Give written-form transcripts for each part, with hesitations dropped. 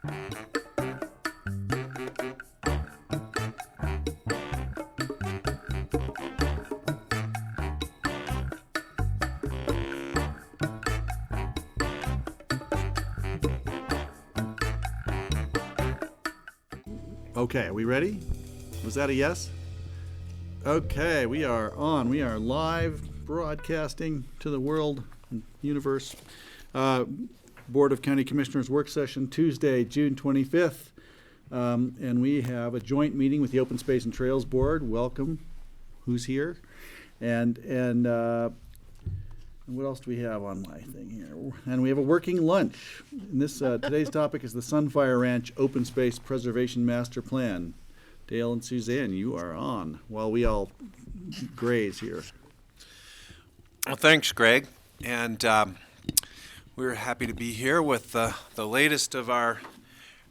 Okay, are we ready? Was that a yes? Okay, we are on. We are live broadcasting to the world, universe. Board of County Commissioners work session Tuesday, June 25th. And we have a joint meeting with the Open Space and Trails Board. Welcome. Who's here? And what else do we have on my thing here? And we have a working lunch. And this today's topic is the Sunfire Ranch Open Space Preservation Master Plan. Dale and Suzanne, you are on while we all graze here. Well, thanks, Greg. And we're happy to be here with the latest of our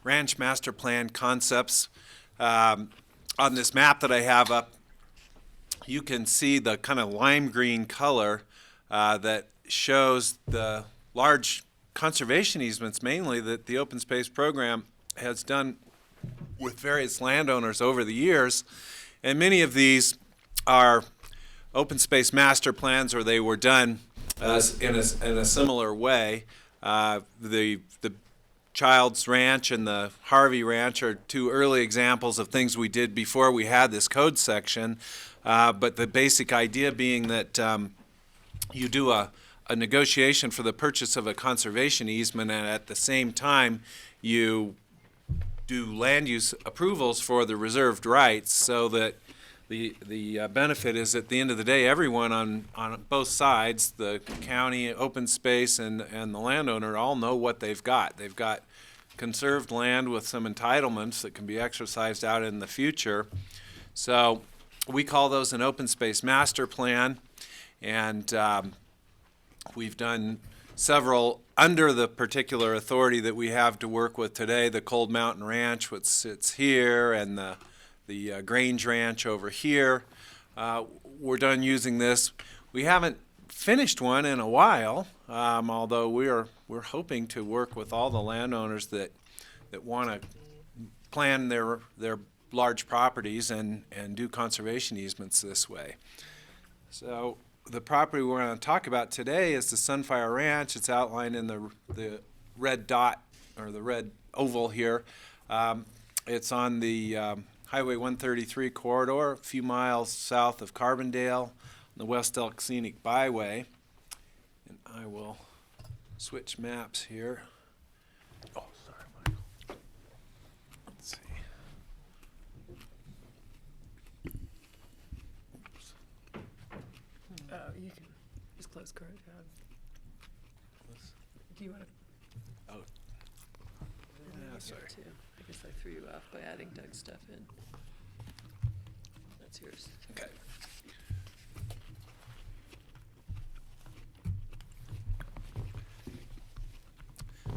ranch master plan concepts. On this map that I have up, you can see the kind of lime green color that shows the large conservation easements mainly that the open space program has done with various landowners over the years. And many of these are open space master plans, or they were done in a similar way. The Child's Ranch and the Harvey Ranch are two early examples of things we did before we had this code section. But the basic idea being that you do a negotiation for the purchase of a conservation easement, and at the same time you do land use approvals for the reserved rights, so that the benefit is at the end of the day everyone on both sides, the county, open space, and the landowner, all know what they've got. They've got conserved land with some entitlements that can be exercised out in the future. So we call those an open space master plan. And we've done several under the particular authority that we have to work with today, the Cold Mountain Ranch, which sits here, and the Grange Ranch over here. We're done using this. We haven't finished one in a while, although we're hoping to work with all the landowners that want to plan their large properties and do conservation easements this way. So the property we're going to talk about today is the Sunfire Ranch. It's outlined in the red dot, or the red oval here. It's on the Highway 133 corridor, a few miles south of Carbondale, on the West Elk Scenic Byway. And I will switch maps here. Oh, sorry, Michael. Let's see. You can just close current tab. Do you want to? Oh. Yeah, sorry. Too. I guess I threw you off by adding Doug's stuff in. That's yours. Okay.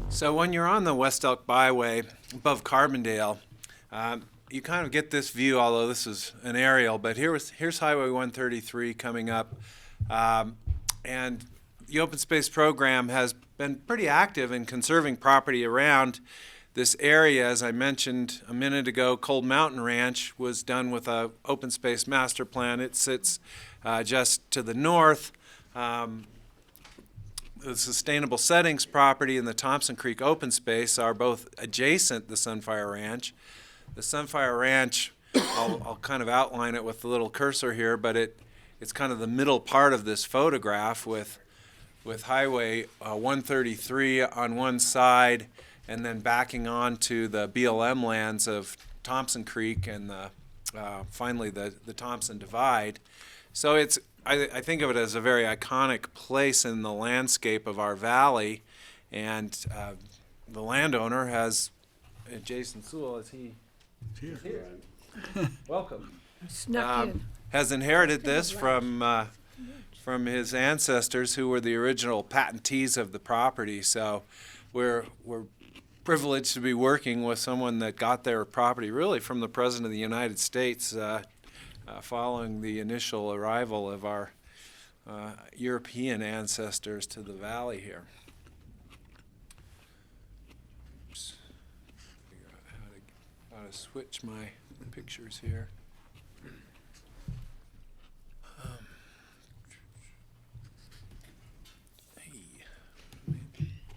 So when you're on the West Elk Byway above Carbondale, you kind of get this view, although this is an aerial, but here's Highway 133 coming up. And the open space program has been pretty active in conserving property around this area. As I mentioned a minute ago, Cold Mountain Ranch was done with a open space master plan. It sits just to the north. The Sustainable Settings property and the Thompson Creek open space are both adjacent to the Sunfire Ranch. The Sunfire Ranch, I'll kind of outline it with the little cursor here, but it's kind of the middle part of this photograph with Highway 133 on one side, and then backing on to the BLM lands of Thompson Creek and finally the Thompson Divide. So I think of it as a very iconic place in the landscape of our valley, and the landowner has, Jason Sewell, is he here? Welcome. Snuck in. Has inherited this from his ancestors, who were the original patentees of the property. So we're privileged to be working with someone that got their property really from the President of the United States following the initial arrival of our European ancestors to the valley here. Oops. to switch my pictures here.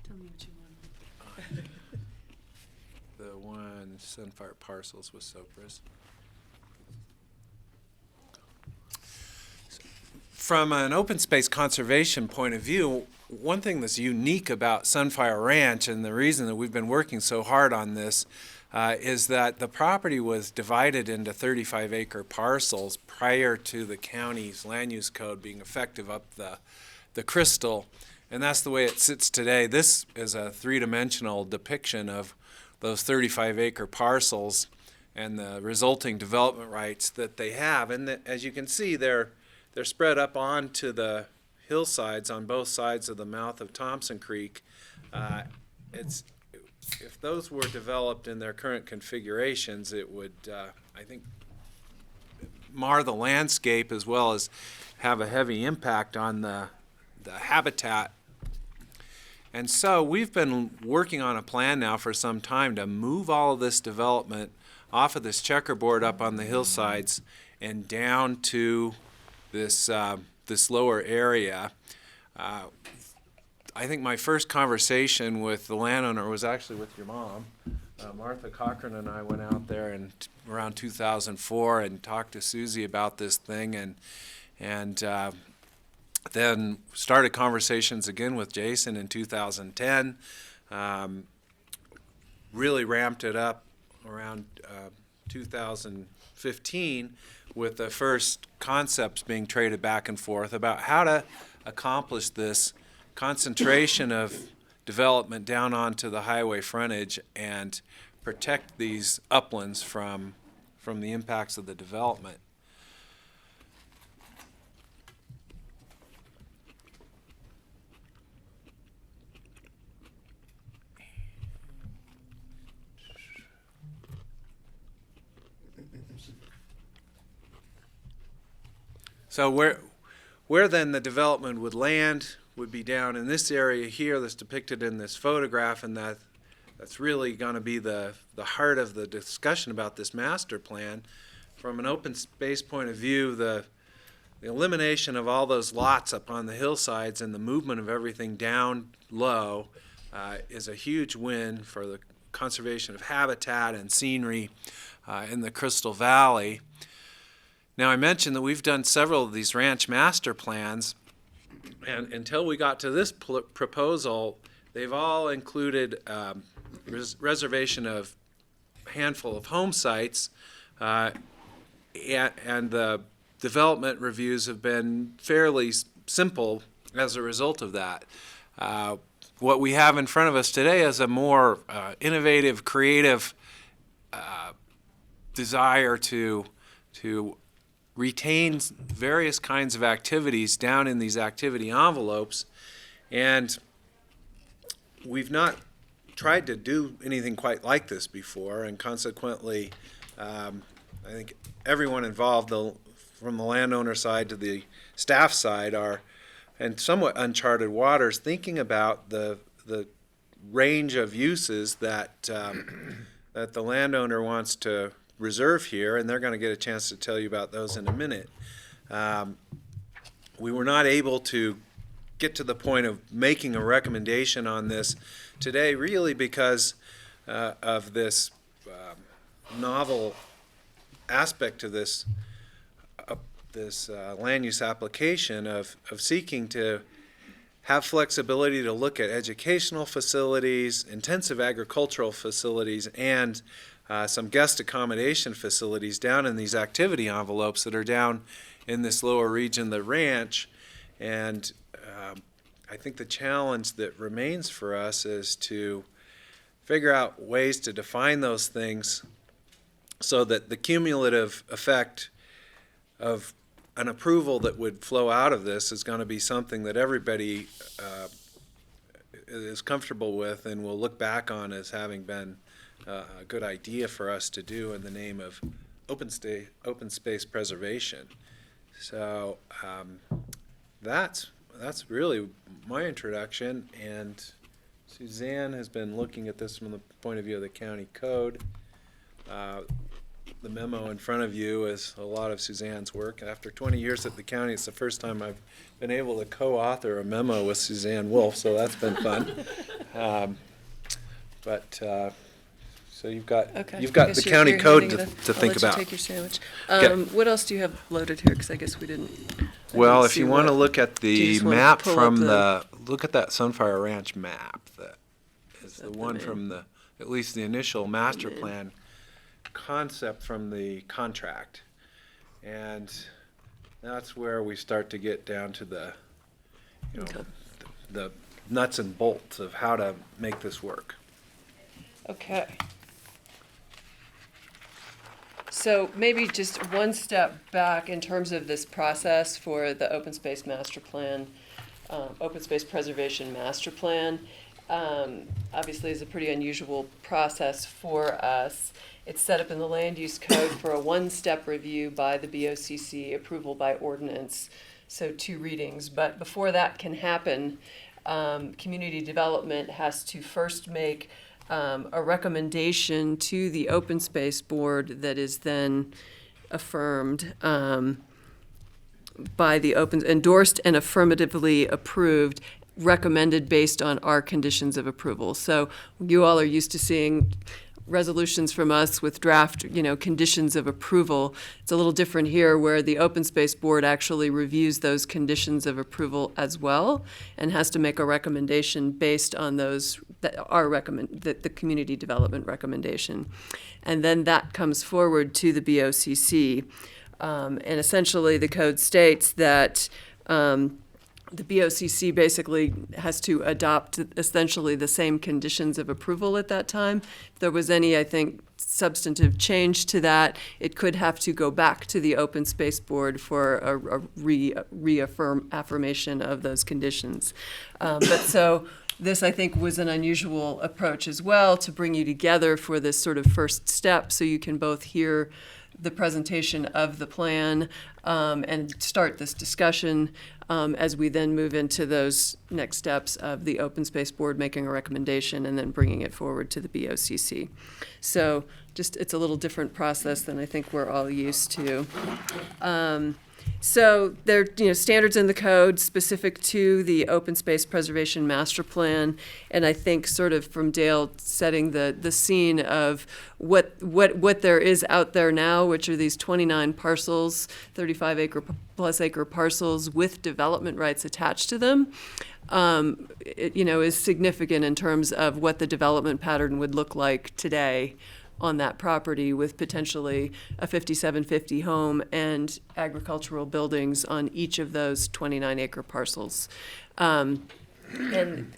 Tell me what you want. The one Sunfire Parcels with Sopris. From an open space conservation point of view, one thing that's unique about Sunfire Ranch, and the reason that we've been working so hard on this, is that the property was divided into 35-acre parcels prior to the county's land use code being effective up the crystal, and that's the way it sits today. This is a three-dimensional depiction of those 35-acre parcels and the resulting development rights that they have, and as you can see, they're spread up onto the hillsides on both sides of the mouth of Thompson Creek. If those were developed in their current configurations, it would, I think, mar the landscape as well as have a heavy impact on the habitat. And so we've been working on a plan now for some time to move all of this development off of this checkerboard up on the hillsides and down to this lower area. I think my first conversation with the landowner was actually with your mom. Martha Cochran and I went out there around 2004 and talked to Susie about this thing, and then started conversations again with Jason in 2010. Really ramped it up around 2015 with the first concepts being traded back and forth about how to accomplish this concentration of development down onto the highway frontage and protect these uplands from the impacts of the development. So where then the development would land would be down in this area here that's depicted in this photograph, and that's really going to be the heart of the discussion about this master plan. From an open space point of view, the elimination of all those lots up on the hillsides and the movement of everything down low is a huge win for the conservation of habitat and scenery in the Crystal Valley. Now, I mentioned that we've done several of these ranch master plans, and until we got to this proposal, they've all included reservation of a handful of home sites, and the development reviews have been fairly simple as a result of that. What we have in front of us today is a more innovative, creative desire to retain various kinds of activities down in these activity envelopes, and we've not tried to do anything quite like this before, and consequently I think everyone involved, from the landowner side to the staff side, are in somewhat uncharted waters, thinking about the range of uses that that the landowner wants to reserve here, and they're going to get a chance to tell you about those in a minute. We were not able to get to the point of making a recommendation on this today, really because of this novel aspect to this land use application of seeking to have flexibility to look at educational facilities, intensive agricultural facilities, and some guest accommodation facilities down in these activity envelopes that are down in this lower region, the ranch. And I think the challenge that remains for us is to figure out ways to define those things so that the cumulative effect of an approval that would flow out of this is going to be something that everybody is comfortable with and will look back on as having been a good idea for us to do in the name of open space preservation. So that's really my introduction, and Suzanne has been looking at this from the point of view of the county code. The memo in front of you is a lot of Suzanne's work. After 20 years at the county, it's the first time I've been able to co-author a memo with Suzanne Wolf, so that's been fun. So you've got Okay. you've I got guess the you're county code handing to it to I'll think let you about. take your sandwich. Okay. What else do you have loaded here? Because I guess we didn't. I Well, didn't if see you want to what- look at Do you the just wanna map pull up from the- look at that Sunfire Ranch map, that is the that the one main- from at least the initial master main. plan concept from the contract. And that's where we start to get down to the, Okay. the nuts and bolts of how to make this work. Okay. So maybe just one step back in terms of this process for the open space master plan, open space preservation master plan. Obviously is a pretty unusual process for us. It's set up in the land use code for a one-step review by the BOCC, approval by ordinance, so 2 readings. But before that can happen, community development has to first make a recommendation to the open space board that is then affirmed by the endorsed and affirmatively approved, recommended based on our conditions of approval. So you all are used to seeing resolutions from us with draft, conditions of approval. It's a little different here where the open space board actually reviews those conditions of approval as well and has to make a recommendation based on those the community development recommendation. And then that comes forward to the BOCC. And essentially the code states that the BOCC basically has to adopt essentially the same conditions of approval at that time. If there was any, I think, substantive change to that, it could have to go back to the open space board for a reaffirmation of those conditions. But so this, I think, was an unusual approach as well to bring you together for this sort of first step so you can both hear the presentation of the plan and start this discussion as we then move into those next steps of the open space board making a recommendation and then bringing it forward to the BOCC. So just it's a little different process than I think we're all used to. So there are standards in the code specific to the open space preservation master plan, and I think sort of from Dale setting the scene of what there is out there now, which are these 29 parcels, 35 acre plus acre parcels with development rights attached to them. Is significant in terms of what the development pattern would look like today on that property with potentially a 5750 home and agricultural buildings on each of those 29 acre parcels. And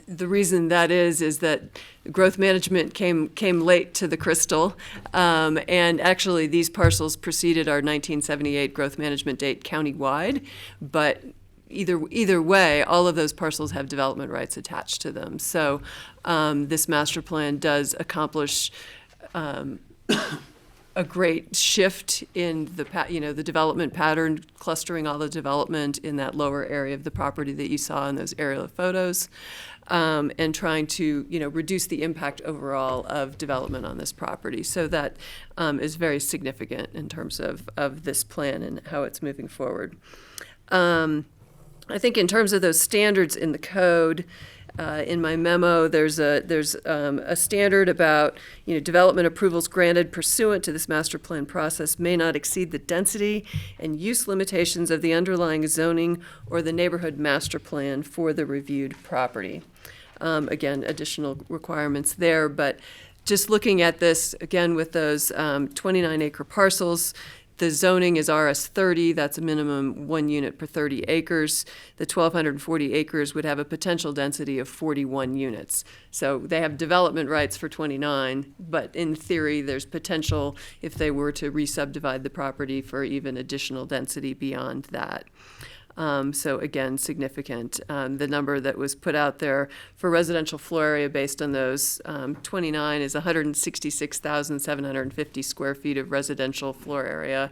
the reason that is that growth management came late to the crystal, and actually these parcels preceded our 1978 growth management date countywide, but either way, all of those parcels have development rights attached to them. So this master plan does accomplish a great shift in the development pattern, clustering all the development in that lower area of the property that you saw in those aerial photos, and trying to reduce the impact overall of development on this property. So that is very significant in terms of this plan and how it's moving forward. I think in terms of those standards in the code, in my memo, there's a standard about development approvals granted pursuant to this master plan process may not exceed the density and use limitations of the underlying zoning or the neighborhood master plan for the reviewed property. Again, additional requirements there, but just looking at this again with those 29 acre parcels. The zoning is RS 30, that's a minimum 1 unit per 30 acres. The 1,240 acres would have a potential density of 41 units. So they have development rights for 29, but in theory, there's potential if they were to re-subdivide the property for even additional density beyond that. So again, significant. The number that was put out there for residential floor area based on those 29 is 166,750 square feet of residential floor area,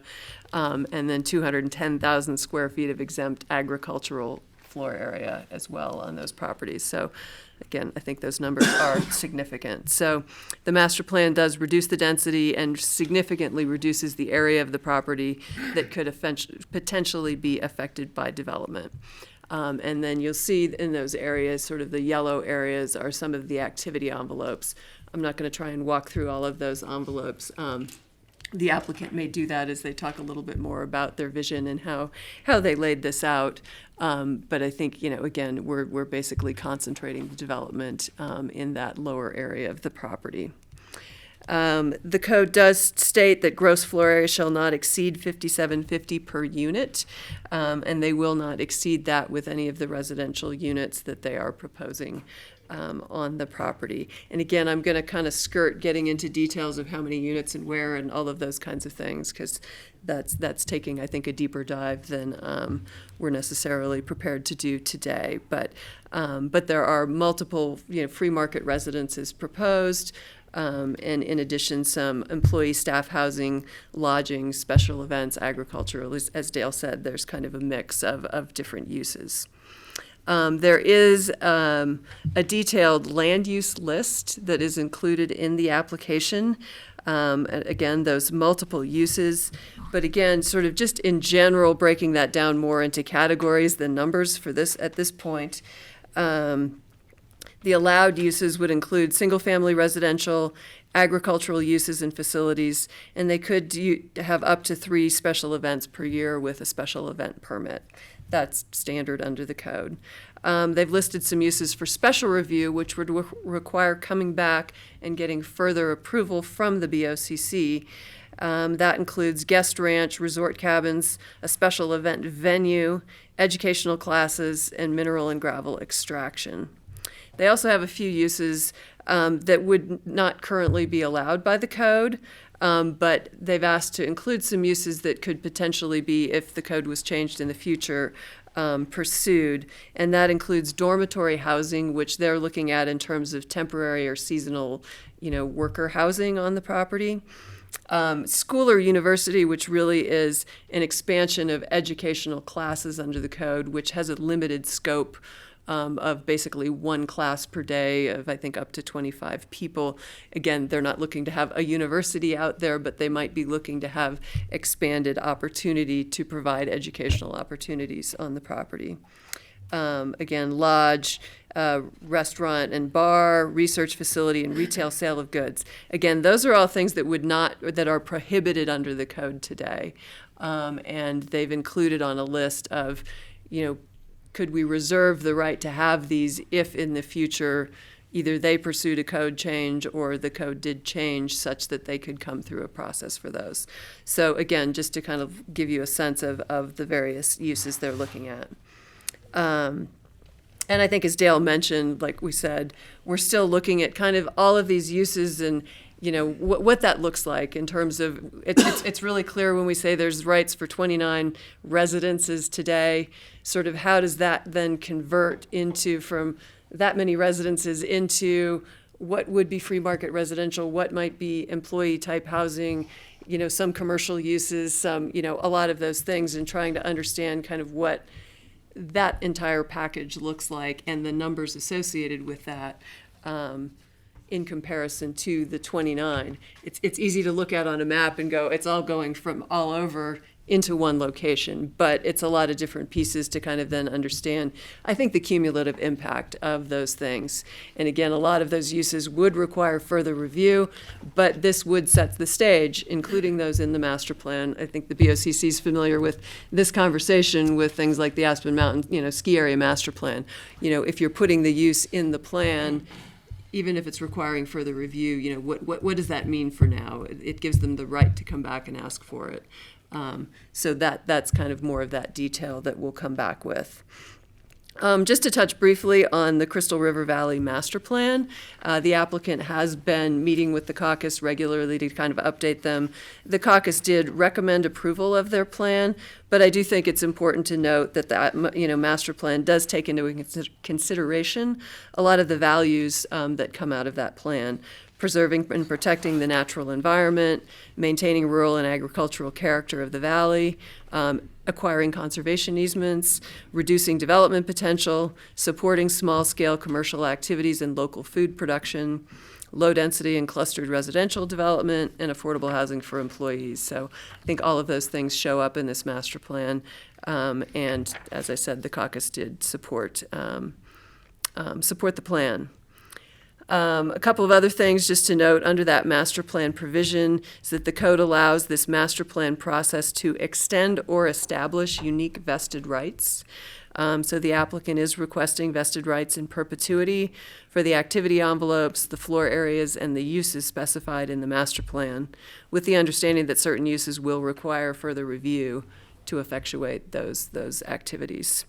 and then 210,000 square feet of exempt agricultural floor area as well on those properties. So again, I think those numbers are significant. So the master plan does reduce the density and significantly reduces the area of the property that could potentially be affected by development. And then you'll see in those areas, sort of the yellow areas are some of the activity envelopes. I'm not going to try and walk through all of those envelopes. The applicant may do that as they talk a little bit more about their vision and how they laid this out. But I think, again, we're basically concentrating the development in that lower area of the property. The code does state that gross floor area shall not exceed 5,750 per unit, and they will not exceed that with any of the residential units that they are proposing on the property. And again, I'm going to kind of skirt getting into details of how many units and where and all of those kinds of things, because that's taking, I think, a deeper dive than we're necessarily prepared to do today. But there are multiple, free market residences proposed. And in addition, some employee staff housing, lodging, special events, agricultural. As Dale said, there's kind of a mix of different uses. There is a detailed land use list that is included in the application. Again, those multiple uses, but again, sort of just in general, breaking that down more into categories than numbers for this at this point. The allowed uses would include single-family residential, agricultural uses and facilities, and they could have up to 3 special events per year with a special event permit. That's standard under the code. They've listed some uses for special review, which would require coming back and getting further approval from the BOCC. That includes guest ranch, resort cabins, a special event venue, educational classes, and mineral and gravel extraction. They also have a few uses that would not currently be allowed by the code, but they've asked to include some uses that could potentially be, if the code was changed in the future, pursued. And that includes dormitory housing, which they're looking at in terms of temporary or seasonal, worker housing on the property. School or university, which really is an expansion of educational classes under the code, which has a limited scope of basically 1 class per day of, I think, up to 25 people. Again, they're not looking to have a university out there, but they might be looking to have expanded opportunity to provide educational opportunities on the property. Again, lodge, restaurant and bar, research facility, and retail sale of goods. Again, those are all things that are prohibited under the code today. And they've included on a list of, could we reserve the right to have these if in the future either they pursued a code change or the code did change such that they could come through a process for those. So again, just to kind of give you a sense of the various uses they're looking at. And I think as Dale mentioned, like we said, we're still looking at kind of all of these uses and what that looks like in terms of, it's really clear when we say there's rights for 29 residences today, sort of how does that then convert into from that many residences into what would be free market residential, what might be employee type housing, some commercial uses, some, a lot of those things, and trying to understand kind of what that entire package looks like and the numbers associated with that. In comparison to the 29. It's easy to look at on a map and go, it's all going from all over into one location, but it's a lot of different pieces to kind of then understand, I think, the cumulative impact of those things. And again, a lot of those uses would require further review, but this would set the stage, including those in the master plan. I think the BOCC is familiar with this conversation with things like the Aspen Mountain, ski area master plan. If you're putting the use in the plan, even if it's requiring further review, what does that mean for now? It gives them the right to come back and ask for it. So that's kind of more of that detail that we'll come back with. Just to touch briefly on the Crystal River Valley Master Plan, the applicant has been meeting with the caucus regularly to kind of update them. The caucus did recommend approval of their plan, but I do think it's important to note that that master plan does take into consideration a lot of the values that come out of that plan, preserving and protecting the natural environment, maintaining rural and agricultural character of the valley, acquiring conservation easements, reducing development potential, supporting small-scale commercial activities and local food production, low-density and clustered residential development, and affordable housing for employees. So I think all of those things show up in this master plan. And as I said, the caucus did support the plan. A couple of other things just to note under that master plan provision is that the code allows this master plan process to extend or establish unique vested rights. So the applicant is requesting vested rights in perpetuity for the activity envelopes, the floor areas, and the uses specified in the master plan, with the understanding that certain uses will require further review to effectuate those activities.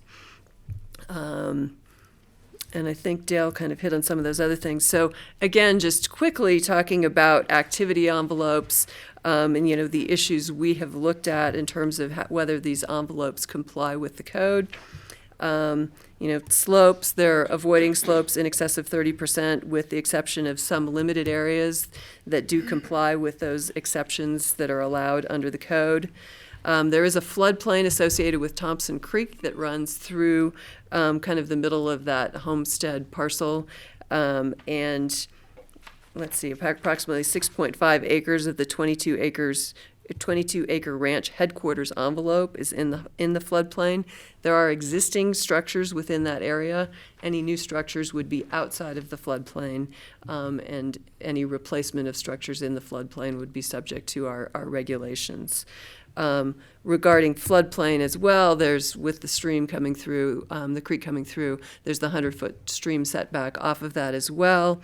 And I think Dale kind of hit on some of those other things. So again, just quickly talking about activity envelopes, and the issues we have looked at in terms of whether these envelopes comply with the code. Slopes, they're avoiding slopes in excess of 30% with the exception of some limited areas that do comply with those exceptions that are allowed under the code. There is a floodplain associated with Thompson Creek that runs through kind of the middle of that homestead parcel. And let's see, approximately 6.5 acres of the 22-acre ranch headquarters envelope is in the floodplain. There are existing structures within that area. Any new structures would be outside of the floodplain, and any replacement of structures in the floodplain would be subject to our regulations. Regarding floodplain as well, there's, with the stream coming through, the creek coming through, there's the 100-foot stream setback off of that as well,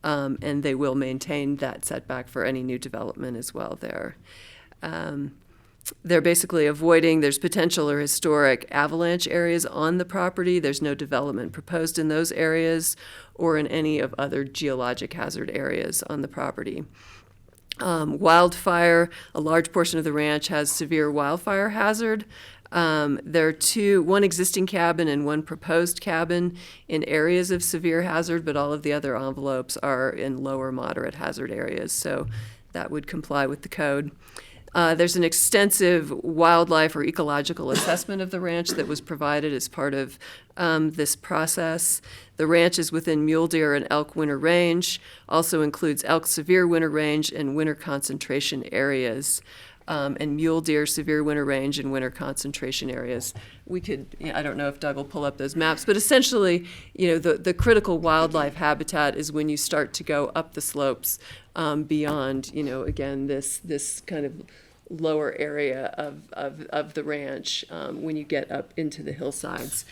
and they will maintain that setback for any new development as well there. They're basically avoiding, there's potential or historic avalanche areas on the property. There's no development proposed in those areas or in any of other geologic hazard areas on the property. Wildfire, a large portion of the ranch has severe wildfire hazard. There are one existing cabin and one proposed cabin in areas of severe hazard, but all of the other envelopes are in lower moderate hazard areas, so that would comply with the code. There's an extensive wildlife or ecological assessment of the ranch that was provided as part of this process. The ranch is within mule deer and elk winter range, also includes elk severe winter range and winter concentration areas. And mule deer severe winter range and winter concentration areas. We could, I don't know if Doug will pull up those maps, but essentially, the critical wildlife habitat is when you start to go up the slopes beyond, again, this kind of lower area of the ranch when you get up into the hillsides.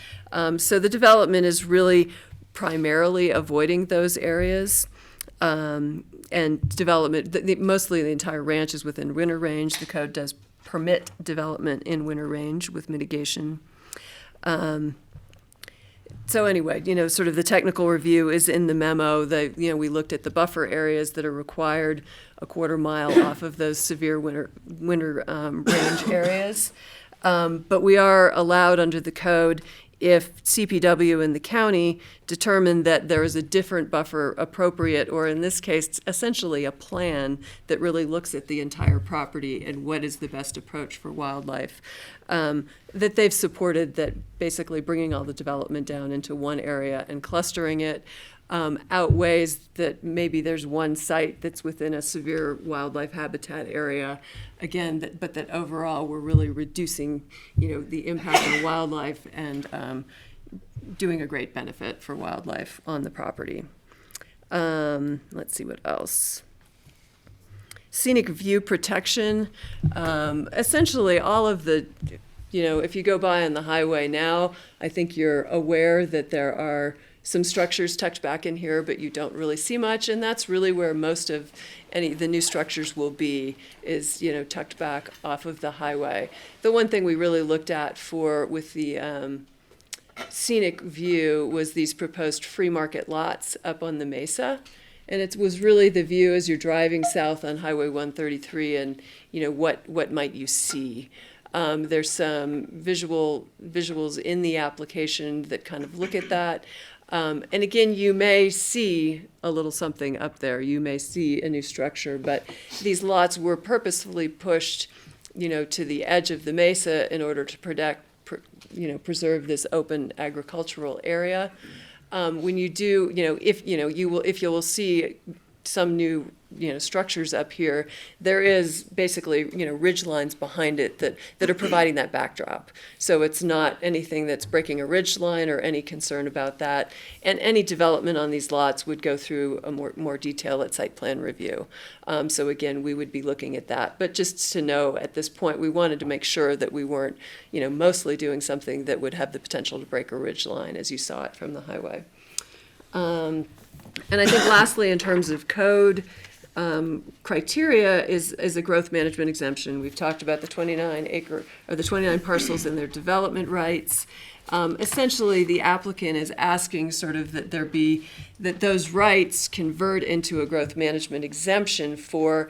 So the development is really primarily avoiding those areas. And development, mostly the entire ranch is within winter range. The code does permit development in winter range with mitigation. So anyway, sort of the technical review is in the memo. We looked at the buffer areas that are required a quarter mile off of those severe winter range areas. But we are allowed under the code if CPW and the county determine that there is a different buffer appropriate, or in this case, essentially a plan that really looks at the entire property and what is the best approach for wildlife, that they've supported that basically bringing all the development down into one area and clustering it outweighs that maybe there's one site that's within a severe wildlife habitat area, again, but that overall we're really reducing, the impact on wildlife and doing a great benefit for wildlife on the property. Let's see what else. Scenic view protection. Essentially all of the, if you go by on the highway now, I think you're aware that there are some structures tucked back in here, but you don't really see much, and that's really where most of the new structures will be, is tucked back off of the highway. The one thing we really looked at with the scenic view was these proposed free market lots up on the mesa, and it was really the view as you're driving south on Highway 133, and what might you see. There's some visuals in the application that kind of look at that. And again, you may see a little something up there. You may see a new structure, but these lots were purposefully pushed, to the edge of the mesa in order to preserve this open agricultural area. When you do, if you will see some new structures up here, there is basically ridge lines behind it that are providing that backdrop. So it's not anything that's breaking a ridge line or any concern about that. And any development on these lots would go through a more detailed site plan review. So again, we would be looking at that. But just to know at this point, we wanted to make sure that we weren't mostly doing something that would have the potential to break a ridge line as you saw it from the highway. And I think lastly, in terms of code, criteria is a growth management exemption. We've talked about the 29 parcels and their development rights. Essentially, the applicant is asking sort of that those rights convert into a growth management exemption for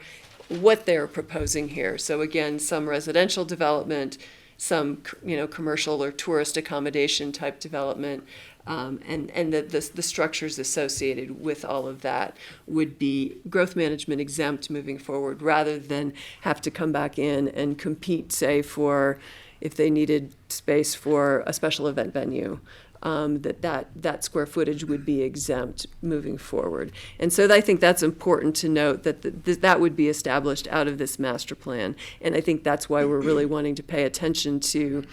what they're proposing here. So again, some residential development, some commercial or tourist accommodation type development. And the structures associated with all of that would be growth management exempt moving forward, rather than have to come back in and compete, say, for if they needed space for a special event venue, that square footage would be exempt moving forward. And so I think that's important to note, that would be established out of this master plan. And I think that's why we're really wanting to pay attention to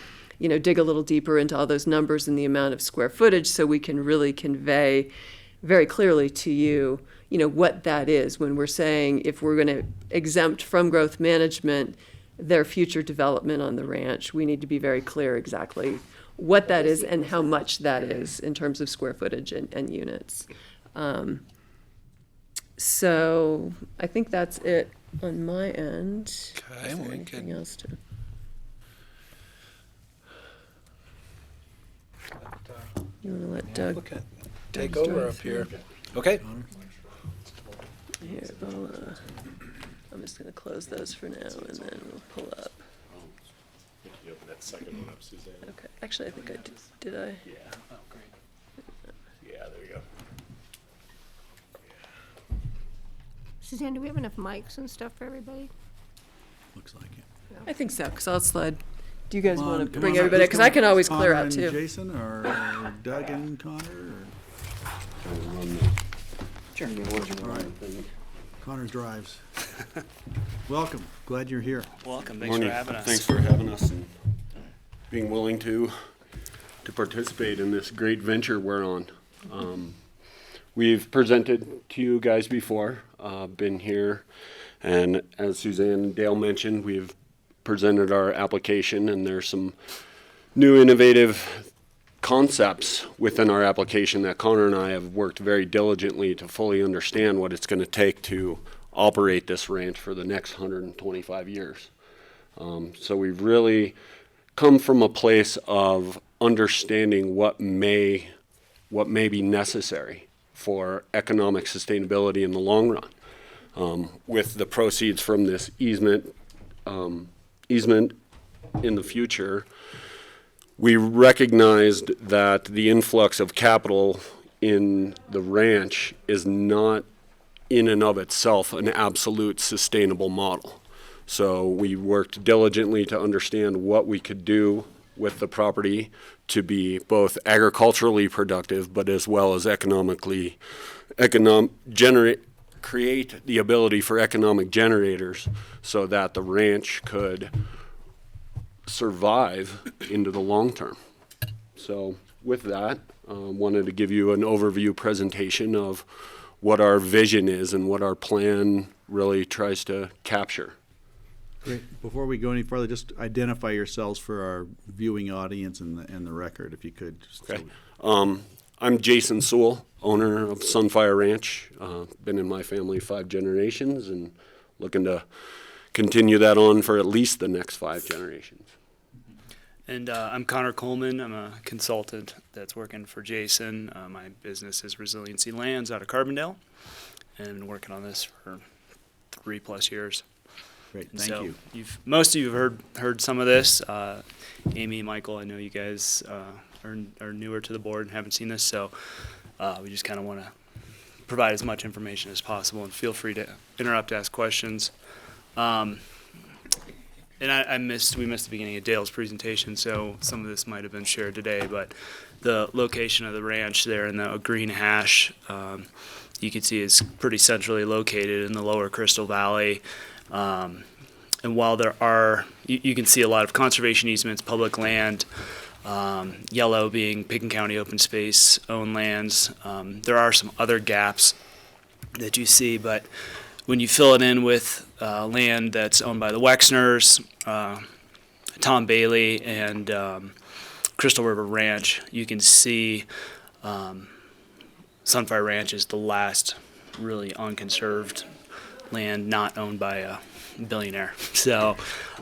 dig a little deeper into all those numbers and the amount of square footage, so we can really convey very clearly to you, what that is when we're saying if we're going to exempt from growth management their future development on the ranch. We need to be very clear exactly what that is and how much that is in terms of square footage and units. So I think that's it on my end. Okay, Is there we anything can- else to? You want to let Doug? Applicant take over up here. Okay. Here, I'm just going to close those for now, and then we'll pull up. You open that second one up, Suzanne. Okay. Actually, I think I did. Did I? Yeah. Oh, great. Yeah, there you go. Suzanne, do we have enough mics and stuff for everybody? Looks like it. I think so, because I'll slide. Do you guys Come on, want to come bring on up. everybody? Who's Because I can going? always Connor clear out and too. Jason, or Doug and Connor? Sure. All right. Connor drives. Welcome. Glad you're here. Welcome. Thanks Morning. for having us. Thanks for having us and being willing to participate in this great venture we're on. We've presented to you guys before, been here, and as Suzanne and Dale mentioned, we've presented our application, and there's some new innovative concepts within our application that Connor and I have worked very diligently to fully understand what it's going to take to operate this ranch for the next 125 years. So we've really come from a place of understanding what may be necessary for economic sustainability in the long run. With the proceeds from this easement in the future, we recognized that the influx of capital in the ranch is not in and of itself an absolute sustainable model. So we worked diligently to understand what we could do with the property to be both agriculturally productive, but as well as create the ability for economic generators so that the ranch could survive into the long term. So with that, wanted to give you an overview presentation of what our vision is and what our plan really tries to capture. Great. Before we go any further, just identify yourselves for our viewing audience and the record, if you could. Just Okay. I'm Jason Sewell, owner of Sunfire Ranch. Been in my family 5 generations and looking to continue that on for at least the next 5 generations. And I'm Connor Coleman. I'm a consultant that's working for Jason. My business is Resiliency Lands out of Carbondale, and I've been working on this for 3+ years. Great, And thank so you. most of you have heard some of this. Amy, Michael, I know you guys are newer to the board and haven't seen this, so we just kind of want to provide as much information as possible, and feel free to interrupt to ask questions. And we missed the beginning of Dale's presentation, so some of this might have been shared today, but the location of the ranch there in the green hash, you can see is pretty centrally located in the lower Crystal Valley. And while there are, you can see a lot of conservation easements, public land, yellow being Picken County open space owned lands. There are some other gaps that you see, but when you fill it in with land that's owned by the Wexners, Tom Bailey, and Crystal River Ranch, you can see Sunfire Ranch is the last really unconserved land not owned by a billionaire. So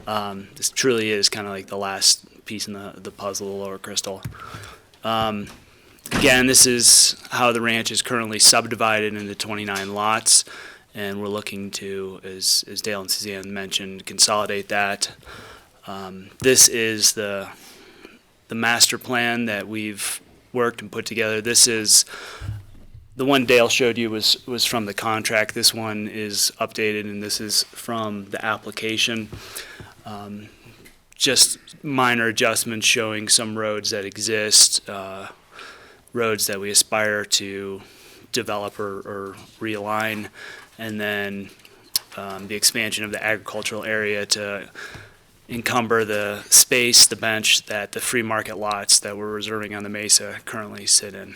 this truly is kind of like the last piece in the puzzle, Lower Crystal. Again, this is how the ranch is currently subdivided into 29 lots, and we're looking to, as Dale and Suzanne mentioned, consolidate that. This is the master plan that we've worked and put together. This is the one Dale showed you was from the contract. This one is updated, and this is from the application. Just minor adjustments showing some roads that exist, roads that we aspire to develop or realign, and then the expansion of the agricultural area to encumber the space, the bench that the free market lots that we're reserving on the mesa currently sit in.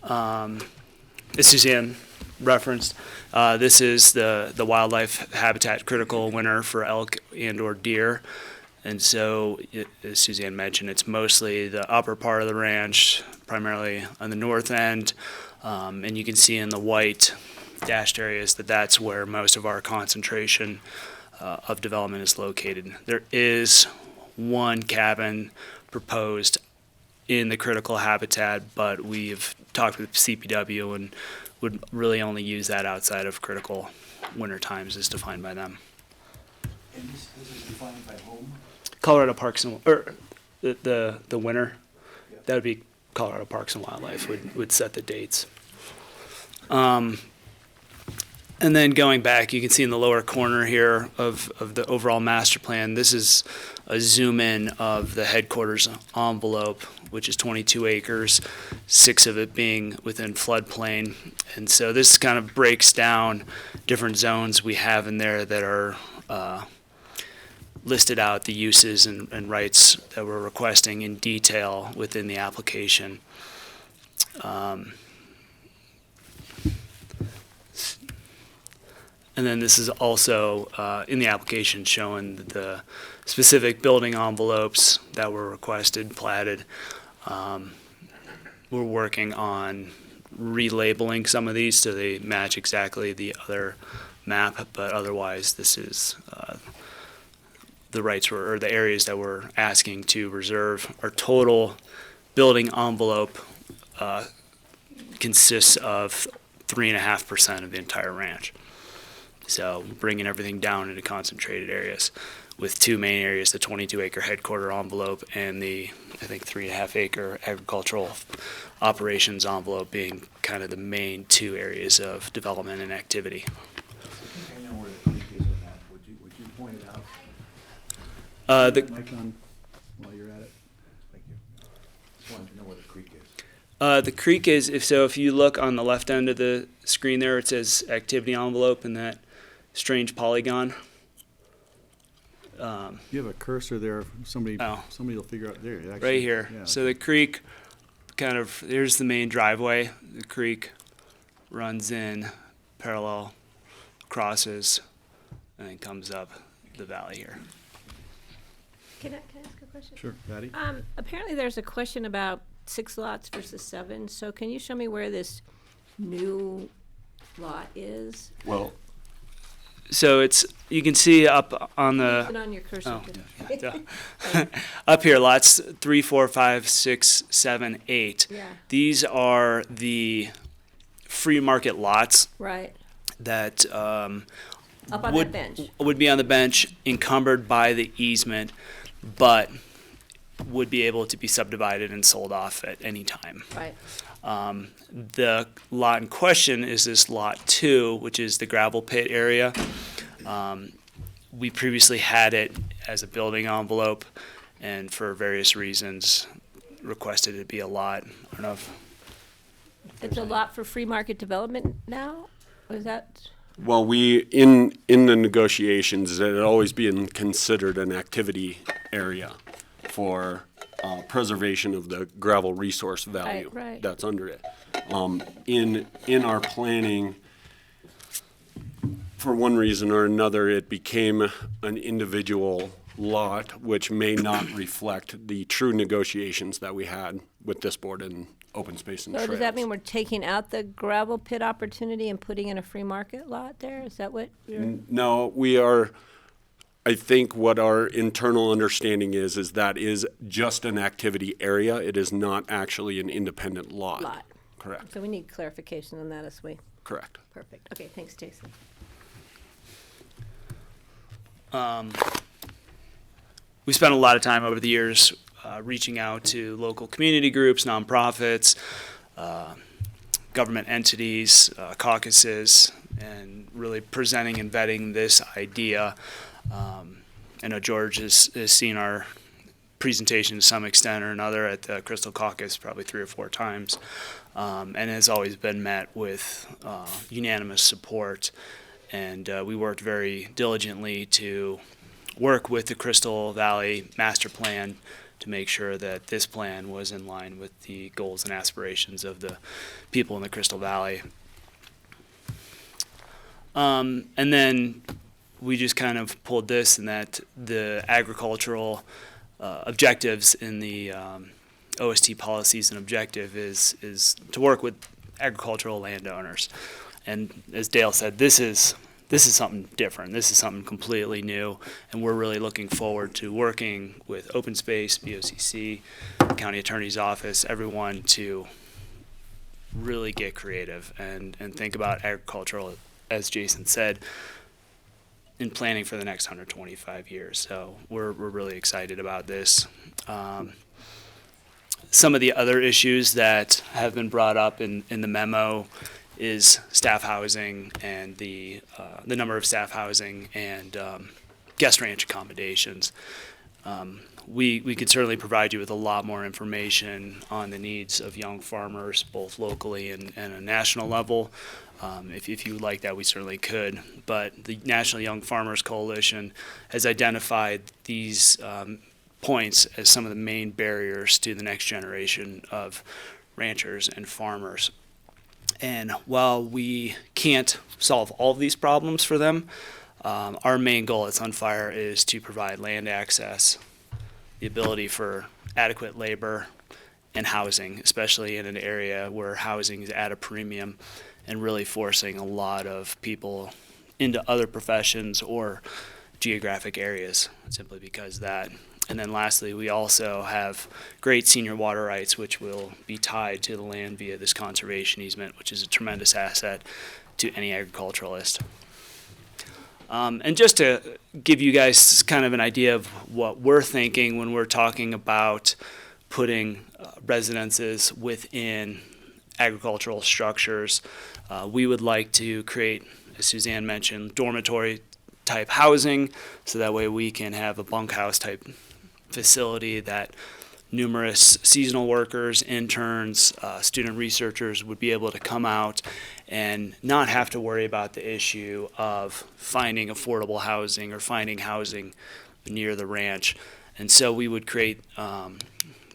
As Suzanne referenced, this is the wildlife habitat critical winner for elk and or deer. And so, as Suzanne mentioned, it's mostly the upper part of the ranch, primarily on the north end. And you can see in the white dashed areas that's where most of our concentration of development is located. There is one cabin proposed in the critical habitat, but we've talked with CPW and would really only use that outside of critical winter times as defined by them. And this is defined by whom? Colorado Parks and, or the winter, that would be Colorado Parks and Wildlife would set the dates. And then going back, you can see in the lower corner here of the overall master plan, this is a zoom in of the headquarters envelope, which is 22 acres, 6 of it being within floodplain. And so this kind of breaks down different zones we have in there that are listed out, the uses and rights that we're requesting in detail within the application. And then this is also in the application showing the specific building envelopes that were requested, platted. We're working on relabeling some of these so they match exactly the other map, but otherwise this is the rights or the areas that we're asking to reserve. Our total building envelope consists of 3.5% of the entire ranch. So bringing everything down into concentrated areas with 2 main areas, the 22-acre headquarter envelope and the, I think, 3.5-acre agricultural operations envelope being kind of the main 2 areas of development and activity. I know where the creek is on that. Would you point it out? The Mic on while you're at it. Thank you. Just wanted to know where the creek is. The creek is, if you look on the left end of the screen there, it says activity envelope and that strange polygon. You have a cursor there. Somebody Oh. will figure out there. Actually, Right here. Yeah. So the creek kind of, here's the main driveway. The creek runs in parallel, crosses, and then comes up the valley here. Can I ask a question? Sure, Patty. Apparently there's a question about 6 lots versus 7, so can you show me where this new lot is? Well, So it's, you can see up on Put the, on your cursor. oh, too. up here, lots 3, 4, 5, 6, 7, 8. Yeah, These are the free market lots right, that up on would that bench. would be on the bench, encumbered by the easement, but would be able to be subdivided and sold off at any time. Right. The lot in question is this lot 2, which is the gravel pit area. We previously had it as a building envelope, and for various reasons requested it be a lot. I don't know if It's a lot for free market development now? Was that, Well, we, in the negotiations, it had always been considered an activity area for preservation of the gravel resource value right. that's under it. In our planning, for one reason or another, it became an individual lot, which may not reflect the true negotiations that we had with this board in open space and so trails. does that mean we're taking out the gravel pit opportunity and putting in a free market lot there? Is that what you're? No, we are, I think what our internal understanding is that is just an activity area. It is not actually an independent lot. Lot. Correct, So we need clarification on that as we, correct. perfect. Okay, thanks, Jason. We spent a lot of time over the years reaching out to local community groups, nonprofits, government entities, caucuses, and really presenting and vetting this idea. I know George has seen our presentation to some extent or another at the Crystal Caucus probably 3 or 4 times, and has always been met with unanimous support. And we worked very diligently to work with the Crystal Valley Master Plan to make sure that this plan was in line with the goals and aspirations of the people in the Crystal Valley. And then we just kind of pulled this, and that the agricultural objectives in the OST policies and objective is to work with agricultural landowners. And as Dale said, this is something different. This is something completely new, and we're really looking forward to working with Open Space, BOCC, County Attorney's Office, everyone to really get creative and think about agricultural, as Jason said, in planning for the next 125 years. So we're really excited about this. Some of the other issues that have been brought up in the memo is staff housing and the number of staff housing and guest ranch accommodations. We could certainly provide you with a lot more information on the needs of young farmers, both locally and a national level. If you would like that, we certainly could. But the National Young Farmers Coalition has identified these points as some of the main barriers to the next generation of ranchers and farmers. And while we can't solve all of these problems for them, our main goal at Sunfire is to provide land access, the ability for adequate labor and housing, especially in an area where housing is at a premium, and really forcing a lot of people into other professions or geographic areas simply because of that. And then lastly, we also have great senior water rights, which will be tied to the land via this conservation easement, which is a tremendous asset to any agriculturalist. And just to give you guys kind of an idea of what we're thinking when we're talking about putting residences within agricultural structures, we would like to create, as Suzanne mentioned, dormitory type housing, so that way we can have a bunkhouse type facility that numerous seasonal workers, interns, student researchers would be able to come out and not have to worry about the issue of finding affordable housing or finding housing near the ranch. And so we would create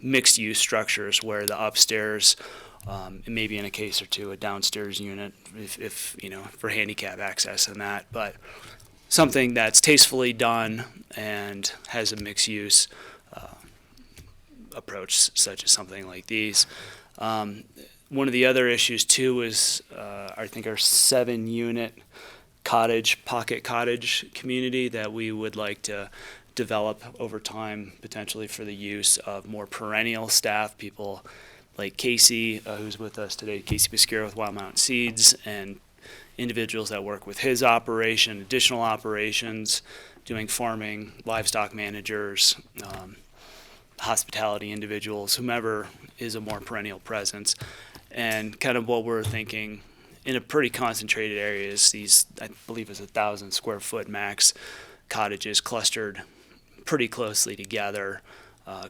mixed use structures where the upstairs, maybe in a case or two, a downstairs unit if for handicap access and that, but something that's tastefully done and has a mixed use approach, such as something like these. One of the other issues too is I think our 7-unit pocket cottage community that we would like to develop over time, potentially for the use of more perennial staff, people like Casey, who's with us today, Casey Biscaro with Wild Mountain Seeds, and individuals that work with his operation, additional operations, doing farming, livestock managers, hospitality individuals, whomever is a more perennial presence. And kind of what we're thinking in a pretty concentrated area is these, I believe it's 1,000 square foot max cottages clustered pretty closely together,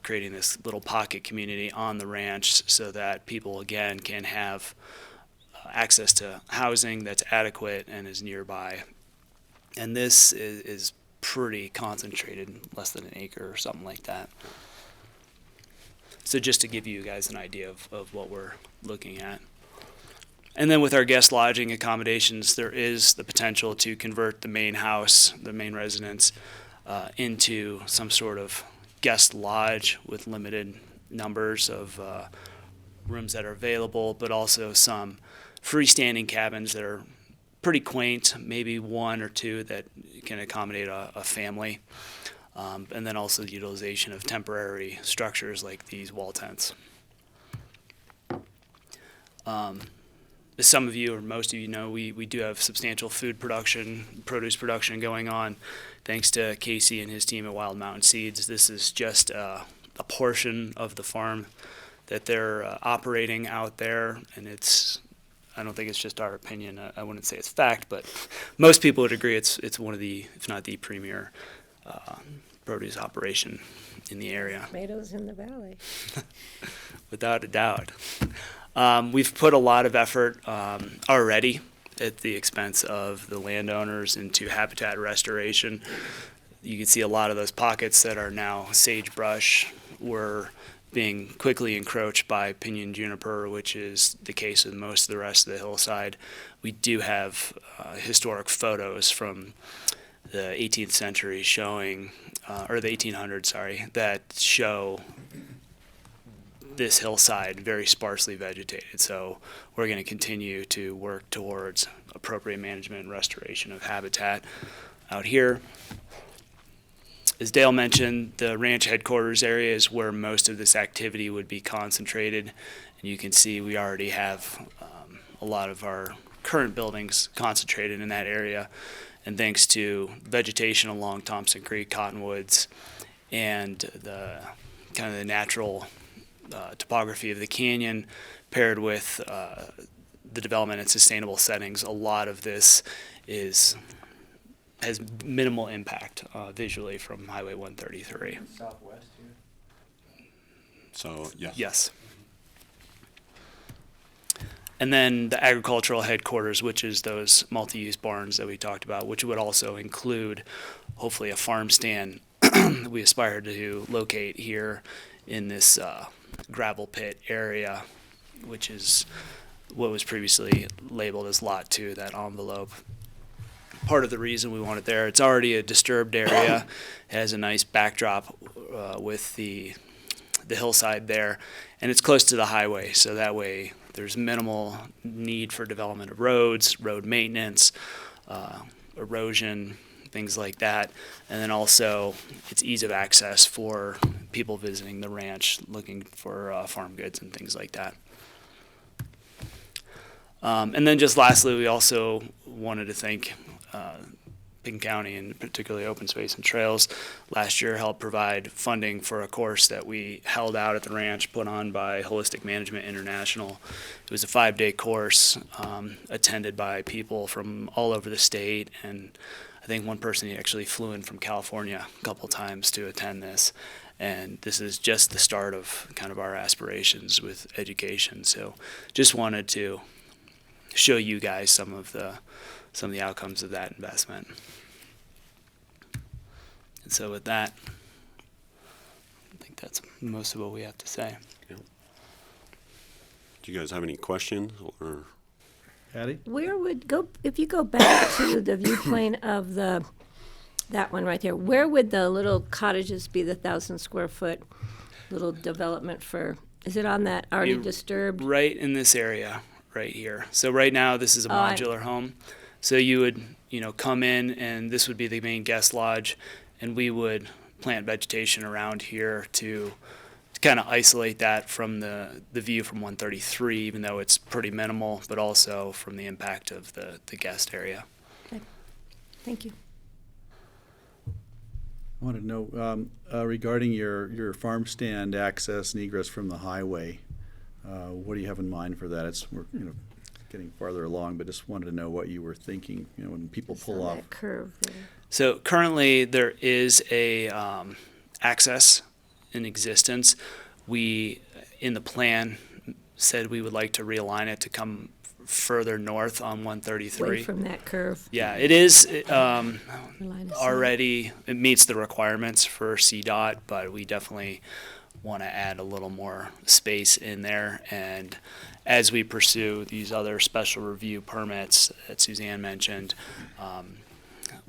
creating this little pocket community on the ranch so that people, again, can have access to housing that's adequate and is nearby. And this is pretty concentrated, less than an acre or something like that. So just to give you guys an idea of what we're looking at. And then with our guest lodging accommodations, there is the potential to convert the main house, the main residence, into some sort of guest lodge with limited numbers of rooms that are available, but also some freestanding cabins that are pretty quaint, maybe one or two that can accommodate a family. And then also the utilization of temporary structures like these wall tents. As some of you or most of you know, we do have substantial food production, produce production going on, thanks to Casey and his team at Wild Mountain Seeds. This is just a portion of the farm that they're operating out there, and I don't think it's just our opinion. I wouldn't say it's fact, but most people would agree it's one of the, if not the premier produce operation in the area. Tomatoes in the valley. Without a doubt. We've put a lot of effort already at the expense of the landowners into habitat restoration. You can see a lot of those pockets that are now sagebrush were being quickly encroached by pinyon juniper, which is the case with most of the rest of the hillside. We do have historic photos from the 18th century showing, or the 1800s, sorry, that show this hillside very sparsely vegetated. So we're going to continue to work towards appropriate management and restoration of habitat out here. As Dale mentioned, the ranch headquarters area is where most of this activity would be concentrated. And you can see we already have a lot of our current buildings concentrated in that area. And thanks to vegetation along Thompson Creek, Cottonwoods, and the kind of the natural topography of the canyon paired with the development and sustainable settings, a lot of this has minimal impact visually from Highway 133. Southwest here? So, yes. Yes. And then the agricultural headquarters, which is those multi-use barns that we talked about, which would also include hopefully a farm stand that we aspire to locate here in this gravel pit area, which is what was previously labeled as Lot 2, that envelope. Part of the reason we want it there, it's already a disturbed area. It has a nice backdrop with the hillside there, and it's close to the highway, so that way there's minimal need for development of roads, road maintenance, erosion, things like that. And then also it's ease of access for people visiting the ranch looking for farm goods and things like that. And then just lastly, we also wanted to thank Pickens County, and particularly Open Space and Trails, last year helped provide funding for a course that we held out at the ranch, put on by Holistic Management International. It was a 5-day course attended by people from all over the state, and I think one person actually flew in from California a couple times to attend this. And this is just the start of kind of our aspirations with education. So just wanted to show you guys some of the outcomes of that investment. And so with that, I think that's most of what we have to say. Yeah. Do you guys have any questions or? Patty? Where would go, if you go back to the viewplane of that one right there, where would the little cottages be, the 1,000 square foot little development for, is it on that already disturbed? Right in this area, right here. So right now, this is a modular home. So you would, come in, and this would be the main guest lodge, and we would plant vegetation around here to kind of isolate that from the view from 133, even though it's pretty minimal, but also from the impact of the guest area. Okay. Thank you. I want to know regarding your farm stand access and egress from the highway. What do you have in mind for that? We're getting farther along, but just wanted to know what you were thinking. When people pull off. That curve there. So currently there is a access in existence. We, in the plan, said we would like to realign it to come further north on 133. Away from that curve. Yeah, it is Line of sight. already, it meets the requirements for CDOT, but we definitely want to add a little more space in there. And as we pursue these other special review permits that Suzanne mentioned,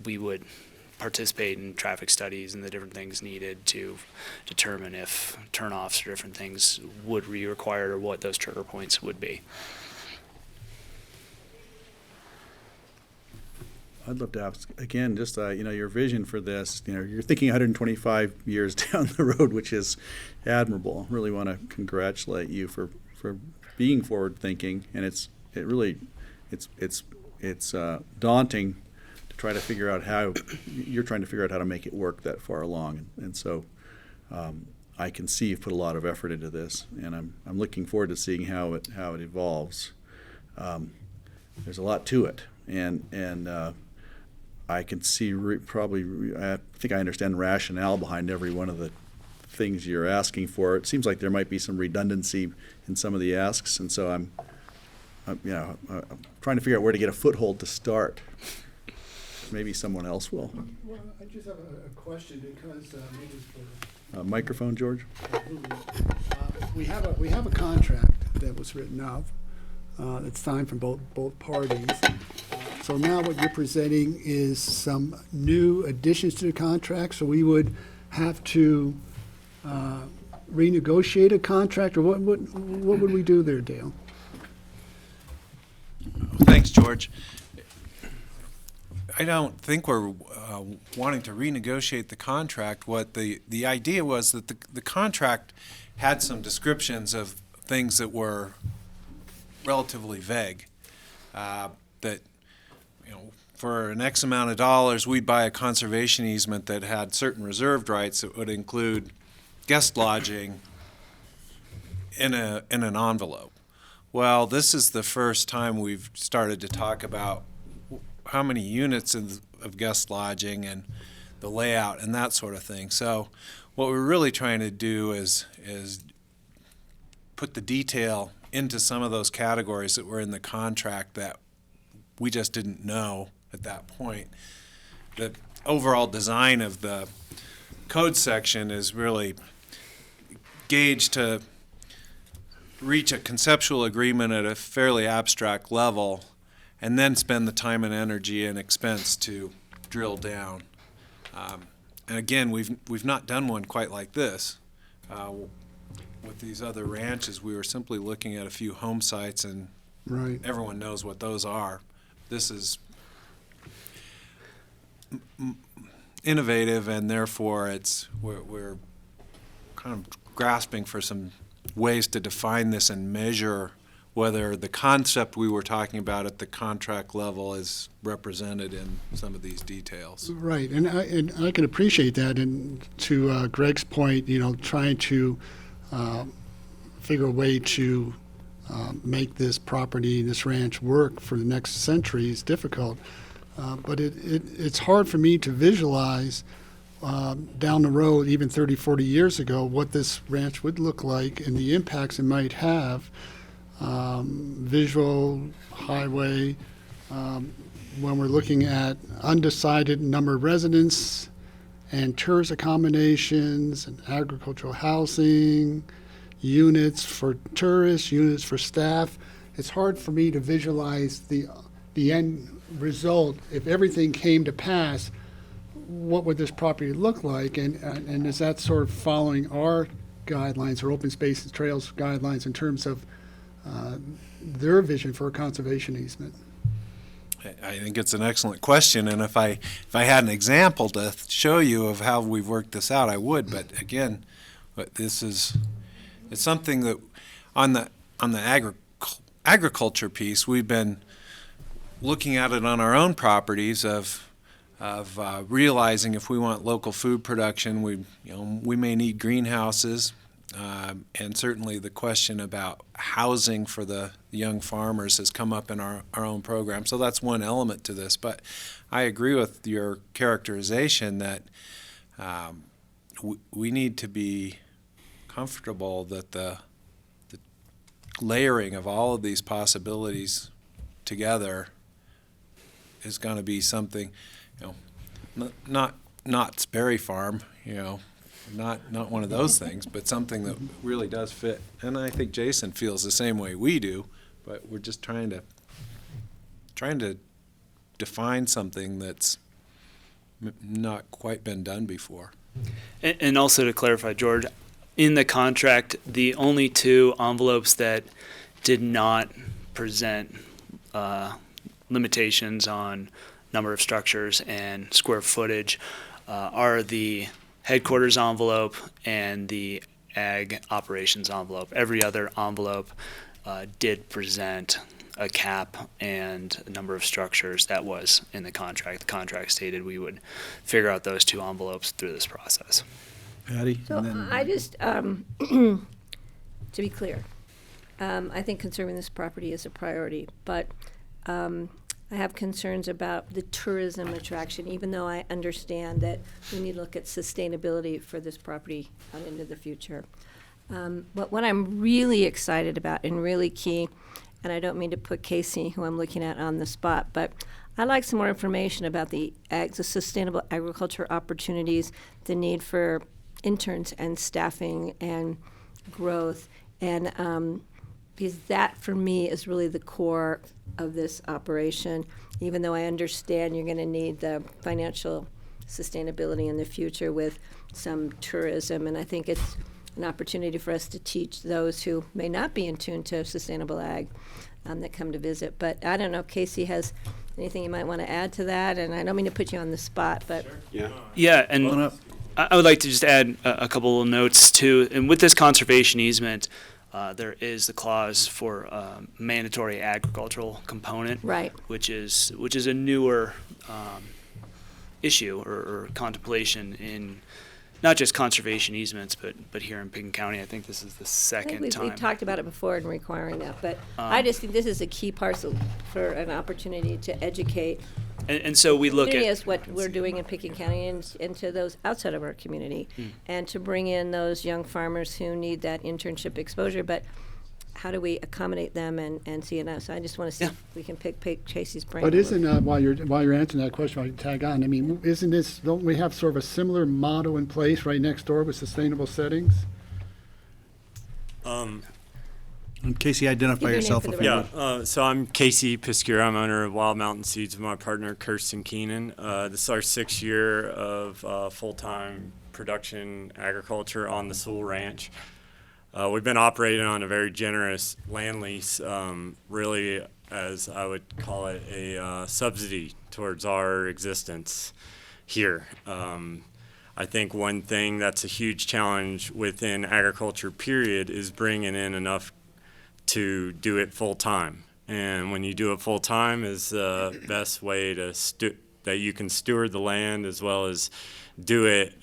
we would participate in traffic studies and the different things needed to determine if turnoffs or different things would be required or what those trigger points would be. I'd love to ask again, just your vision for this. You're thinking 125 years down the road, which is admirable. Really want to congratulate you for being forward thinking, and it's daunting to try to figure out how you're trying to figure out how to make it work that far along, and so I can see you've put a lot of effort into this, and I'm looking forward to seeing how it evolves. There's a lot to it, and I can see I think I understand the rationale behind every one of the things you're asking for. It seems like there might be some redundancy in some of the asks, and so I'm trying to figure out where to get a foothold to start. Maybe someone else will. Well, I just have a question because maybe it's for Microphone, George. we have a contract that was written up. It's signed from both parties. So now what you're presenting is some new additions to the contract. So we would have to renegotiate a contract, or what would we do there, Dale? Thanks, George. I don't think we're wanting to renegotiate the contract. What the idea was that the contract had some descriptions of things that were relatively vague. That, for an X amount of dollars, we'd buy a conservation easement that had certain reserved rights that would include guest lodging in an envelope. Well, this is the first time we've started to talk about how many units of guest lodging and the layout and that sort of thing. So what we're really trying to do is put the detail into some of those categories that were in the contract that we just didn't know at that point. The overall design of the code section is really gauged to reach a conceptual agreement at a fairly abstract level, and then spend the time and energy and expense to drill down. And again, we've not done one quite like this. With these other ranches, we were simply looking at a few home sites, and Right. everyone knows what those are. This is innovative, and therefore we're kind of grasping for some ways to define this and measure whether the concept we were talking about at the contract level is represented in some of these details. Right, and I can appreciate that. And to Greg's point, trying to figure a way to make this property, this ranch, work for the next century is difficult. But it's hard for me to visualize down the road, even 30, 40 years ago, what this ranch would look like and the impacts it might have. Visual, highway, when we're looking at undecided number of residents and tourist accommodations and agricultural housing, units for tourists, units for staff. It's hard for me to visualize the end result. If everything came to pass, what would this property look like? And is that sort of following our guidelines or open space and trails guidelines in terms of their vision for a conservation easement? I think it's an excellent question, and if I had an example to show you of how we've worked this out, I would. But again, it's something that on the agriculture piece, we've been looking at it on our own properties of realizing if we want local food production, we may need greenhouses, and certainly the question about housing for the young farmers has come up in our own program. So that's one element to this. But I agree with your characterization that we need to be comfortable that the layering of all of these possibilities together is going to be something, not Sperry Farm, not one of those things, but something that really does fit. And I think Jason feels the same way we do, but we're just trying to define something that's not quite been done before. And also to clarify, George, in the contract, the only two envelopes that did not present limitations on number of structures and square footage are the headquarters envelope and the ag operations envelope. Every other envelope did present a cap and a number of structures that was in the contract. The contract stated we would figure out those two envelopes through this process. Patty? So and then- I just, to be clear, I think conserving this property is a priority, but I have concerns about the tourism attraction, even though I understand that we need to look at sustainability for this property out into the future. But what I'm really excited about and really key, and I don't mean to put Casey, who I'm looking at, on the spot, but I'd like some more information about the sustainable agriculture opportunities, the need for interns and staffing and growth, and because that, for me, is really the core of this operation, even though I understand you're going to need the financial sustainability in the future with some tourism, and I think it's an opportunity for us to teach those who may not be in tune to sustainable ag that come to visit. But I don't know if Casey has anything you might want to add to that, and I don't mean to put you on the spot, but Yeah, and Come on up. I would like to just add a couple of notes too. And with this conservation easement, there is the clause for mandatory agricultural component, right. which is a newer issue or contemplation in not just conservation easements, but here in Pickens County. I think this is the I second think time. we've talked about it before and requiring that, but I just think this is a key parcel for an opportunity to educate And so we look community at as what we're doing in Pickens County and to those outside of our community, and to bring in those young farmers who need that internship exposure, but how do we accommodate them and see it out? So I just want to see if we can pick Casey's brain. But a little. isn't, while you're answering that question, I can tag on, I mean, don't we have sort of a similar motto in place right next door with sustainable settings? And Casey, identify Give your name yourself for if the you record. would. So I'm Casey Piscure. I'm owner of Wild Mountain Seeds with my partner, Kirsten Keenan. This is our 6th year of full-time production agriculture on the Sewell Ranch. We've been operating on a very generous land lease, really, as I would call it, a subsidy towards our existence here. I think one thing that's a huge challenge within agriculture, period, is bringing in enough to do it full time. And when you do it full time is the best way to that you can steward the land, as well as do it.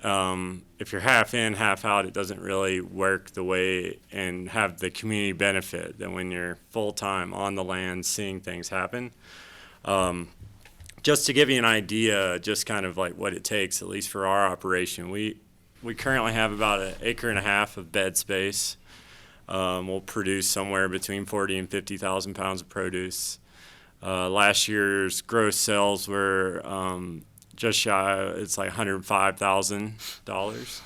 If you're half in, half out, it doesn't really work the way and have the community benefit than when you're full time on the land seeing things happen. Just to give you an idea, just kind of like what it takes, at least for our operation, we currently have about 1.5 acres of bed space. We'll produce somewhere between 40 and 50,000 pounds of produce. Last year's gross sales were just shy, it's like $105,000.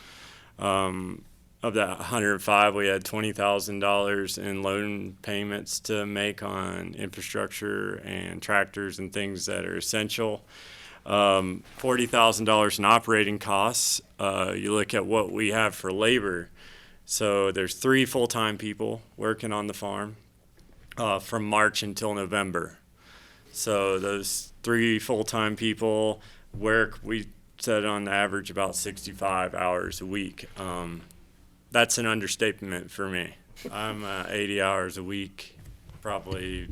Of that 105, we had $20,000 in loan payments to make on infrastructure and tractors and things that are essential. $40,000 in operating costs. You look at what we have for labor. So there's 3 full-time people working on the farm from March until November. So those 3 full-time people work, we said on average about 65 hours a week. That's an understatement for me. I'm 80 hours a week, probably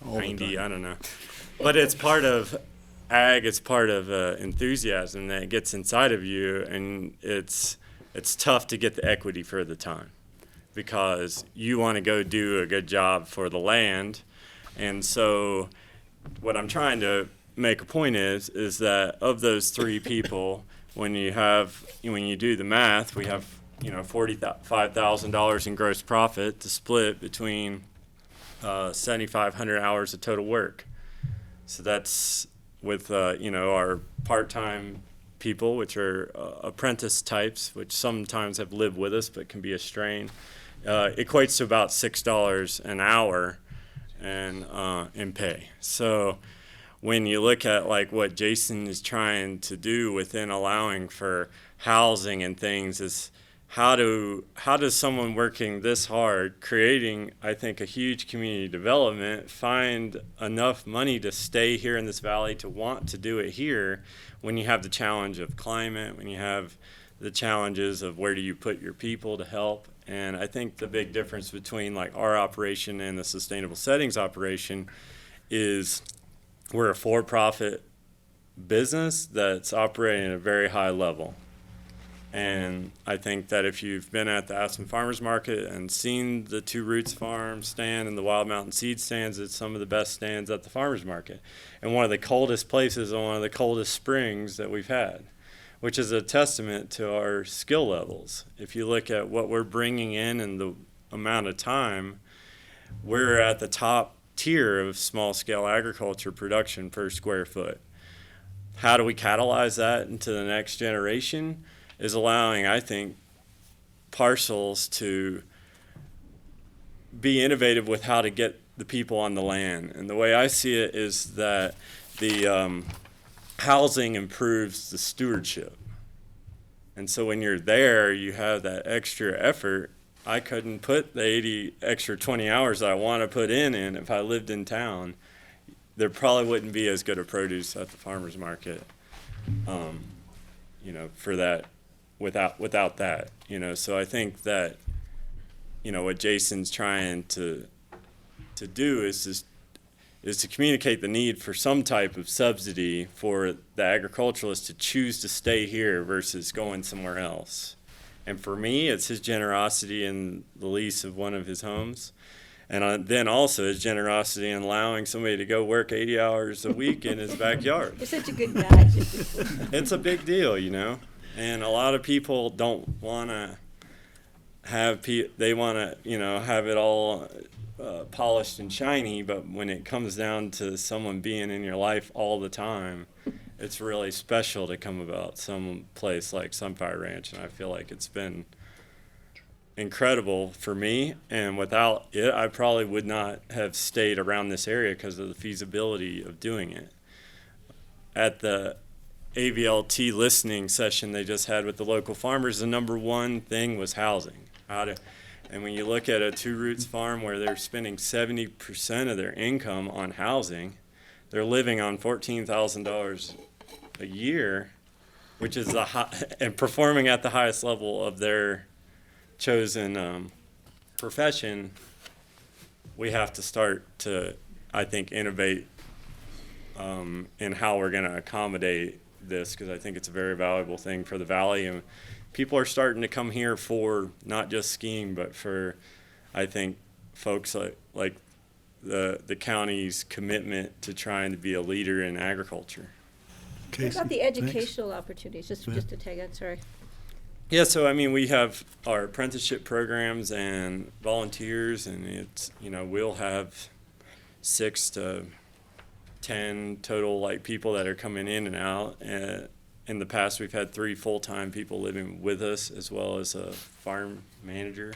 90, I don't know. But it's part of ag is part of enthusiasm that gets inside of you, and it's tough to get the equity for the time because you want to go do a good job for the land. And so what I'm trying to make a point is that of those three people, when you do the math, we have $45,000 in gross profit to split between 7,500 hours of total work. So that's with our part-time people, which are apprentice types, which sometimes have lived with us but can be a strain. Equates to about $6 an hour in pay. So when you look at like what Jason is trying to do within allowing for housing and things, is how does someone working this hard, creating, I think, a huge community development, find enough money to stay here in this valley, to want to do it here, when you have the challenge of climate, when you have the challenges of where do you put your people to help. And I think the big difference between like our operation and the sustainable settings operation is we're a for-profit business that's operating at a very high level. And I think that if you've been at the Aspen Farmers Market and seen the Two Roots Farm stand and the Wild Mountain Seed stands, it's some of the best stands at the farmers market. And one of the coldest places and one of the coldest springs that we've had, which is a testament to our skill levels. If you look at what we're bringing in and the amount of time, we're at the top tier of small-scale agriculture production per square foot. How do we catalyze that into the next generation? Is allowing, I think, parcels to be innovative with how to get the people on the land. And the way I see it is that the housing improves the stewardship. And so when you're there, you have that extra effort. I couldn't put the extra 20 hours that I want to put in if I lived in town. There probably wouldn't be as good a produce at the farmer's market, for that. Without that, so I think that, what Jason's trying to do is to communicate the need for some type of subsidy for the agriculturalist to choose to stay here versus going somewhere else. And for me, it's his generosity in the lease of one of his homes. And then also his generosity in allowing somebody to go work 80 hours a week in his backyard. You're such a good guy. It's a big deal, And a lot of people don't want to they want to, have it all polished and shiny, but when it comes down to someone being in your life all the time, it's really special to come about some place like Sunfire Ranch, and I feel like it's been incredible for me, and without it, I probably would not have stayed around this area because of the feasibility of doing it. At the AVLT listening session they just had with the local farmers, the number one thing was housing. And when you look at a Two Roots farm where they're spending 70% of their income on housing, they're living on $14,000 a year, which is and performing at the highest level of their chosen profession. We have to start to, I think, innovate in how we're going to accommodate this, because I think it's a very valuable thing for the valley, and people are starting to come here for not just skiing, but for, I think, folks like the county's commitment to trying to be a leader in agriculture. What about the educational opportunities? Just to tag on, sorry. Yeah, so I mean, we have our apprenticeship programs and volunteers, and it's, we'll have 6 to 10 total people that are coming in and out. In the past, we've had 3 full-time people living with us, as well as a farm manager.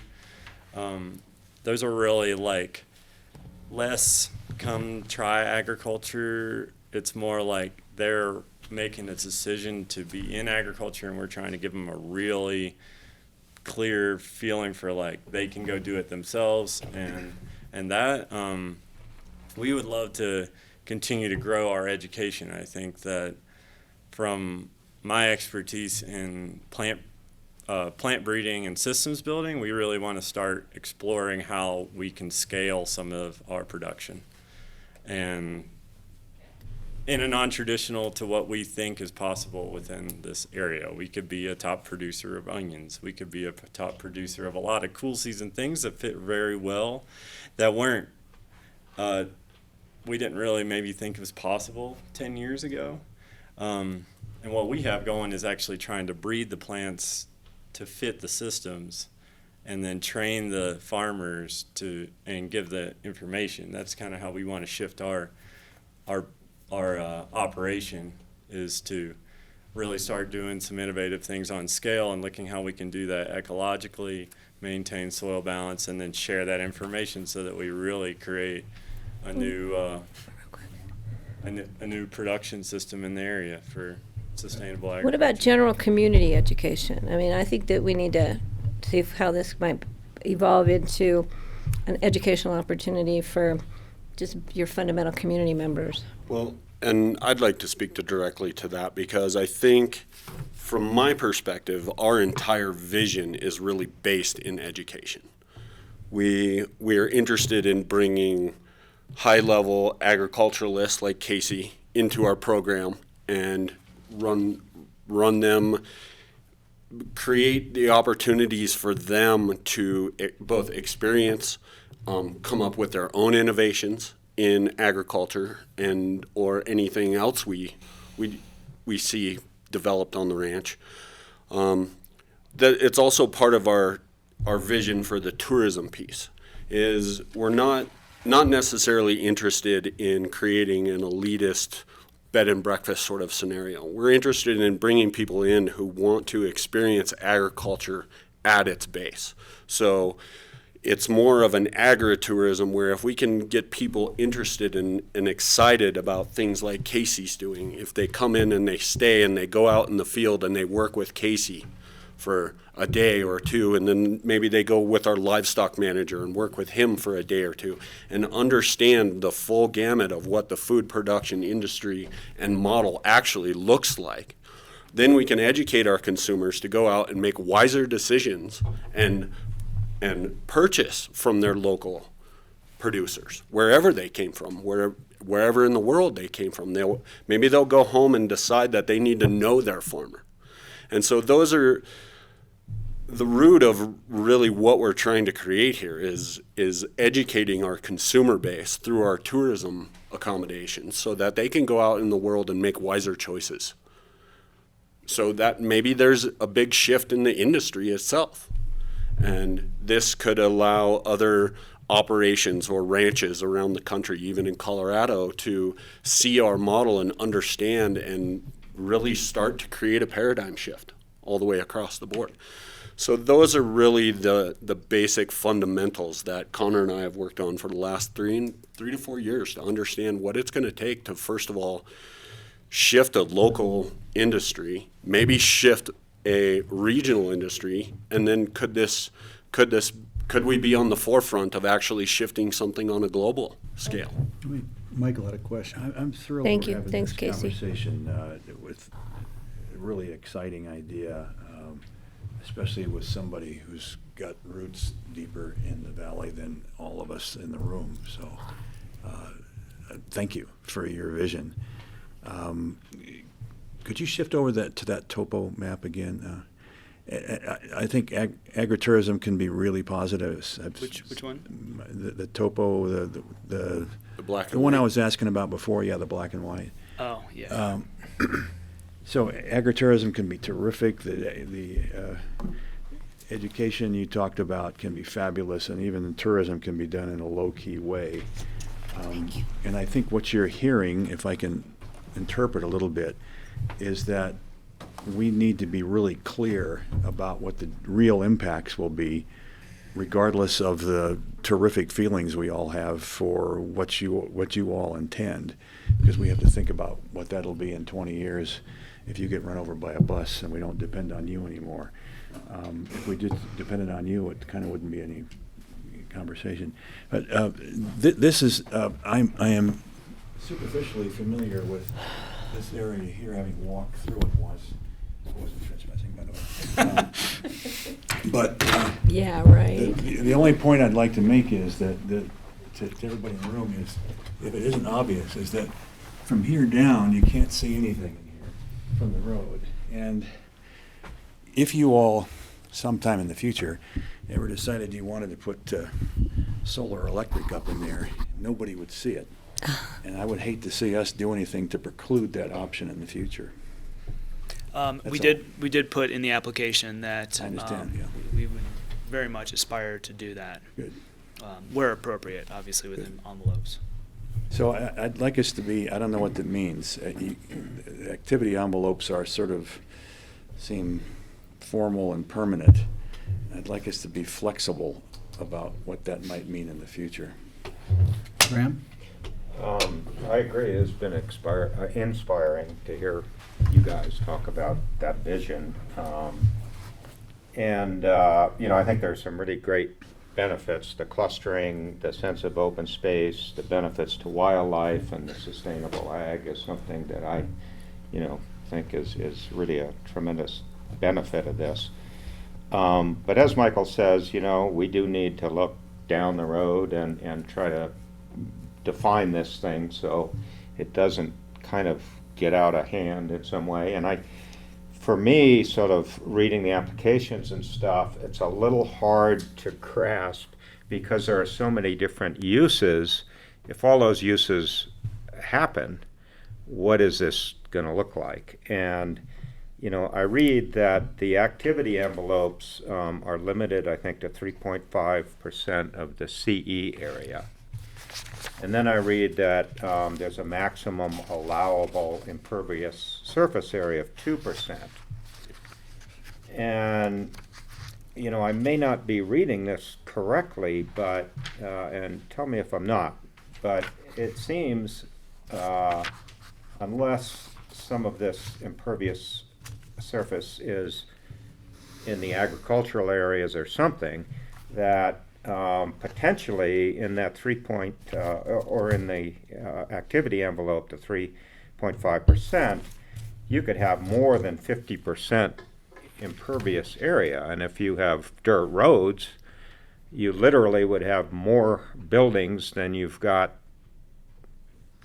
Those are really less come try agriculture. It's more like they're making a decision to be in agriculture, and we're trying to give them a really clear feeling for they can go do it themselves, and that we would love to continue to grow our education. I think that from my expertise in plant breeding and systems building, we really want to start exploring how we can scale some of our production. And in a non-traditional to what we think is possible within this area. We could be a top producer of onions. We could be a top producer of a lot of cool season things that fit very well that weren't, we didn't really maybe think was possible 10 years ago. And what we have going is actually trying to breed the plants to fit the systems and then train the farmers to and give the information. That's kind of how we want to shift our operation, is to really start doing some innovative things on scale and looking how we can do that ecologically, maintain soil balance, and then share that information so that we really create a new a new production system in the area for sustainable agriculture. What about general community education? I mean, I think that we need to see how this might evolve into an educational opportunity for just your fundamental community members. Well, and I'd like to speak directly to that, because I think from my perspective, our entire vision is really based in education. We are interested in bringing high-level agriculturalists like Casey into our program and run them, create the opportunities for them to both experience, come up with their own innovations in agriculture and or anything else we see developed on the ranch. That it's also part of our vision for the tourism piece. Is we're not necessarily interested in creating an elitist bed and breakfast sort of scenario. We're interested in bringing people in who want to experience agriculture at its base. So it's more of an agritourism, where if we can get people interested and excited about things like Casey's doing, if they come in and they stay and they go out in the field and they work with Casey for a day or two, and then maybe they go with our livestock manager and work with him for a day or two, and understand the full gamut of what the food production industry and model actually looks like, then we can educate our consumers to go out and make wiser decisions and purchase from their local producers, wherever they came from, wherever in the world they came from. Maybe they'll go home and decide that they need to know their farmer. And so those are the root of really what we're trying to create here, is educating our consumer base through our tourism accommodations so that they can go out in the world and make wiser choices. So that maybe there's a big shift in the industry itself. And this could allow other operations or ranches around the country, even in Colorado, to see our model and understand and really start to create a paradigm shift all the way across the board. So those are really the basic fundamentals that Connor and I have worked on for the last 3 to 4 years, to understand what it's going to take to, first of all, shift a local industry, maybe shift a regional industry, and then could we be on the forefront of actually shifting something on a global scale? Michael had a question. I'm thrilled Thank we're you. having Thanks, this Casey. conversation with a really exciting idea, especially with somebody who's got roots deeper in the valley than all of us in the room. So thank you for your vision. Could you shift over to that topo map again? I think agritourism can be really positive. Which one? The topo, the black the and one I white. was asking about before, yeah, the black and white. Oh, yeah. So agritourism can be terrific. The education you talked about can be fabulous, and even the tourism can be done in a low-key way. And I think what you're hearing, if I can interpret a little bit, is that we need to be really clear about what the real impacts will be, regardless of the terrific feelings we all have for what you all intend, because we have to think about what that'll be in 20 years if you get run over by a bus and we don't depend on you anymore. If we just depended on you, it kind of wouldn't be any conversation. But this is I am superficially familiar with this area here, having walked through it once. I wasn't trespassing, by the way. But Yeah, right. the only point I'd like to make is that to everybody in the room is, if it isn't obvious, is that from here down, you can't see anything in here from the road. And if you all, sometime in the future, ever decided you wanted to put solar electric up in there, nobody would see it. And I would hate to see us do anything to preclude that option in the future. We did put in the application that I understand, yeah. we would very much aspire to do that, Good. where appropriate, obviously within envelopes. So I'd like us to be, I don't know what that means. Activity envelopes are sort of, seem formal and permanent. I'd like us to be flexible about what that might mean in the future. Graham? I agree. It's been inspiring to hear you guys talk about that vision. I think there's some really great benefits, the clustering, the sense of open space, the benefits to wildlife, and the sustainable ag is something that I, think is really a tremendous benefit of this. But as Michael says, we do need to look down the road and try to define this thing so it doesn't kind of get out of hand in some way. And for me, sort of reading the applications and stuff, it's a little hard to grasp because there are so many different uses. If all those uses happen, what is this going to look like? And I read that the activity envelopes are limited, I think, to 3.5% of the CE area. And then I read that there's a maximum allowable impervious surface area of 2%. And, I may not be reading this correctly, but, and tell me if I'm not, but it seems unless some of this impervious surface is in the agricultural areas or something, that potentially in that or in the activity envelope, the 3.5%, you could have more than 50% impervious area. And if you have dirt roads, you literally would have more buildings than you've got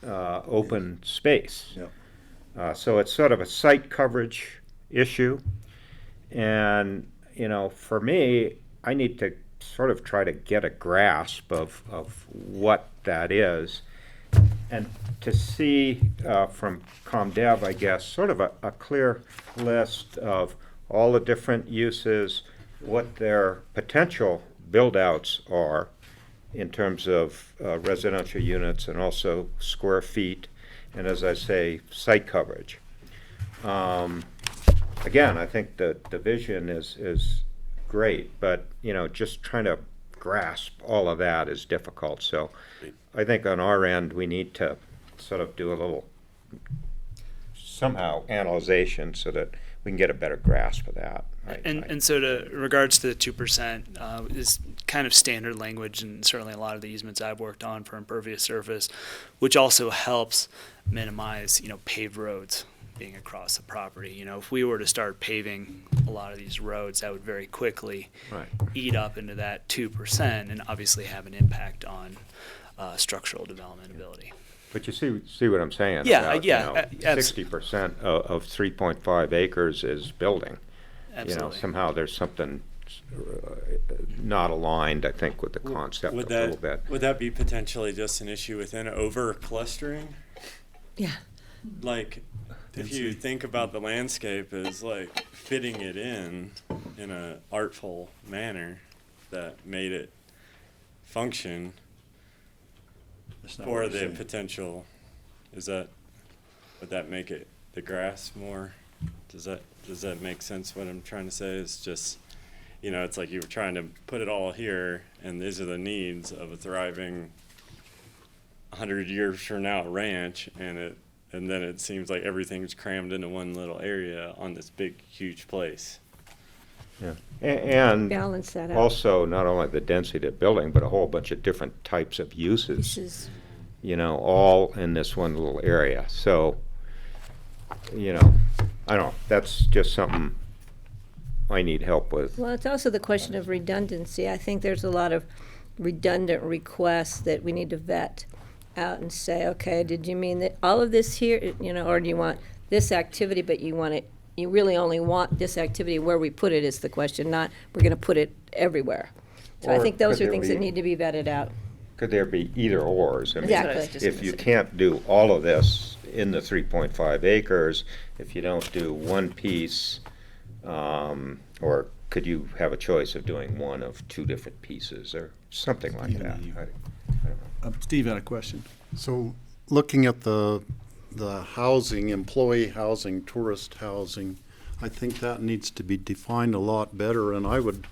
open space. Yep. So it's sort of a site coverage issue. And, for me, I need to sort of try to get a grasp of what that is, and to see from ComDev, I guess, sort of a clear list of all the different uses, what their potential build-outs are in terms of residential units and also square feet, and as I say, site coverage. Again, I think the vision is great, but just trying to grasp all of that is difficult. So I think on our end we need to sort of do a little somehow analyzation so that we can get a better grasp of that. And so to regards to the 2% is kind of standard language, and certainly a lot of the easements I've worked on for impervious surface, which also helps minimize paved roads being across the property. If we were to start paving a lot of these roads, that would very quickly eat up into that 2% and obviously have an impact on structural development ability. But you see what I'm saying? Yeah, about, 60% of 3.5 acres is building. Absolutely. Somehow there's something not aligned, I think, with the concept a little bit. Would that be potentially just an issue within over-clustering? Yeah. Like, if you think about the landscape as like fitting it in a artful manner that made it function for the potential, would that make it the grass more? Does that make sense? What I'm trying to say is just, it's like you were trying to put it all here, and these are the needs of a thriving 100 years from now ranch, and then it seems like everything's crammed into one little area on this big, huge place. Yeah. And Balance that out. also not only the density of building, but a whole bunch of different types of uses, all in this one little area. So, I don't know, that's just something I need help with. Well, it's also the question of redundancy. I think there's a lot of redundant requests that we need to vet out and say, okay, did you mean that all of this here, or do you want this activity, but you want it, you really only want this activity, where we put it is the question, not we're going to put it everywhere. So I Or think those could are there things that be- need to be vetted out. Could there be either ors? I mean, Exactly. if you can't do all of this in the 3.5 acres, if you don't do one piece, or could you have a choice of doing one of two different pieces or something like that? I don't know. Steve had a question. So, looking at the housing, employee housing, tourist housing, I think that needs to be defined a lot better, and I would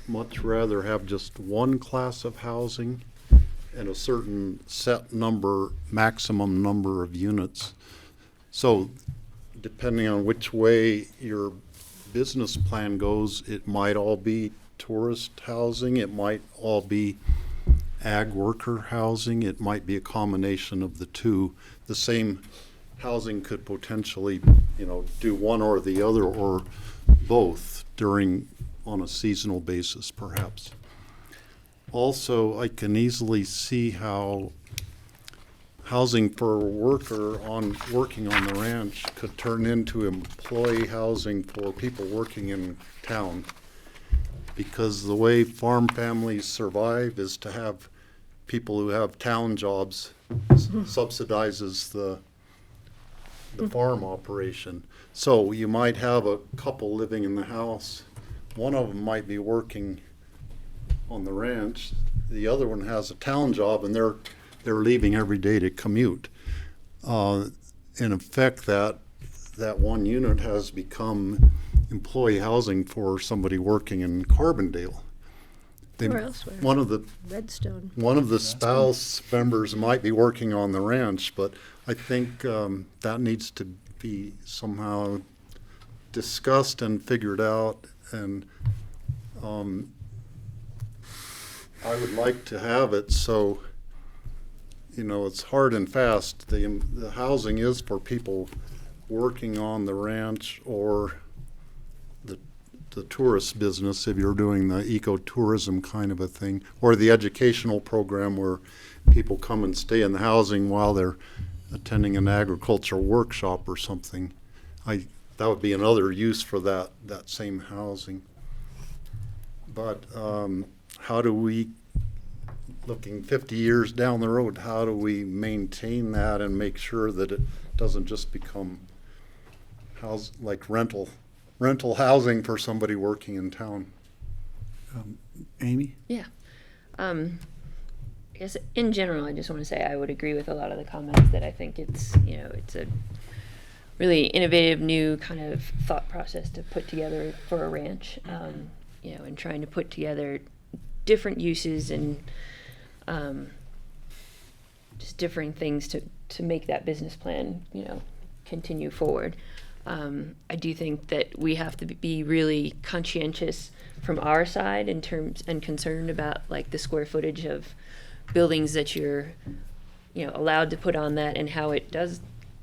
much rather have just one class of housing and a certain set number, maximum number of units. So, depending on which way your business plan goes, it might all be tourist housing, it might all be ag worker housing, it might be a combination of the two. The same housing could potentially, do one or the other or both on a seasonal basis perhaps. Also, I can easily see how housing for a worker working on the ranch could turn into employee housing for people working in town. Because the way farm families survive is to have people who have town jobs subsidizes the farm operation. So you might have a couple living in the house. One of them might be working on the ranch. The other one has a town job, and they're leaving every day to commute. In effect, that one unit has become employee housing for somebody working in Carbondale. Or elsewhere. One of the Redstone. One of the spouse members might be working on the ranch, but I think that needs to be somehow discussed and figured out. And I would like to have it so, it's hard and fast. The housing is for people working on the ranch or the tourist business, if you're doing the ecotourism kind of a thing, or the educational program where people come and stay in the housing while they're attending an agricultural workshop or something. That would be another use for that same housing. But how do we, looking 50 years down the road, how do we maintain that and make sure that it doesn't just become like rental housing for somebody working in town? Amy? Yeah. I guess in general, I just want to say I would agree with a lot of the comments that I think it's a really innovative new kind of thought process to put together for a ranch, and trying to put together different uses and just different things to make that business plan, continue forward. I do think that we have to be really conscientious from our side in terms and concerned about like the square footage of buildings that you're, allowed to put on that and how it does,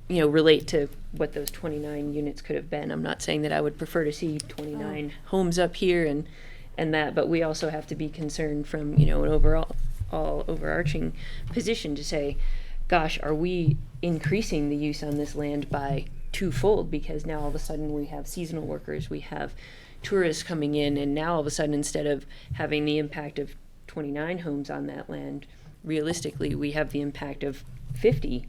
relate to what those 29 units could have been. I'm not saying that I would prefer to see 29 homes up here and that, but we also have to be concerned from, an overarching position to say, gosh, are we increasing the use on this land by twofold, because now all of a sudden we have seasonal workers, we have tourists coming in, and now all of a sudden instead of having the impact of 29 homes on that land, realistically we have the impact of 50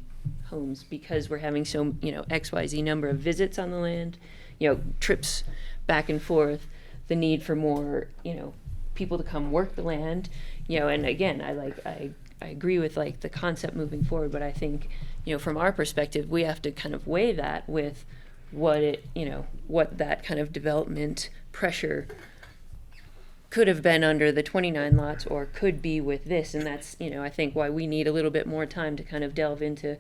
homes because we're having so, XYZ number of visits on the land, trips back and forth, the need for more, people to come work the land, and again, I agree with like the concept moving forward, but I think, from our perspective, we have to kind of weigh that with what that kind of development pressure could have been under the 29 lots or could be with this. And that's, I think why we need a little bit more time to kind of delve into,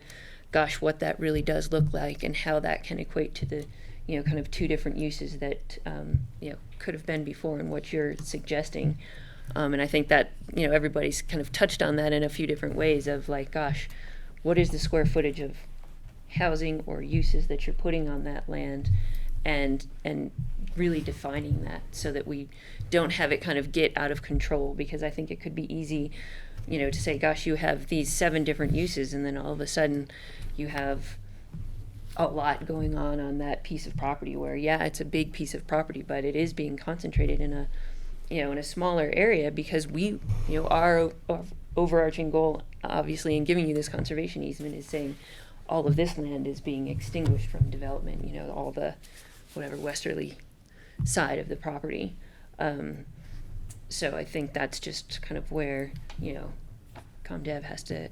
gosh, what that really does look like and how that can equate to the, kind of two different uses that, could have been before and what you're suggesting. And I think that, everybody's kind of touched on that in a few different ways of like, gosh, what is the square footage of housing or uses that you're putting on that land, and really defining that so that we don't have it kind of get out of control, because I think it could be easy, to say, gosh, you have these 7 different uses, and then all of a sudden you have a lot going on that piece of property where, yeah, it's a big piece of property, but it is being concentrated in a smaller area, because our overarching goal, obviously, in giving you this conservation easement is saying all of this land is being extinguished from development, all the whatever westerly side of the property. So I think that's just kind of where, ComDev has to,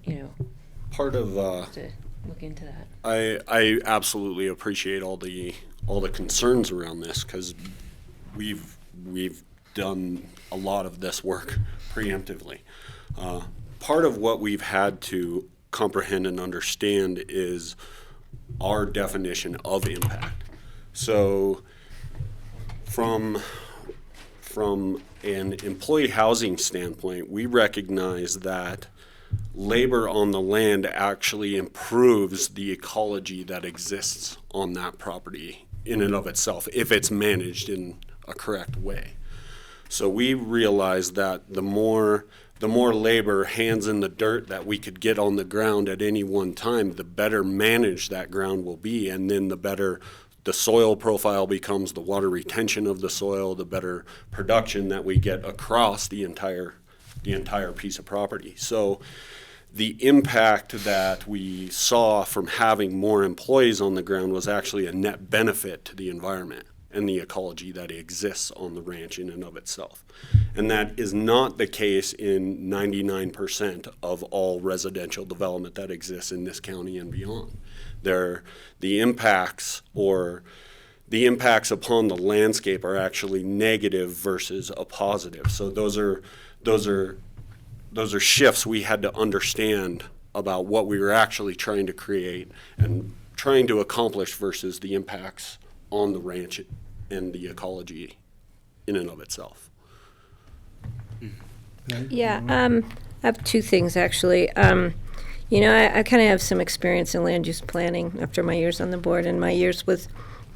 Part of to look into that. I absolutely appreciate all the concerns around this, because we've done a lot of this work preemptively. Part of what we've had to comprehend and understand is our definition of impact. So from an employee housing standpoint, we recognize that labor on the land actually improves the ecology that exists on that property in and of itself, if it's managed in a correct way. So we realize that the more labor, hands in the dirt, that we could get on the ground at any one time, the better managed that ground will be, and then the better the soil profile becomes, the water retention of the soil, the better production that we get across the entire piece of property. So the impact that we saw from having more employees on the ground was actually a net benefit to the environment and the ecology that exists on the ranch in and of itself. And that is not the case in 99% of all residential development that exists in this county and beyond. The impacts upon the landscape are actually negative versus a positive. So those are shifts we had to understand about what we were actually trying to create and trying to accomplish versus the impacts on the ranch and the ecology in and of itself. Yeah, I have 2 things, actually. I kind of have some experience in land use planning after my years on the board and my years with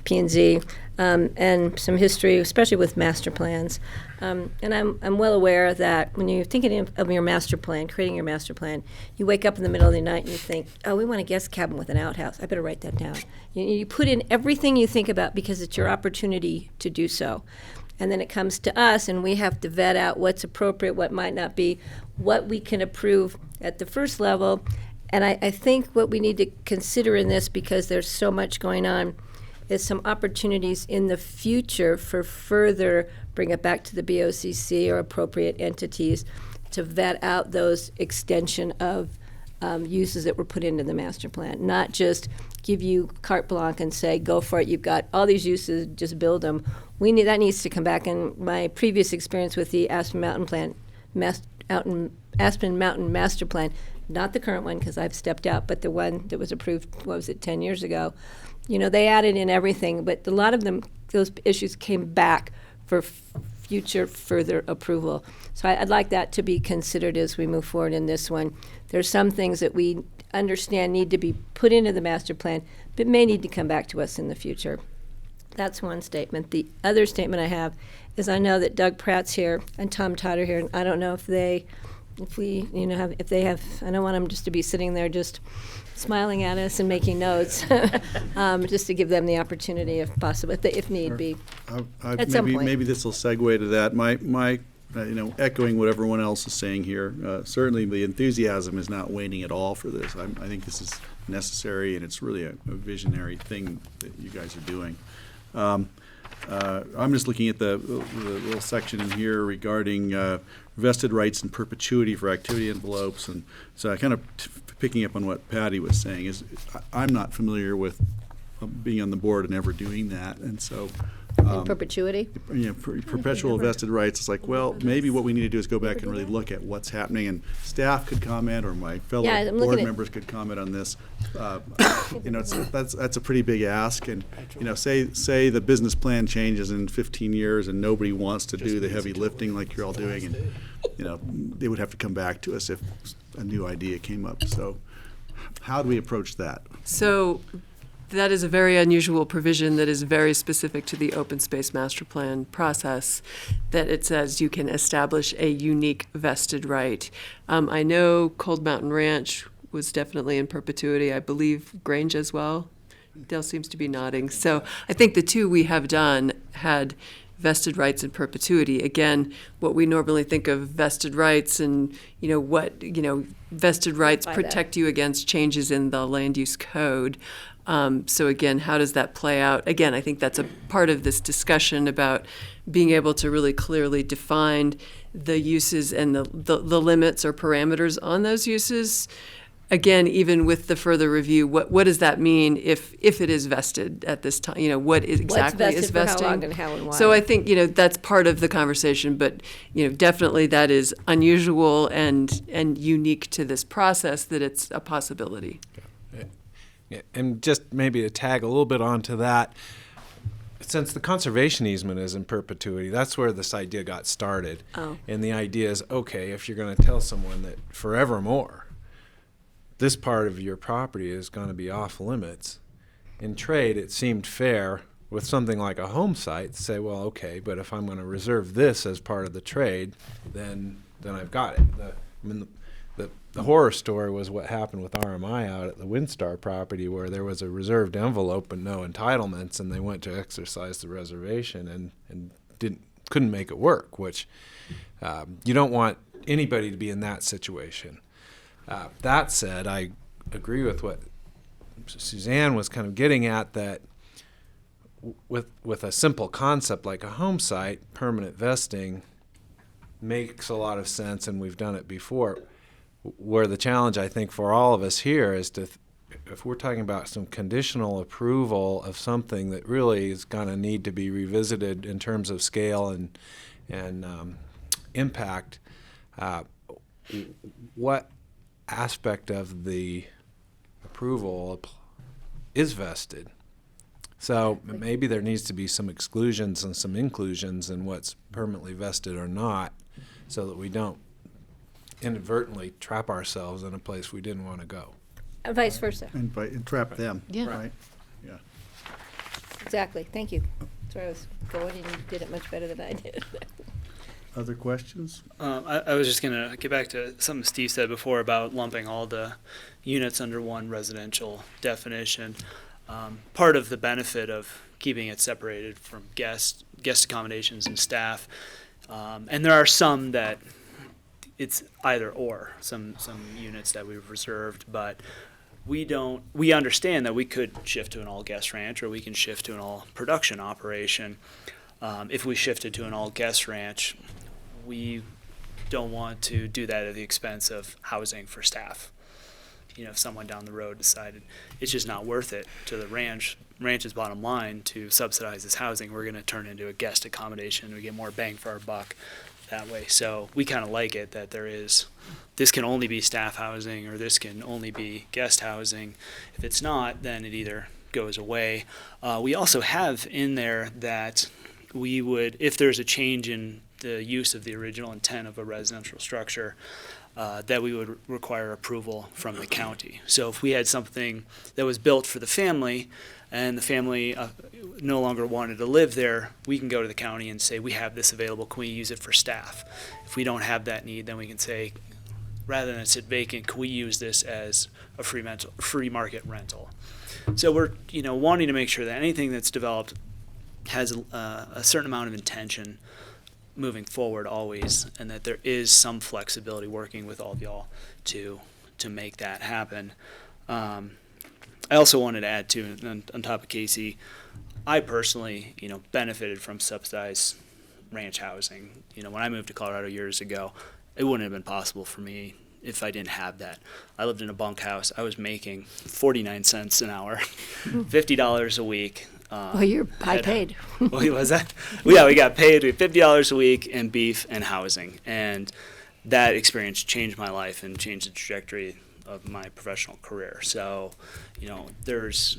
P&Z, and some history, especially with master plans. And I'm well aware that when you're thinking of your master plan, creating your master plan, you wake up in the middle of the night and you think, oh, we want a guest cabin with an outhouse. I better write that down. You put in everything you think about because it's your opportunity to do so. And then it comes to us, and we have to vet out what's appropriate, what might not be, what we can approve at the first level. And I think what we need to consider in this, because there's so much going on, is some opportunities in the future for further, bring it back to the BOCC or appropriate entities, to vet out those extension of uses that were put into the master plan, not just give you carte blanche and say, go for it, you've got all these uses, just build them. That needs to come back. And my previous experience with the Aspen Mountain Master Plan, not the current one because I've stepped out, but the one that was approved, 10 years ago, they added in everything, but a lot of them, those issues came back for future further approval. So I'd like that to be considered as we move forward in this one. There's some things that we understand need to be put into the master plan, but may need to come back to us in the future. That's one statement. The other statement I have is I know that Doug Pratt's here and Tom Todd are here, and I don't know if they have, I don't want them just to be sitting there just smiling at us and making notes, just to give them the opportunity if possible, if need be. At some point. Maybe this will segue to that. My echoing what everyone else is saying here, certainly the enthusiasm is not waning at all for this. I think this is necessary, and it's really a visionary thing that you guys are doing. I'm just looking at the little section in here regarding vested rights and perpetuity for activity envelopes, and so I kind of picking up on what Patty was saying is I'm not familiar with being on the board and ever doing that, and so perpetuity? Perpetual vested rights. It's like, well, maybe what we need to do is go back and really look at what's happening, and staff could comment, or my fellow board members could comment on this. That's a pretty big ask, and say the business plan changes in 15 years and nobody wants to do the heavy lifting like you're all doing, and they would have to come back to us if a new idea came up. So how do we approach that? So That is a very unusual provision that is very specific to the open space master plan process, that it says you can establish a unique vested right. I know Cold Mountain Ranch was definitely in perpetuity. I believe Grange as well. Dale seems to be nodding. So I think the two we have done had vested rights in perpetuity. Again, what we normally think of vested rights and, vested rights By protect you against changes in the land use code. So again, how does that play out? Again, I think that's a part of this discussion about being able to really clearly define the uses and the limits or parameters on those uses. Again, even with the further review, what does that mean if it is vested at this time? What exactly is vested for how vesting? long and how and why? So I think, that's part of the conversation, but, definitely that is unusual and unique to this process, that it's a possibility. Yeah, and just maybe to tag a little bit onto that, since the conservation easement is in perpetuity, that's where this idea got started. Oh. And the idea is, okay, if you're going to tell someone that forevermore, this part of your property is going to be off limits. In trade, it seemed fair with something like a home site to say, well, okay, but if I'm going to reserve this as part of the trade, then I've got it. The horror story was what happened with RMI out at the Windstar property, where there was a reserved envelope and no entitlements, and they went to exercise the reservation and couldn't make it work, which you don't want anybody to be in that situation. That said, I agree with what Suzanne was kind of getting at, that with a simple concept like a home site, permanent vesting makes a lot of sense, and we've done it before. Where the challenge, I think, for all of us here is if we're talking about some conditional approval of something that really is going to need to be revisited in terms of scale and impact, what aspect of the approval is vested? So maybe there needs to be some exclusions and some inclusions in what's permanently vested or not, so that we don't inadvertently trap ourselves in a place we didn't want to go. And vice versa. And trap them, Yeah. right? Yeah. Exactly. Thank you. That's where I was going, and you did it much better than I did. Other questions? I was just going to get back to something Steve said before about lumping all the units under one residential definition. Part of the benefit of keeping it separated from guest accommodations and staff, and there are some that it's either or, some units that we've reserved, but we understand that we could shift to an all guest ranch, or we can shift to an all production operation. If we shifted to an all guest ranch, we don't want to do that at the expense of housing for staff. If someone down the road decided it's just not worth it to the ranch's bottom line to subsidize this housing, we're going to turn into a guest accommodation. We get more bang for our buck that way. So we kind of like it that this can only be staff housing, or this can only be guest housing. If it's not, then it either goes away. We also have in there that we would, if there's a change in the use of the original intent of a residential structure, that we would require approval from the county. So if we had something that was built for the family, and the family no longer wanted to live there, we can go to the county and say, we have this available, can we use it for staff? If we don't have that need, then we can say, rather than sit vacant, can we use this as a free market rental? So we're wanting to make sure that anything that's developed has a certain amount of intention moving forward always, and that there is some flexibility working with all of y'all to make that happen. I also wanted to add too, on top of Casey, I personally, benefited from subsidized ranch housing. When I moved to Colorado years ago, it wouldn't have been possible for me if I didn't have that. I lived in a bunkhouse. I was making 49 cents an hour, $50 a week. Well, you're high paid. Well, was that? Well, yeah, we got paid $50 a week in beef and housing, and that experience changed my life and changed the trajectory of my professional career. So, there's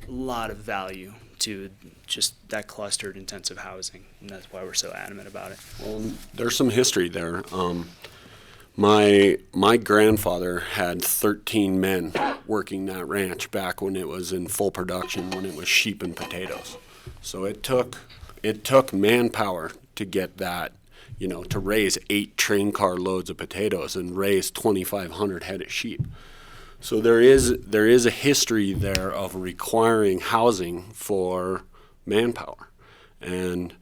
a lot of value to just that clustered intensive housing, and that's why we're so adamant about it. Well, there's some history there. My grandfather had 13 men working that ranch back when it was in full production, when it was sheep and potatoes. So it took manpower to get that, to raise 8 train car loads of potatoes and raise 2,500 head of sheep. So there is a history there of requiring housing for manpower. And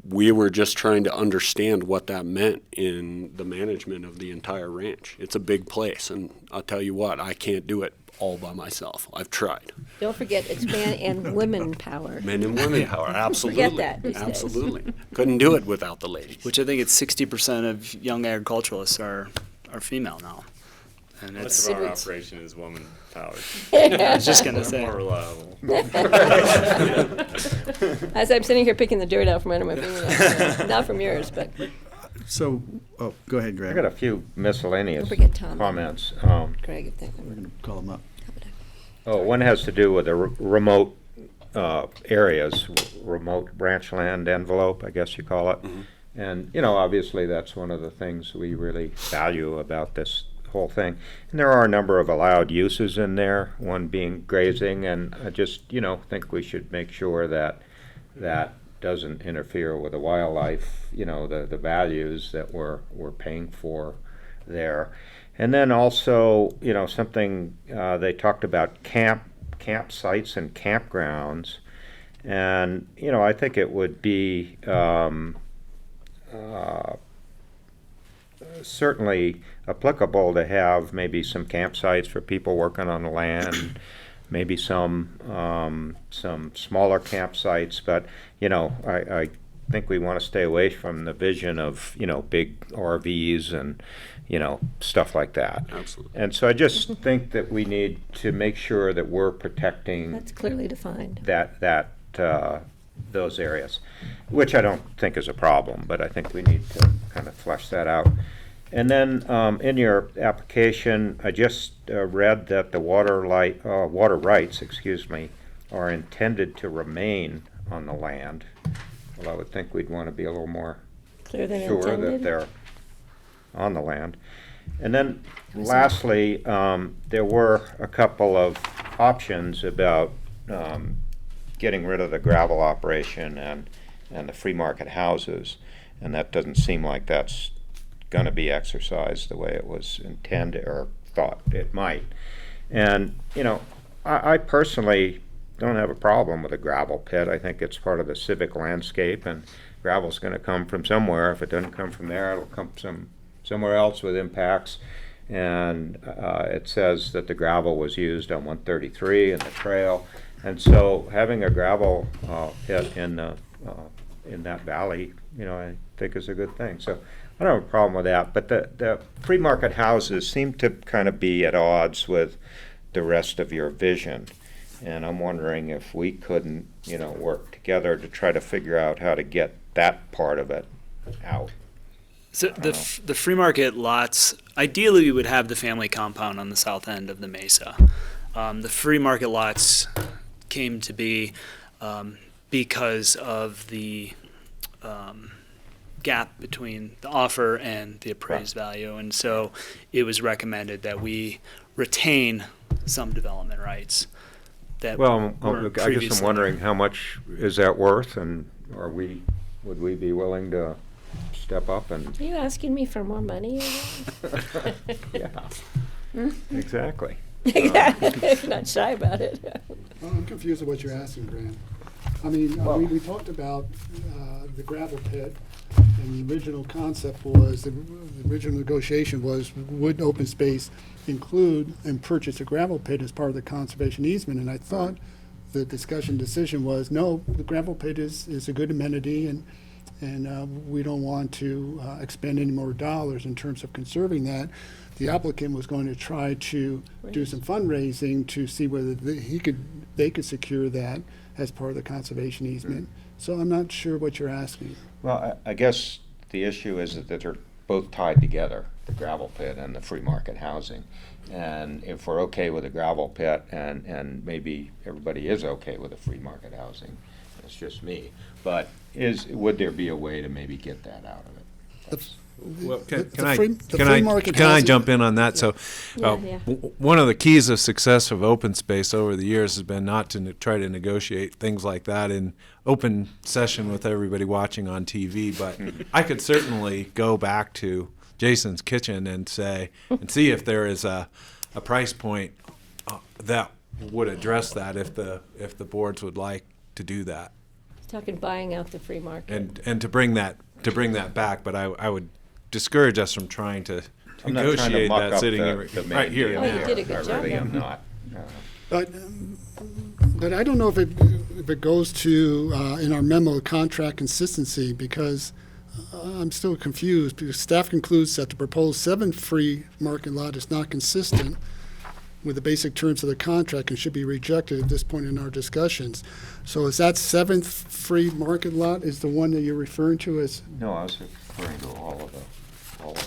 we were just trying to understand what that meant in the management of the entire ranch. It's a big place, and I'll tell you what, I can't do it all by myself. I've tried. Don't forget, it's man and women power. Men and women power, absolutely. Forget that these days. Absolutely. Couldn't do it without the ladies. Which I think it's 60% of young agriculturalists are female now. And Most it's, of our operation is woman powered. I was just gonna We're say. more reliable. As I'm sitting here picking the dirt out from under my fingernails, not from yours, but So, go ahead, I Greg. got a few miscellaneous Don't forget Tom. comments. Greg, if that We're going to call them up. One has to do with the remote areas, remote ranch land envelope, I guess you call it. And, obviously that's one of the things we really value about this whole thing. And there are a number of allowed uses in there, one being grazing, and I just, think we should make sure that that doesn't interfere with the wildlife, the values that we're paying for there. And then also, something they talked about campsites and campgrounds, and I think it would be certainly applicable to have maybe some campsites for people working on the land, maybe some smaller campsites, but I think we want to stay away from the vision of big RVs and stuff like that. Absolutely. And so I just think that we need to make sure that we're protecting that's clearly defined. those areas, which I don't think is a problem, but I think we need to kind of flesh that out. And then in your application, I just read that the water rights, are intended to remain on the land. Well, I would think we'd want to be a little more Clear than sure that intended. they're on the land. And then lastly, there were a couple of options about getting rid of the gravel operation and the free market houses, and that doesn't seem like that's going to be exercised the way it was intended or thought it might. And, I personally don't have a problem with a gravel pit. I think it's part of the civic landscape, and gravel's going to come from somewhere. If it doesn't come from there, it'll come somewhere else with impacts. And it says that the gravel was used on 133 and the trail. And so having a gravel pit in that valley, I think is a good thing. So I don't have a problem with that. But the free market houses seem to kind of be at odds with the rest of your vision. And I'm wondering if we couldn't, work together to try to figure out how to get that part of it out. So the free market lots, ideally we would have the family compound on the south end of the mesa. The free market lots came to be because of the gap between the offer and the appraised value, and so it was recommended that we retain some development rights. That Well, were I guess previously I'm wondering how much is that worth, and would we be willing to step up and? Are you asking me for more money? Yeah, exactly. Exactly. Not shy about it. Well, I'm confused with what you're asking, Grant. I mean, we talked about the gravel pit, and the original concept was, the original negotiation was, would open space include and purchase a gravel pit as part of the conservation easement? And I thought the decision was, no, the gravel pit is a good amenity, and we don't want to expend any more dollars in terms of conserving that. The applicant was going to try to do some fundraising to see whether they could secure that as part of the conservation easement. So I'm not sure what you're asking. Well, I guess the issue is that they're both tied together, the gravel pit and the free market housing. And if we're okay with the gravel pit, and maybe everybody is okay with the free market housing, it's just me, but would there be a way to maybe get that out of it? Well, can the I free- the free market can I housing- jump in on that? So, Yeah. one of the keys of success of open space over the years has been not to try to negotiate things like that in open session with everybody watching on TV. But I could certainly go back to Jason's Kitchen and see if there is a price point that would address that if the boards would like to do that. Talking buying out the free market. And to bring that back, but I would discourage us from trying to I'm not trying to negotiate muck that up sitting the main right here. deal Oh, you here. did a good I job, really yeah. am not. But I don't know if it goes to, in our memo, contract consistency, because I'm still confused, because staff concludes that the proposed 7th free market lot is not consistent with the basic terms of the contract and should be rejected at this point in our discussions. So is that 7th free market lot is the one that you're referring to as? No, I was referring to all of them.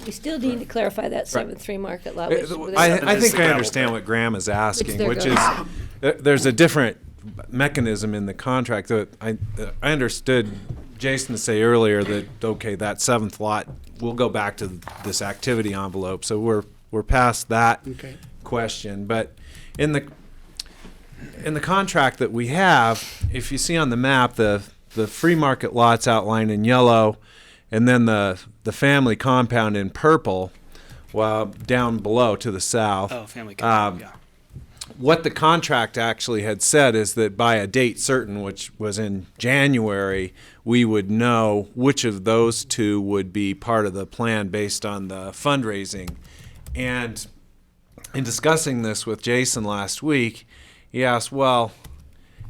We still need to clarify that 7th free market lot. I which- think I understand what Graham is asking, there which goes. is there's a different mechanism in the contract that I understood Jason to say earlier that, okay, that 7th lot, we'll go back to this activity envelope. So we're past that Okay. question. But in the contract that we have, if you see on the map, the free market lots outlined in yellow, and then the family compound in purple, while down below to the south. Oh, family compound, yeah. What the contract actually had said is that by a date certain, which was in January, we would know which of those two would be part of the plan based on the fundraising. And in discussing this with Jason last week, he asked, well,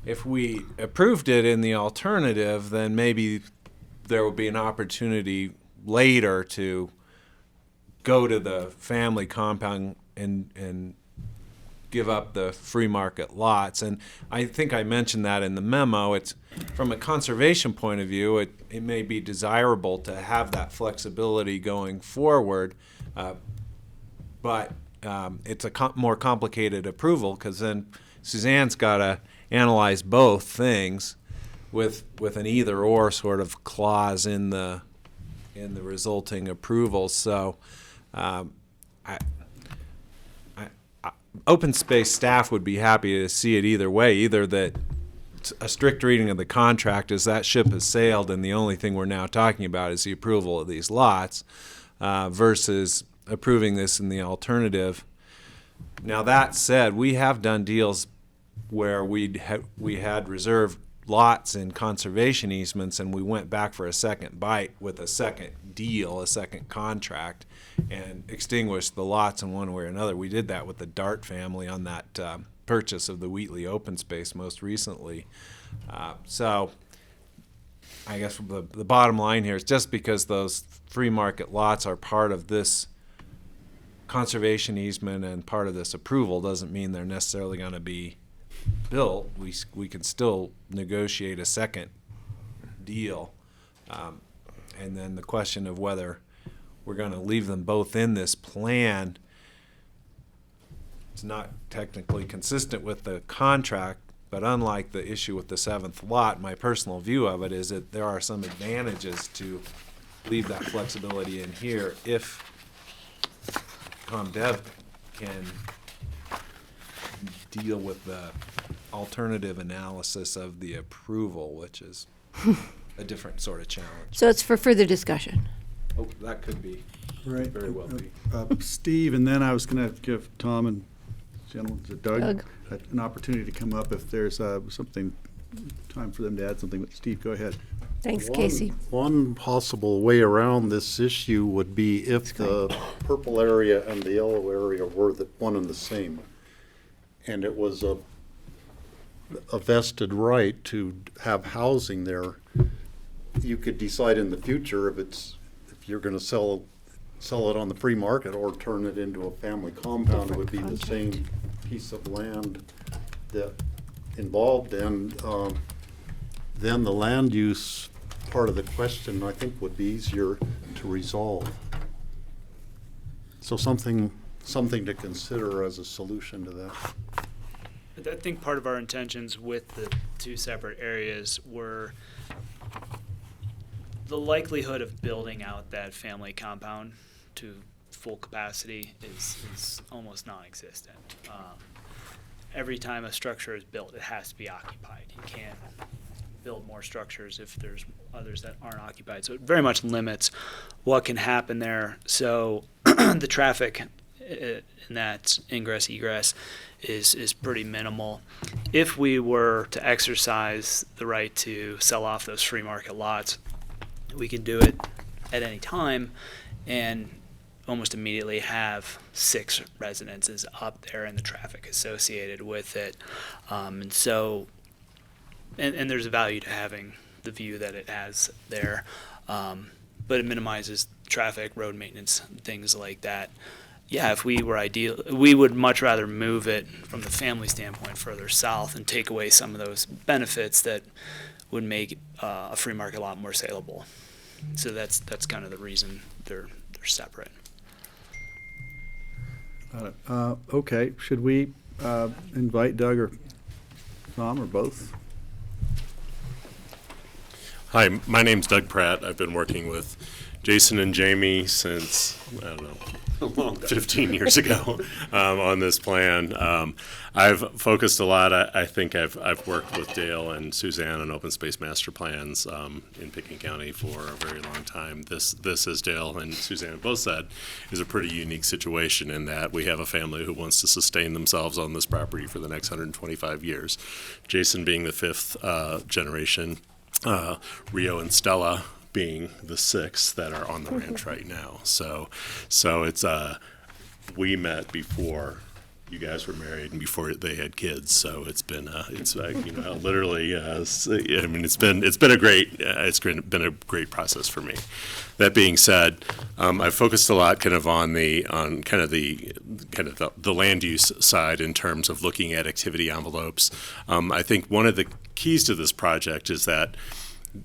if we approved it in the alternative, then maybe there would be an opportunity later to go to the family compound and give up the free market lots. And I think I mentioned that in the memo. It's from a conservation point of view, it may be desirable to have that flexibility going forward, but it's a more complicated approval because then Suzanne's got to analyze both things with an either or sort of clause in the resulting approval. So open space staff would be happy to see it either way, either that a strict reading of the contract is that ship has sailed and the only thing we're now talking about is the approval of these lots, versus approving this in the alternative. Now that said, we have done deals where we had reserved lots in conservation easements and we went back for a second bite with a second deal, a second contract, and extinguished the lots in one way or another. We did that with the Dart family on that purchase of the Wheatley open space most recently. So I guess the bottom line here is just because those free market lots are part of this conservation easement and part of this approval doesn't mean they're necessarily going to be built. We can still negotiate a second deal. And then the question of whether we're going to leave them both in this plan, it's not technically consistent with the contract, but unlike the issue with the 7th lot, my personal view of it is that there are some advantages to leave that flexibility in here if ComDev can deal with the alternative analysis of the approval, which is a different sort of challenge. So it's for further discussion. Oh, that could be. Right. Very well be. Steve, and then I was going to give Tom and gentleman, Doug, Doug. an opportunity to come up if there's something, time for them to add something. But Steve, go ahead. Thanks, Casey. One possible way around this issue would be if the purple area and the yellow area were the one and the same, and it was a vested right to have housing there. You could decide in the future if you're going to sell it on the free market or turn it into a family compound. It would be the same piece of land that involved, and then the land use part of the question, I think, would be easier to resolve. So something to consider as a solution to that. I think part of our intentions with the two separate areas were the likelihood of building out that family compound to full capacity is almost non-existent. Every time a structure is built, it has to be occupied. You can't build more structures if there's others that aren't occupied. So it very much limits what can happen there. So the traffic in that ingress egress is pretty minimal. If we were to exercise the right to sell off those free market lots, we can do it at any time and almost immediately have 6 residences up there and the traffic associated with it. And there's a value to having the view that it has there, but it minimizes traffic, road maintenance, things like that. Yeah, if we were ideal, we would much rather move it from the family standpoint further south and take away some of those benefits that would make a free market lot more saleable. So that's kind of the reason they're separate. Okay, should we invite Doug or Tom or both? Hi, my name's Doug Pratt. I've been working with Jason and Jamie since, I don't know, 15 years ago on this plan. I've focused a lot. I think I've worked with Dale and Suzanne on open space master plans in Pickens County for a very long time. This, as Dale and Suzanne both said, is a pretty unique situation in that we have a family who wants to sustain themselves on this property for the next 125 years. Jason being the 5th generation, Rio and Stella being the 6 that are on the ranch right now. So it's we met before you guys were married and before they had kids. So it's been literally it's been a great process for me. That being said, I've focused a lot kind of on the land use side in terms of looking at activity envelopes. I think one of the keys to this project is that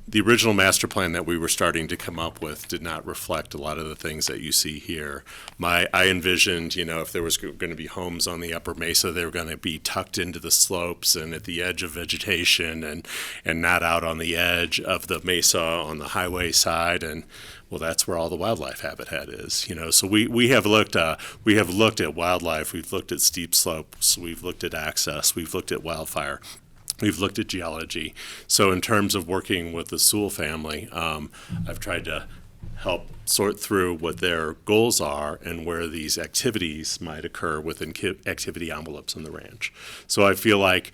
the original master plan that we were starting to come up with did not reflect a lot of the things that you see here. I envisioned, if there was going to be homes on the upper mesa, they were going to be tucked into the slopes and at the edge of vegetation and not out on the edge of the mesa on the highway side. And well, that's where all the wildlife habitat is, So we have looked at wildlife. We've looked at steep slopes. We've looked at access. We've looked at wildfire. We've looked at geology. So in terms of working with the Sewell family, I've tried to help sort through what their goals are and where these activities might occur within activity envelopes in the ranch. So I feel like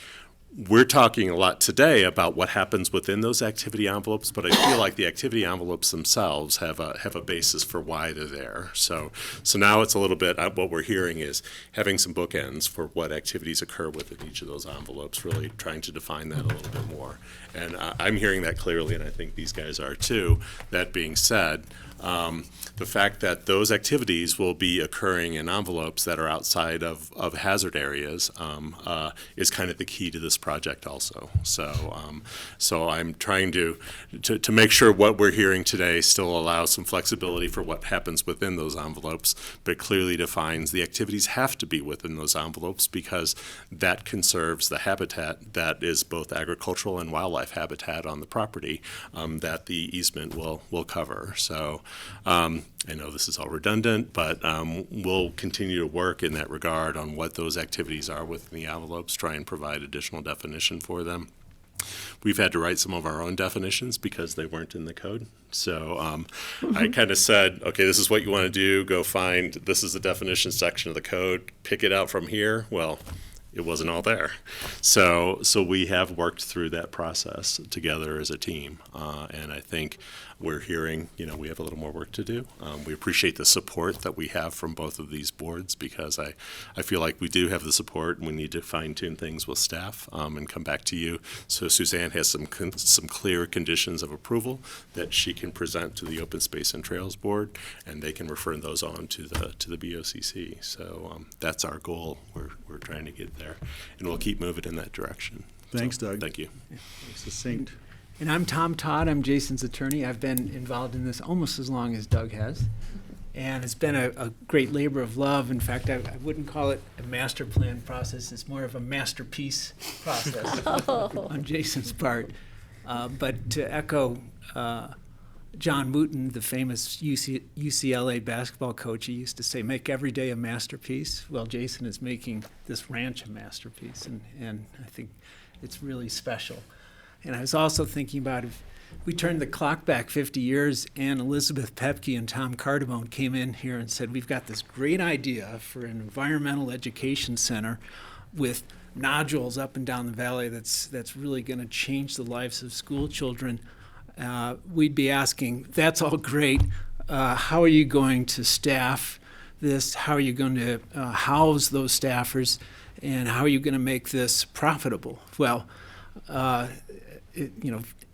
we're talking a lot today about what happens within those activity envelopes, but I feel like the activity envelopes themselves have a basis for why they're there. So now it's a little bit, what we're hearing is having some bookends for what activities occur within each of those envelopes, really trying to define that a little bit more. And I'm hearing that clearly, and I think these guys are too. That being said, the fact that those activities will be occurring in envelopes that are outside of hazard areas is kind of the key to this project also. So I'm trying to make sure what we're hearing today still allows some flexibility for what happens within those envelopes, but clearly defines the activities have to be within those envelopes because that conserves the habitat that is both agricultural and wildlife habitat on the property that the easement will cover. So I know this is all redundant, but we'll continue to work in that regard on what those activities are within the envelopes, try and provide additional definition for them. We've had to write some of our own definitions because they weren't in the code. So I kind of said, okay, this is what you want to do. Go find, this is the definition section of the code. Pick it out from here. Well, it wasn't all there. So we have worked through that process together as a team. And I think we're hearing, we have a little more work to do. We appreciate the support that we have from both of these boards because I feel like we do have the support and we need to fine tune things with staff and come back to you. So Suzanne has some clear conditions of approval that she can present to the Open Space and Trails Board, and they can refer those on to the BOCC. So that's our goal. We're trying to get there, and we'll keep moving in that direction. Thanks, so, Doug. Thank you. Succinct. And I'm Tom Todd. I'm Jason's attorney. I've been involved in this almost as long as Doug has. And it's been a great labor of love. In fact, I wouldn't call it a master plan process. It's more of a masterpiece process on Jason's part. But to echo John Wooten, the famous UCLA basketball coach, he used to say, make every day a masterpiece. Well, Jason is making this ranch a masterpiece, and I think it's really special. And I was also thinking about if we turned the clock back 50 years and Elizabeth Pepke and Tom Cardamone came in here and said, we've got this great idea for an environmental education center with nodules up and down the valley that's really going to change the lives of school children. We'd be asking, that's all great. How are you going to staff this? How are you going to house those staffers? And how are you going to make this profitable? Well,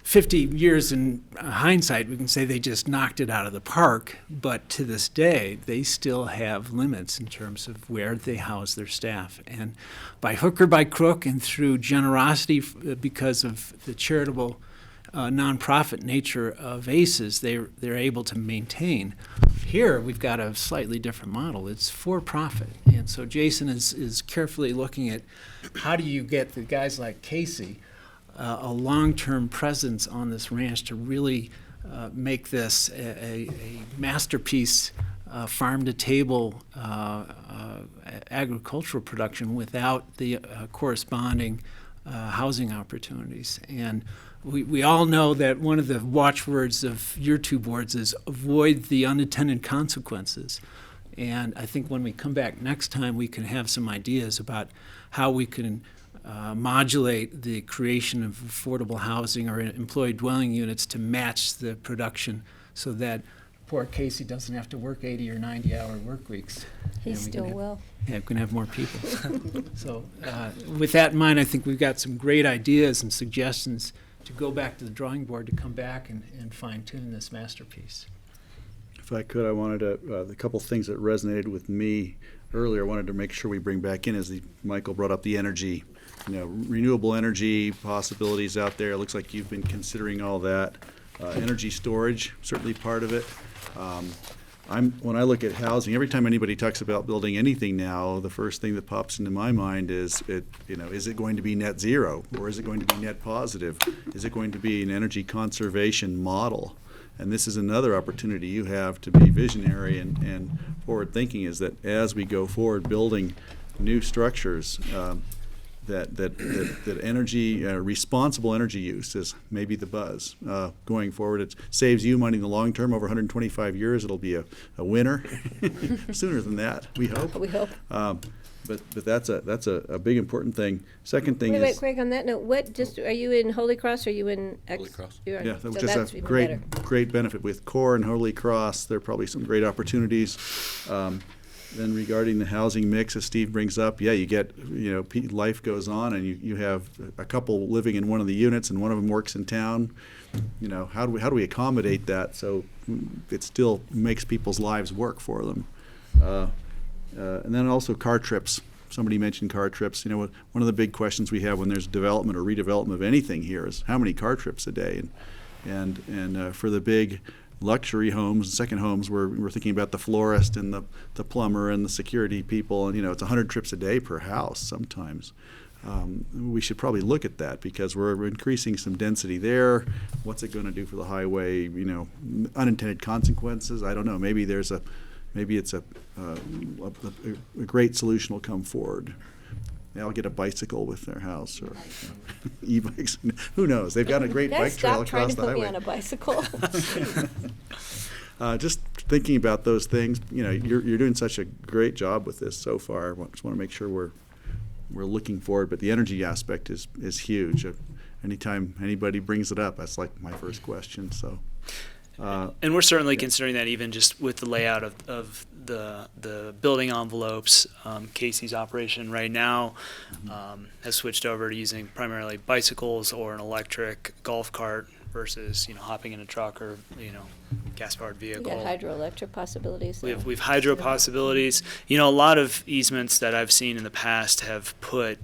50 years in hindsight, we can say they just knocked it out of the park. But to this day, they still have limits in terms of where they house their staff. And by hook or by crook and through generosity because of the charitable nonprofit nature of ACES, they're able to maintain. Here, we've got a slightly different model. It's for profit. And so Jason is carefully looking at how do you get the guys like Casey a long-term presence on this ranch to really make this a masterpiece farm-to-table agricultural production without the corresponding housing opportunities. And we all know that one of the watchwords of your two boards is avoid the unintended consequences. And I think when we come back next time, we can have some ideas about how we can modulate the creation of affordable housing or employee dwelling units to match the production so that poor Casey doesn't have to work 80 or 90-hour work weeks. He still will. Yeah, we can have more people. So with that in mind, I think we've got some great ideas and suggestions to go back to the drawing board to come back and fine-tune this masterpiece. If I could, I wanted to, the couple things that resonated with me earlier, I wanted to make sure we bring back in as Michael brought up the energy, renewable energy possibilities out there. It looks like you've been considering all that. Energy storage, certainly part of it. When I look at housing, every time anybody talks about building anything now, the first thing that pops into my mind is is it going to be net zero or is it going to be net positive? Is it going to be an energy conservation model? And this is another opportunity you have to be visionary and forward-thinking, is that as we go forward building new structures, that energy, responsible energy use is maybe the buzz. Going forward, it saves you money in the long term. Over 125 years, it'll be a winner. Sooner than that, we hope. We hope. But that's a big important thing. Second thing Wait, is. Craig, on that note, are you in Holy Cross or are you in Holy Cross. You are, Yeah, that so was that's just a even great, better. great benefit with CORE and Holy Cross. There are probably some great opportunities. Then regarding the housing mix, as Steve brings up, yeah, you get, life goes on, and you have a couple living in one of the units, and one of them works in town. How do we accommodate that so it still makes people's lives work for them? And then also car trips. Somebody mentioned car trips. One of the big questions we have when there's development or redevelopment of anything here is how many car trips a day, and for the big luxury homes, second homes, we're thinking about the florist and the plumber and the security people, and it's 100 trips a day per house sometimes. We should probably look at that because we're increasing some density there. What's it going to do for the highway? Unintended consequences. I don't know. Maybe it's a great solution will come forward. They'll get a bicycle with their house or e-bikes. Who knows? They've got a great bike trail across the highway. Stop trying to put me on a bicycle. Just thinking about those things, you're doing such a great job with this so far. I just want to make sure we're looking forward. But the energy aspect is huge. Anytime anybody brings it up, that's like my first question. So. And we're certainly considering that even just with the layout of the building envelopes. Casey's operation right now has switched over to using primarily bicycles or an electric golf cart versus hopping in a truck or gas-powered vehicle. We got hydroelectric possibilities. We've hydro possibilities. A lot of easements that I've seen in the past have put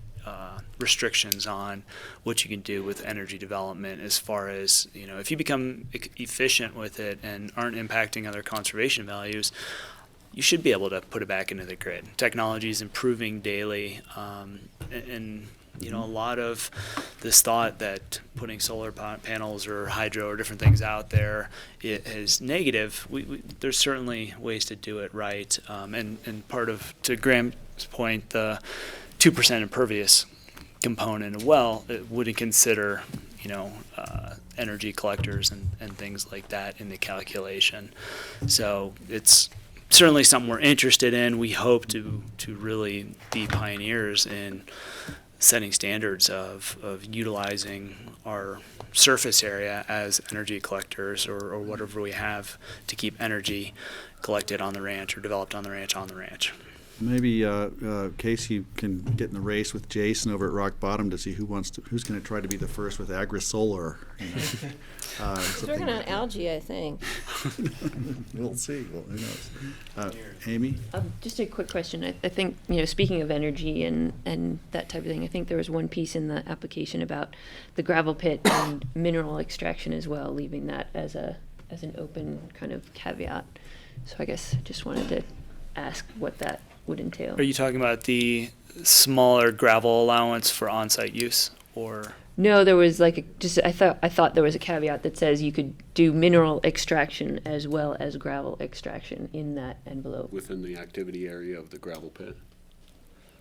restrictions on what you can do with energy development as far as, if you become efficient with it and aren't impacting other conservation values, you should be able to put it back into the grid. Technology is improving daily, and You know, a lot of this thought that putting solar panels or hydro or different things out there is negative. There's certainly ways to do it right. And part of, to Graham's point, the 2% impervious component as well, it wouldn't consider, you know, energy collectors and things like that in the calculation. So it's certainly something we're interested in. We hope to really be pioneers in setting standards of utilizing our surface area as energy collectors or whatever we have to keep energy collected on the ranch or developed on the ranch. Maybe Casey can get in the race with Jason over at Rock Bottom to see who's going to try to be the first with agri-solar. You know? He's working on algae, I think. We'll see. Well, who knows? Amy? Just a quick question. I think, you know, speaking of energy and that type of thing, I think there was one piece in the application about the gravel pit and mineral extraction as well, leaving that as an open kind of caveat. So I guess I just wanted to ask what that would entail. Are you talking about the smaller gravel allowance for on-site use, or? No, there was like I thought there was a caveat that says you could do mineral extraction as well as gravel extraction in that envelope. Within the activity area of the gravel pit,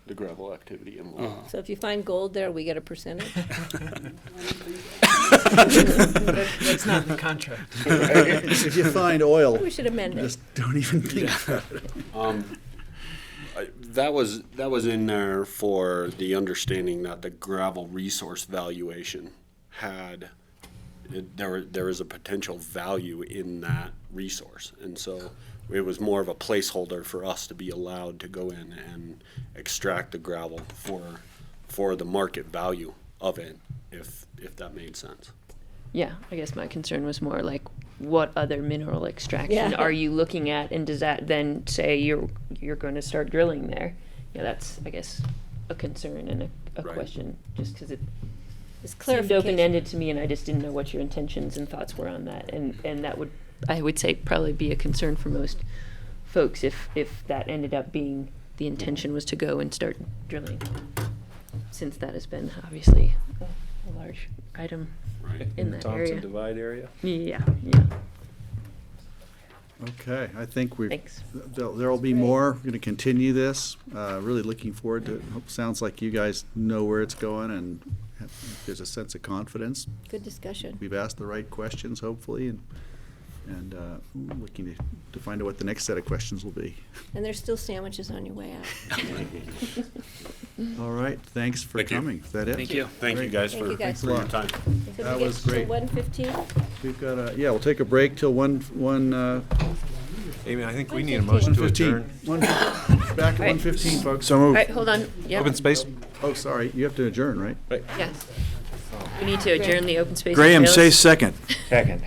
the gravel activity envelope. So if you find gold there, we get a percentage? That's not in the contract. If you find oil, We should amend it. just don't even think about it. That was in there for the understanding that the gravel resource valuation there is a potential value in that resource, and so it was more of a placeholder for us to be allowed to go in and extract the gravel for the market value of it, if that made sense. Yeah, I guess my concern was more like, what other mineral extraction Yeah. are you looking at, and does that then say you're going to start drilling there? Yeah, that's, I guess, a concern and a Right. question, just because it It's seemed clarification. open-ended to me, and I just didn't know what your intentions and thoughts were on that, and that would, I would say, probably be a concern for most folks if that ended up being the intention was to go and start drilling, since that has been obviously a large item Right. in that area. Divide area? Yeah. Okay, I think Thanks. there'll be more. We're going to continue this. Really looking forward to it. Sounds like you guys know where it's going, and there's a sense of confidence. Good discussion. We've asked the right questions, hopefully, and looking to find out what the next set of questions will be. And there's still sandwiches on your way out. All right, thanks for Thank you. coming. Is that it? Thank you. Thank you guys Thank for you guys. for your time. So That we was get great. to 1:15? We've got we'll take a break till one Amy, I think we need a motion to 1:15. adjourn. Back at Right. 1:15, folks. All right, hold on. Yep. Open space? Oh, sorry, you have to adjourn, right? Yes. We need to adjourn the open space. Graham, and say trails. second. Second.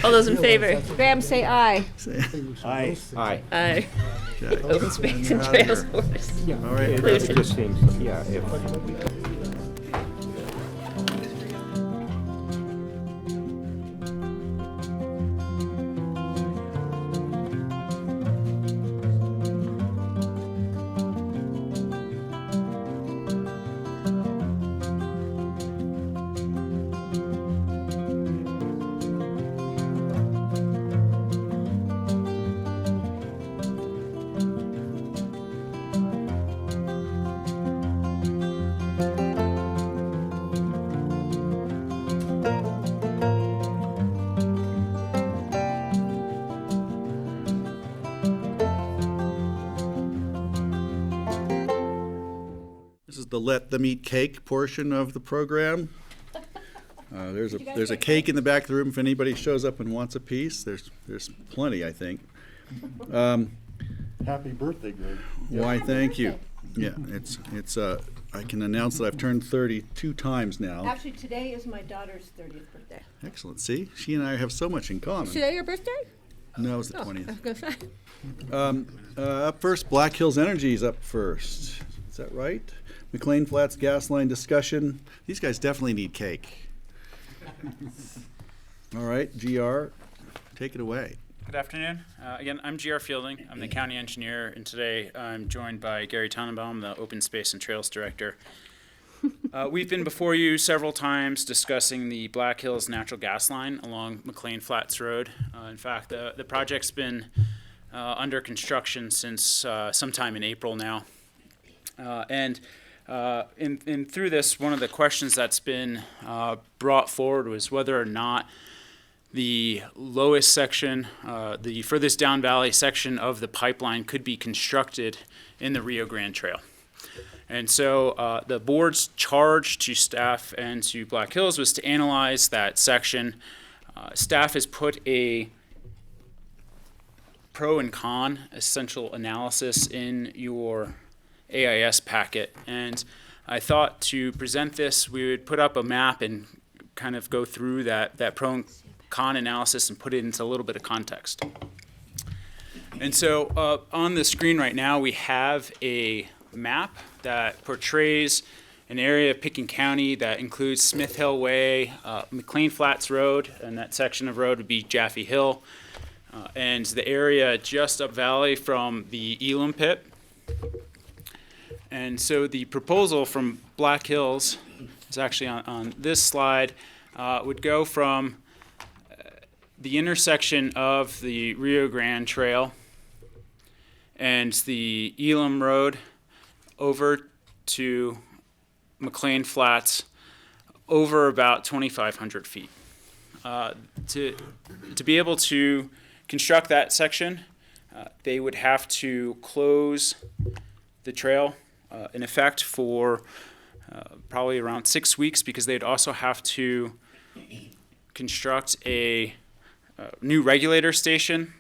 All those in favor? Graham, say aye. Aye. Aye. Aye. Okay. Open space and We're outta trails here. board. All right. It just seems, yeah, if This is the Let Them Eat Cake portion of the program. There's a cake in the back of the room if anybody shows up and wants a piece. There's plenty, I think. Happy birthday, Greg. Why, thank you. Yeah, it's I can announce that I've turned 32 times now. Actually, today is my daughter's 30th birthday. Excellent. See, she and I have so much in common. Today your birthday? No, it was the Oh, I 20th. was gonna say. Up first, Black Hills Energy is up first. Is that right? McLean Flats gas line discussion. These guys definitely need cake. All right, GR, take it away. Good afternoon. Again, I'm GR Fielding. I'm the county engineer, and today I'm joined by Gary Tannenbaum, the Open Space and Trails Director. We've been before you several times discussing the Black Hills natural gas line along McLean Flats Road. In fact, the project's been under construction since sometime in April now. And through this, one of the questions that's been brought forward was whether or not the lowest section, the furthest down valley section of the pipeline could be constructed in the Rio Grande Trail. And so the board's charge to staff and to Black Hills was to analyze that section. Staff has put a pro and con essential analysis in your AIS packet. And I thought to present this, we would put up a map and kind of go through that pro and con analysis and put it into a little bit of context. And so on the screen right now, we have a map that portrays an area of Pickens County that includes Smith Hill Way, McLean Flats Road, and that section of road would be Jaffe Hill, and the area just up valley from the Elam pit. And so the proposal from Black Hills is actually on this slide, would go from the intersection of the Rio Grande Trail and the Elam Road over to McLean Flats, over about 2,500 feet. To be able to construct that section, they would have to close the trail in effect for probably around 6 weeks, because they'd also have to construct a new regulator station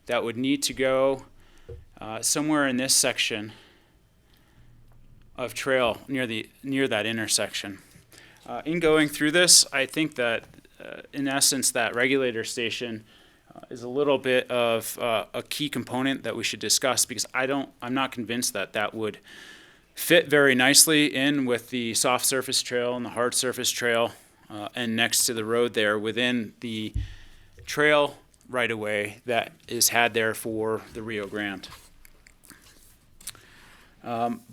that would need to go somewhere in this section of trail near that intersection. In going through this, I think that in essence that regulator station is a little bit of a key component that we should discuss, because I'm not convinced that that would fit very nicely in with the soft surface trail and the hard surface trail and next to the road there within the trail right of way that is had there for the Rio Grande.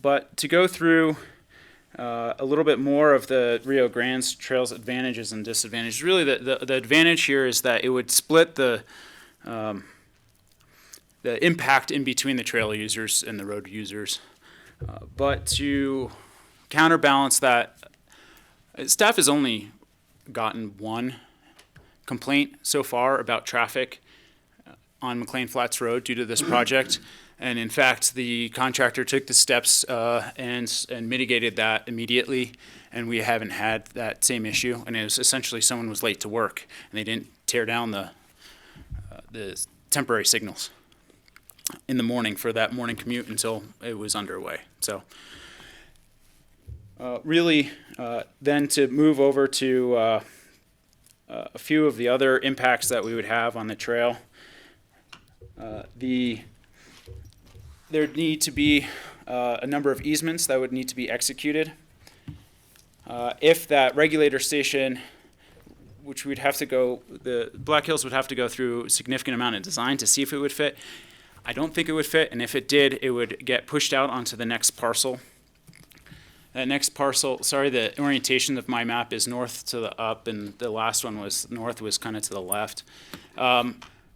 But to go through a little bit more of the Rio Grande's trail's advantages and disadvantages, really the advantage here is that it would split the impact in between the trail users and the road users. But to counterbalance that, staff has only gotten one complaint so far about traffic on McLean Flats Road due to this project. And in fact, the contractor took the steps and mitigated that immediately, and we haven't had that same issue. And it was essentially someone was late to work, and they didn't tear down the temporary signals in the morning for that morning commute until it was underway. So really, then to move over to a few of the other impacts that we would have on the trail. There need to be a number of easements that would need to be executed. If that regulator station, which we'd have to go, the Black Hills would have to go through a significant amount of design to see if it would fit. I don't think it would fit, and if it did, it would get pushed out onto the next parcel. That next parcel, sorry, the orientation of my map is north to the up, and the last one was north was kind of to the left.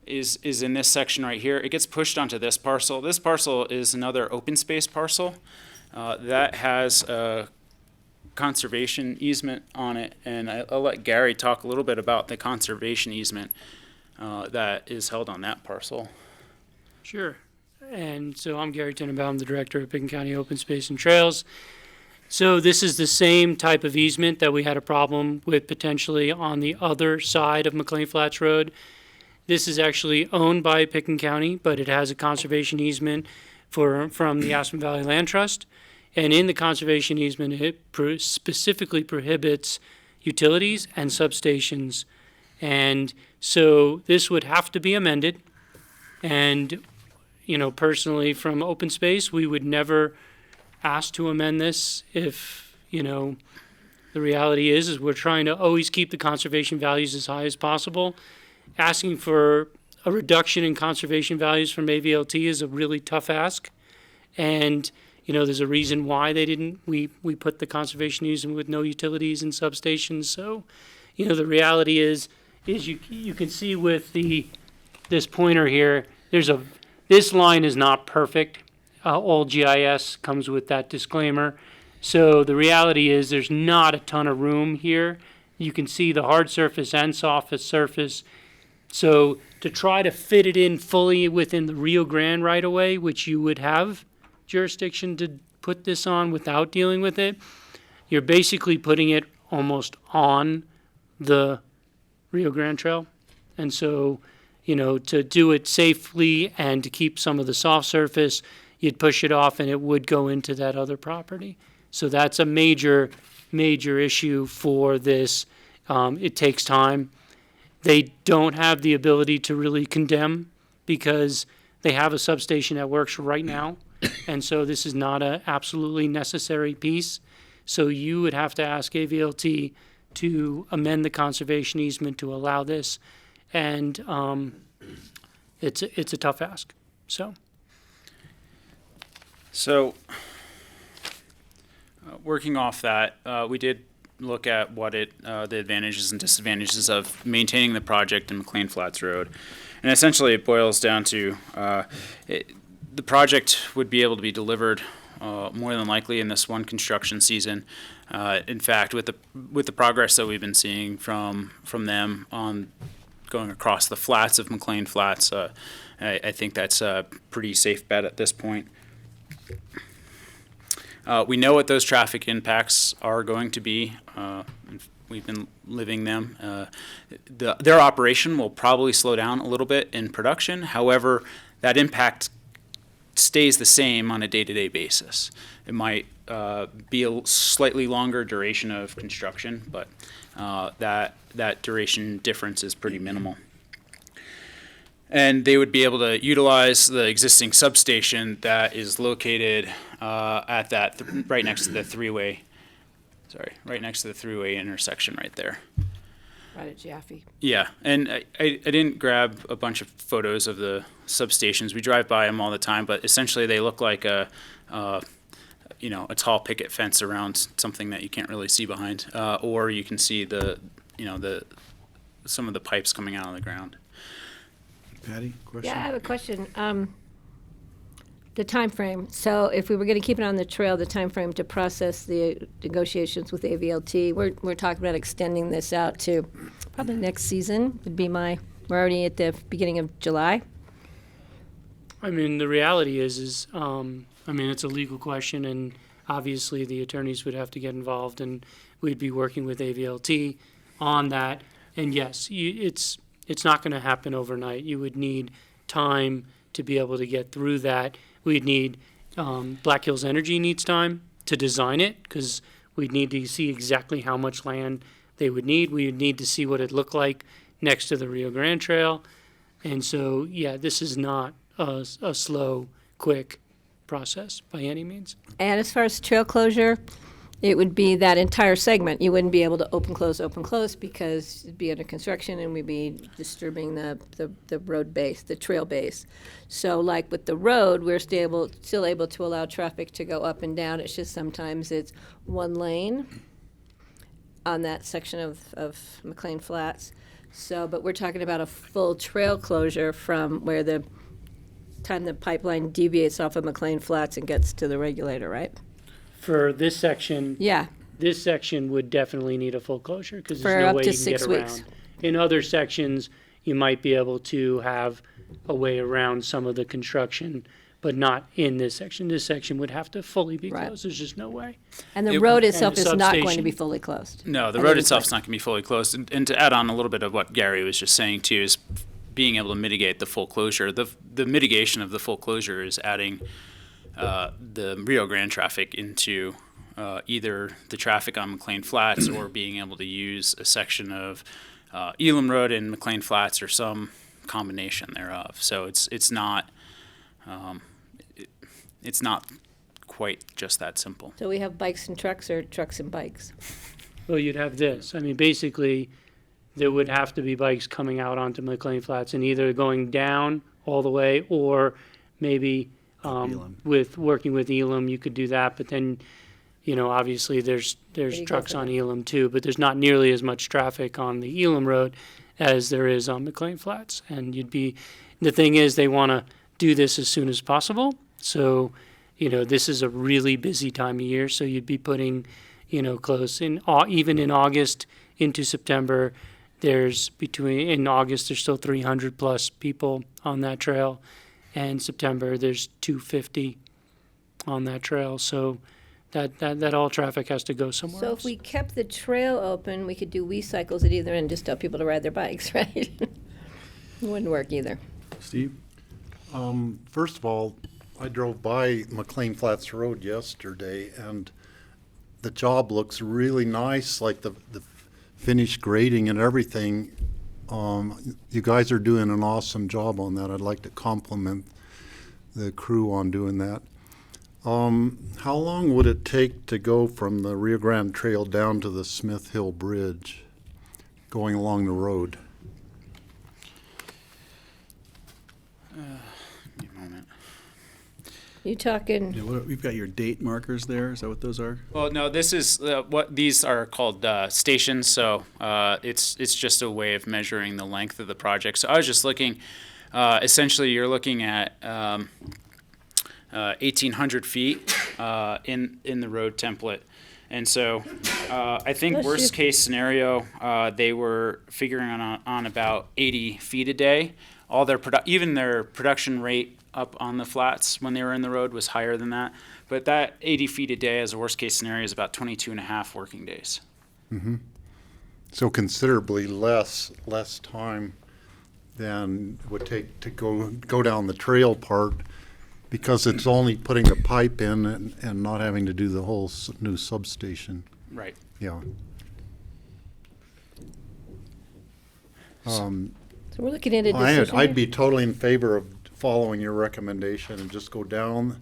Is in this section right here. It gets pushed onto this parcel. This parcel is another open space parcel that has a conservation easement on it, and I'll let Gary talk a little bit about the conservation easement that is held on that parcel. Sure. And so I'm Gary Tenenbaum, the director of Pickens County Open Space and Trails. So this is the same type of easement that we had a problem with potentially on the other side of McLean Flats Road. This is actually owned by Pickens County, but it has a conservation easement from the Aspen Valley Land Trust. And in the conservation easement, it specifically prohibits utilities and substations. And so this would have to be amended. And, personally from open space, we would never ask to amend this if, the reality is we're trying to always keep the conservation values as high as possible. Asking for a reduction in conservation values from AVLT is a really tough ask. And, there's a reason why we put the conservation easement with no utilities and substations. So, the reality is you can see with this pointer here, this line is not perfect. All GIS comes with that disclaimer. So the reality is there's not a ton of room here. You can see the hard surface and soft surface. So to try to fit it in fully within the Rio Grande right of way, which you would have jurisdiction to put this on without dealing with it, you're basically putting it almost on the Rio Grande Trail. And so, to do it safely and to keep some of the soft surface, you'd push it off and it would go into that other property. So that's a major, major issue for this. It takes time. They don't have the ability to really condemn because they have a substation that works right now. And so this is not an absolutely necessary piece. So you would have to ask AVLT to amend the conservation easement to allow this. And it's a tough ask. So working off that, we did look at what the advantages and disadvantages of maintaining the project in McLean Flats Road. And essentially it boils down to the project would be able to be delivered more than likely in this one construction season. In fact, with the progress that we've been seeing from them on going across the flats of McLean Flats, I think that's a pretty safe bet at this point. We know what those traffic impacts are going to be. We've been living them. Their operation will probably slow down a little bit in production. However, that impact stays the same on a day-to-day basis. It might be a slightly longer duration of construction, but that duration difference is pretty minimal. And they would be able to utilize the existing substation that is located at that right next to the three-way intersection right there. Right at Jaffe. Yeah, and I didn't grab a bunch of photos of the substations. We drive by them all the time, but essentially they look like a tall picket fence around something that you can't really see behind, or you can see some of the pipes coming out of the ground. Patty, question? Yeah, I have a question. The time frame. So if we were going to keep it on the trail, the time frame to process the negotiations with AVLT, we're talking about extending this out to probably next season would be we're already at the beginning of July. I mean, the reality is it's a legal question, and obviously the attorneys would have to get involved, and we'd be working with AVLT on that. And yes, it's not going to happen overnight. You would need time to be able to get through that. We'd need, Black Hills Energy needs time to design it because we'd need to see exactly how much land they would need. We would need to see what it looked like next to the Rio Grande Trail. And so, yeah, this is not a slow, quick process by any means. And as far as trail closure, it would be that entire segment. You wouldn't be able to open, close because it'd be under construction and we'd be disturbing the road base, the trail base. So like with the road, we're still able to allow traffic to go up and down. It's just sometimes it's one lane on that section of McLean Flats. So, but we're talking about a full trail closure from where the time the pipeline deviates off of McLean Flats and gets to the regulator, right? For this section, Yeah. this section would definitely need a full closure because For there's no up way to you can get 6 weeks. around. In other sections, you might be able to have a way around some of the construction, but not in this section. This section would have to fully be Right. closed. There's just no way. And the road and itself the is not going to substation. be fully closed. No, the I road think it's itself like- is not going to be fully closed. And to add on a little bit of what Gary was just saying too is being able to mitigate the full closure. The mitigation of the full closure is adding the Rio Grande traffic into either the traffic on McLean Flats or being able to use a section of Elam Road and McLean Flats or some combination thereof. So it's not quite just that simple. So we have bikes and trucks or trucks and bikes? Well, you'd have this. I mean, basically, there would have to be bikes coming out onto McLean Flats and either going down all the way or maybe Elam. with working with Elam, you could do that, but then, obviously there's you go trucks for on that? Elam too, but there's not nearly as much traffic on the Elam Road as there is on McLean Flats. And the thing is, they want to do this as soon as possible. So, this is a really busy time of year, so you'd be putting, close even in August into September. In August, there's still 300 plus people on that trail. And September, there's 250 on that trail. So that all traffic has to go somewhere So else. if we kept the trail open, we could do cycles at either end, just tell people to ride their bikes, right? It wouldn't work either. Steve? First of all, I drove by McLean Flats Road yesterday, and the job looks really nice, like the finished grading and everything. You guys are doing an awesome job on that. I'd like to compliment the crew on doing that. How long would it take to go from the Rio Grande Trail down to the Smith Hill Bridge, going along the road? Give me a moment. You talking, We've got your date markers there. Is that what those are? Well, no, this is what these are called stations. So it's just a way of measuring the length of the project. So I was just looking. Essentially, you're looking at 1,800 feet in the road template, and so I think Bless worst you. case scenario they were figuring on about 80 feet a day. All their even their production rate up on the flats when they were in the road was higher than that. But that 80 feet a day as a worst case scenario is about 22 and a half working days. Mm-hmm. So considerably less time than it would take to go down the trail part, because it's only putting a pipe in and not having to do the whole new substation. Right. Yeah. so we're looking at a decision. I'd be totally in favor of following your recommendation and just go down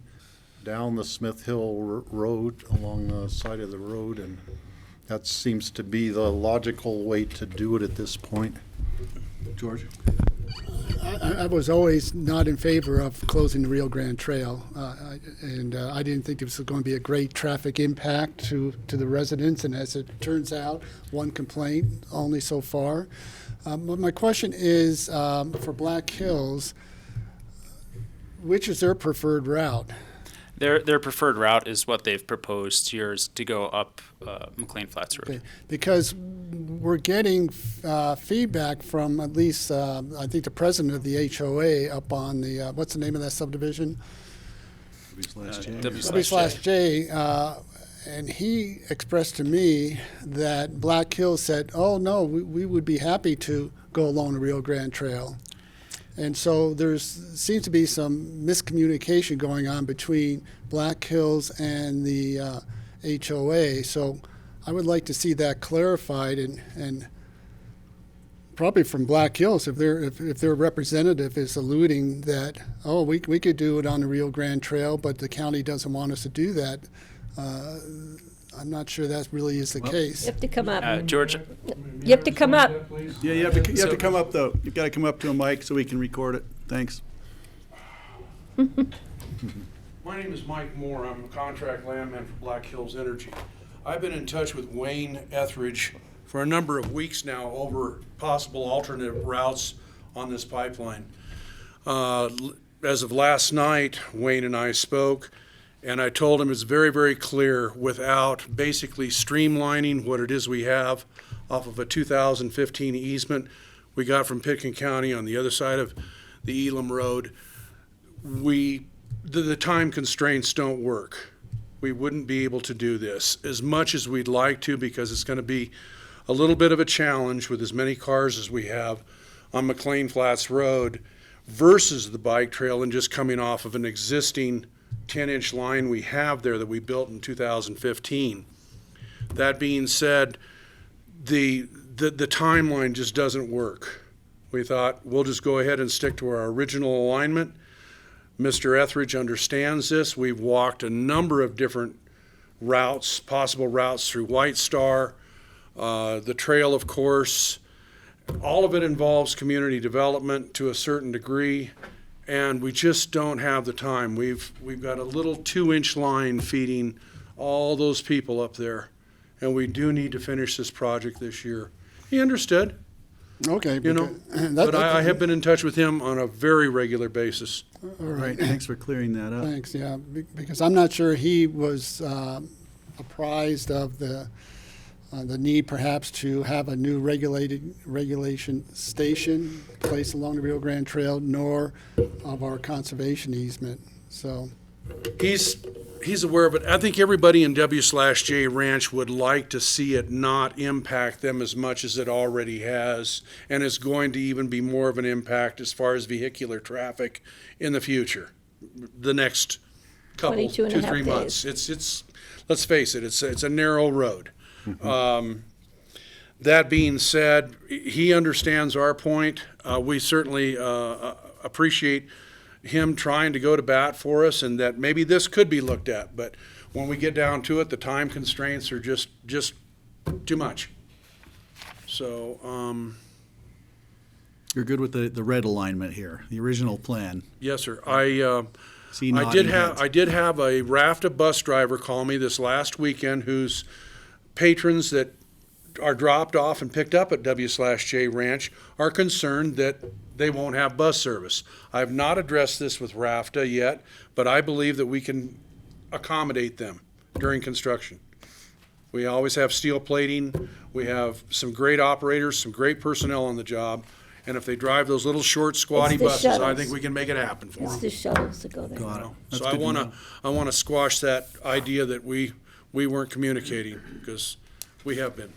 the Smith Hill Road, along the side of the road, and that seems to be the logical way to do it at this point. George? I was always not in favor of closing the Rio Grande Trail, and I didn't think this was going to be a great traffic impact to the residents, and as it turns out, one complaint only so far. But my question is, for Black Hills, which is their preferred route? Their preferred route is what they've proposed yours to go up McLean Flats Road. Okay, because we're getting feedback from at least, I think, the president of the HOA up on the, what's the name of that subdivision? W/J, and he expressed to me that Black Hills said, oh, no, we would be happy to go along the Rio Grande Trail. And so seems to be some miscommunication going on between Black Hills and the HOA. So I would like to see that clarified, and probably from Black Hills, if their representative is alluding that, oh, we could do it on the Rio Grande Trail, but the county doesn't want us to do that. I'm not sure that really is the case. You have to come up. George, You have to come up. Yeah, you have to come up, though. You've got to come up to a mic so we can record it. Thanks. My name is Mike Moore. I'm a contract landman for Black Hills Energy. I've been in touch with Wayne Etheridge for a number of weeks now over possible alternate routes on this pipeline. As of last night, Wayne and I spoke, and I told him it's very, very clear, without basically streamlining what it is we have off of a 2015 easement we got from Pitkin County on the other side of the Elam Road, the time constraints don't work. We wouldn't be able to do this as much as we'd like to, because it's going to be a little bit of a challenge with as many cars as we have on McLean Flats Road versus the bike trail and just coming off of an existing 10-inch line we have there that we built in 2015. That being said, the timeline just doesn't work. We thought we'll just go ahead and stick to our original alignment. Mr. Etheridge understands this. We've walked a number of different routes, possible routes through White Star, the trail, of course. All of it involves community development to a certain degree, and we just don't have the time. We've got a little 2-inch line feeding all those people up there, and we do need to finish this project this year. He understood, Okay. you know, but I have been in touch with him on a very regular basis. All All right, right. thanks for clearing that up. Thanks, yeah, because I'm not sure he was apprised of the need perhaps to have a new regulation station placed along the Rio Grande Trail, nor of our conservation easement, so. He's aware of it. I think everybody in W/J Ranch would like to see it not impact them as much as it already has, and it's going to even be more of an impact as far as vehicular traffic in the future, the next couple, 22 and a half 2-3 months. It's let's face it, it's a narrow road. That being said, he understands our point. We certainly appreciate him trying to go to bat for us, and that maybe this could be looked at, but when we get down to it, the time constraints are just too much. So, You're good with the red alignment here, the original plan. yes, sir. See I nodding heads. did have a RAFTA bus driver call me this last weekend whose patrons that are dropped off and picked up at W/J Ranch are concerned that they won't have bus service. I have not addressed this with RAFTA yet, but I believe that we can accommodate them during construction. We always have steel plating. We have some great operators, some great personnel on the job. And if they drive those little short squatty It's the buses, I shuttles. think we can make it happen for It's them. the shuttles that go there. Got it. That's So good to know. I wanna squash that idea that we weren't communicating, because we have been.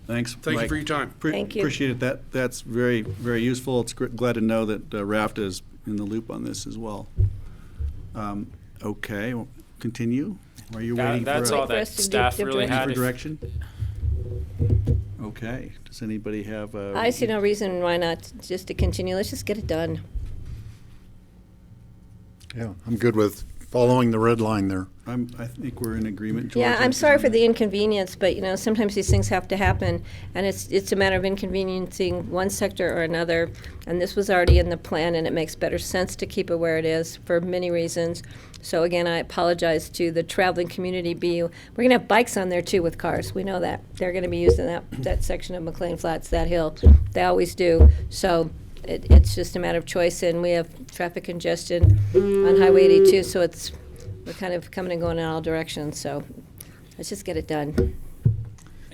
Thanks, Thank you Mike. for your time. Thank you. Appreciate it. That's very, very useful. It's glad to know that RAFTA is in the loop on this as well. Okay, we'll continue. Are you waiting That's for all For that us to staff give really had. for If- direction? Okay, does anybody have a? I see no reason why not just to continue. Let's just get it done. Yeah, I'm good with following the red line there. I think we're in agreement, George. Yeah, I'm sorry for the inconvenience, but you know, sometimes these things have to happen, and it's a matter of inconveniencing one sector or another. And this was already in the plan, and it makes better sense to keep it where it is for many reasons. So again, I apologize to the traveling community. We're gonna have bikes on there too with cars. We know that they're gonna be using that section of McLean Flats, that hill. They always do. So it's just a matter of choice, and we have traffic congestion on Highway 82, so we're kind of coming and going in all directions, so let's just get it done.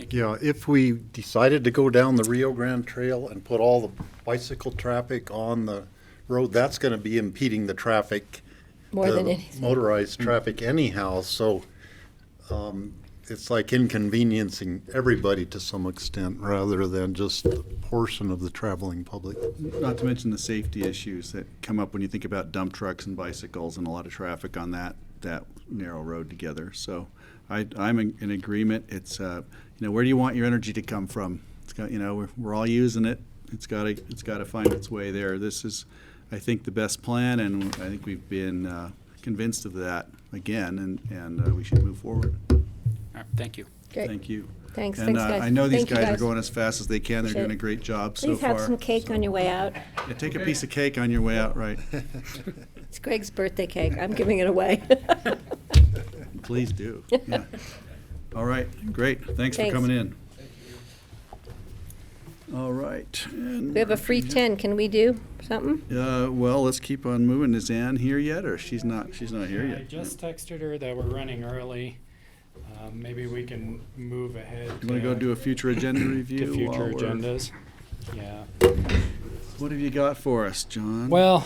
Yeah, if we decided to go down the Rio Grande Trail and put all the bicycle traffic on the road, that's gonna be impeding the traffic. More than the anything. motorized traffic anyhow, so, it's like inconveniencing everybody to some extent, rather than just a portion of the traveling public. Not to mention the safety issues that come up when you think about dump trucks and bicycles and a lot of traffic on that narrow road together. So I'm in agreement. It's, where do you want your energy to come from? It's got, we're all using it. It's got to find its way there. This is, I think, the best plan, and I think we've been convinced of that again, and we should move forward. All right, thank you. Great. Thank you. Thanks, And guys. I know these Thank you, guys are going as fast as they can. They're Appreciate doing a it. great job so Please far. have some cake on your way out. Yeah, take a piece of cake on your way out, right? It's Greg's birthday cake. I'm giving it away. Please do. Yeah. All right, great. Thanks for Thanks. coming in. All right. and- We have a free 10. Can we do something? Well, let's keep on moving. Is Ann here yet, or she's not here I yet? just texted her that we're running early. Maybe we can move ahead. You want to go do a future agenda review? To future while we're- agendas. Yeah. What have you got for us, John? Well,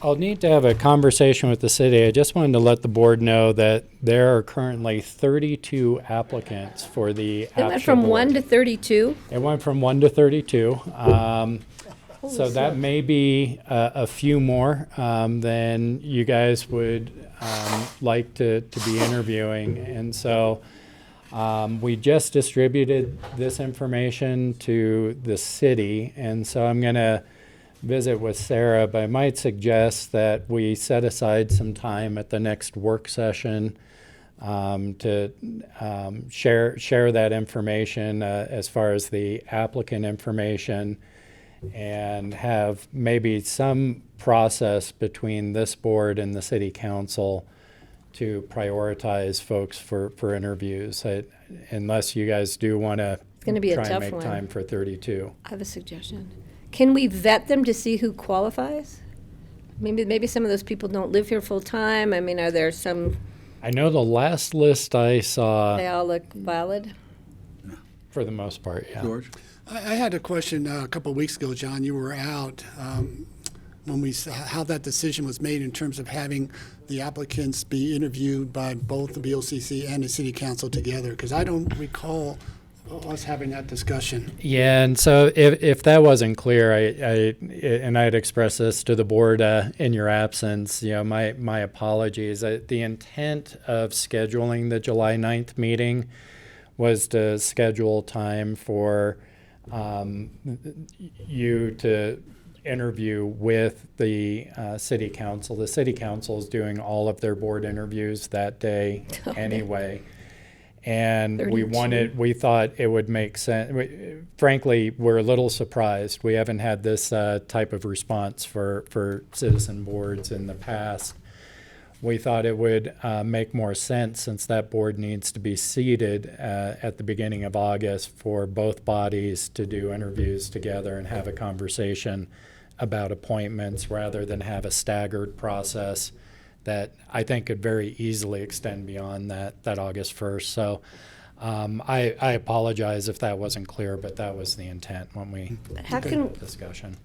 I'll need to have a conversation with the city. I just wanted to let the board know that there are currently 32 applicants for the It went from 1 to 32. It went from 1 to 32. So that may be a few more than you guys would like to be interviewing. And so we just distributed this information to the city. And so I'm going to visit with Sarah, but I might suggest that we set aside some time at the next work session to share that information as far as the applicant information, and have maybe some process between this board and the city council to prioritize folks for interviews. Unless you guys do want to gonna be a try and tough make one. time for 32. I have a suggestion. Can we vet them to see who qualifies? Maybe some of those people don't live here full time. I mean, are there some, I know the last list I saw, they all look valid? for the most part, yeah. George? I had a question a couple of weeks ago, John. You were out when we saw how that decision was made in terms of having the applicants be interviewed by both the BOCC and the city council together, because I don't recall us having that discussion. Yeah, and so if that wasn't clear, I had expressed this to the board in your absence. My apologies. The intent of scheduling the July 9th meeting was to schedule time for you to interview with the city council. The city council is doing all of their board interviews that day anyway. And 32. we thought it would make sense. Frankly, we're a little surprised. We haven't had this type of response for citizen boards in the past. We thought it would make more sense, since that board needs to be seated at the beginning of August, for both bodies to do interviews together and have a conversation about appointments, rather than have a staggered process that I think could very easily extend beyond that August 1st. So I apologize if that wasn't clear, but that was the intent when we How did can- the discussion.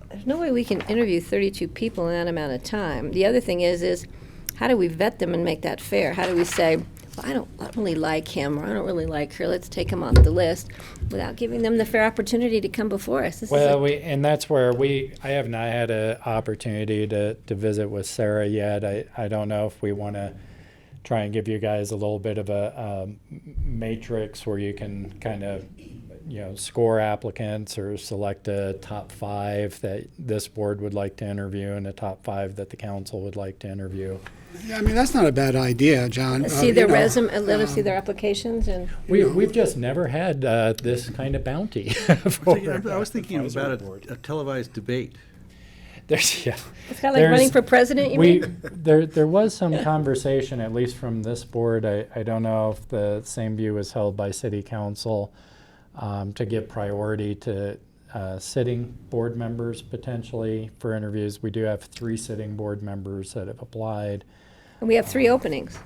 There's no way we can interview 32 people in that amount of time. The other thing is how do we vet them and make that fair? How do we say, well, I don't really like him, or I don't really like her, let's take him off the list, without giving them the fair opportunity to come before us? This is Well, and that's where I have not had an opportunity to visit with Sarah yet. I don't know if we want to try and give you guys a little bit of a matrix where you can kind of score applicants, or select a top 5 that this board would like to interview and a top 5 that the council would like to interview. Yeah, I mean, that's not a bad idea, John. see their resume, let us see their applications, and We've just never had this kind of bounty. I was thinking about a televised debate. There's, yeah. it's kind of like running for president, you mean? There was some conversation, at least from this board. I don't know if the same view was held by city council, to give priority to sitting board members potentially for interviews. We do have 3 sitting board members that have applied. And we have 3 openings.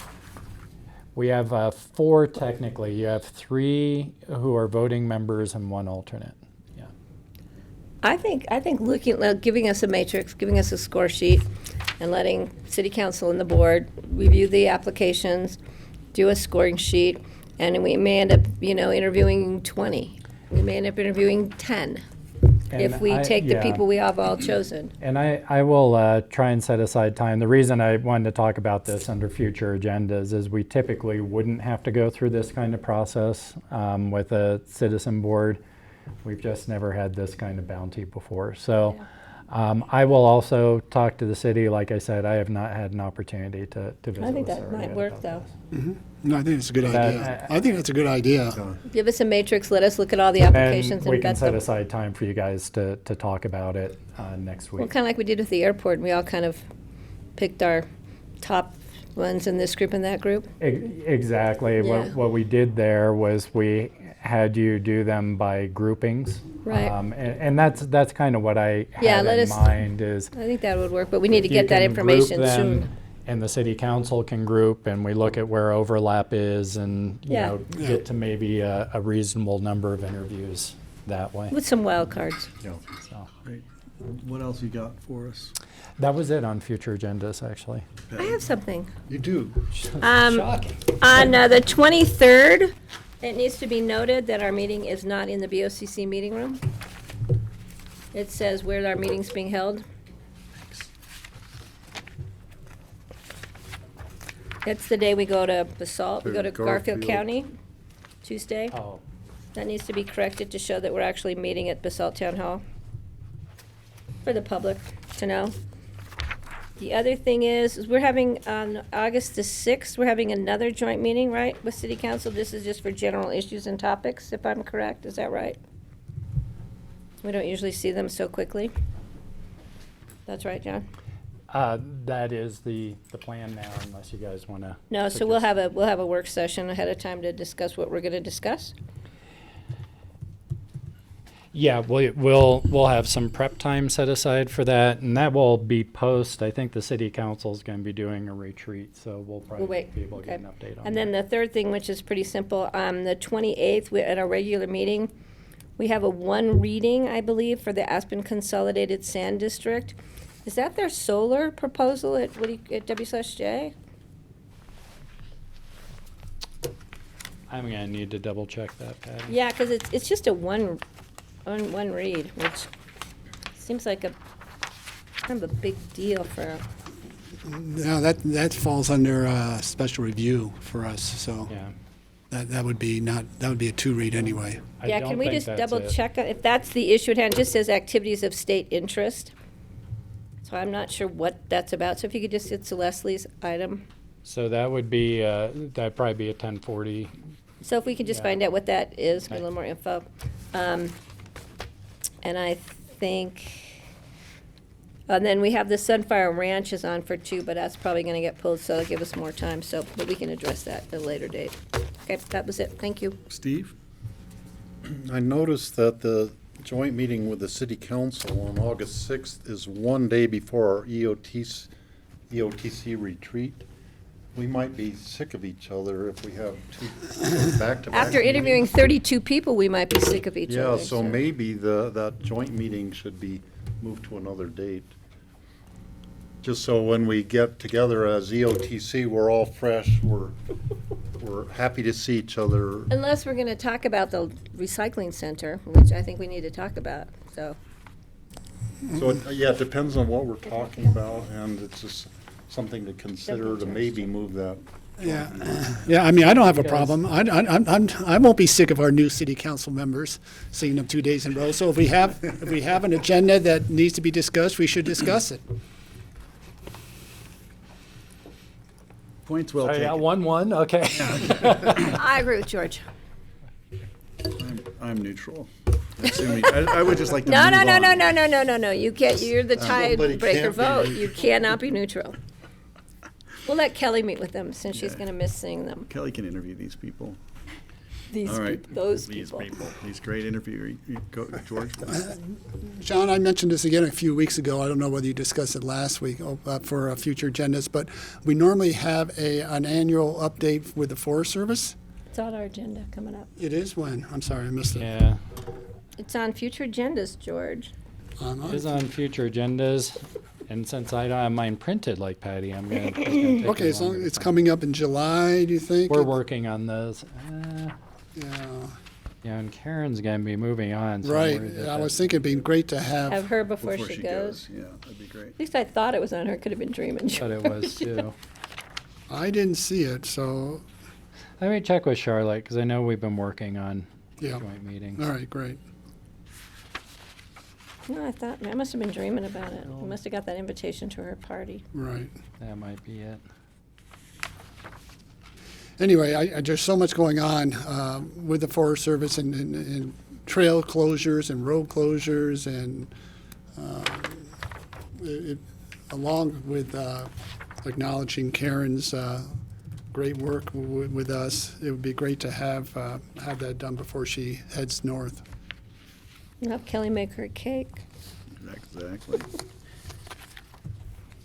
We have 4 technically. You have 3 who are voting members and 1 alternate. Yeah. I think giving us a matrix, giving us a score sheet, and letting city council and the board review the applications, do a scoring sheet, and we may end up, interviewing 20. We may end up interviewing 10 if we take the people we have all chosen. And I will try and set aside time. The reason I wanted to talk about this under future agendas is we typically wouldn't have to go through this kind of process with a citizen board. We've just never had this kind of bounty before. So I will also talk to the city. Like I said, I have not had an opportunity to visit I think with that Sarah might yet work, about though. this. Mm-hmm. No, I think it's a good idea. I think that's a good idea. Give us a matrix, let us look at all the And applications we and can vet set them. aside time for you guys to talk about it next week. Well, kind of like we did with the airport, we all kind of picked our top ones in this group and that group. Exactly. Yeah. What we did there was we had you do them by groupings. Right. And that's kind of what I Yeah, had let in us- mind is. I think that would work, but we need to you get that can group information them, soon. And the city council can group, and we look at where overlap is, and Yeah. get to maybe a reasonable number of interviews that way. With some wild cards. So Great. What else you got for us? that was it on future agendas, actually. I have something. You do. Shocking. On the 23rd, it needs to be noted that our meeting is not in the BOCC meeting room. It says where our meeting's being held. It's the day we go to Basalt, we go to Garfield Garfield. County, Tuesday. Oh. That needs to be corrected to show that we're actually meeting at Basalt Town Hall for the public to know. The other thing is we're having, on August the 6th, we're having another joint meeting, right, with City Council? This is just for general issues and topics, if I'm correct, is that right? We don't usually see them so quickly. That's right, John? That is the plan now, unless you guys want to. No, so we'll have a work session ahead of time to discuss what we're gonna discuss. Yeah, we'll have some prep time set aside for that, and that will be post. I think the city council is going to be doing a retreat, so we'll probably be able to get an update on And that. then the third thing, which is pretty simple, the 28th, at our regular meeting, we have a one reading, I believe, for the Aspen Consolidated Sand District. Is that their solar proposal at W/J? I'm going to need to double check that, Patty. Yeah, because it's just a one read, which seems like a kind of a big deal for. No, that falls under special review for us, so Yeah. that would be a two read anyway. Yeah, can we just double check if that's the issue at hand? It just says activities of state interest. So I'm not sure what that's about. So if you could just, it's Leslie's item. So that would be, that'd probably be a 1040. So if we could just find out what that is, get a little more info. And I think, and then we have the Sunfire Ranch is on for 2, but that's probably gonna get pulled, so it'll give us more time, so, but we can address that at a later date. Okay, that was it, thank you. Steve? I noticed that the joint meeting with the city council on August 6th is one day before our EOTC retreat. We might be sick of each other if we have two back-to-back. After interviewing 32 people, we might be sick of each other. Yeah, so maybe that joint meeting should be moved to another date. Just so when we get together as EOTC, we're all fresh, we're happy to see each other. Unless we're gonna talk about the recycling center, which I think we need to talk about, so. So, yeah, it depends on what we're talking about, and it's just something to consider to maybe move that. Yeah, I mean, I don't have a problem. I won't be sick of our new city council members seeing them 2 days in a row. So if we have an agenda that needs to be discussed, we should discuss it. Points well So, taken. yeah, 1-1, okay. I agree with George. I'm neutral. Assuming, I would just like to No, move no, no, on. no, no, no, no, no, no, you can't, you're the Somebody tiebreaker can't be vote. neutral. You cannot be neutral. We'll let Kelly meet with them, since she's gonna miss seeing them. Kelly can interview these people. These All right. people, those These people. These great interviewers. Go, George. John, I mentioned this again a few weeks ago. I don't know whether you discussed it last week for future agendas, but we normally have an annual update with the Forest Service. It's on our agenda coming up. It is when? I'm sorry, I missed it. Yeah, It's on future agendas, George. it is on future agendas, and since I don't have mine printed like Patty, I'm going to. Okay, so it's coming up in July, do you think? We're working on those. Yeah. Yeah, and Karen's going to be moving on. So I'm Right, worried that I was that- thinking it'd be great to have. Have her before she goes. Yeah, that'd be great. At least I thought it was on her, could have been dreaming. But it was too. I didn't see it, so, Let me check with Charlotte, because I know we've been working on yeah. joint meetings. All right, great. No, I must have been dreaming about it. I must have got that invitation to her party. Right. That might be it. Anyway, there's so much going on with the Forest Service and trail closures and road closures and along with acknowledging Karen's great work with us, it would be great to have that done before she heads north. I'll have Kelly make her a cake. Exactly.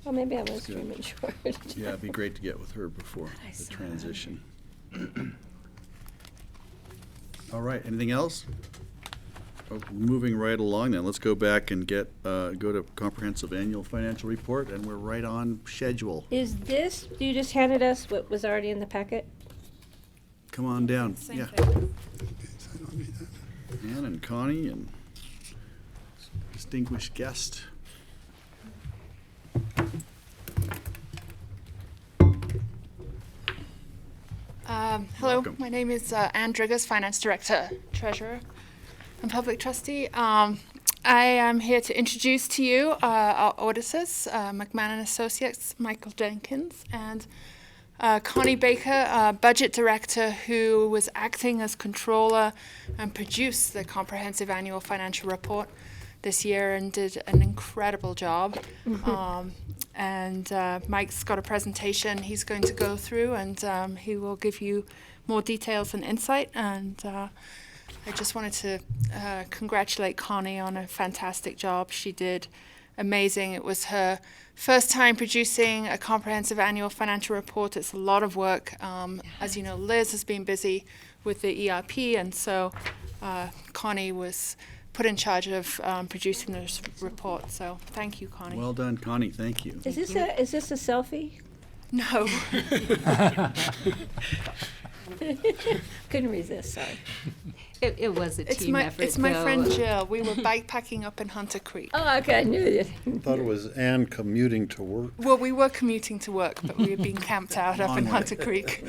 Well, maybe I was dreaming, George. Yeah, it'd be great to get with her before the transition. All right, anything else? Oh, moving right along then, let's go back and go to comprehensive annual financial report, and we're right on schedule. Is this, you just handed us what was already in the packet? Come on down. Yeah. Ann and Connie and distinguished guest. Hello, Welcome. my name is Ann Driggers, Finance Director, Treasurer, and Public Trustee. I am here to introduce to you our auditors, McMahon & Associates, Michael Jenkins, and Connie Baker, budget director, who was acting as controller and produced the comprehensive annual financial report this year and did an incredible job. And Mike's got a presentation he's going to go through, and he will give you more details and insight. And I just wanted to congratulate Connie on a fantastic job. She did amazing. It was her first time producing a comprehensive annual financial report. It's a lot of work. As you know, Liz has been busy with the ERP, and so Connie was put in charge of producing this report. So thank you, Connie. Well done, Connie. Thank you. Is this a selfie? No. Couldn't resist, sorry. It was a team effort. It's my friend Jill. We were bikepacking up in Hunter Creek. Oh, okay, I knew it. Thought it was Anne commuting to work. Well, we were commuting to work, but we were being camped out up in Long way. Hunter Creek.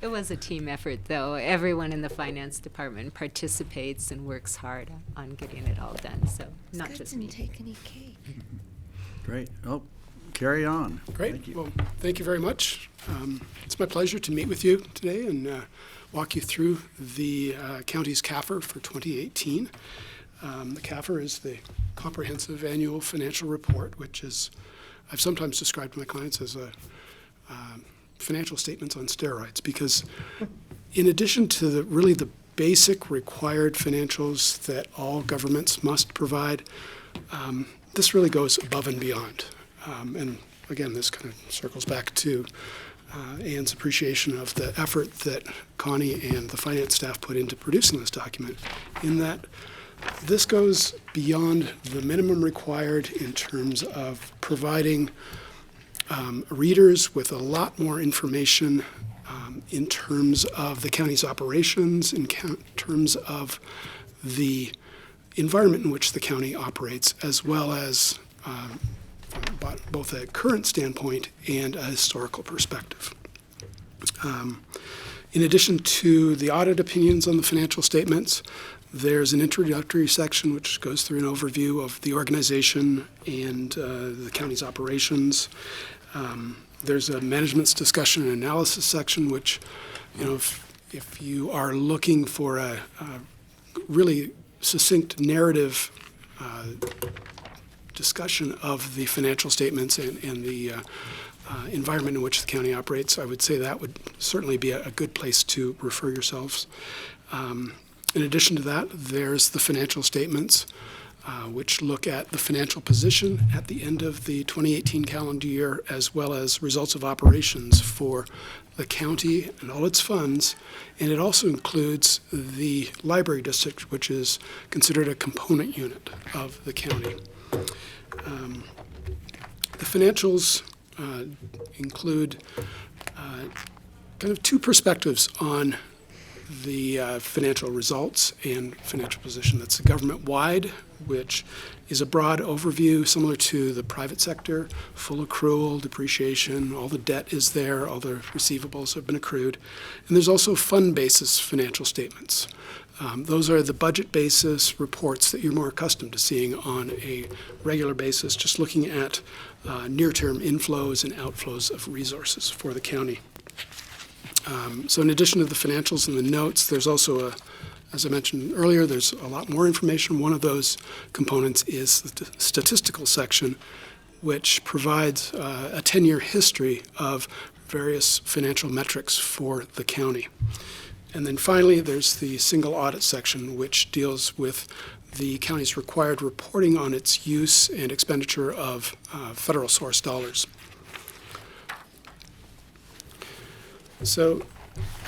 It was a team effort, though. Everyone in the finance department participates and works hard on getting it all done, so not just me. Take any cake. Great. Oh, carry on. Great. Thank you. Well, thank you very much. It's my pleasure to meet with you today and walk you through the county's CAFR for 2018. The CAFR is the Comprehensive Annual Financial Report, which is, I've sometimes described to my clients as a financial statements on steroids, because in addition to the basic required financials that all governments must provide, this really goes above and beyond. And again, this kind of circles back to Anne's appreciation of the effort that Connie and the finance staff put into producing this document, in that this goes beyond the minimum required in terms of providing readers with a lot more information in terms of the county's operations, in terms of the environment in which the county operates, as well as both a current standpoint and a historical perspective. In addition to the audit opinions on the financial statements, there's an introductory section which goes through an overview of the organization and the county's operations. There's a management's discussion and analysis section, which, you know, if you are looking for a really succinct narrative discussion of the financial statements and the environment in which the county operates, I would say that would certainly be a good place to refer yourselves. In addition to that, there's the financial statements, which look at the financial position at the end of the 2018 calendar year, as well as results of operations for the county and all its funds. And it also includes the library district, which is considered a component unit of the county. The financials include kind of two perspectives on the financial results and financial position. That's the government-wide, which is a broad overview similar to the private sector, full accrual, depreciation, all the debt is there, all the receivables have been accrued. And there's also fund basis financial statements. Those are the budget basis reports that you're more accustomed to seeing on a regular basis, just looking at near-term inflows and outflows of resources for the county. So in addition to the financials and the notes, there's also as I mentioned earlier, there's a lot more information. One of those components is the statistical section, which provides a 10-year history of various financial metrics for the county. And then finally, there's the single audit section, which deals with the county's required reporting on its use and expenditure of federal source dollars. So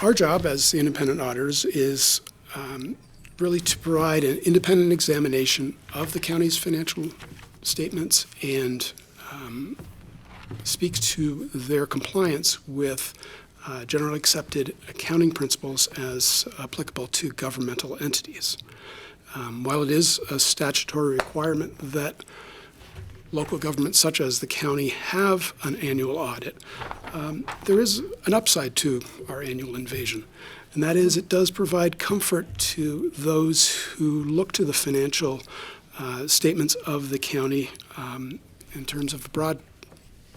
our job as the independent auditors is really to provide an independent examination of the county's financial statements and speak to their compliance with generally accepted accounting principles as applicable to governmental entities. While it is a statutory requirement that local governments such as the county have an annual audit, there is an upside to our annual invasion, and that is it does provide comfort to those who look to the financial statements of the county in terms of a broad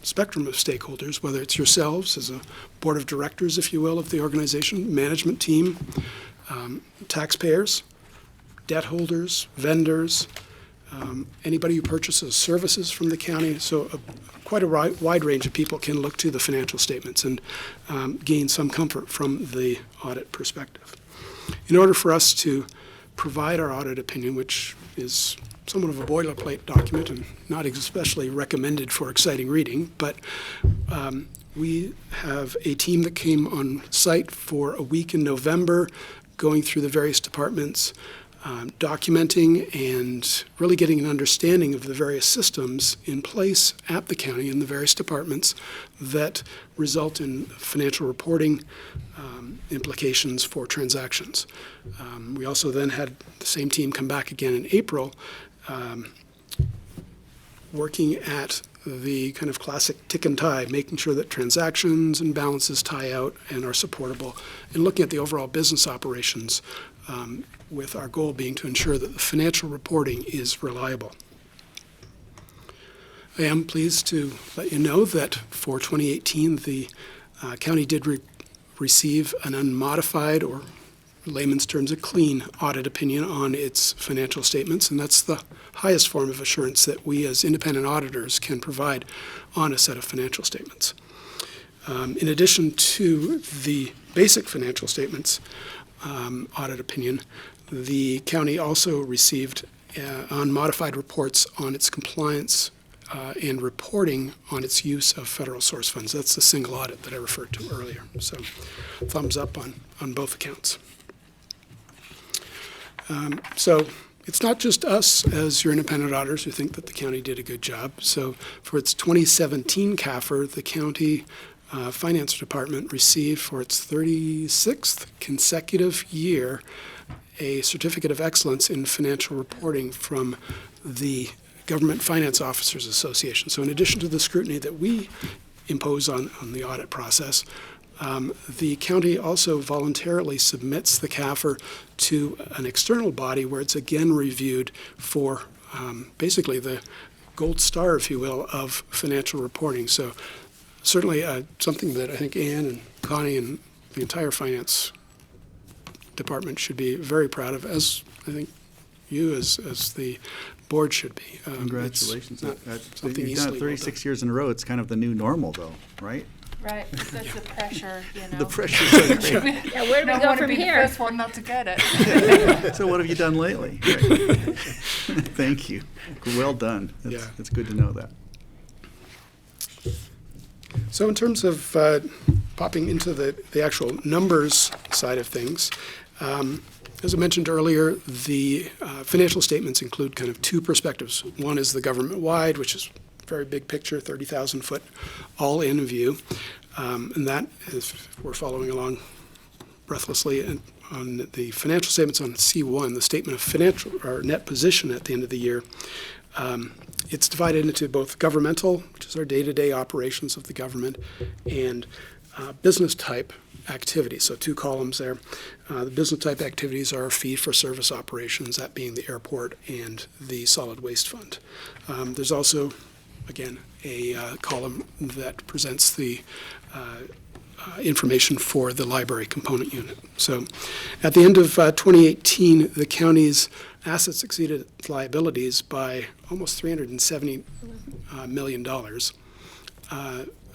spectrum of stakeholders, whether it's yourselves as a board of directors, if you will, of the organization, management team, taxpayers, debt holders, vendors, anybody who purchases services from the county. So quite a wide range of people can look to the financial statements and gain some comfort from the audit perspective. In order for us to provide our audit opinion, which is somewhat of a boilerplate document and not especially recommended for exciting reading, but we have a team that came on site for a week in November, going through the various departments, documenting and really getting an understanding of the various systems in place at the county in the various departments that result in financial reporting implications for transactions. We also then had the same team come back again in April, working at the kind of classic tick and tie, making sure that transactions and balances tie out and are supportable, and looking at the overall business operations, with our goal being to ensure that the financial reporting is reliable. I am pleased to let you know that for 2018, the county did receive an unmodified, or in layman's terms, a clean audit opinion on its financial statements, and that's the highest form of assurance that we as independent auditors can provide on a set of financial statements. In addition to the basic financial statements audit opinion, the county also received unmodified reports on its compliance and reporting on its use of federal source funds. That's the single audit that I referred to earlier. So thumbs up on both accounts. So it's not just us as your independent auditors who think that the county did a good job. So for its 2017 CAFR, the county Finance Department received for its 36th consecutive year a Certificate of Excellence in Financial Reporting from the Government Finance Officers Association. So in addition to the scrutiny that we impose on the audit process, the county also voluntarily submits the CAFR to an external body where it's again reviewed for basically the gold star, if you will, of financial reporting. So certainly something that I think Ann and Connie and the entire finance department should be very proud of, as I think you as the board should be. Congratulations. It's not something You've done easily it 36 years in a row. It's kind of the new normal, though, right? Right, that's the pressure, you know. The pressure. Yeah, where do we go from Be here? the first one not to get it. So what have you done lately? Right. Thank you. Well done. It's good to know that. So in terms of popping into the actual numbers side of things, as I mentioned earlier, the financial statements include kind of two perspectives. One is the government-wide, which is a very big picture, 30,000 foot all-in view. And that, if we're following along breathlessly, on the financial statements on C1, the statement of financial or net position at the end of the year, it's divided into both governmental, which is our day-to-day operations of the government, and business type activities. So two columns there. The business type activities are fee-for-service operations, that being the airport and the solid waste fund. There's also, again, a column that presents the information for the library component unit. So at the end of 2018, the county's assets exceeded its liabilities by almost $370 million.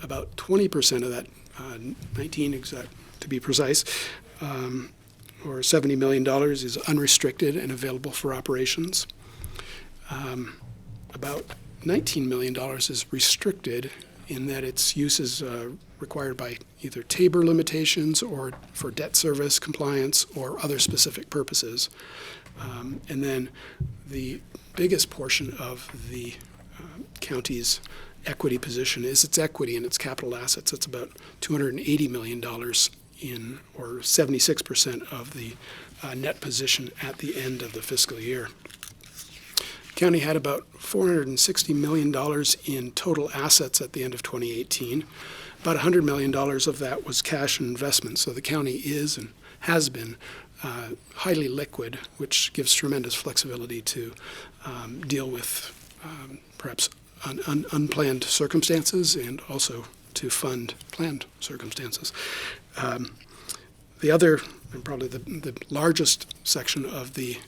About 20% of that, 19 exact to be precise, or $70 million is unrestricted and available for operations. About $19 million is restricted in that its use is required by either TABOR limitations or for debt service compliance or other specific purposes. And then the biggest portion of the county's equity position is its equity and its capital assets. It's about $280 million in, or 76% of the net position at the end of the fiscal year. The county had about $460 million in total assets at the end of 2018. About $100 million of that was cash and investments. So the county is and has been highly liquid, which gives tremendous flexibility to deal with perhaps unplanned circumstances and also to fund planned circumstances. The other, and probably the largest section of the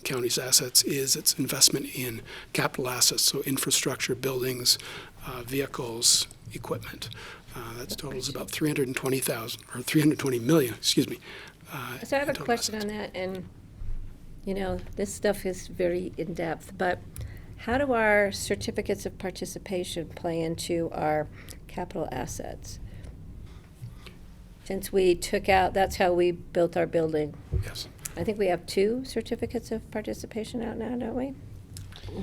county's assets is its investment in capital assets, so infrastructure, buildings, vehicles, equipment. That totals about 320 million, excuse me. So I have a question on that, and this stuff is very in-depth, but how do our certificates of participation play into our capital assets? Since we took out, that's how we built our building. Yes. I think we have 2 certificates of participation out now, don't we?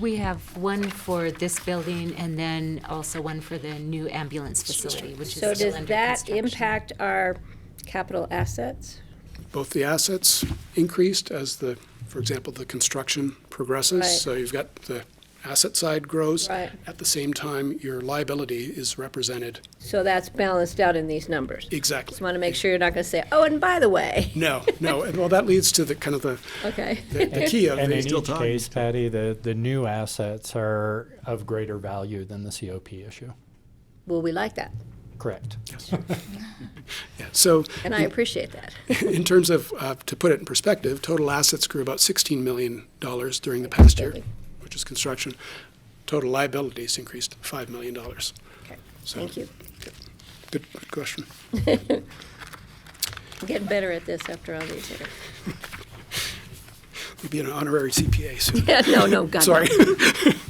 We have one for this building and then also one for the new ambulance facility, which is So still does under that construction. impact our capital assets? Both the assets increased as for example, the construction progresses. Right. So you've got the asset side grows. Right. At the same time, your liability is represented. So that's balanced out in these numbers? Exactly. Just want to make sure you're not going to say, oh, and by the way. No. Well, that leads to the kind of the Okay. the key of And it. in each case, Patty, the new assets are of greater value than the COP issue. Well, we like that. Correct. Yes. Yeah. So. And I appreciate that. In terms of, to put it in perspective, total assets grew about $16 million during the past year, which is construction. Total liabilities increased $5 million. Okay. So, Thank you. Good question. I'm getting better at this after all these years. You'll be an honorary CPA soon. Yeah, no, God. Sorry.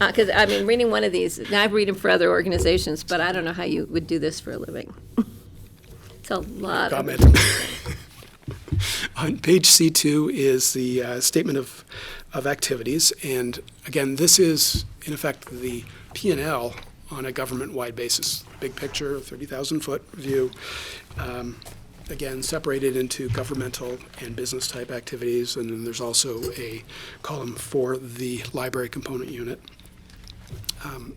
Because, reading one of these, and I read them for other organizations, but I don't know how you would do this for a living. It's a lot Comment. of... On page C2 is the statement of activities. And again, this is, in effect, the P&L on a government-wide basis. Big picture, 30,000-foot view. Again, separated into governmental and business-type activities. And then there's also a column for the library component unit.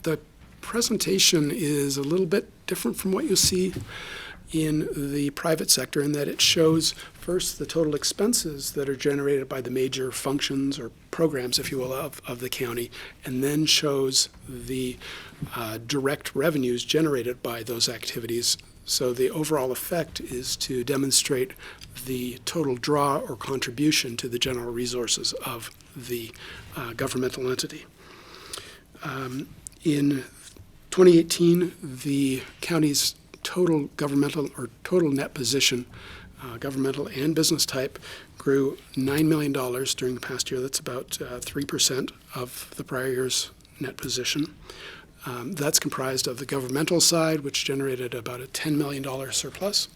The presentation is a little bit different from what you see in the private sector in that it shows first the total expenses that are generated by the major functions or programs, if you will, of the county, and then shows the direct revenues generated by those activities. So the overall effect is to demonstrate the total draw or contribution to the general resources of the governmental entity. In 2018, the county's total governmental or total net position, governmental and business type, grew $9 million during the past year. That's about 3% of the prior year's net position. That's comprised of the governmental side, which generated about a $10 million surplus.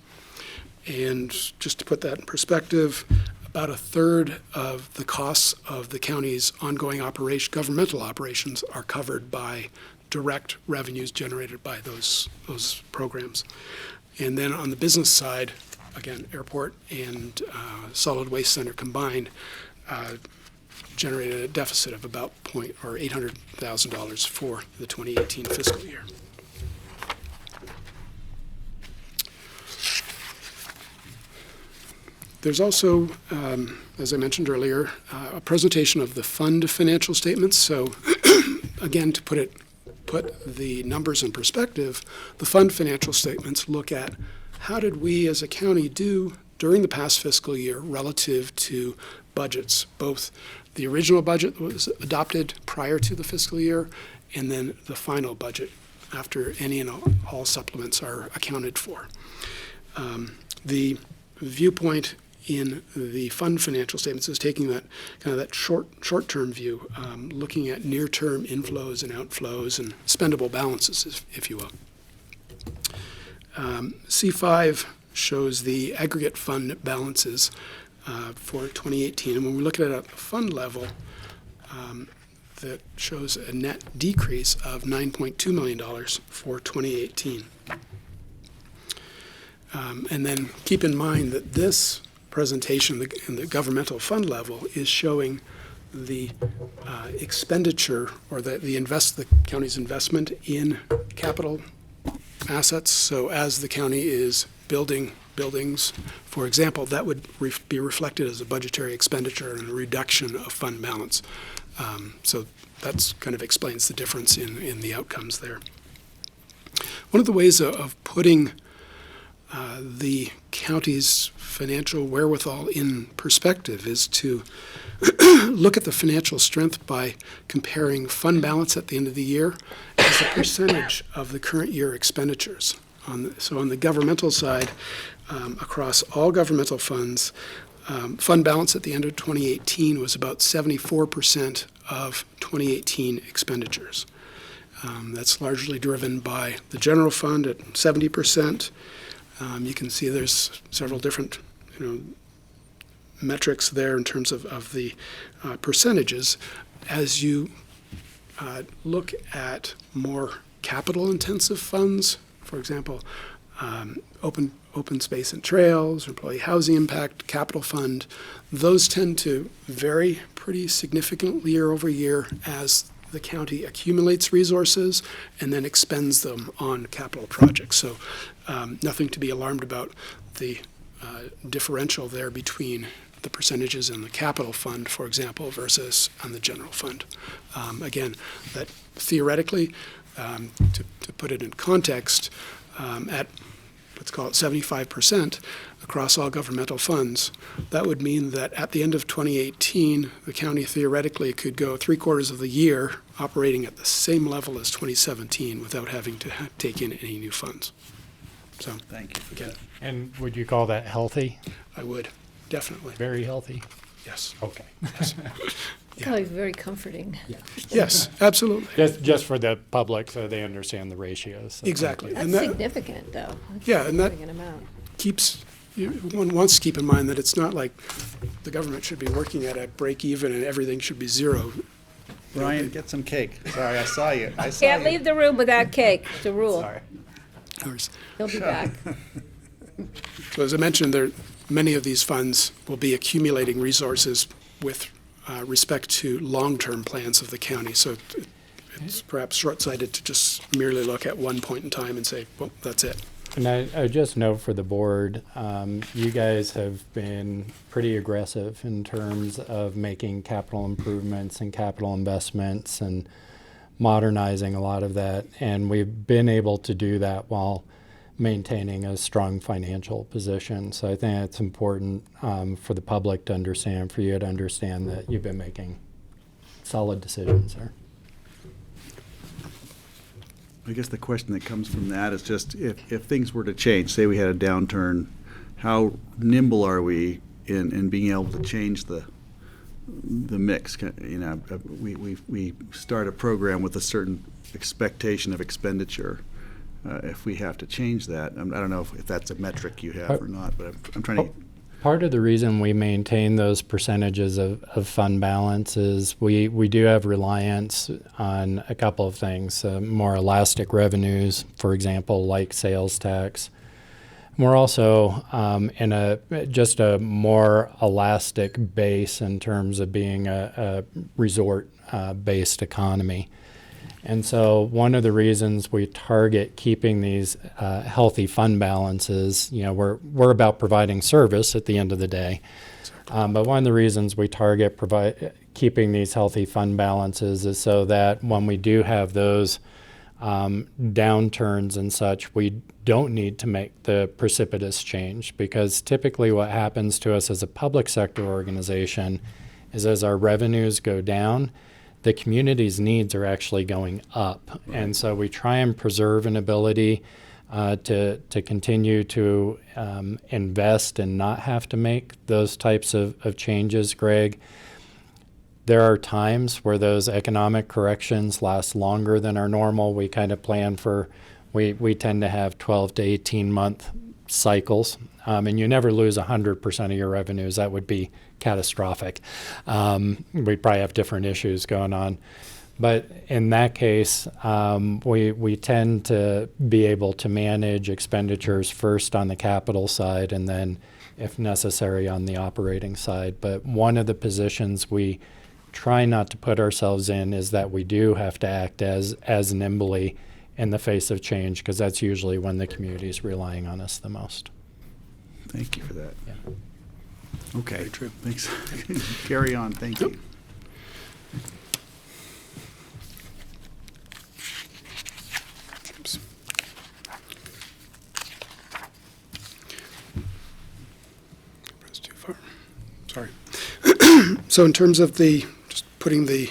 And just to put that in perspective, about a third of the costs of the county's ongoing governmental operations are covered by direct revenues generated by those programs. And then on the business side, again, airport and solid waste center combined generated a deficit of about $800,000 for the 2018 fiscal year. There's also, as I mentioned earlier, a presentation of the fund financial statements. So again, to put the numbers in perspective, the fund financial statements look at how did we as a county do during the past fiscal year relative to budgets, both the original budget that was adopted prior to the fiscal year and then the final budget after any and all supplements are accounted for. The viewpoint in the fund financial statements is taking that kind of that short-term view, looking at near-term inflows and outflows and spendable balances, if you will. C5 shows the aggregate fund balances for 2018, and when we look at it at the fund level, that shows a net decrease of $9.2 million for 2018. And then keep in mind that this presentation in the governmental fund level is showing the expenditure or the county's investment in capital assets. So as the county is buildings, for example, that would be reflected as a budgetary expenditure and a reduction of fund balance. So that's kind of explains the difference in the outcomes there. One of the ways of putting the county's financial wherewithal in perspective is to look at the financial strength by comparing fund balance at the end of the year as a percentage of the current year expenditures. So on the governmental side, across all governmental funds, fund balance at the end of 2018 was about 74% of 2018 expenditures. That's largely driven by the general fund at 70%. You can see there's several different metrics there in terms of the percentages. As you look at more capital-intensive funds, for example, open space and trails, employee housing impact, capital fund, those tend to vary pretty significantly year over year as the county accumulates resources and then expends them on capital projects. So nothing to be alarmed about the differential there between the percentages in the capital fund, for example, versus on the general fund. Again, that theoretically, to put it in context, at let's call it 75% across all governmental funds, that would mean that at the end of 2018, the county theoretically could go 3/4 of the year operating at the same level as 2017 without having to take in any new funds. So, thank you for that. And would you call that healthy? I would, definitely. Very healthy? Yes. Okay. Yes. Probably very comforting. Yeah. Yes, absolutely. Just for the public so they understand the ratios. So Exactly. That's And that, significant, though. That's yeah, a and that significant amount. one wants to keep in mind that it's not like the government should be working at a break even and everything should be zero. Brian, get some cake. Sorry, I saw you. Can't leave the room without cake. It's a rule. Sorry. He'll be back. So as I mentioned, many of these funds will be accumulating resources with respect to long-term plans of the county. So it's perhaps short-sighted to just merely look at one point in time and say, well, that's it. And I just note for the board, you guys have been pretty aggressive in terms of making capital improvements and capital investments and modernizing a lot of that. And we've been able to do that while maintaining a strong financial position. So I think it's important for the public to understand, for you to understand that you've been making solid decisions there. I guess the question that comes from that is just if things were to change, say we had a downturn, how nimble are we in being able to change the mix? We start a program with a certain expectation of expenditure. If we have to change that, I don't know if that's a metric you have or not, but I'm trying to. Part of the reason we maintain those percentages of fund balance is we do have reliance on a couple of things, more elastic revenues, for example, like sales tax. We're also in just a more elastic base in terms of being a resort-based economy. And so one of the reasons we target keeping these healthy fund balances, we're about providing service at the end of the day. But one of the reasons we target keeping these healthy fund balances is so that when we do have those downturns and such, we don't need to make the precipitous change, because typically what happens to us as a public sector organization is as our revenues go down, the community's needs are actually going up. Right. And so we try and preserve an ability to continue to invest and not have to make those types of changes, Greg. There are times where those economic corrections last longer than our normal. We kind of plan for, we tend to have 12 to 18 month cycles. And you never lose 100% of your revenues. That would be catastrophic. We'd probably have different issues going on. But in that case, we tend to be able to manage expenditures first on the capital side and then, if necessary, on the operating side. But one of the positions we try not to put ourselves in is that we do have to act as nimbly in the face of change, because that's usually when the community is relying on us the most. Thank you for that. Yeah. Okay. Very true. Thanks. Carry on. Thank you. Oops. Press too far. Sorry. So in terms of just putting the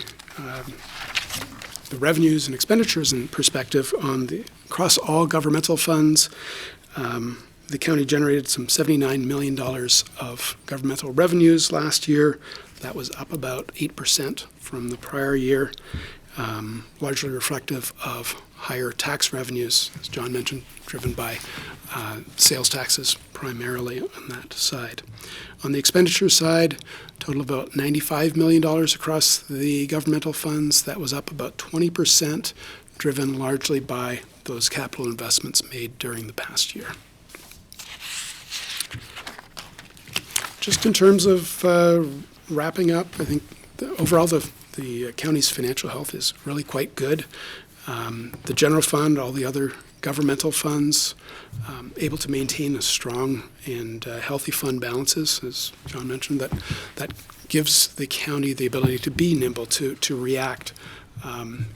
revenues and expenditures in perspective across all governmental funds, the county generated some $79 million of governmental revenues last year. That was up about 8% from the prior year, largely reflective of higher tax revenues, as John mentioned, driven by sales taxes primarily on that side. On the expenditure side, total about $95 million across the governmental funds. That was up about 20%, driven largely by those capital investments made during the past year. Just in terms of wrapping up, I think overall the county's financial health is really quite good. The general fund, all the other governmental funds, able to maintain a strong and healthy fund balances, as John mentioned, that gives the county the ability to be nimble, to react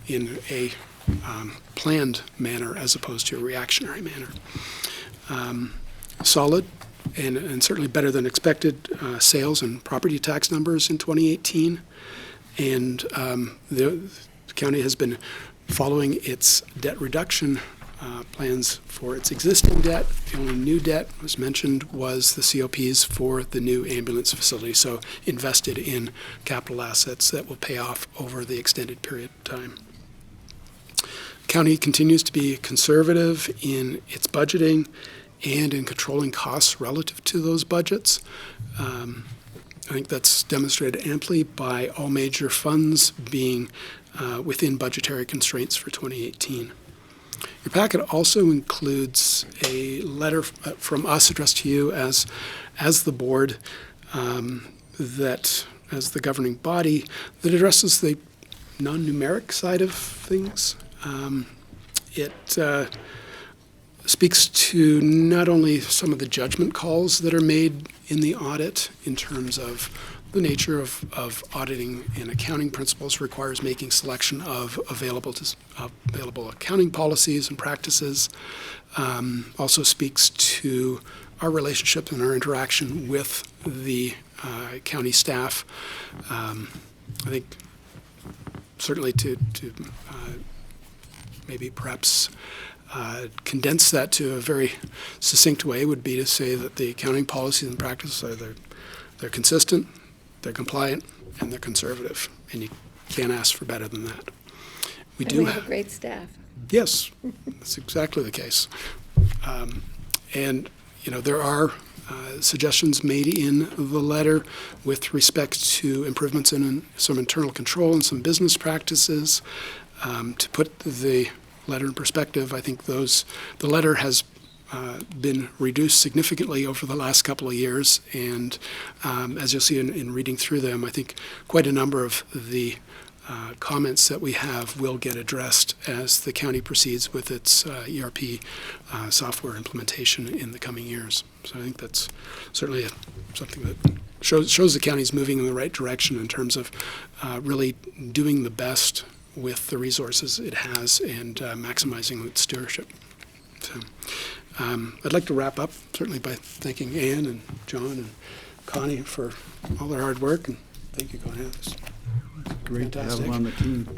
in a planned manner as opposed to a reactionary manner. Solid and certainly better than expected sales and property tax numbers in 2018. And the county has been following its debt reduction plans for its existing debt. The only new debt, as mentioned, was the COPs for the new ambulance facility, so invested in capital assets that will pay off over the extended period of time. County continues to be conservative in its budgeting and in controlling costs relative to those budgets. I think that's demonstrated amply by all major funds being within budgetary constraints for 2018. Your packet also includes a letter from us addressed to you as the board, that as the governing body, that addresses the non-numeric side of things. It speaks to not only some of the judgment calls that are made in the audit in terms of the nature of auditing and accounting principles requires making selection of available accounting policies and practices. Also speaks to our relationship and our interaction with the county staff. I think certainly to maybe perhaps condense that to a very succinct way would be to say that the accounting policies and practices they're consistent, they're compliant, and they're conservative, and you can't ask for better than that. We have a great staff. Yes, that's exactly the case. And there are suggestions made in the letter with respect to improvements in some internal control and some business practices. To put the letter in perspective, I think the letter has been reduced significantly over the last couple of years, and as you'll see in reading through them, I think quite a number of the comments that we have will get addressed as the county proceeds with its ERP software implementation in the coming years. So I think that's certainly something that shows the county's moving in the right direction in terms of really doing the best with the resources it has and maximizing its stewardship. So, I'd like to wrap up certainly by thanking Ann and John and Connie for all their hard work, and thank you, Connie. That's great to have fantastic. them on the team.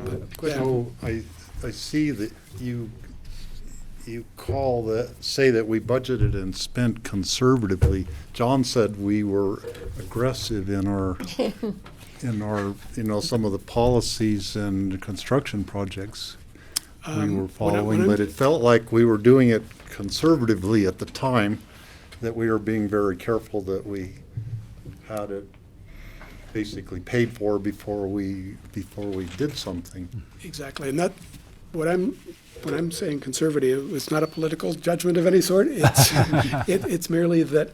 So I see that you say that we budgeted and spent conservatively. John said we were aggressive in our some of the policies and construction projects we were following, but it felt like we were doing it conservatively at the time, that we were being very careful that we had it basically paid for before we did something. Exactly, and that when I'm saying conservative, it's not a political judgment of any sort. It's it's merely that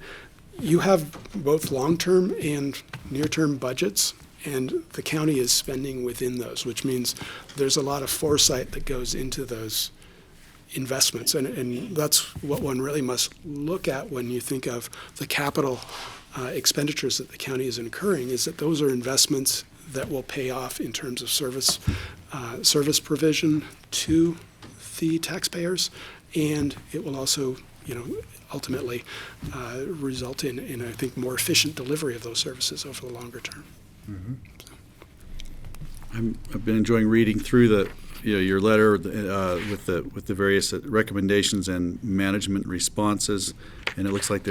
you have both long-term and near-term budgets, and the county is spending within those, which means there's a lot of foresight that goes into those investments, and that's what one really must look at when you think of the capital expenditures that the county is incurring, is that those are investments that will pay off in terms of service provision to the taxpayers, and it will also, ultimately result in, I think, more efficient delivery of those services over the longer term. I've been enjoying reading through your letter with the various recommendations and management responses, and it looks like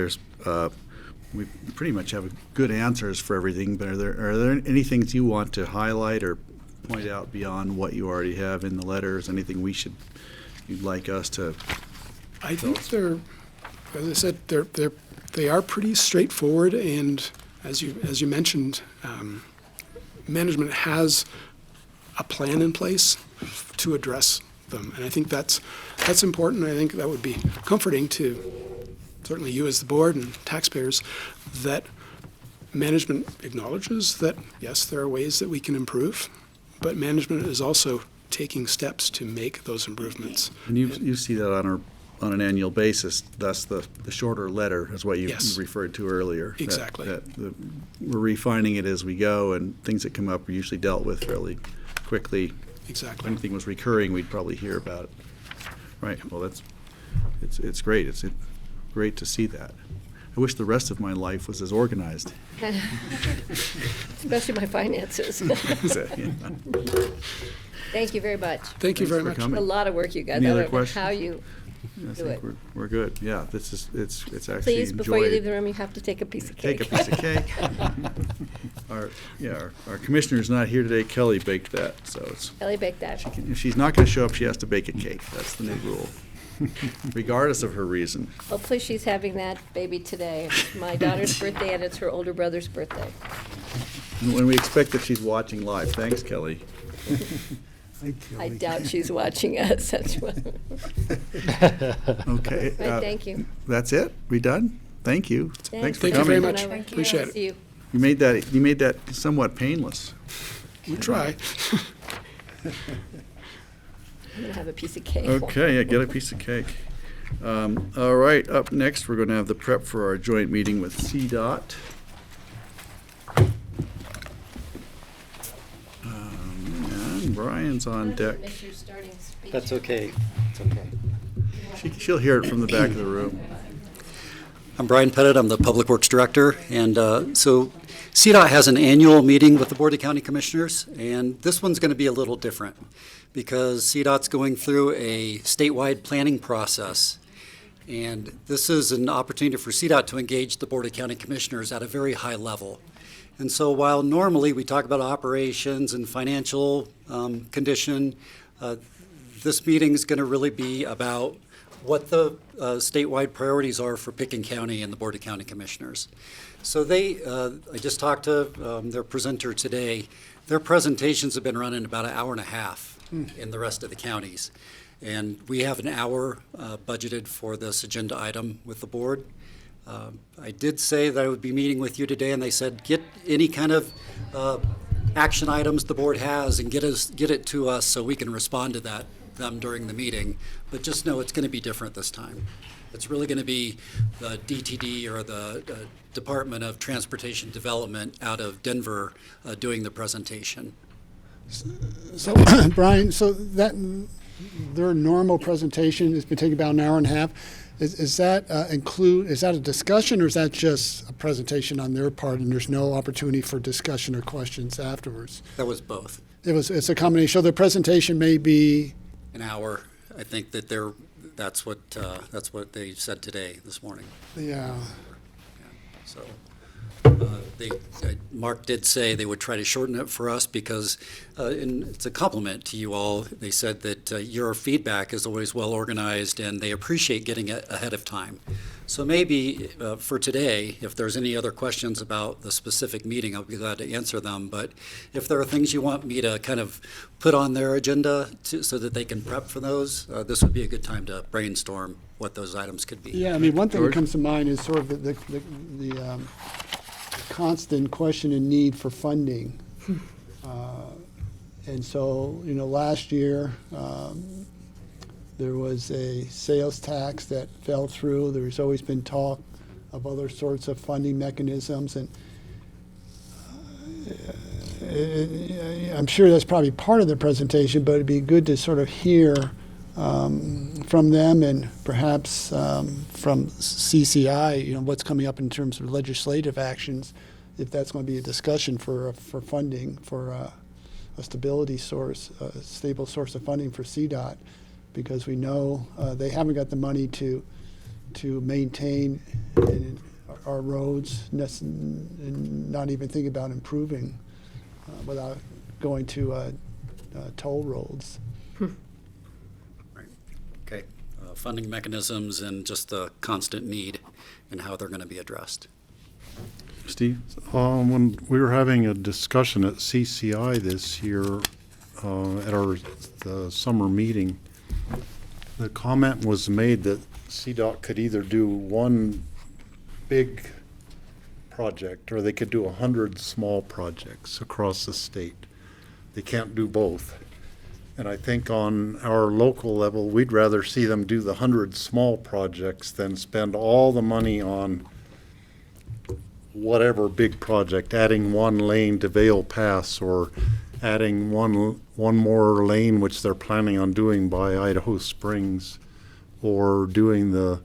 we pretty much have good answers for everything. But are there any things you want to highlight or point out beyond what you already have in the letters? Anything you'd like us to? I think as I said, they are pretty straightforward, and as you mentioned, management has a plan in place to address them, and I think that's important. I think that would be comforting to certainly you as the board and taxpayers, that management acknowledges that yes, there are ways that we can improve, but management is also taking steps to make those improvements. And you see that on an annual basis. Thus, the shorter letter is what you referred to earlier. Exactly. We're refining it as we go, and things that come up are usually dealt with fairly quickly. Exactly. If anything was recurring, we'd probably hear about it. Right. Well, it's great. It's great to see that. I wish the rest of my life was as organized. Especially my finances. Thank you very much. Thank you very much. Coming. A lot of work, you guys. Any I other don't know questions? how you I do think it. we're good. Yeah, it's actually Please, before you enjoyed. leave the room, you have to take a piece of cake. Take a piece of cake. Our commissioner's not here today. Kelly baked that, so it's. Ellie baked that. If she's not going to show up, she has to bake a cake. That's the new rule, regardless of her reason. Hopefully she's having that baby today. It's my daughter's birthday and it's her older brother's birthday. And when we expect that she's watching live. Thanks, Kelly. I doubt she's watching us. That's what. Okay. Right, thank you. That's it? We done? Thank you. Thanks for Thank you coming. very much. Appreciate it. See you. You made that somewhat painless. We try. I'm gonna have a piece of cake. Okay, yeah, get a piece of cake. All right, up next, we're going to have the prep for our joint meeting with CDOT. And Brian's on deck. That's okay. It's okay. She'll hear it from the back of the room. I'm Brian Pettit. I'm the Public Works Director. And so CDOT has an annual meeting with the Board of County Commissioners, and this one's going to be a little different because CDOT's going through a statewide planning process. And this is an opportunity for CDOT to engage the Board of County Commissioners at a very high level. And so while normally we talk about operations and financial condition, this meeting is going to really be about what the statewide priorities are for Pickens County and the Board of County Commissioners. So I just talked to their presenter today. Their presentations have been running about an hour and a half in the rest of the counties. And we have an hour budgeted for this agenda item with the board. I did say that I would be meeting with you today, and they said, get any kind of action items the board has and get it to us so we can respond to them during the meeting. But just know it's going to be different this time. It's really going to be the DTD or the Department of Transportation Development out of Denver doing the presentation. So, Brian, so that their normal presentation has been taking about an hour and a half. Is that is that a discussion, or is that just a presentation on their part and there's no opportunity for discussion or questions afterwards? That was both. It's a combination. So the presentation may be an hour. I think that that's what they said today, this morning. Yeah. So Mark did say they would try to shorten it for us because, and it's a compliment to you all, they said that your feedback is always well organized and they appreciate getting it ahead of time. So maybe for today, if there's any other questions about the specific meeting, I'll be glad to answer them. But if there are things you want me to kind of put on their agenda so that they can prep for those, this would be a good time to brainstorm what those items could be. Yeah, I mean, one thing that comes to mind is sort of the constant question and need for funding. And so, last year, There was a sales tax that fell through. There's always been talk of other sorts of funding mechanisms, and I'm sure that's probably part of the presentation, but it'd be good to sort of hear from them and perhaps from CCI, what's coming up in terms of legislative actions, if that's going to be a discussion for funding, for a stability source, a stable source of funding for CDOT, because we know they haven't got the money to maintain our roads, and not even think about improving without going to toll roads. Okay. Funding mechanisms and just the constant need and how they're going to be addressed. Steve? When we were having a discussion at CCI this year at the summer meeting, the comment was made that CDOT could either do one big project or they could do 100 small projects across the state. They can't do both. And I think on our local level, we'd rather see them do the 100 small projects than spend all the money on whatever big project, adding one lane to Vale Pass or adding one more lane, which they're planning on doing by Idaho Springs, or doing the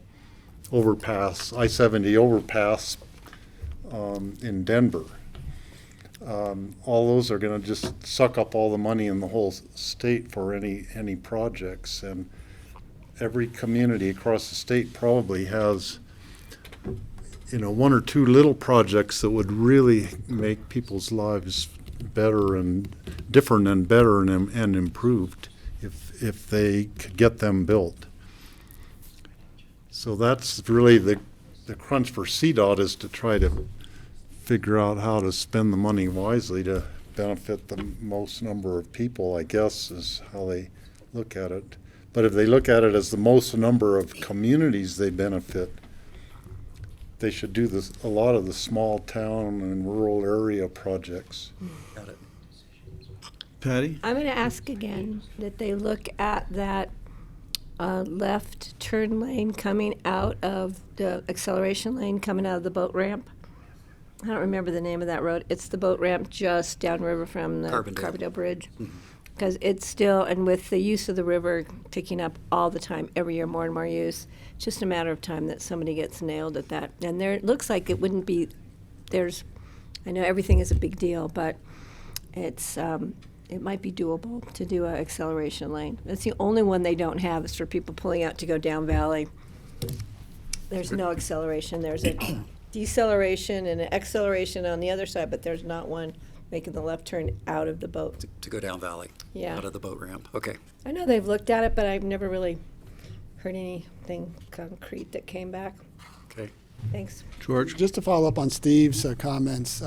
overpass, I-70 overpass in Denver. All those are going to just suck up all the money in the whole state for any projects, and every community across the state probably has one or two little projects that would really make people's lives better and different and better and improved if they could get them built. So that's really the crunch for CDOT, is to try to figure out how to spend the money wisely to benefit the most number of people, I guess, is how they look at it. But if they look at it as the most number of communities they benefit, they should do a lot of the small town and rural area projects. Got it. Patty? I'm going to ask again that they look at that left turn lane coming out of the acceleration lane coming out of the boat ramp. I don't remember the name of that road. It's the boat ramp just downriver from the Carbondale Bridge. Because it's still, and with the use of the river picking up all the time, every year more and more use, it's just a matter of time that somebody gets nailed at that. And there, it looks like it wouldn't be, I know everything is a big deal, but it's, it might be doable to do an acceleration lane. That's the only one they don't have, is for people pulling out to go down valley. There's no acceleration. There's a deceleration and an acceleration on the other side, but there's not one making the left turn out of the boat. To go down valley. Yeah. Out of the boat ramp. Okay. I know they've looked at it, but I've never really heard anything concrete that came back. Okay. Thanks. George? Just to follow up on Steve's comments,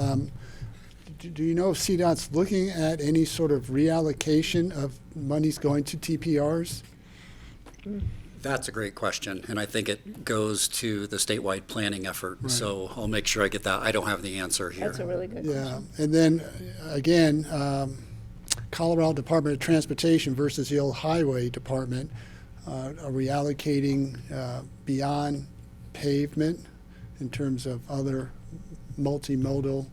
do you know if CDOT's looking at any sort of reallocation of monies going to TPRs? That's a great question, and I think it goes to the statewide planning effort. Right. So I'll make sure I get that. I don't have the answer here. That's a really good question. Yeah, and then again, Colorado Department of Transportation versus the old Highway Department, are we allocating beyond pavement in terms of other multimodal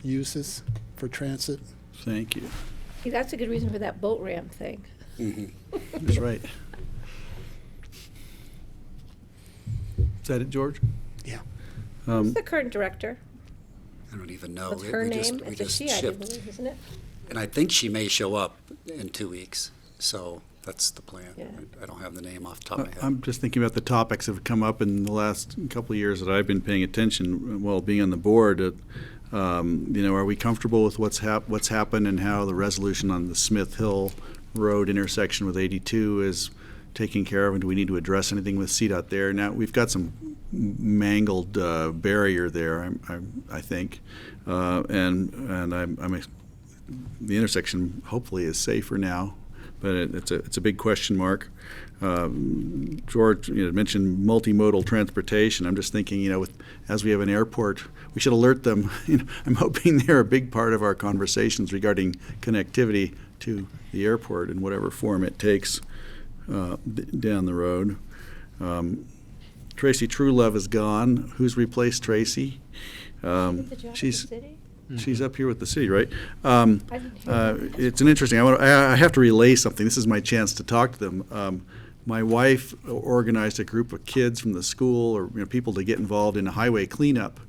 uses for transit? Thank you. See, that's a good reason for that boat ramp thing. That's right. Is that it, George? Yeah. Who's the current director? I don't even know. What's her name? We It's a just she, I do shipped. believe, isn't it? And I think she may show up in 2 weeks. So that's the plan. Yeah. I don't have the name off the top of my head. I'm just thinking about the topics that have come up in the last couple of years that I've been paying attention while being on the board. Are we comfortable with what's happened and how the resolution on the Smith Hill Road intersection with 82 is taken care of, and do we need to address anything with CDOT there? Now, we've got some mangled barrier there, I think, and the intersection hopefully is safer now, but it's a big question mark. George mentioned multimodal transportation. I'm just thinking, as we have an airport, we should alert them. I'm hoping they're a big part of our conversations regarding connectivity to the airport in whatever form it takes. down the road. Tracy Truelove is gone. Who's replaced Tracy? She's up here with the city, right? It's an interesting. I have to relay something. This is my chance to talk to them. My wife organized a group of kids from the school or people to get involved in a highway cleanup,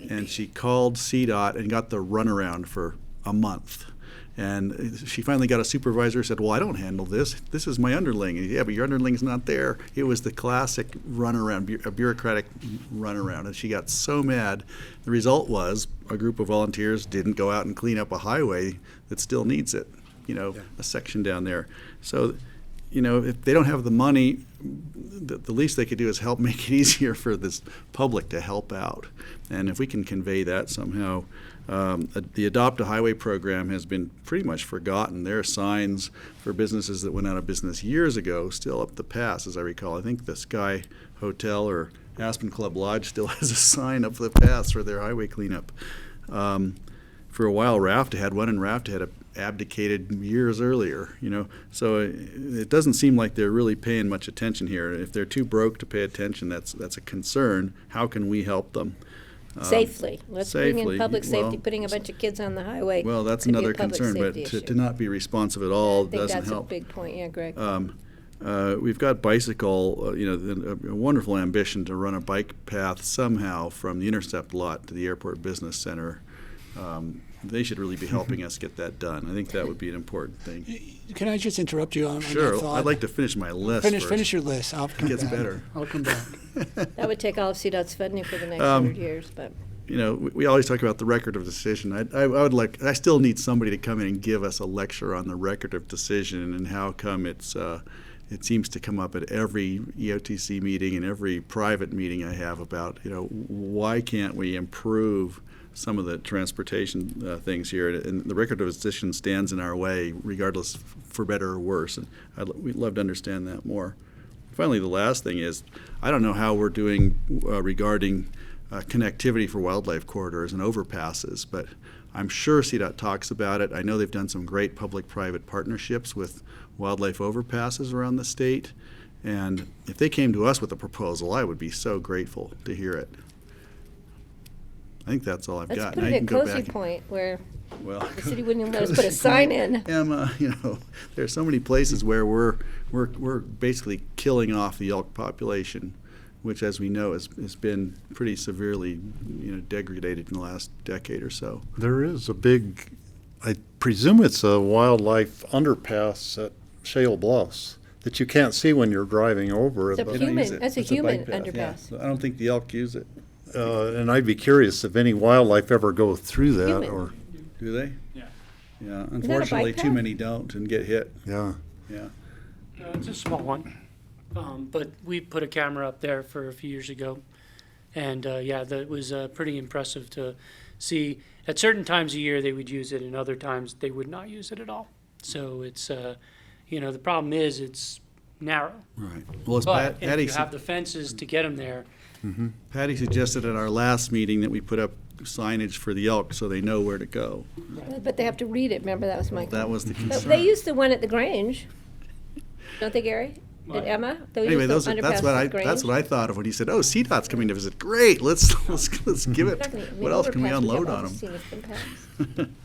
and she called CDOT and got the runaround for a month. And she finally got a supervisor who said, well, I don't handle this. This is my underling. And, yeah, but your underling's not there. It was the classic runaround, a bureaucratic runaround. And she got so mad. The result was a group of volunteers didn't go out and clean up a highway that still needs it, a section down there. So, if they don't have the money, the least they could do is help make it easier for this public to help out. And if we can convey that somehow. The Adopt a Highway program has been pretty much forgotten. There are signs for businesses that went out of business years ago still up the pass, as I recall. I think the Sky Hotel or Aspen Club Lodge still has a sign up the pass for their highway cleanup. For a while, RAFTA had one, and RAFTA had abdicated years earlier, So it doesn't seem like they're really paying much attention here. If they're too broke to pay attention, that's a concern. How can we help them? Safely. Let's bring in public safety, well, putting a bunch of kids on the highway. Well, that's could be a another public concern, but safety to issue. not be responsive at all I think doesn't that's help. a big point, yeah, Greg. We've got bicycle, a wonderful ambition to run a bike path somehow from the Intercept lot to the Airport Business Center. They should really be helping us get that done. I think that would be an important thing. Can I just interrupt you on that Sure, thought? I'd like to finish my list first. Finish your list. I'll come It gets back. better. I'll come back. That would take all of CDOT's funding for the next 100 years, but. We always talk about the record of decision. I still need somebody to come in and give us a lecture on the record of decision and how come it seems to come up at every EOTC meeting and every private meeting I have about, why can't we improve some of the transportation things here? And the record of decision stands in our way, regardless, for better or worse. And we'd love to understand that more. Finally, the last thing is, I don't know how we're doing regarding connectivity for wildlife corridors and overpasses, but I'm sure CDOT talks about it. I know they've done some great public-private partnerships with wildlife overpasses around the state, and if they came to us with a proposal, I would be so grateful to hear it. I think that's all I've Let's got. put Now it you at can go Cozy back. Point where Well, the city wouldn't even let us put a sign in. Emma, there are so many places where we're basically killing off the elk population, which, as we know, has been pretty severely, degraded in the last decade or so. There is a big, I presume it's a wildlife underpass at Shale Bluffs that you can't see when you're driving over it. It's a They don't use human, it. that's a It's human bike path, yeah. underpass. So I don't think the elk use it. And I'd be curious if any wildlife ever go through that Human. or, Do they? Yeah. Yeah. bike Unfortunately, too path? many don't and get hit. yeah. Yeah. It's a small one, but we put a camera up there for a few years ago, and that was pretty impressive to see. At certain times of year they would use it, and other times they would not use it at all. So it's the problem is it's narrow. Right. Well, as But if Patty you have the fences to get them there, Patty suggested at our last meeting that we put up signage for the elk so they know where to go. But they have to read it, remember, that was my. That was the But concern. they used the one at the Grange, don't they, Gary? And Emma? They Anyway, used the that's underpass what at I the Grange? that's what I thought of when he said, "Oh, CDOT's coming to visit." Great, let's give it. What else can we unload on them?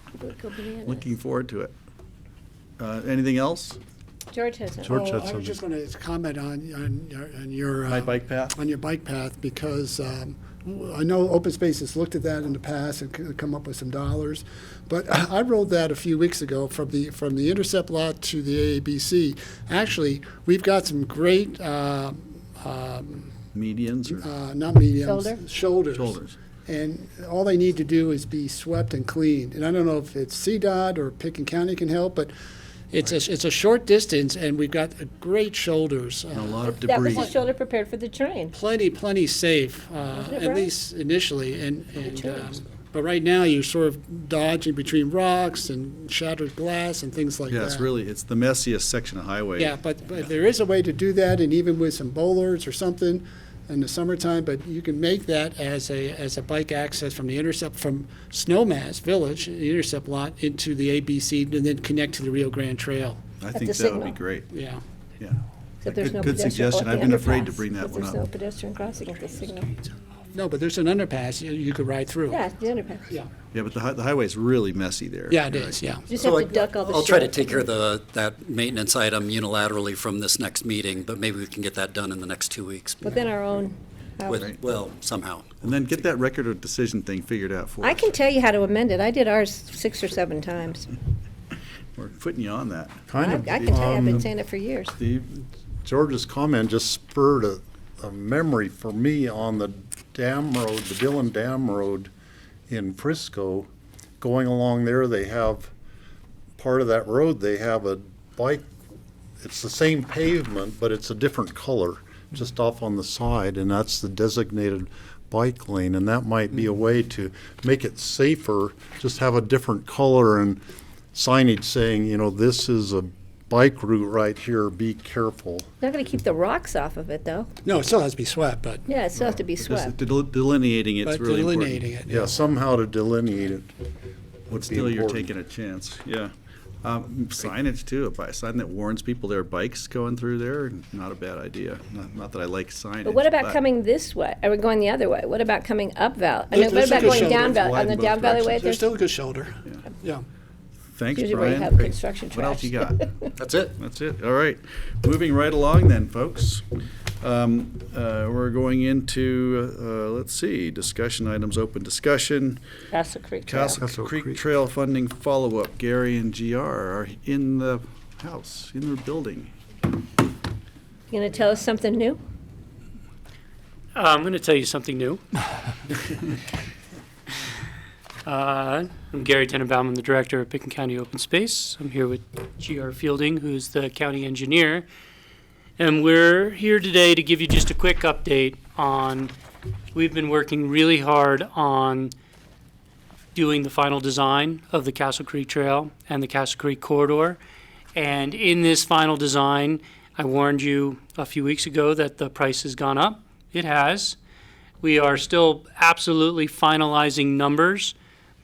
Looking forward to it. Anything else? George has George had I was just going to comment on your My bike path. on your bike path because I know Open Space has looked at that in the past and come up with some dollars, but I rode that a few weeks ago from the Intercept lot to the AABC. Actually, we've got some great Medians or not mediums, Shoulders. shoulders. And all they need to do is be swept and cleaned. And I don't know if it's CDOT or Picken County can help, but it's a short distance, and we've got great shoulders. And a lot of That was debris. the shoulder prepared for the train. Plenty safe, Wasn't it, at Brian? least initially. But right now, you're sort of dodging between rocks and shattered glass and things like Yeah, that. it's the messiest section of highway. Yeah, but there is a way to do that, and even with some bowlers or something in the summertime, but you can make that as a bike access from the Intercept, from Snowmass Village, the Intercept lot, into the ABC, and then connect to the Rio Grande Trail. I At think the that would be signal. great. Yeah. Yeah. That there's no Good pedestrian, suggestion. or I've the been afraid to underpass, bring that that one there's up. no pedestrian crossing at the signal. No, but there's an underpass you could ride through. Yeah, the underpass. Yeah. Yeah, but the highway's really messy there. Yeah, it You're is, right. yeah. Just So have to duck all the I'll try to shit. take care of that maintenance item unilaterally from this next meeting, but maybe we can get that done in the next 2 weeks. Within our own house. With, well, somehow. And then get that record of decision thing figured out for I us. can tell you how to amend it. I did ours 6 or 7 times. We're putting you on that. I can tell you, I've been saying it for years. George's comment just spurred a memory for me on the dam road, the Dillon Dam Road in Frisco. Going along there, they have, part of that road, they have a bike, it's the same pavement, but it's a different color, just off on the side, and that's the designated bike lane, and that might be a way to make it safer, just have a different color and signage saying, you know, this is a bike route right here, be careful. Not gonna keep the rocks off of it, though. No, it still has to be swept, but. Yeah, it still has to be Just swept. delineating it's But really important. delineating it, Yeah, somehow to delineate it But would be still, you're important. taking a chance, yeah. Signage too, a sign that warns people there are bikes going through there, not a bad idea. Not that I like signage. But what about coming this way? Are we going the other way? What about coming up Valley? I mean, what There's a about good going shoulder. down Valley, on Widen the both down Valley way? directions. There's still a good shoulder. Yeah. Thanks, Usually where you Brian. have construction What else trash. you got? That's it. That's it. All right. Moving right along then, folks. We're going into, let's see, discussion items, open discussion. Castle Creek Trail. Castle Creek Trail funding follow-up. Gary and GR are in the house, in the building. You gonna tell us something new? I'm going to tell you something new. I'm Gary Tenenbaum. I'm the director of Pickens County Open Space. I'm here with GR Fielding, who's the county engineer. And we're here today to give you just a quick update on, we've been working really hard on doing the final design of the Castle Creek Trail and the Castle Creek Corridor. And in this final design, I warned you a few weeks ago that the price has gone up. It has. We are still absolutely finalizing numbers,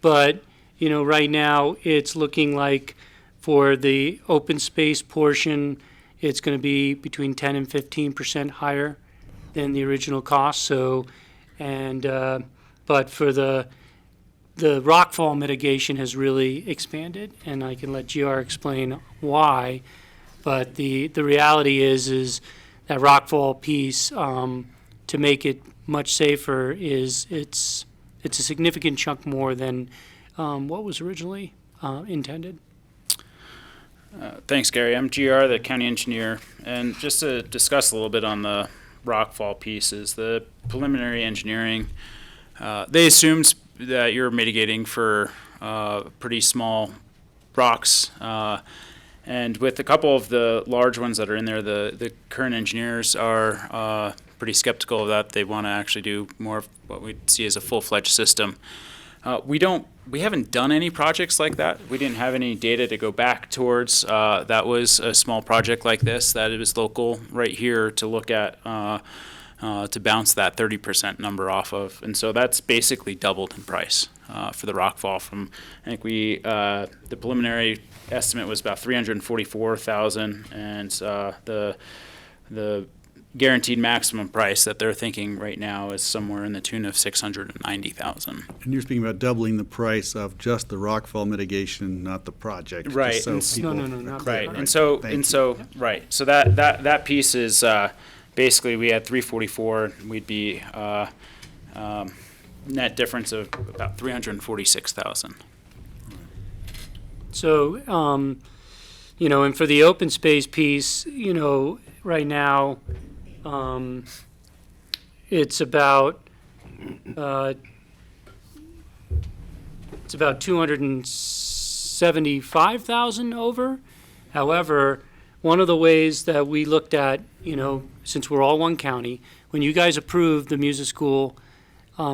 but you know, right now it's looking like for the open space portion, it's going to be between 10 and 15% higher than the original cost. So, and but for the rockfall mitigation has really expanded, and I can let GR explain why. But the reality is that rockfall piece, to make it much safer, it's a significant chunk more than what was originally intended. Thanks, Gary. I'm GR, the county engineer, and just to discuss a little bit on the rockfall pieces, the preliminary engineering, they assumed that you're mitigating for pretty small rocks, and with a couple of the large ones that are in there, the current engineers are pretty skeptical of that. They want to actually do more of what we see as a full-fledged system. We haven't done any projects like that. We didn't have any data to go back towards. That was a small project like this, that it was local right here to look at, to bounce that 30% number off of. And so that's basically doubled in price for the rockfall from, I think the preliminary estimate was about $344,000, and the guaranteed maximum price that they're thinking right now is somewhere in the tune of $690,000. And you're speaking about doubling the price of just the rockfall mitigation, not the project. just Right. so And people no, are not clear. Right, and so right, so that piece is basically we had 344, we'd be net difference of about 346,000. So, you know, and for the open space piece, you know, right now, it's about 275,000 over. However, one of the ways that we looked at, you know, since we're all one county, when you guys approved the music school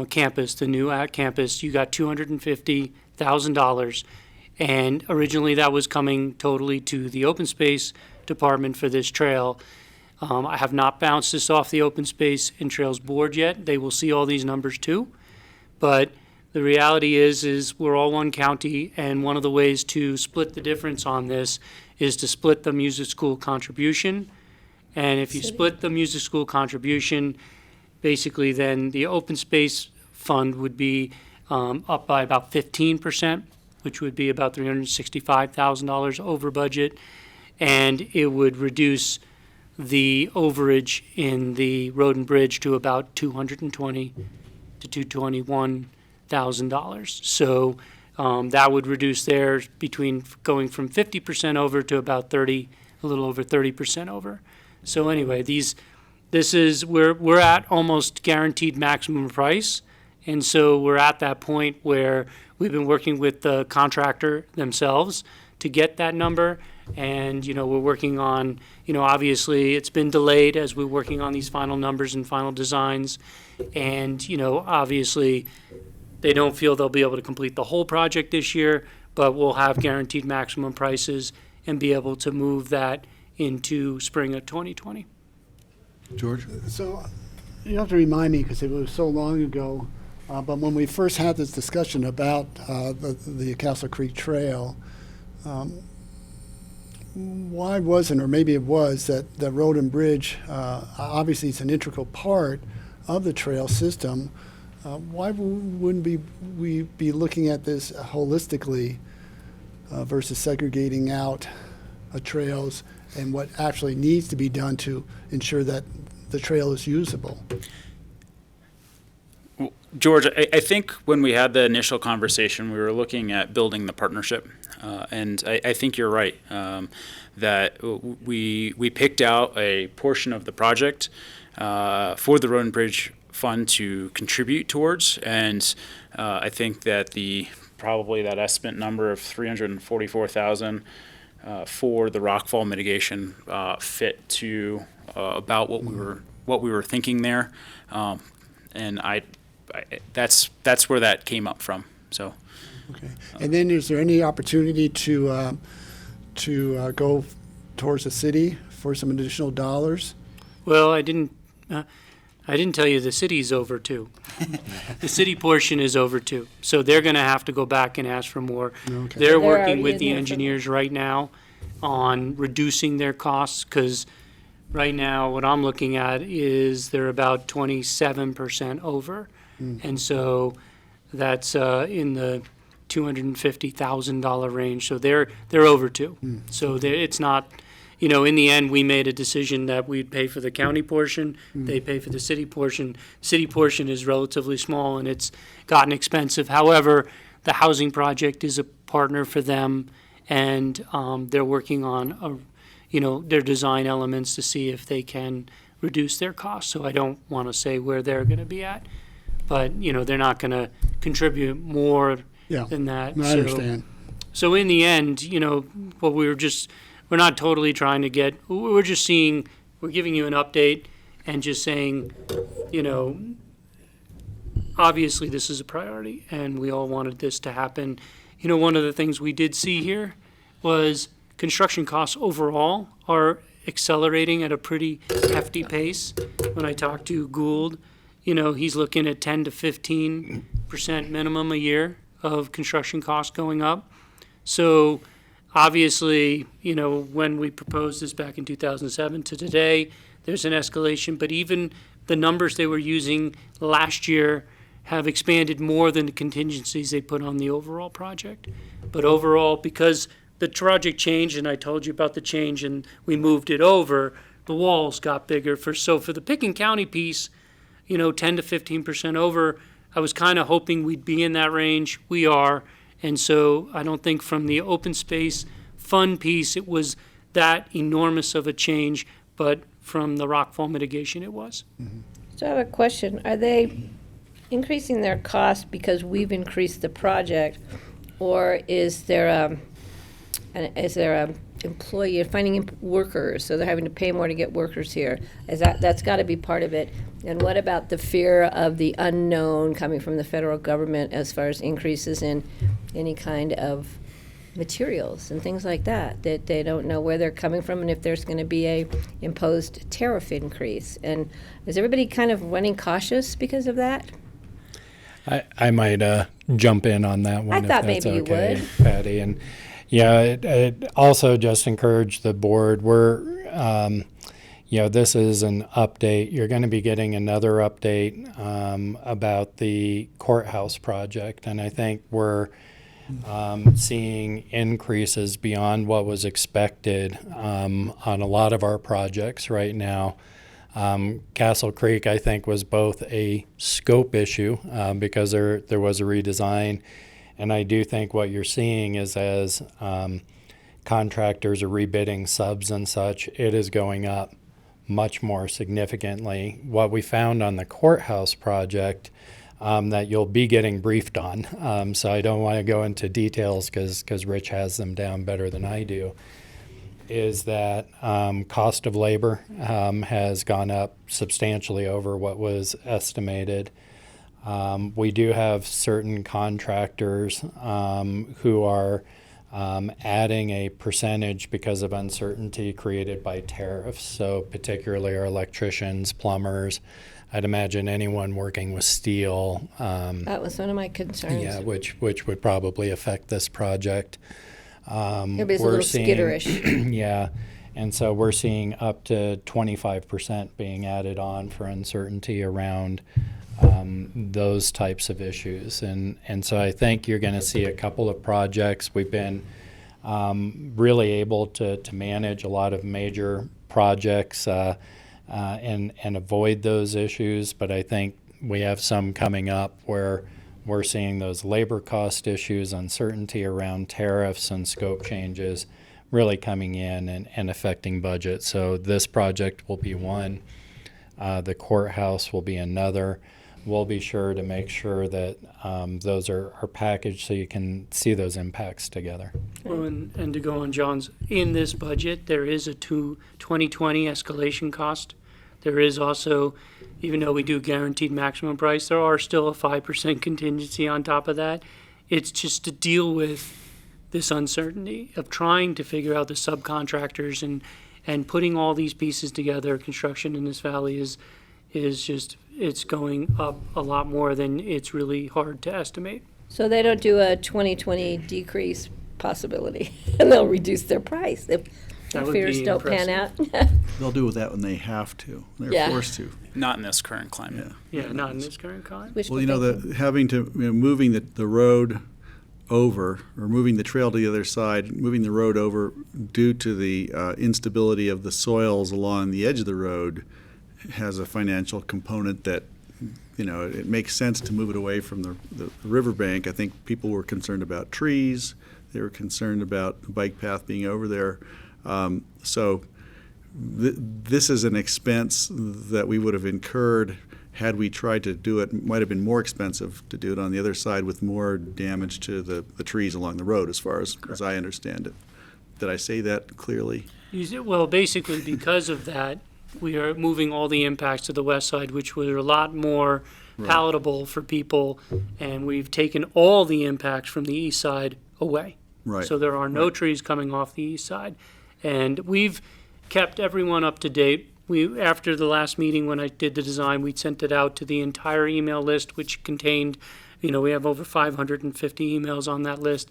campus, the new campus, you got $250,000. And originally that was coming totally to the open space department for this trail. I have not bounced this off the open space and trails board yet. They will see all these numbers too. But the reality is we're all one county, and one of the ways to split the difference on this is to split the music school contribution And if you split the music school contribution, basically then the open space fund would be up by about 15%, which would be about $365,000 over budget. And it would reduce the overage in the road and bridge to about $220,000 to $221,000. So that would reduce theirs between going from 50% over to about a little over 30% over. So anyway, we're at almost guaranteed maximum price, and so we're at that point where we've been working with the contractor themselves to get that number, and we're working on, obviously it's been delayed as we're working on these final numbers and final designs, and obviously they don't feel they'll be able to complete the whole project this year, but we'll have guaranteed maximum prices and be able to move that into spring of 2020. George? So you have to remind me because it was so long ago, but when we first had this discussion about the Castle Creek Trail, why wasn't, or maybe it was, that the road and bridge, obviously it's an integral part of the trail system. Why wouldn't we be looking at this holistically versus segregating out trails and what actually needs to be done to ensure that the trail is usable? Well, George, I think when we had the initial conversation, we were looking at building the partnership. And I think you're right, that we picked out a portion of the project for the Road and Bridge Fund to contribute towards. And I think that probably that estimate number of $344,000 for the rockfall mitigation fit to about what we were thinking there, and that's where that came up from. So. Okay. And then is there any opportunity to go towards the city for some additional dollars? Well, I didn't tell you the city's over too. The city portion is over too. So they're going to have to go back and ask for more. Okay. They're working with the engineers right now on reducing their costs, because right now what I'm looking at is they're about 27% over. And so that's in the $250,000 range. So they're over too. So it's not, in the end, we made a decision that we'd pay for the county portion, they pay for the city portion. City portion is relatively small and it's gotten expensive. However, the housing project is a partner for them, and they're working on their design elements to see if they can reduce their costs. So I don't want to say where they're going to be at, but they're not going to contribute more than that. I understand. So in the end, what we're not totally trying to get, we're just seeing, we're giving you an update and just saying, obviously this is a priority and we all wanted this to happen. One of the things we did see here was construction costs overall are accelerating at a pretty hefty pace. When I talked to Gould, he's looking at 10 to 15% minimum a year of construction costs going up. So obviously, when we proposed this back in 2007 to today, there's an escalation, but even the numbers they were using last year have expanded more than the contingencies they put on the overall project. But overall, because the project changed, and I told you about the change, and we moved it over, the walls got bigger. So for the Pickens County piece, 10 to 15% over, I was kind of hoping we'd be in that range. We are. And so I don't think from the open space fund piece it was that enormous of a change, but from the rockfall mitigation it was. So I have a question. Are they increasing their cost because we've increased the project, or is there a employee finding workers, so they're having to pay more to get workers here? That's got to be part of it. And what about the fear of the unknown coming from the federal government as far as increases in any kind of materials and things like that they don't know where they're coming from, and if there's going to be a imposed tariff increase? And is everybody kind of running cautious because of that? I might jump in on that one. I thought if that's maybe you okay, would. Patty. And yeah, it also just encourage the board. We're this is an update. You're going to be getting another update about the courthouse project, and I think we're seeing increases beyond what was expected on a lot of our projects right now. Castle Creek, I think, was both a scope issue because there was a redesign, and I do think what you're seeing is as contractors are rebidding subs and such, it is going up much more significantly. What we found on the courthouse project that you'll be getting briefed on, so I don't want to go into details because Rich has them down better than I do, is that cost of labor has gone up substantially over what was estimated. We do have certain contractors who are adding a percentage because of uncertainty created by tariffs. So particularly our electricians, plumbers, I'd imagine anyone working with steel. That was one of my concerns. Yeah, which would probably affect this project. Everybody's a little skitterish. Yeah, and so we're seeing up to 25% being added on for uncertainty around those types of issues. And so I think you're going to see a couple of projects. We've been really able to manage a lot of major projects and avoid those issues, but I think we have some coming up where we're seeing those labor cost issues, uncertainty around tariffs and scope changes really coming in and affecting budget. So this project will be one. The courthouse will be another. We'll be sure to make sure that those are packaged so you can see those impacts together. Well, and to go on John's, in this budget, there is a 2020 escalation cost. There is also, even though we do guaranteed maximum price, there are still a 5% contingency on top of that. It's just to deal with this uncertainty of trying to figure out the subcontractors and putting all these pieces together. Construction in this valley is just, it's going up a lot more than it's really hard to estimate. So they don't do a 2020 decrease possibility, and they'll reduce their price if That would fears be don't pan out. They'll do that when they have to. They're Yeah. forced to. Not in this current climate. Yeah, not in this current climate. Well, having to, moving the road over, or moving the trail to the other side, moving the road over due to the instability of the soils along the edge of the road has a financial component that, it makes sense to move it away from the riverbank. I think people were concerned about trees. They were concerned about the bike path being over there. So this is an expense that we would have incurred had we tried to do it. It might have been more expensive to do it on the other side with more damage to the trees along the road, as far as I understand it. Did I say that clearly? Well, basically, because of that, we are moving all the impacts to the west side, which were a lot more palatable for people, and we've taken all the impacts from the east side away. Right. So there are no trees coming off the east side. And we've kept everyone up to date. After the last meeting when I did the design, we sent it out to the entire email list, which contained, we have over 550 emails on that list.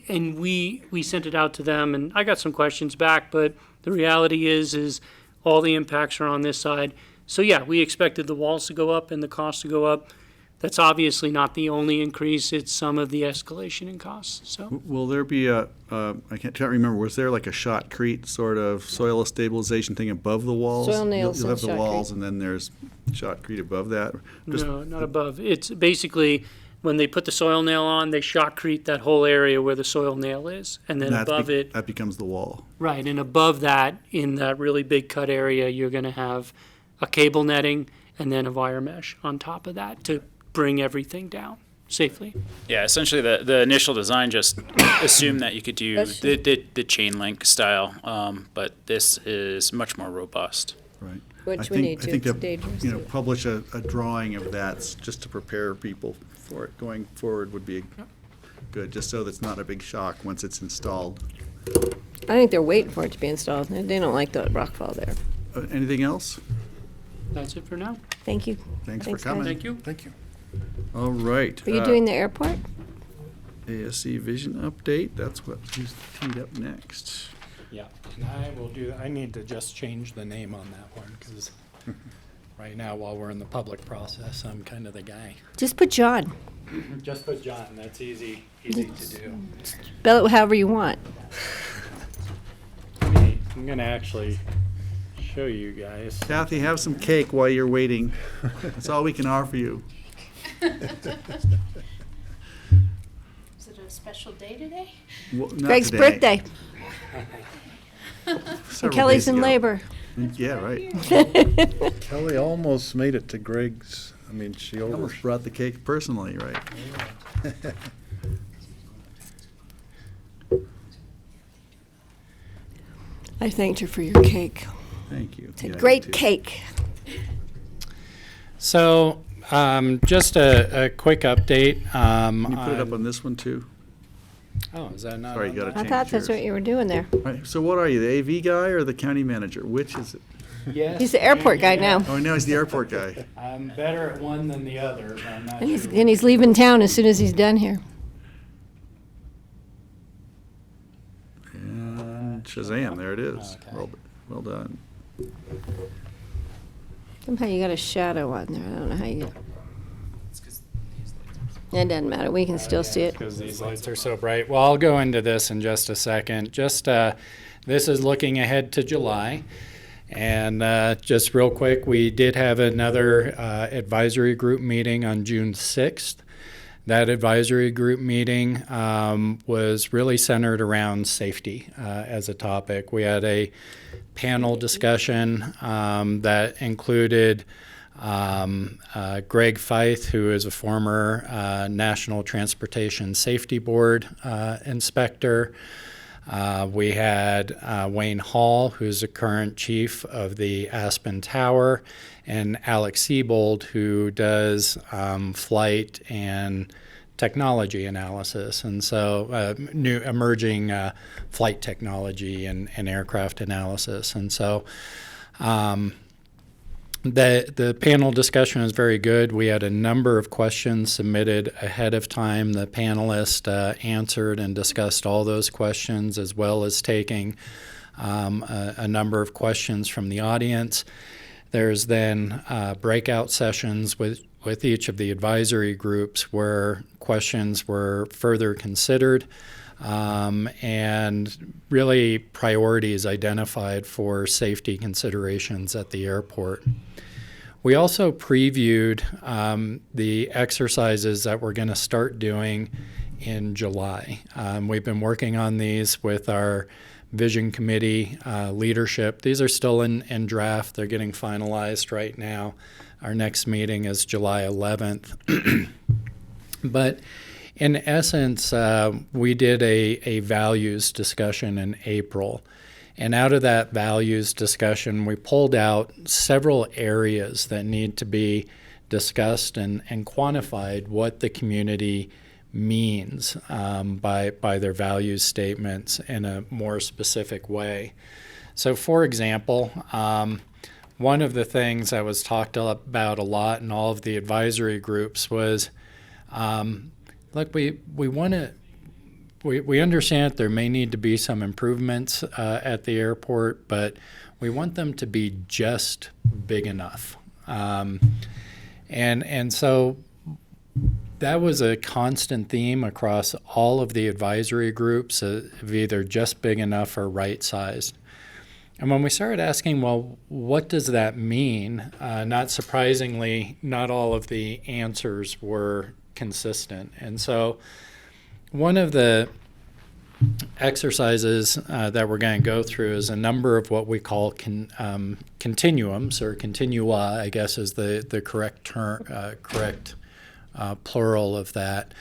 And we sent it out to them, and I got some questions back, but the reality is all the impacts are on this side. So yeah, we expected the walls to go up and the cost to go up. That's obviously not the only increase, it's some of the escalation in costs, so. Will there be I can't remember, was there like a shotcrete sort of soil stabilization thing above the walls? Soil nails You'll have and the walls shotcrete. and then there's shotcrete above that? No, not above. It's basically, when they put the soil nail on, they shotcrete that whole area where the soil nail is, and then above it. That becomes the wall. Right, and above that, in that really big cut area, you're gonna have a cable netting and then a wire mesh on top of that to bring everything down safely. Yeah, essentially the initial design just assumed that you could do the chain link style, but this is much more robust. Right. Which I we need to, think it's dangerous. publish a drawing of that just to prepare people for it going forward would be good, just so that's not a big shock once it's installed. I think they're waiting for it to be installed. They don't like the rockfall there. Anything else? That's it for now. Thank you. Thanks for guys. coming. Thank you. Thank you. All right. Are you doing the airport? ASC vision update, that's what is teed up next. Yeah, and I will do, I need to just change the name on that one, because right now, while we're in the public process, I'm kind of the guy. Just put John. Just put John, that's easy to do. Spell it however you want. I'm gonna actually show you guys. Kathy, have some cake while you're waiting. That's all we can offer you. Is it a special day today? Well, not Greg's today. birthday. Several And Kelly's days in ago. labor. Yeah, right. Kelly almost made it to Greg's, I mean, she Almost brought the cake personally, right? I thanked her for your cake. Thank you. It's a Yeah, I great did too. cake. So, just a quick update. Can you put it up on this one too? Oh, is that not? Sorry, on you gotta that? I change thought that's yours. what you were doing there. Right, so what are you, the AV guy or the county manager? Which is it? Yes. He's the airport guy now. Oh, now he's the airport guy. I'm better at one than the other, but I'm not And he's, sure. and he's leaving town as soon as he's done here. And Shazam, there it is. Okay. Well done. Somehow you got a shadow on there. I don't know how you. It doesn't matter. We can still see it. Because these lights are so bright. Well, I'll go into this in just a second. Just this is looking ahead to July. And just real quick, we did have another advisory group meeting on June 6th. That advisory group meeting was really centered around safety as a topic. We had a panel discussion that included Greg Feith, who is a former National Transportation Safety Board inspector. We had Wayne Hall, who's the current chief of the Aspen Tower, and Alex Siebold, who does flight and technology analysis, and so new emerging flight technology and aircraft analysis. And so the panel discussion was very good. We had a number of questions submitted ahead of time. The panelists answered and discussed all those questions, as well as taking a number of questions from the audience. There's then breakout sessions with each of the advisory groups where questions were further considered and really priorities identified for safety considerations at the airport. We also previewed the exercises that we're going to start doing in July. We've been working on these with our Vision Committee leadership. These are still in draft. They're getting finalized right now. Our next meeting is July 11th. But in essence, we did a values discussion in April. And out of that values discussion, we pulled out several areas that need to be discussed and quantified what the community means by their values statements in a more specific way. So, for example, one of the things that was talked about a lot in all of the advisory groups was, look, we understand that there may need to be some improvements at the airport, but we want them to be just big enough. And so that was a constant theme across all of the advisory groups of either just big enough or right-sized. And when we started asking, well, what does that mean? Not surprisingly, not all of the answers were consistent. And so one of the exercises that we're going to go through is a number of what we call continuums, or continua, I guess is the correct term, correct plural of that,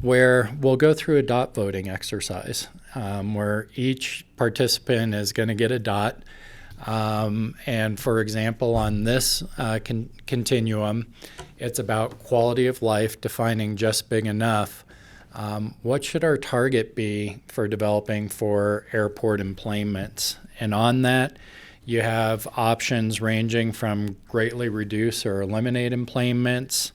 where we'll go through a dot voting exercise where each participant is going to get a dot. And for example, on this continuum, it's about quality of life, defining just big enough. What should our target be for developing for airport employments? And on that, you have options ranging from greatly reduce or eliminate employments,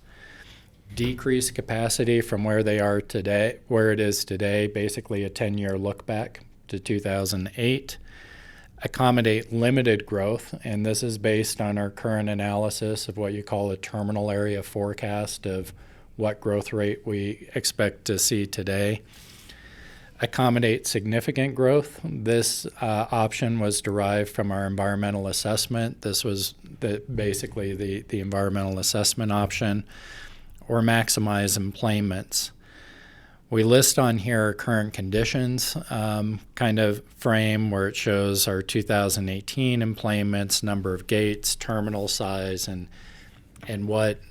decrease capacity from where they are today, where it is today, basically a 10-year look back to 2008. Accommodate limited growth, and this is based on our current analysis of what you call a terminal area forecast of what growth rate we expect to see today. Accommodate significant growth. This option was derived from our environmental assessment. This was basically the environmental assessment option, or maximize employments. We list on here our current conditions kind of frame where it shows our 2018 employments, number of gates, terminal size, and what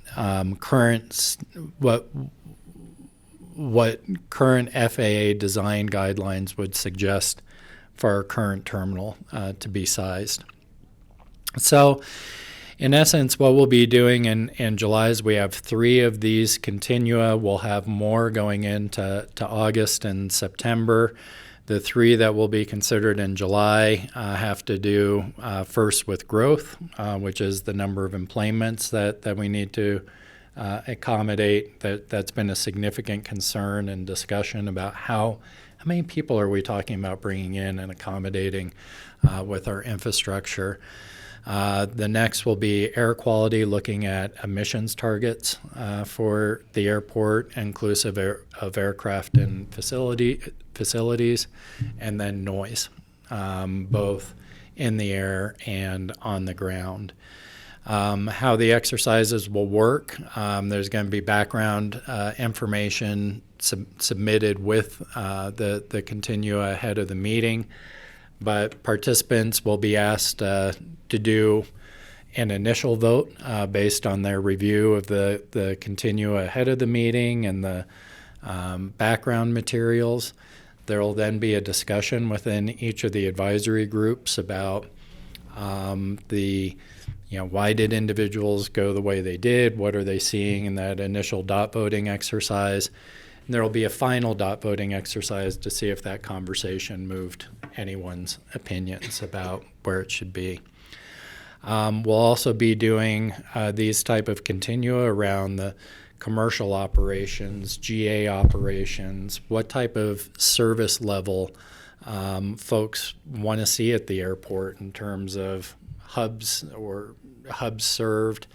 current FAA design guidelines would suggest for our current terminal to be sized. So in essence, what we'll be doing in July is we have 3 of these continua. We'll have more going into August and September. The 3 that will be considered in July have to do first with growth, which is the number of employments that we need to accommodate. That's been a significant concern and discussion about how many people are we talking about bringing in and accommodating with our infrastructure. The next will be air quality, looking at emissions targets for the airport, inclusive of aircraft and facilities, and then noise, both in the air and on the ground. How the exercises will work, there's going to be background information submitted with the continua ahead of the meeting, but participants will be asked to do an initial vote based on their review of the continua ahead of the meeting and the background materials. There will then be a discussion within each of the advisory groups about why did individuals go the way they did? What are they seeing in that initial dot voting exercise? And there will be a final dot voting exercise to see if that conversation moved anyone's opinions about where it should be. We'll also be doing these type of continua around the commercial operations, GA operations, what type of service level folks want to see at the airport in terms of hubs or hubs served,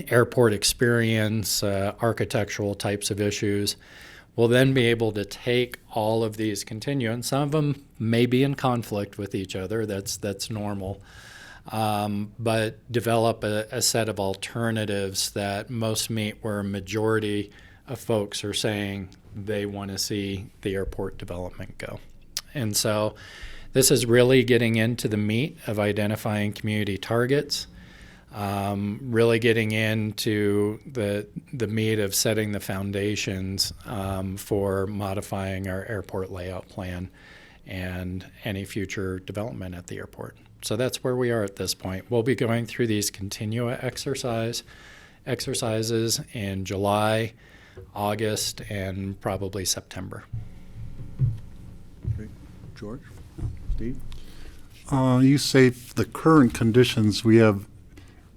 airport experience, architectural types of issues. We'll then be able to take all of these continua, and some of them may be in conflict with each other, that's normal, but develop a set of alternatives that most meet where a majority of folks are saying they want to see the airport development go. And so this is really getting into the meat of identifying community targets, really getting into the meat of setting the foundations for modifying our airport layout plan and any future development at the airport. So that's where we are at this point. We'll be going through these continua exercises in July, August, and probably September. Okay. George? Steve? You say the current conditions, we have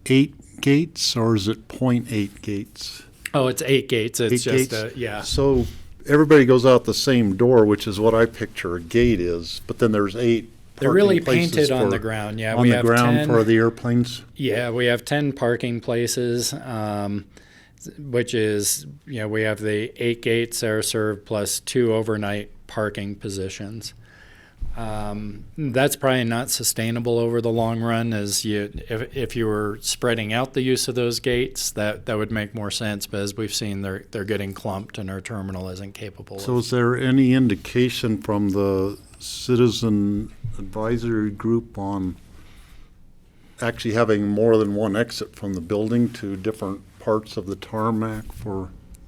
8 gates, or is it 0.8 gates? Oh, it's 8 gates. It's 8 just gates? yeah. So everybody goes out the same door, which is what I picture a gate is, but then there's 8 They're really parking places painted on the ground. Yeah, on we the have ground 10, for the airplanes? Yeah, we have 10 parking places, which is, we have the 8 gates that are served plus 2 overnight parking positions. That's probably not sustainable over the long run. If you were spreading out the use of those gates, that would make more sense. But as we've seen, they're getting clumped, and our terminal isn't capable. So is there any indication from the citizen advisory group on actually having more than one exit from the building to different parts of the tarmac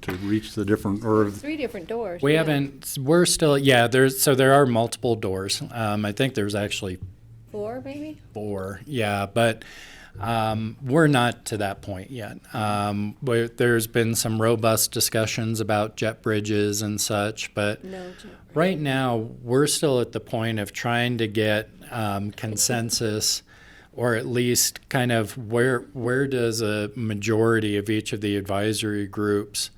to reach the different, or 3 different doors. We yeah. haven't. We're still. Yeah. There are multiple doors. I think there's actually 4 maybe? 4. Yeah, but we're not to that point yet. There's been some robust discussions about jet bridges and such, but right now we're still at the point of trying to get consensus, or at least kind of where does a majority of each of the advisory groups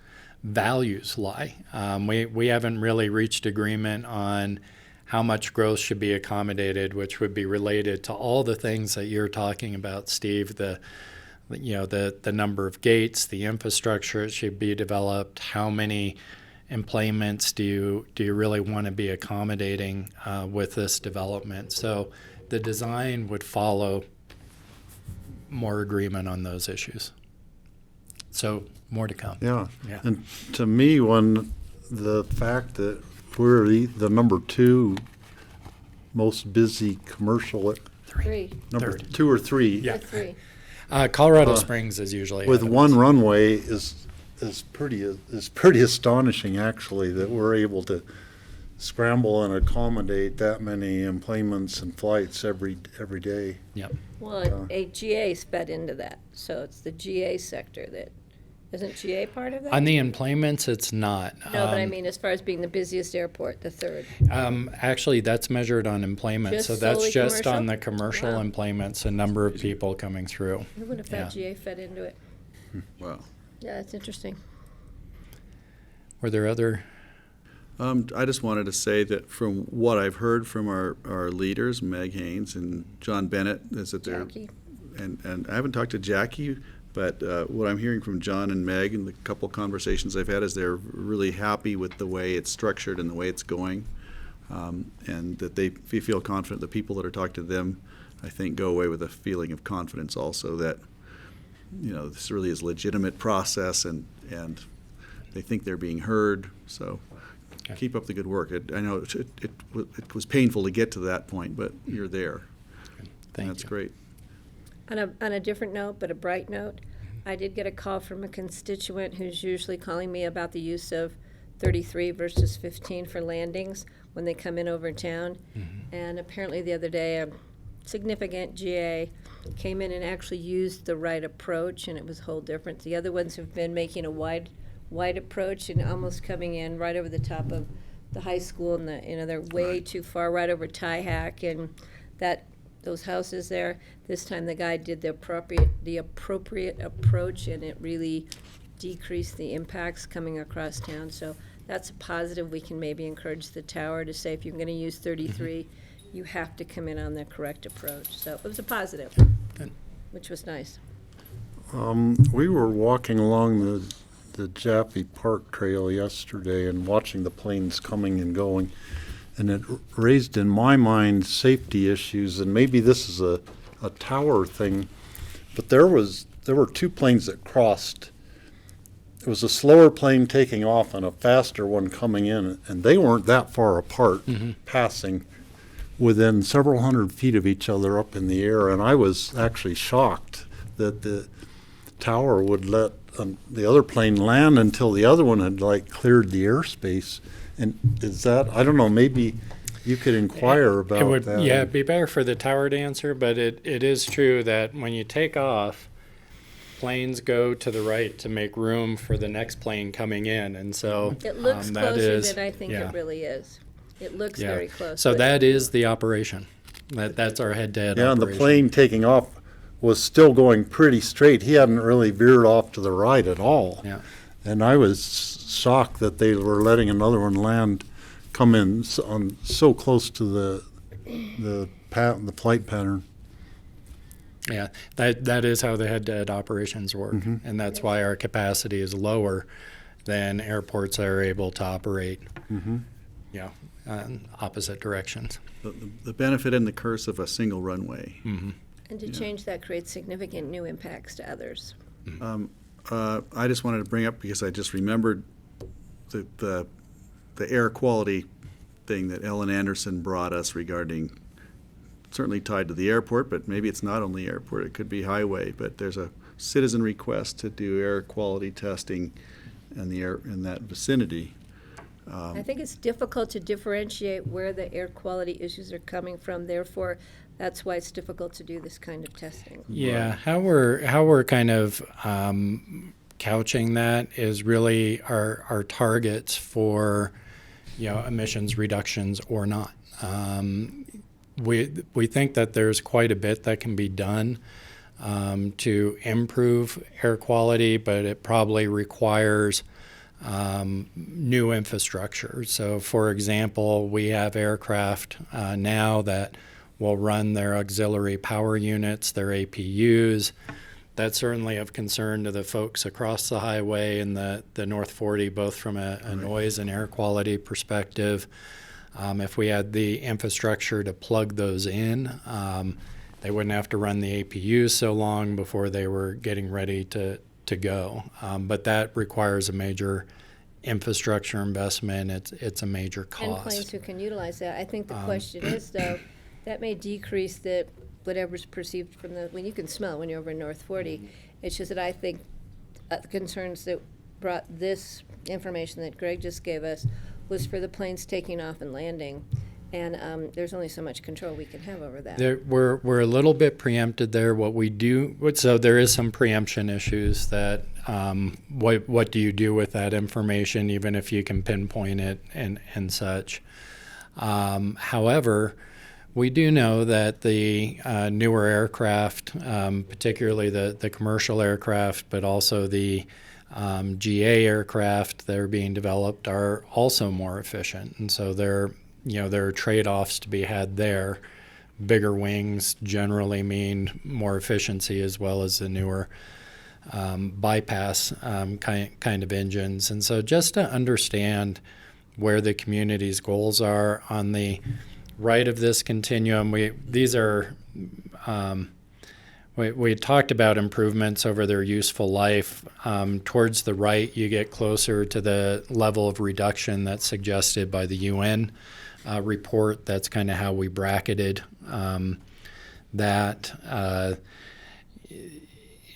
values lie. We haven't really reached agreement on how much growth should be accommodated, which would be related to all the things that you're talking about, Steve, the number of gates, the infrastructure that should be developed, how many emplacements do you really want to be accommodating with this development. So the design would follow more agreement on those issues. So more to come. Yeah. And to me, the fact that we're the number 2 most busy commercial, Three. number Third. 2 or 3. Yeah. Three. Colorado Springs is usually with ahead of one us. runway is pretty astonishing, actually, that we're able to scramble and accommodate that many emplacements and flights every day. Yep. Well, a GA's fed into that, so it's the GA sector that, isn't GA part of that? On the emplacements, it's not. No, but I mean, as far as being the busiest airport, the third. Actually, that's measured on emplacements, so Just that's solely just on commercial? the commercial Wow. emplacements, a number of people coming through. I wonder if that GA fed into it. Wow. Yeah, that's interesting. Were there other? I just wanted to say that from what I've heard from our leaders, Meg Haynes and John Bennett, is that they're, Jackie. and I haven't talked to Jackie, but what I'm hearing from John and Meg and the couple conversations I've had is they're really happy with the way it's structured and the way it's going, and that they feel confident. The people that are talking to them, I think, go away with a feeling of confidence also that, this really is a legitimate process, and they think they're being heard. So keep up the good work. I know it was painful to get to that point, but you're there. That's great. On a different note, but a bright note, I did get a call from a constituent who's usually calling me about the use of 33 versus 15 for landings when they come in over town. And apparently the other day, a significant GA came in and actually used the right approach, and it was a whole difference. The other ones have been making a wide approach and almost coming in right over the top of the high school, and they're way too far, right over Tie Hack and those houses there. This time the guy did the appropriate approach, and it really decreased the impacts coming across town. So that's a positive. We can maybe encourage the tower to say, if you're going to use 33, you have to come in on the correct approach. So it was a positive, which was nice. We were walking along the Jaffe Park Trail yesterday and watching the planes coming and going, and it raised in my mind safety issues, and maybe this is a tower thing, but there were 2 planes that crossed. It was a slower plane taking off and a faster one coming in, and they weren't that far apart, passing within several hundred feet of each other up in the air, and I was actually shocked that the tower would let the other plane land until the other one had cleared the airspace. And is that, I don't know, maybe you could inquire about that. Yeah, it'd be better for the tower to answer, but it is true that when you take off, planes go to the right to make room for the next plane coming in, and so It looks that closer is, than I think it really is. It looks very close. So but that is the operation. That's our head-to-head Yeah, and operation. the plane taking off was still going pretty straight. He hadn't really veered off to the right at all. Yeah. And I was shocked that they were letting another one come in so close to the flight pattern. Yeah, that is how the head-to-head operations work, and that's why our capacity is lower than airports that are able to operate. Opposite directions. The benefit and the curse of a single runway. And to change that creates significant new impacts to others. I just wanted to bring up, because I just remembered the air quality thing that Ellen Anderson brought us regarding, certainly tied to the airport, but maybe it's not only airport, it could be highway, but there's a citizen request to do air quality testing in that vicinity. I think it's difficult to differentiate where the air quality issues are coming from. Therefore, that's why it's difficult to do this kind of testing. Yeah, how we're kind of couching that is really our targets for emissions reductions or not. We think that there's quite a bit that can be done to improve air quality, but it probably requires new infrastructure. So, for example, we have aircraft now that will run their auxiliary power units, their APUs. That's certainly of concern to the folks across the highway and the North 40, both from a noise and air quality perspective. If we had the infrastructure to plug those in, they wouldn't have to run the APUs so long before they were getting ready to go. But that requires a major infrastructure investment. It's a major cost. And planes who can utilize that. I think the question is, though, that may decrease the whatever's perceived from the, when you can smell when you're over in North 40. It's just that I think the concerns that brought this information that Greg just gave us was for the planes taking off and landing. And there's only so much control we can have over that. We're a little bit preempted there. What we do, so there is some preemption issues that what do you do with that information, even if you can pinpoint it and such. However, we do know that the newer aircraft, particularly the commercial aircraft, but also the GA aircraft that are being developed, are also more efficient. And so there are trade-offs to be had there. Bigger wings generally mean more efficiency, as well as the newer bypass kind of engines. And so just to understand where the community's goals are on the right of this continuum, we talked about improvements over their useful life. Towards the right, you get closer to the level of reduction that's suggested by the UN report. That's kind of how we bracketed that.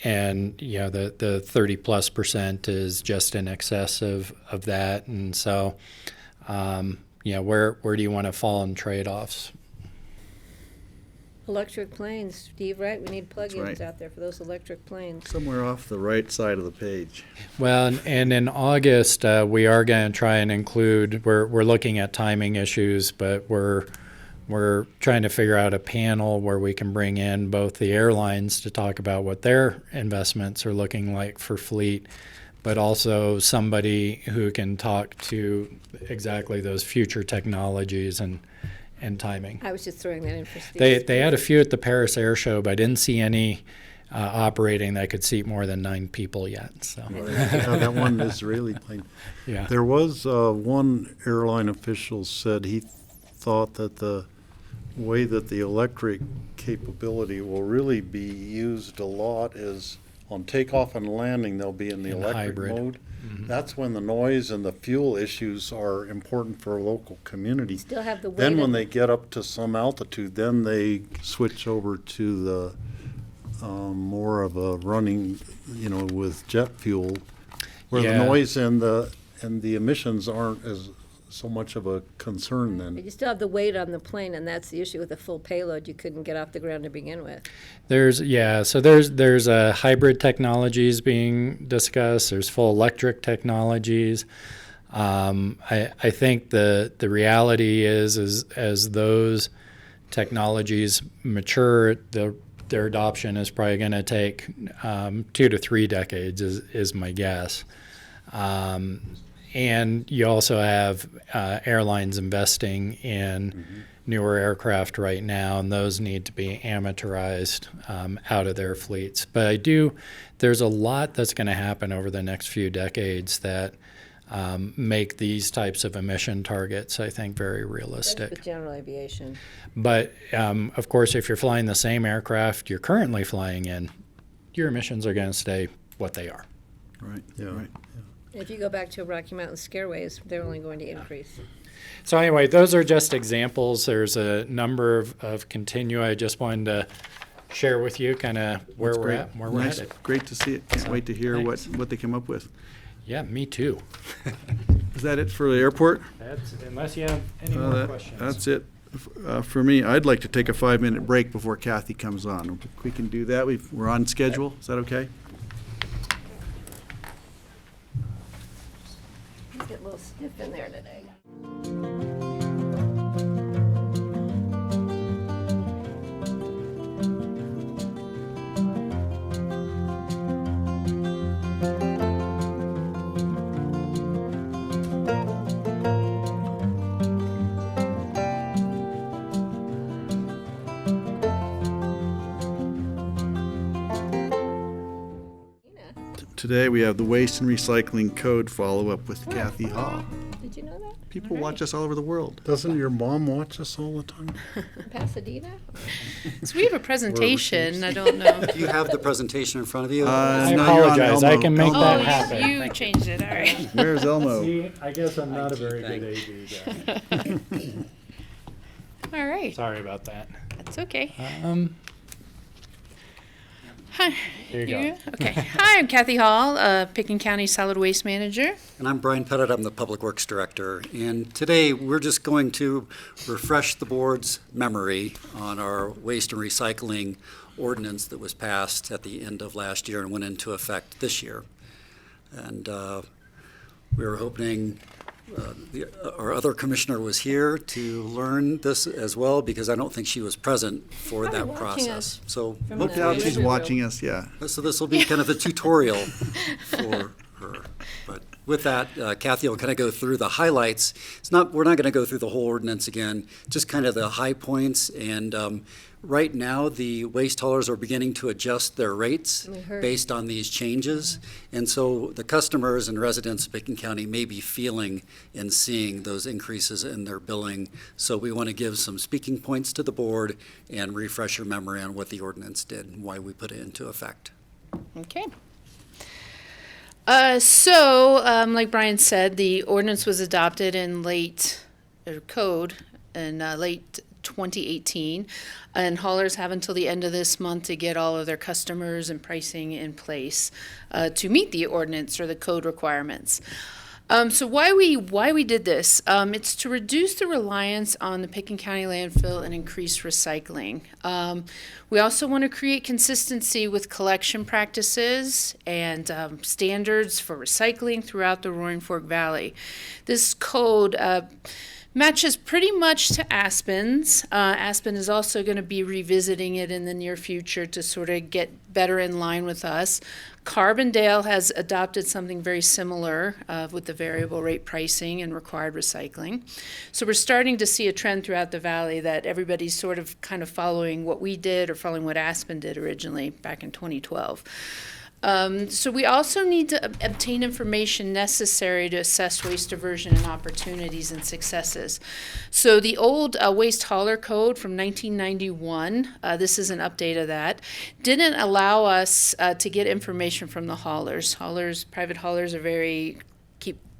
And the 30+% is just in excess of that. And so where do you want to fall in trade-offs? Electric planes, Steve, right? We need plug-ins right. out there for those electric planes. Somewhere off the right side of the page. Well, and in August, we are going to try and include, we're looking at timing issues, but we're trying to figure out a panel where we can bring in both the airlines to talk about what their investments are looking like for fleet, but also somebody who can talk to exactly those future technologies and timing. I was just throwing that in for Steve. They had a few at the Paris Air Show, but I didn't see any operating that could seat more than 9 people yet. So Yeah, that one Israeli plane. Yeah. There was one airline official said he thought that the way that the electric capability will really be used a lot is on takeoff and landing. They'll be in the electric hybrid mode. Mm-hmm. That's when the noise and the fuel issues are important for a local community. Still have the weight Then when of- they get up to some altitude, then they switch over to the more of a running, with jet fuel, where Yeah. the noise and the emissions aren't as so much of a concern then. But you still have the weight on the plane, and that's the issue with a full payload. You couldn't get off the ground to begin with. There's hybrid technologies being discussed. There's full electric technologies. I think the reality is as those technologies mature, their adoption is probably going to take 2 to 3 decades is my guess. And you also have airlines investing in newer aircraft right now, and those need to be amortized out of their fleets. But there's a lot that's going to happen over the next few decades that make these types of emission targets, I think, very realistic. That's the general aviation. But, of course, if you're flying the same aircraft you're currently flying in, your emissions are going to stay what they are. Right. Yeah. Right. If you go back to Rocky Mountain Scareways, they're only going to increase. So anyway, those are just examples. There's a number of continua. I just wanted to share with you kind of where That's we're great. at, where we're Nice. headed. Great to see it. Can't wait to hear thanks. what they come up with. Yeah, me too. Is that it for the airport? Unless you have any more questions. That's it for me. I'd like to take a 5-minute break before Kathy comes on. If we can do that. We're on schedule. Is that okay? Get a little stiff in there today. today we have the Waste and Recycling Code follow-up with Kathy Hall. Did you know that? People watch us all over the world. Doesn't your mom watch us all the time? Pasadena? So we have a presentation, I don't know. Do you have the presentation in front of you? I No, you're on apologize, I Elmo. can make Oh, that happen. you changed it, all right. Where's Elmo? See, I guess I'm not a very good AD guy. All right, Sorry about that. that's okay. Here you go. Okay. Hi, I'm Kathy Hall, Picken County Solid Waste Manager. And I'm Brian Pettit, I'm the Public Works Director. And today, we're just going to refresh the board's memory on our waste and recycling ordinance that was passed at the end of last year and went into effect this year. And we were hoping our other commissioner was here to learn this as well, because I don't think she was present for Probably that watching process. us So Look out, she's watching us, yeah. so this will be kind of a tutorial for her. But with that, Kathy will kind of go through the highlights. We're not going to go through the whole ordinance again, just kind of the high points. And right now, the waste haulers are beginning to adjust their rates We heard. based on these changes. And so the customers and residents of Picken County may be feeling and seeing those increases in their billing. So we want to give some speaking points to the board and refresh your memory on what the ordinance did and why we put it into effect. Okay. Like Brian said, the ordinance was adopted in late 2018, and haulers have until the end of this month to get all of their customers and pricing in place to meet the ordinance or the code requirements. So why we did this? It's to reduce the reliance on the Picken County landfill and increase recycling. We also want to create consistency with collection practices and standards for recycling throughout the Roaring Fork Valley. This code matches pretty much to Aspen's. Aspen is also going to be revisiting it in the near future to sort of get better in line with us. Carbondale has adopted something very similar with the variable rate pricing and required recycling. So we're starting to see a trend throughout the valley that everybody's sort of kind of following what we did or following what Aspen did originally back in 2012. So we also need to obtain information necessary to assess waste diversion and opportunities and successes. So the old waste hauler code from 1991, this is an update of that, didn't allow us to get information from the haulers. Private haulers are very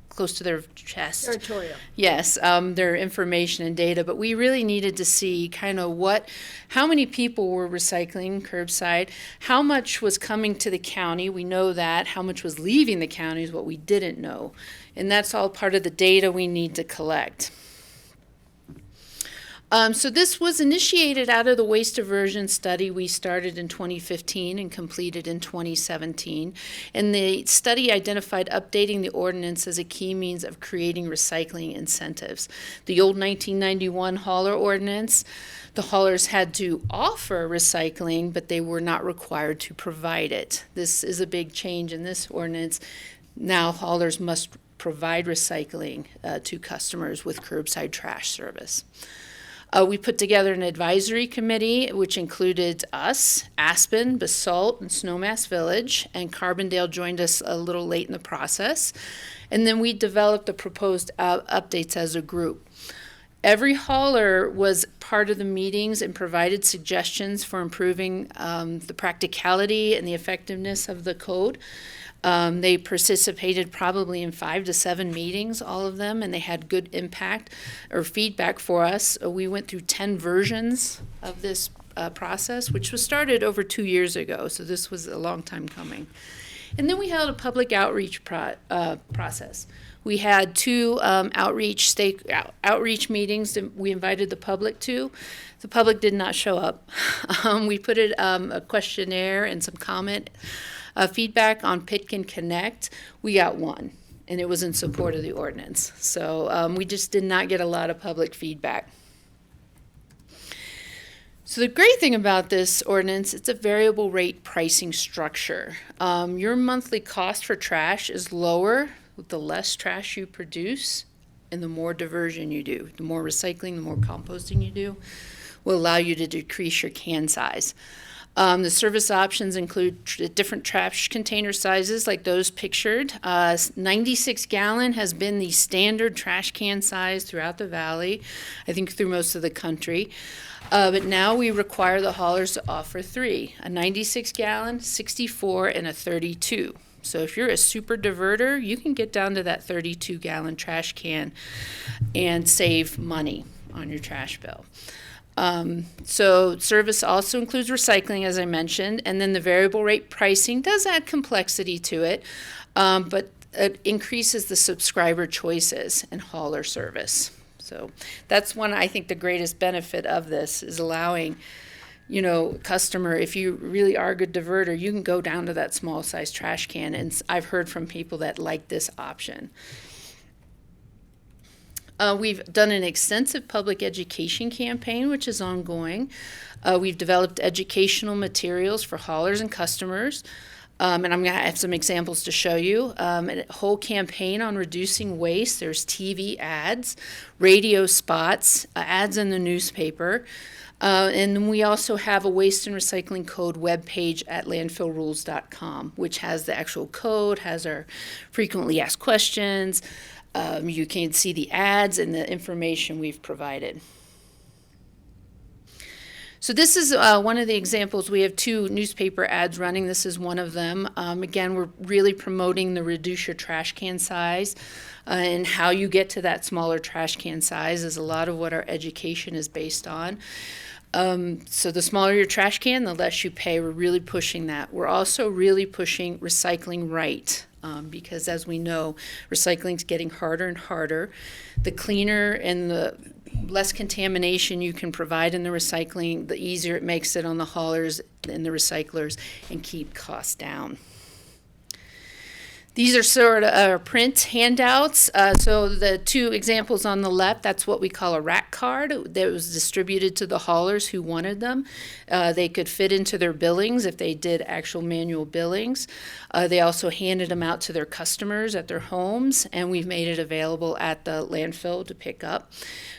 close to their chest. Territorial. Yes, their information and data, but we really needed to see kind of how many people were recycling curbside, how much was coming to the county, we know that, how much was leaving the county is what we didn't know. And that's all part of the data we need to collect. So this was initiated out of the waste diversion study we started in 2015 and completed in 2017. And the study identified updating the ordinance as a key means of creating recycling incentives. The old 1991 hauler ordinance, the haulers had to offer recycling, but they were not required to provide it. This is a big change in this ordinance. Now haulers must provide recycling to customers with curbside trash service. We put together an advisory committee, which included us, Aspen, Basalt, and Snowmass Village, and Carbondale joined us a little late in the process. And then we developed the proposed updates as a group. Every hauler was part of the meetings and provided suggestions for improving the practicality and the effectiveness of the code. They participated probably in 5 to 7 meetings, all of them, and they had good impact or feedback for us. We went through 10 versions of this process, which was started over 2 years ago, so this was a long time coming. And then we held a public outreach process. We had 2 outreach meetings that we invited the public to. The public did not show up. We put a questionnaire and some comment feedback on Pitkin Connect. We got 1, and it was in support of the ordinance. So we just did not get a lot of public feedback. So the great thing about this ordinance, it's a variable rate pricing structure. Your monthly cost for trash is lower with the less trash you produce and the more diversion you do. The more recycling, the more composting you do will allow you to decrease your can size. The service options include different trash container sizes like those pictured. 96 gallon has been the standard trash can size throughout the valley, I think through most of the country. But now we require the haulers to offer 3, a 96 gallon, 64, and a 32. So if you're a super diverter, you can get down to that 32 gallon trash can and save money on your trash bill. So service also includes recycling, as I mentioned, and then the variable rate pricing does add complexity to it, but it increases the subscriber choices and hauler service. So that's one, I think, the greatest benefit of this is allowing, you know, customer, if you really are a good diverter, you can go down to that small size trash can, and I've heard from people that like this option. We've done an extensive public education campaign, which is ongoing. We've developed educational materials for haulers and customers. And I'm going to have some examples to show you. A whole campaign on reducing waste. There's TV ads, radio spots, ads in the newspaper. And then we also have a waste and recycling code webpage at landfillrules.com, which has the actual code, has our frequently asked questions. You can see the ads and the information we've provided. So this is one of the examples. We have 2 newspaper ads running. This is one of them. Again, we're really promoting the reduce your trash can size and how you get to that smaller trash can size is a lot of what our education is based on. So the smaller your trash can, the less you pay. We're really pushing that. We're also really pushing recycling right. Because as we know, recycling is getting harder and harder. The cleaner and the less contamination you can provide in the recycling, the easier it makes it on the haulers and the recyclers and keep costs down. These are sort of print handouts. So the 2 examples on the left, that's what we call a rack card that was distributed to the haulers who wanted them. They could fit into their billings if they did actual manual billings. They also handed them out to their customers at their homes, and we've made it available at the landfill to pick up.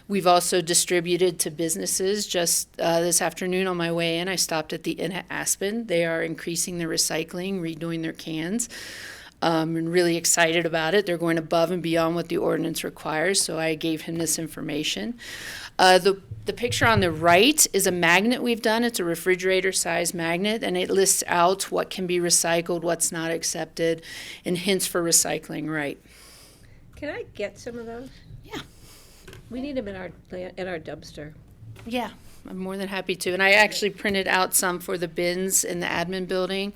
We've also distributed to businesses. Just this afternoon on my way in, I stopped at the Inn at Aspen. They are increasing their recycling, redoing their cans. And really excited about it. They're going above and beyond what the ordinance requires, so I gave him this information. The picture on the right is a magnet we've done. It's a refrigerator-sized magnet, and it lists out what can be recycled, what's not accepted, and hints for recycling right. Can I get some of those? Yeah. We need them in our dumpster. Yeah, I'm more than happy to. And I actually printed out some for the bins in the admin building.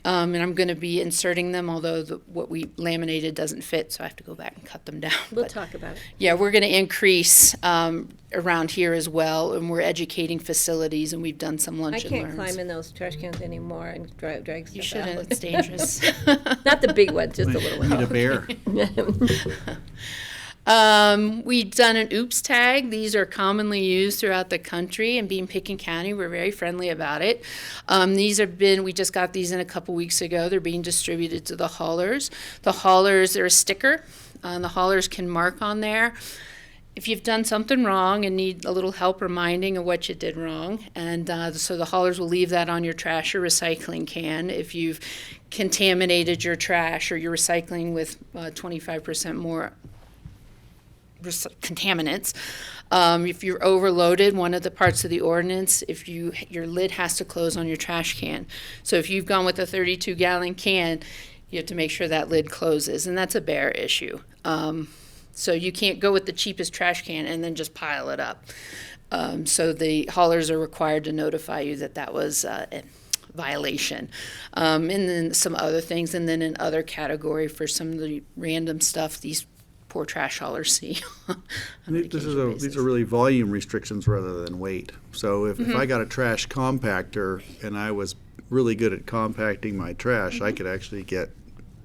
And I'm going to be inserting them, although what we laminated doesn't fit, so I have to go back and cut them down. We'll talk about it. Yeah, we're going to increase around here as well, and we're educating facilities, and we've done some lunch and learns. I can't climb in those trash cans anymore and drag stuff out. You shouldn't. It's dangerous. Not the big ones, just the little ones. Need a bear. We've done an oops tag. These are commonly used throughout the country, and being Picken County, we're very friendly about it. We just got these in a couple weeks ago. They're being distributed to the haulers. The haulers, they're a sticker. The haulers can mark on there if you've done something wrong and need a little help reminding of what you did wrong. And so the haulers will leave that on your trash or recycling can. If you've contaminated your trash or your recycling with 25% more contaminants. If you're overloaded, one of the parts of the ordinance, your lid has to close on your trash can. So if you've gone with a 32-gallon can, you have to make sure that lid closes, and that's a bear issue. So you can't go with the cheapest trash can and then just pile it up. So the haulers are required to notify you that was a violation. And then some other things, and then in other category for some of the random stuff, these poor trash haulers see. These are really volume restrictions rather than weight. So if I got a trash compactor and I was really good at compacting my trash, I could actually get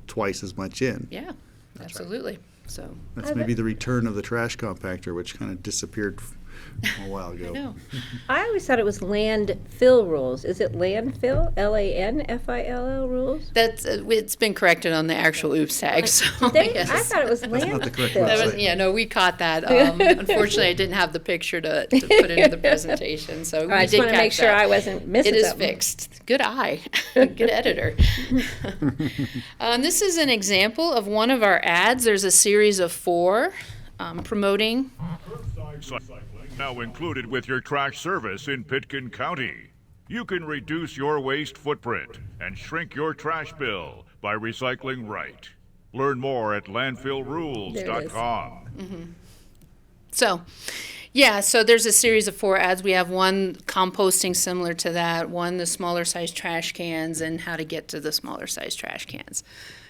twice as much in. Yeah, absolutely. So that's maybe the return of the trash compactor, which kind of disappeared a while ago. I know. I always thought it was landfill rules. Is it landfill? LANFILL rules? That's it's been corrected on the actual oops tag. So yes. I thought it was landfill. not the correct That was, website. yeah, no, we caught that. Unfortunately, I didn't have the picture to put into the presentation, so we I just did want to catch make sure that. I wasn't missing It is something. fixed. Good eye. Good editor. This is an example of one of our ads. There's a series of 4 promoting. Recycling now included with your trash service in Pitkin County. You can reduce your waste footprint and shrink your trash bill by recycling right. Learn more at landfillrules.com. So, yeah, so there's a series of 4 ads. We have one composting similar to that, one the smaller size trash cans, and how to get to the smaller size trash cans.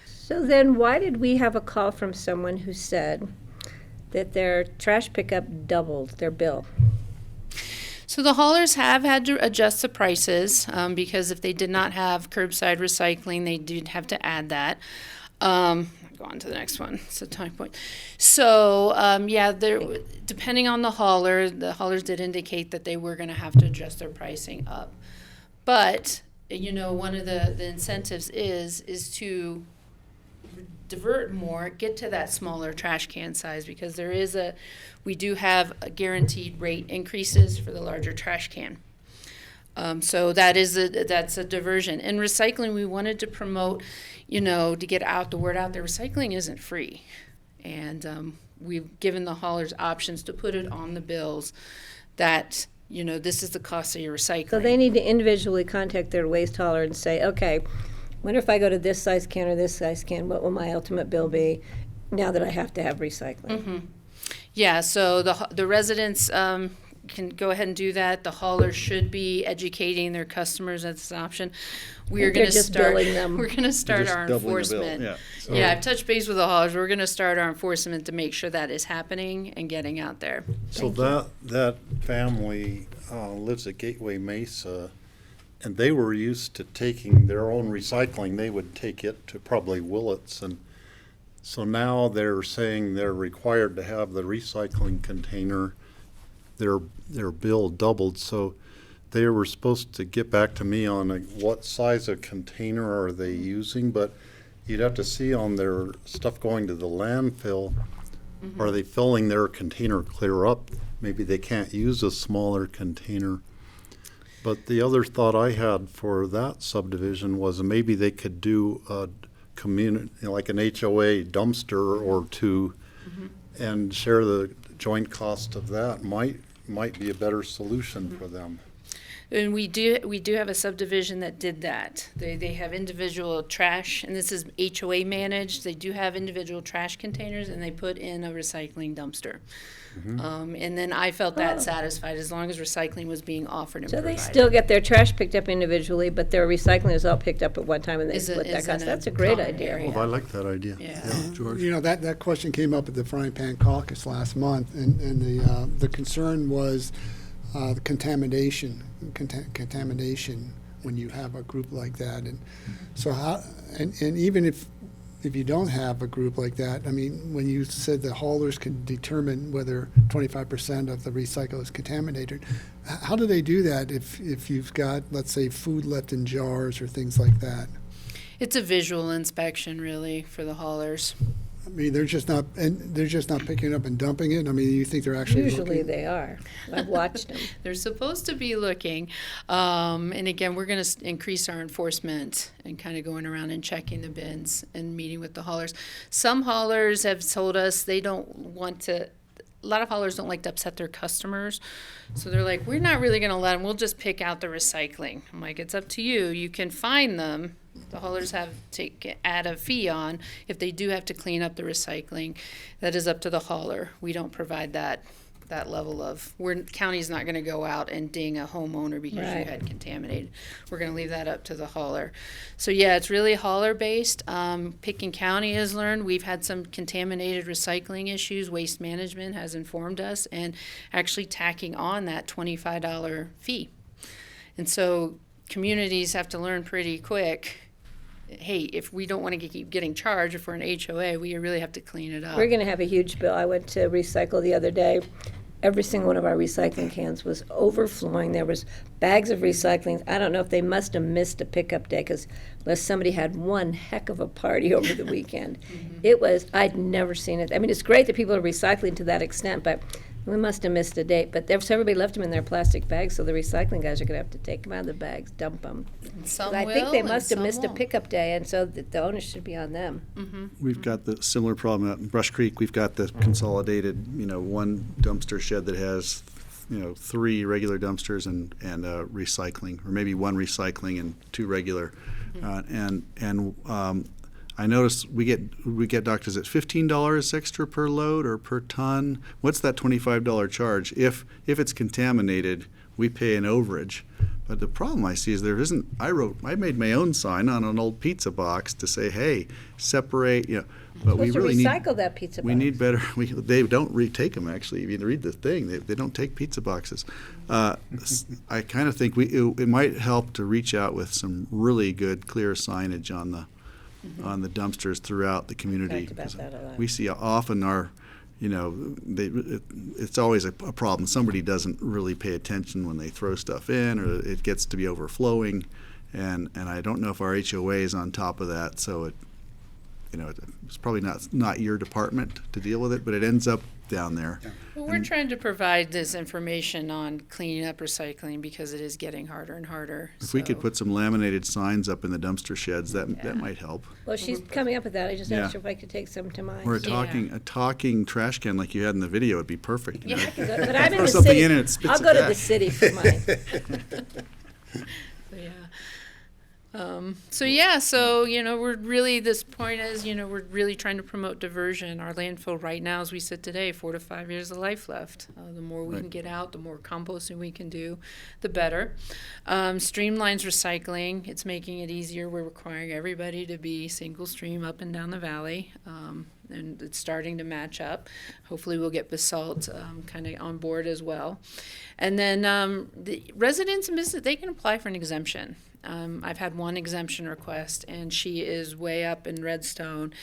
So then why did we have a call from someone who said that their trash pickup doubled their bill? So the haulers have had to adjust the prices because if they did not have curbside recycling, they did have to add that. Go on to the next one. It's a time point. So yeah, depending on the haulers did indicate that they were going to have to adjust their pricing up. But you know, one of the incentives is to divert more, get to that smaller trash can size, because we do have a guaranteed rate increases for the larger trash can. So that's a diversion. In recycling, we wanted to promote, you know, to get the word out there. Recycling isn't free, and we've given the haulers options to put it on the bills that, you know, this is the cost of your recycling. So they need to individually contact their waste hauler and say, okay, wonder if I go to this size can or this size can, what will my ultimate bill be now that I have to have recycling? Yeah, so the residents can go ahead and do that. The haulers should be educating their customers at this option. We're going to start. Billing them. We're going to start Just our doubling the bill, enforcement. yeah. Yeah, I've touched base with the haulers. We're going to start our enforcement to make sure that is happening and getting out there. So that family lives at Gateway Mesa, and they were used to taking their own recycling. They would take it to probably Willits, and so now they're saying they're required to have the recycling container. Their bill doubled, so they were supposed to get back to me on what size of container are they using, but you'd have to see on their stuff going to the landfill, are they filling their container clear up? Maybe they can't use a smaller container. But the other thought I had for that subdivision was maybe they could do a community, like an HOA dumpster or two, and share the joint cost of that. Might be a better solution for them. And we do have a subdivision that did that. They have individual trash, and this is HOA managed. They do have individual trash containers, and they put in a recycling dumpster. And then I felt that satisfied as long as recycling was being offered and So provided. they still get their trash picked up individually, but their recycling is all picked up at one time and they Is split that in cost. a That's a great common idea. area. Oh, I like that idea. Yeah. George? You know, that question came up at the Frying Pan Caucus last month, and the concern was the contamination when you have a group like that. And so and even if you don't have a group like that, I mean, when you said the haulers can determine whether 25% of the recycle is contaminated, how do they do that if you've got, let's say, food left in jars or things like that? It's a visual inspection, really, for the haulers. I mean, they're just not picking it up and dumping it. I mean, you think they're actually Usually looking? they are. I've watched them. They're supposed to be looking. And again, we're going to increase our enforcement and kind of going around and checking the bins and meeting with the haulers. Some haulers have told us they don't want to. A lot of haulers don't like to upset their customers. So they're like, we're not really going to let them. We'll just pick out the recycling. I'm like, it's up to you. You can find them. The haulers have to add a fee on if they do have to clean up the recycling. That is up to the hauler. We don't provide that level of, county's not going to go out and ding a homeowner because you had contaminated. We're going to leave that up to the hauler. So yeah, it's really hauler based. Pitkin County has learned we've had some contaminated recycling issues. Waste Management has informed us and actually tacking on that $25 fee. And so communities have to learn pretty quick, hey, if we don't want to keep getting charged, if we're an HOA, we really have to clean it up. We're going to have a huge bill. I went to recycle the other day, every single one of our recycling cans was overflowing. There was bags of recycling. I don't know if they must have missed a pickup day, because unless somebody had one heck of a party over the weekend. It was, I'd never seen it. I mean, it's great that people are recycling to that extent, but we must have missed a date. But so everybody left them in their plastic bags, so the recycling guys are going to have to take them out of the bags, dump them. Some I think will, they and must have some missed a won't. pickup day, and so the onus should be on them. We've got the similar problem out in Brush Creek. We've got the consolidated, one dumpster shed that has, 3 regular dumpsters and recycling, or maybe 1 recycling and 2 regular. I noticed we get docked, is it $15 extra per load or per ton? What's that $25 charge? If it's contaminated, we pay an overage. But the problem I see is there isn't. I made my own sign on an old pizza box to say, hey, separate. But we really need. Recycle that pizza box. We need better. They don't retake them, actually. If you read the thing, they don't take pizza boxes. I kind of think it might help to reach out with some really good, clear signage on the dumpsters throughout the community. Talked about that a lot. We see often it's always a problem. Somebody doesn't really pay attention when they throw stuff in, or it gets to be overflowing, and I don't know if our HOA is on top of that. So it's probably not your department to deal with it, but it ends up down there. Well, we're trying to provide this information on cleaning up recycling because it is getting harder and harder. If we could put some laminated signs up in the dumpster sheds, that might help. Well, she's coming up with that. I just Yeah. asked her if I could take some to mine. Or a talking trash can like you had in the video would be perfect. Yeah, I can go, but I'm in Throw the something city. in and it spits I'll it go to back. the city for mine. We're really, this point is, we're really trying to promote diversion. Our landfill right now, as we sit today, 4 to 5 years of life left. The more we can get out, the more composting we can do, the better. Streamlines recycling. It's making it easier. We're requiring everybody to be single stream up and down the valley. And it's starting to match up. Hopefully we'll get Basalt kind of on board as well. And then the residents and business, they can apply for an exemption. I've had one exemption request, and she is way up in Redstone.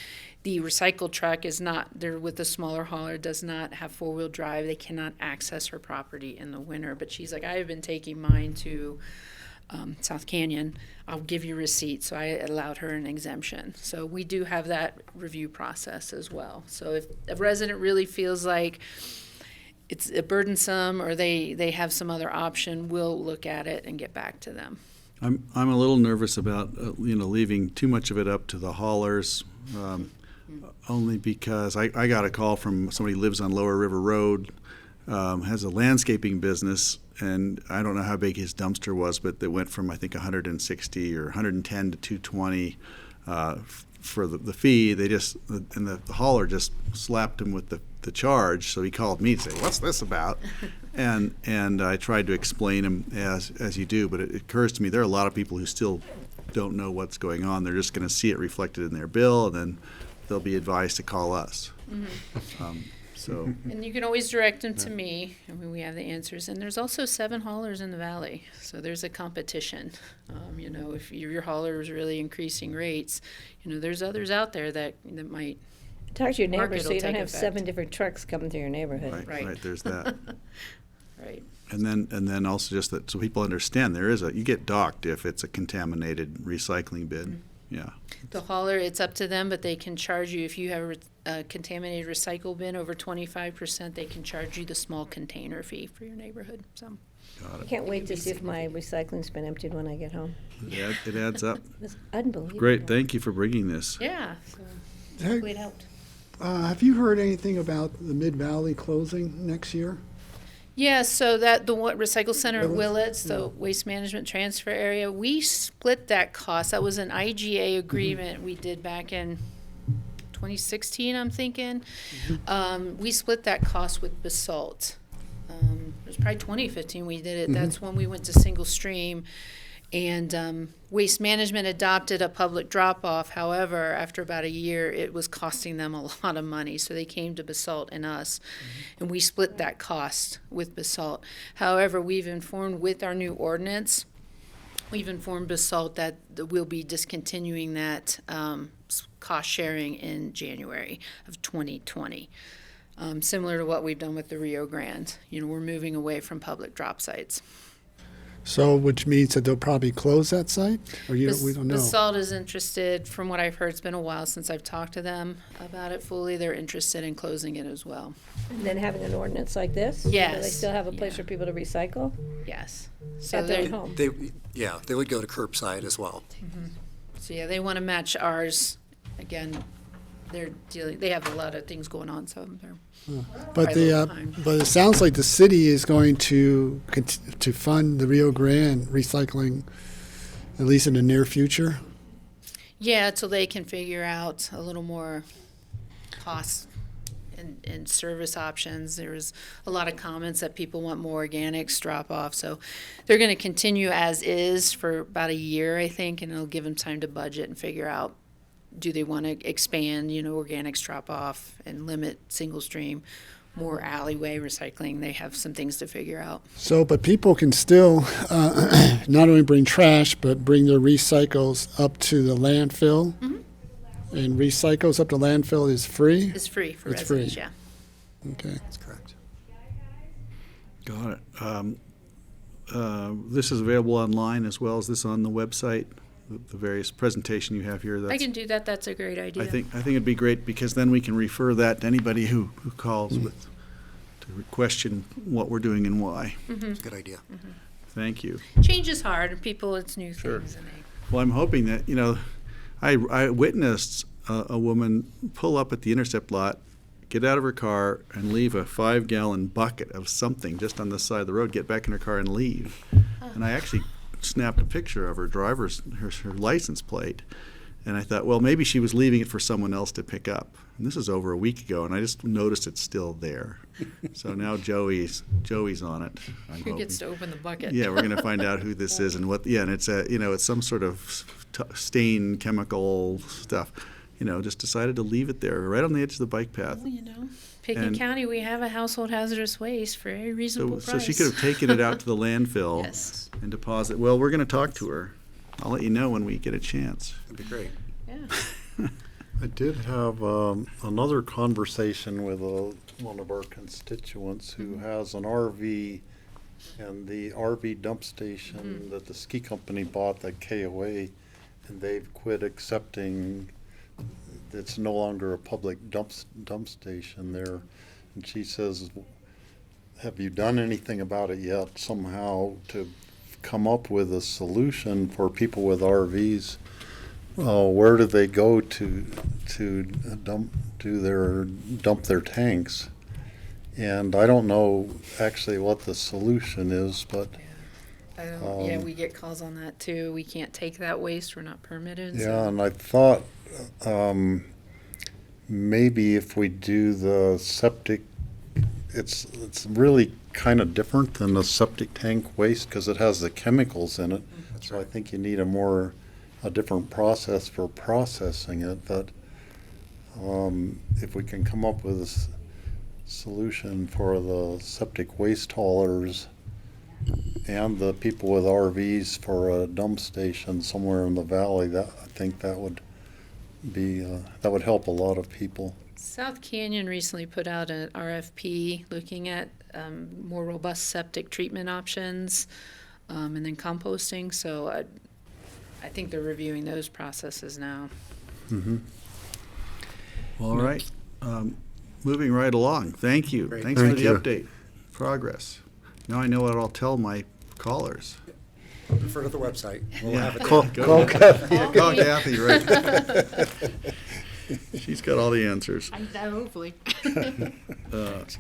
The recycle truck is not there with the smaller hauler, does not have 4-wheel drive. They cannot access her property in the winter. But she's like, I have been taking mine to South Canyon. I'll give you receipts. So I allowed her an exemption. So we do have that review process as well. So if a resident really feels like it's burdensome or they have some other option, we'll look at it and get back to them. I'm a little nervous about leaving too much of it up to the haulers, only because I got a call from somebody who lives on Lower River Road, has a landscaping business, and I don't know how big his dumpster was, but it went from I think 160 or 110 to 220 for the fee. The hauler just slapped him with the charge, so he called me to say, "What's this about?" And I tried to explain him as you do, but it occurs to me there are a lot of people who still don't know what's going on. They're just going to see it reflected in their bill, and then they'll be advised to call us. And you can always direct them to me. I mean, we have the answers. And there's also 7 haulers in the valley, so there's a competition. If your hauler is really increasing rates, there's others out there that might. Talk to your neighbor market so will you don't take have effect. 7 different trucks coming through your neighborhood. Right. There's that. Right. And then also just that so people understand you get docked if it's a contaminated recycling bin. Yeah. The hauler, it's up to them, but they can charge you if you have a contaminated recycle bin over 25%. They can charge you the small container fee for your neighborhood. So. Got I it. can't wait to see if my recycling's been emptied when I get home. It adds up. It's unbelievable. Great. Thank you for bringing this. Yeah. So hopefully it helped. Have you heard anything about the Mid-Valley closing next year? Yeah, so the recycle center at Willits, the waste management transfer area, we split that cost. That was an IGA agreement we did back in 2016, I'm thinking. We split that cost with Basalt. It was probably 2015 we did it. That's when we went to single stream. And Waste Management adopted a public drop-off. However, after about a year, it was costing them a lot of money. So they came to Basalt and us, and we split that cost with Basalt. However, we've informed with our new ordinance, we've informed Basalt that we'll be discontinuing that cost sharing in January of 2020. similar to what we've done with the Rio Grande. You know, we're moving away from public drop sites. So, which means that they'll probably close that site, or we don't know. Basalt is interested. From what I've heard, it's been a while since I've talked to them about it fully. They're interested in closing it as well. And then having an ordinance like this? So Yes. they still have a place for people to recycle? Yes. So At their they're home? They would go to curbside as well. So yeah, they want to match ours. Again, they have a lot of things going on, so they're. But but it sounds like the city is going to fund the Rio Grande recycling, at least in the near future. Yeah, till they can figure out a little more cost and service options. There was a lot of comments that people want more organics drop off, so they're going to continue as is for about a year, I think, and it'll give them time to budget and figure out, do they want to expand, organics drop off and limit single stream, more alleyway recycling? They have some things to figure out. So, but people can still not only bring trash, but bring their recycles up to the landfill. Mm-hmm. And recycles up to landfill is free? It's free for It's residents, free. yeah. Okay. That's correct. Got it. This is available online as well as this on the website, the various presentation you have here. I can do that. That's a great idea. I think it'd be great, because then we can refer that to anybody who calls to question what we're doing and why. Mhm. It's a good idea. Mhm. Thank you. Change is hard, and people, it's new Sure. things. And Well, I'm hoping that, I witnessed a woman pull up at the Intercept lot, get out of her car, and leave a 5-gallon bucket of something just on the side of the road, get back in her car and leave. And I actually snapped a picture of her her license plate. And I thought, well, maybe she was leaving it for someone else to pick up. And this is over a week ago, and I just noticed it's still there. So now Joey's on it. I'm who hoping. gets to open the bucket? Yeah, we're going to find out who this is and what. Yeah, and it's it's some sort of stain chemical stuff. Just decided to leave it there, right on the edge of the bike path. Well, Pickens And- County, we have a household hazardous waste for a reasonable So price. she could have taken it out to the landfill Yes. and deposit. Well, we're going to talk to her. I'll let you know when we get a chance. That'd be great. Yeah. I did have another conversation with one of our constituents who has an RV, and the RV dump station that the ski company bought, that KOA, and they've quit accepting. It's no longer a public dump station there. And she says, have you done anything about it yet somehow to come up with a solution for people with RVs? Where do they go to dump their tanks? And I don't know actually what the solution is, but we get calls on that too. We can't take that waste. We're not permitted. yeah, so. and I thought maybe if we do the septic, it's really kind of different than the septic tank waste because it has the chemicals in it. So I think you need a different process for processing it. But if we can come up with a solution for the septic waste haulers and the people with RVs for a dump station somewhere in the valley, I think that would help a lot of people. South Canyon recently put out an RFP looking at more robust septic treatment options and then composting. So I think they're reviewing those processes now. Mm-hmm. All right. Moving right along. Thank you. Great. Thanks Thank for the you. update. Progress. Now I know what I'll tell my callers. Refer to the website. We'll Yeah. have it Call there. Kathy. Yeah, call Kathy, right. She's got all the answers. Hopefully.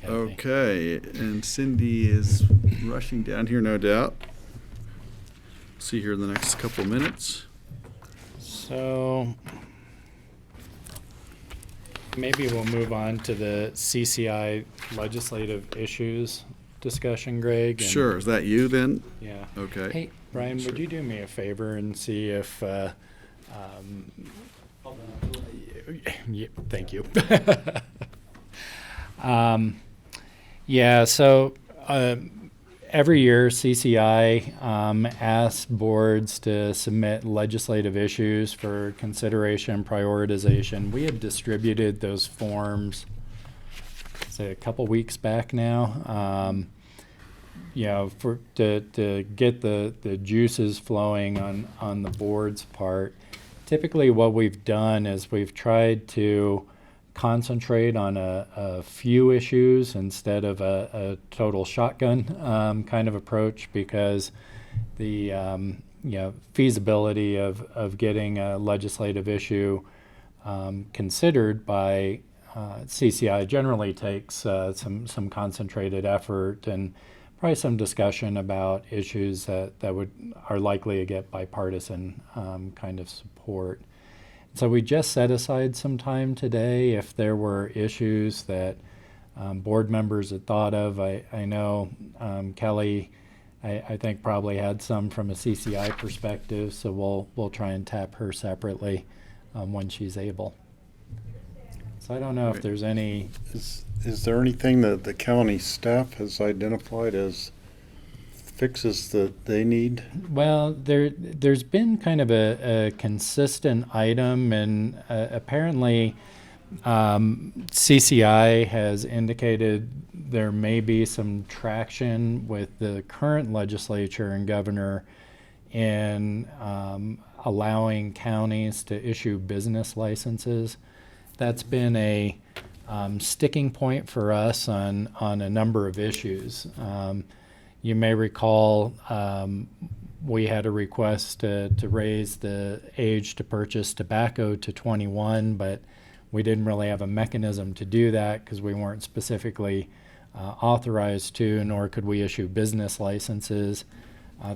Okay, and Cindy is rushing down here, no doubt. See her in the next couple of minutes. So maybe we'll move on to the CCI legislative issues discussion, Greg. and- Sure, is that you then? Yeah. Okay. Hey, Brian, Sure. would you do me a favor and see if, yeah, thank you. Yeah, so, every year CCI, asks boards to submit legislative issues for consideration and prioritization. We had distributed those forms say a couple weeks back now. To get the juices flowing on the board's part. Typically what we've done is we've tried to concentrate on a few issues instead of a total shotgun kind of approach, because the feasibility of getting a legislative issue considered by CCI generally takes some concentrated effort and probably some discussion about issues that are likely to get bipartisan kind of support. So we just set aside some time today if there were issues that board members had thought of. I know Kelly, I think probably had some from a CCI perspective, so we'll try and tap her separately when she's able. So I don't know if there's any. Is there anything that the county staff has identified as fixes that they need? Well, there's been kind of a consistent item, and apparently CCI has indicated there may be some traction with the current legislature and governor in allowing counties to issue business licenses. That's been a sticking point for us on a number of issues. You may recall we had a request to raise the age to purchase tobacco to 21, but we didn't really have a mechanism to do that because we weren't specifically authorized to, nor could we issue business licenses.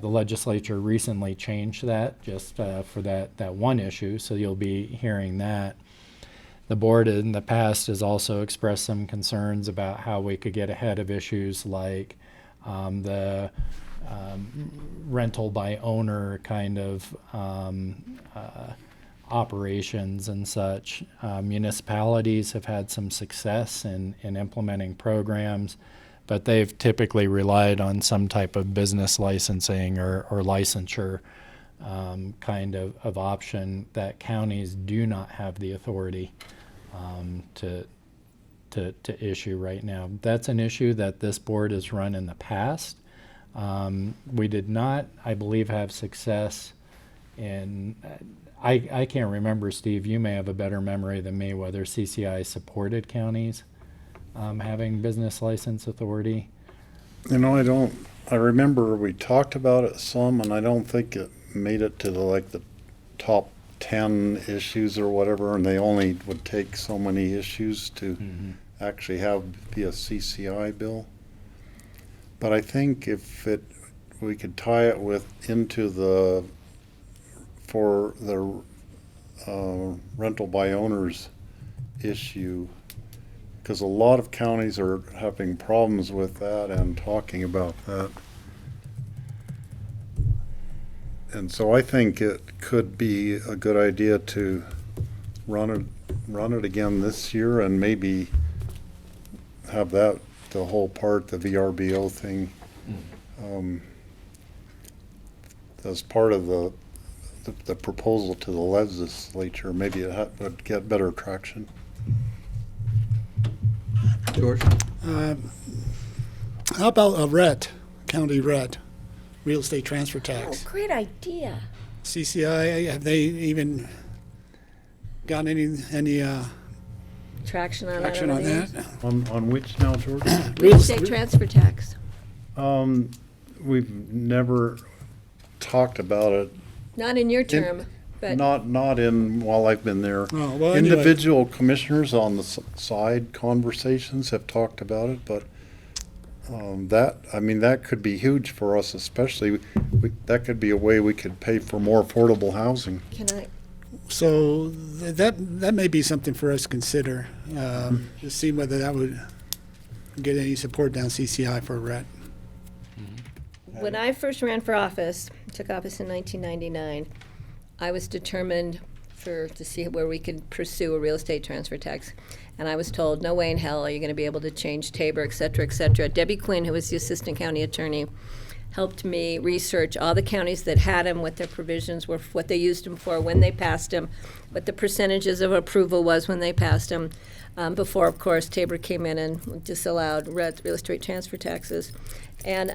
The legislature recently changed that just for that one issue, so you'll be hearing that. The board in the past has also expressed some concerns about how we could get ahead of issues like the rental by owner kind of operations and such. Municipalities have had some success in implementing programs, but they've typically relied on some type of business licensing or licensure kind of option that counties do not have the authority to issue right now. That's an issue that this board has run in the past. We did not, I believe, have success in, I can't remember, Steve, you may have a better memory than me, whether CCI supported counties having business license authority. I remember we talked about it some, and I don't think it made it to the top 10 issues or whatever, and they only would take so many issues to actually be a CCI bill. But I think if we could tie it for the rental by owners issue, because a lot of counties are having problems with that and talking about that. And so I think it could be a good idea to run it again this year and maybe have the whole part, the VRBO thing, as part of the proposal to the legislature. Maybe it would get better traction. George? How about a RET, county RET, real estate transfer Oh, tax? great idea. CCI, have they even got any Traction on traction that on over there? that? On which now, George? Real estate transfer tax. We've never talked about it. Not in your term, but Not while I've been there. Oh, well, anyway. Individual commissioners on the side conversations have talked about it, but that could be huge for us, especially. That could be a way we could pay for more affordable housing. can I? So that may be something for us to consider, to see whether that would get any support down CCI for a RET. When I first ran for office, took office in 1999, I was determined to see where we could pursue a real estate transfer tax. And I was told, no way in hell are you going to be able to change Tabor, et cetera, et cetera. Debbie Quinn, who was the assistant county attorney, helped me research all the counties that had them, what their provisions were, what they used them for, when they passed them, what the percentages of approval was when they passed them. Before, of course, Tabor came in and disallowed real estate transfer taxes. And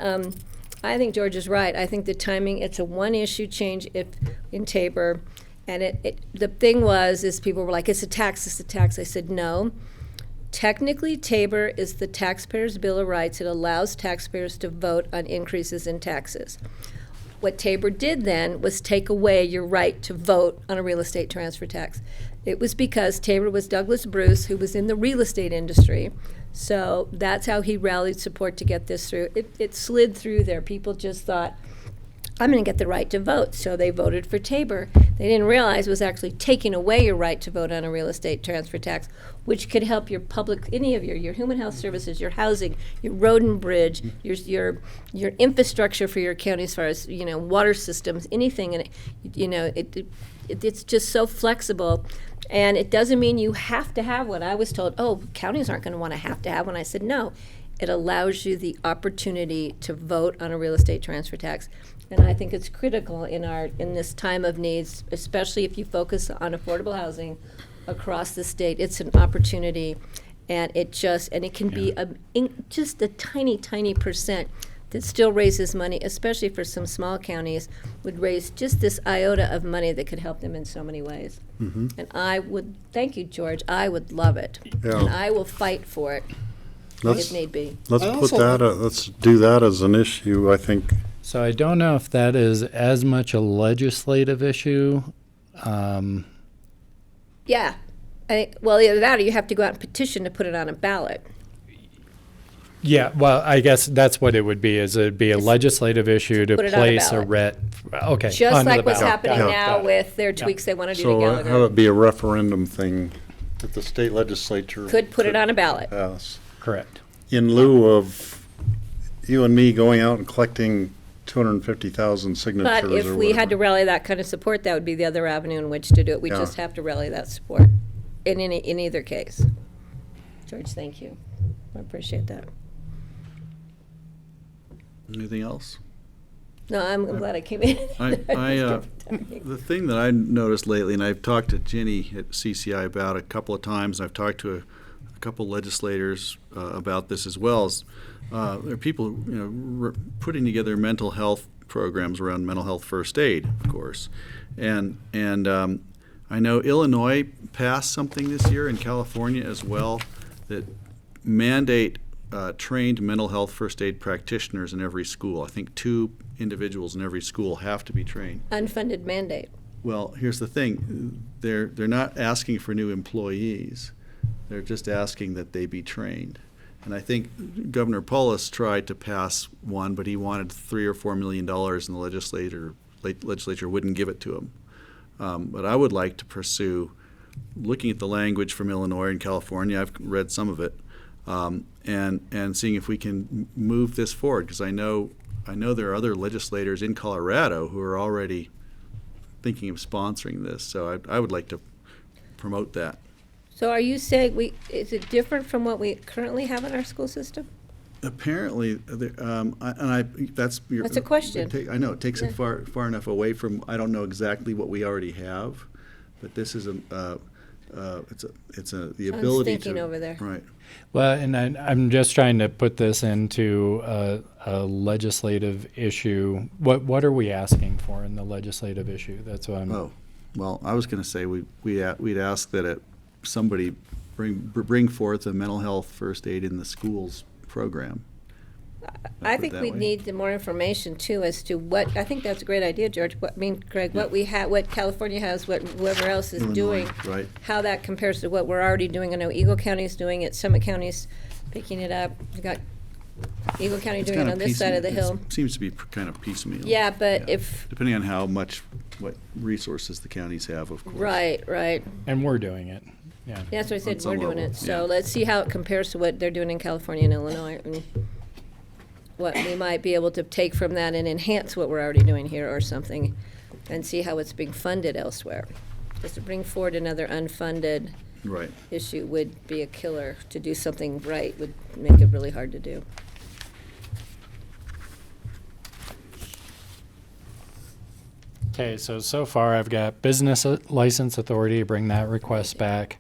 I think George is right. I think the timing, it's a one-issue change in Tabor. And the thing is people were like, it's a tax, it's a tax. I said, no. Technically, Tabor is the taxpayer's Bill of Rights. It allows taxpayers to vote on increases in taxes. What Tabor did then was take away your right to vote on a real estate transfer tax. It was because Tabor was Douglas Bruce, who was in the real estate industry. So that's how he rallied support to get this through. It slid through there. People just thought, I'm going to get the right to vote. So they voted for Tabor. They didn't realize it was actually taking away your right to vote on a real estate transfer tax, which could help your public, any of your human health services, your housing, your road and bridge, your infrastructure for your county as far as, water systems, anything. And, it's just so flexible. And it doesn't mean you have to have one. I was told, counties aren't going to want to have one. I said, no. It allows you the opportunity to vote on a real estate transfer tax. And I think it's critical in this time of needs, especially if you focus on affordable housing across the state. It's an opportunity, and it can be just a tiny, tiny percent that still raises money, especially for some small counties, would raise just this iota of money that could help them in so many ways. Mm-hmm. And I would, thank you, George, I would love it. Yeah. And I will fight for it if need be. Let's do that as an issue, I think. So I don't know if that is as much a legislative issue. Yeah. Either that or you have to go out and petition to put it on a ballot. Yeah, well, I guess that's what it would be, is it'd be a legislative issue to put it on a place a ballot. ret, okay. Just onto like the what's ballot. happening Got it, now got it. with their tweaks they want to do to So Gallagher. have it be a referendum thing that the state legislature Could put it on a ballot. pass. Correct. In lieu of you and me going out and collecting 250,000 signatures But if or we had whatever. to rally that kind of support, that would be the other avenue in which to do it. We Yeah. just have to rally that support in either case. George, thank you. I appreciate that. Anything else? No, I'm glad I came in. The thing that I noticed lately, and I've talked to Ginny at CCI about a couple of times, and I've talked to a couple legislators about this as well, is there are people putting together mental health programs around mental health first aid, of course. And I know Illinois passed something this year, and California as well, that mandate trained mental health first aid practitioners in every school. I think 2 individuals in every school have to be trained. Unfunded mandate. Well, here's the thing. They're not asking for new employees. They're just asking that they be trained. And I think Governor Polis tried to pass one, but he wanted $3 or $4 million, and the legislature wouldn't give it to him. But I would like to pursue looking at the language from Illinois and California. I've read some of it. And seeing if we can move this forward, because I know there are other legislators in Colorado who are already thinking of sponsoring this. So I would like to promote that. So are you saying is it different from what we currently have in our school system? Apparently, that's a question. I know it takes it far enough away from. I don't know exactly what we already have, but this is the ability stinking to over there. Right. Well, and I'm just trying to put this into a legislative issue. What are we asking for in the legislative issue? That's what I'm. Oh, well, I was going to say we'd ask that somebody bring forth a mental health first aid in the schools program. I think we need the more information too as to what. I think that's a great idea, George. Greg, what we have, what California has, what whoever else is doing, right. How that compares to what we're already doing. I know Eagle County is doing it. Summit County's picking it up. We got Eagle County doing it on this side of the hill. It seems to be kind of piecemeal. Yeah, but depending on what resources the counties have, of course. Right. And we're doing it. Yeah. That's what I said. On some We're doing level, it. So yeah. let's see how it compares to what they're doing in California and Illinois. And what we might be able to take from that and enhance what we're already doing here or something, and see how it's being funded elsewhere. Just to bring forward another unfunded issue would be a killer. To do something right would make it really hard to do. Okay, so far I've got business license authority, bring that request back.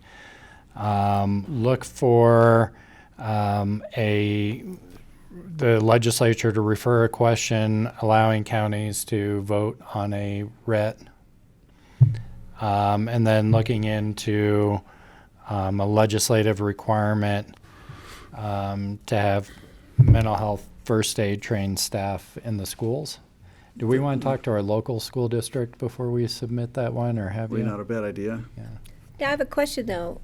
Look for the legislature to refer a question allowing counties to vote on a RET. And then looking into a legislative requirement to have mental health first aid trained staff in the schools. Do we want to talk to our local school district before we submit that one, or have Probably you? not a bad idea. Yeah. Now, I have a question, though.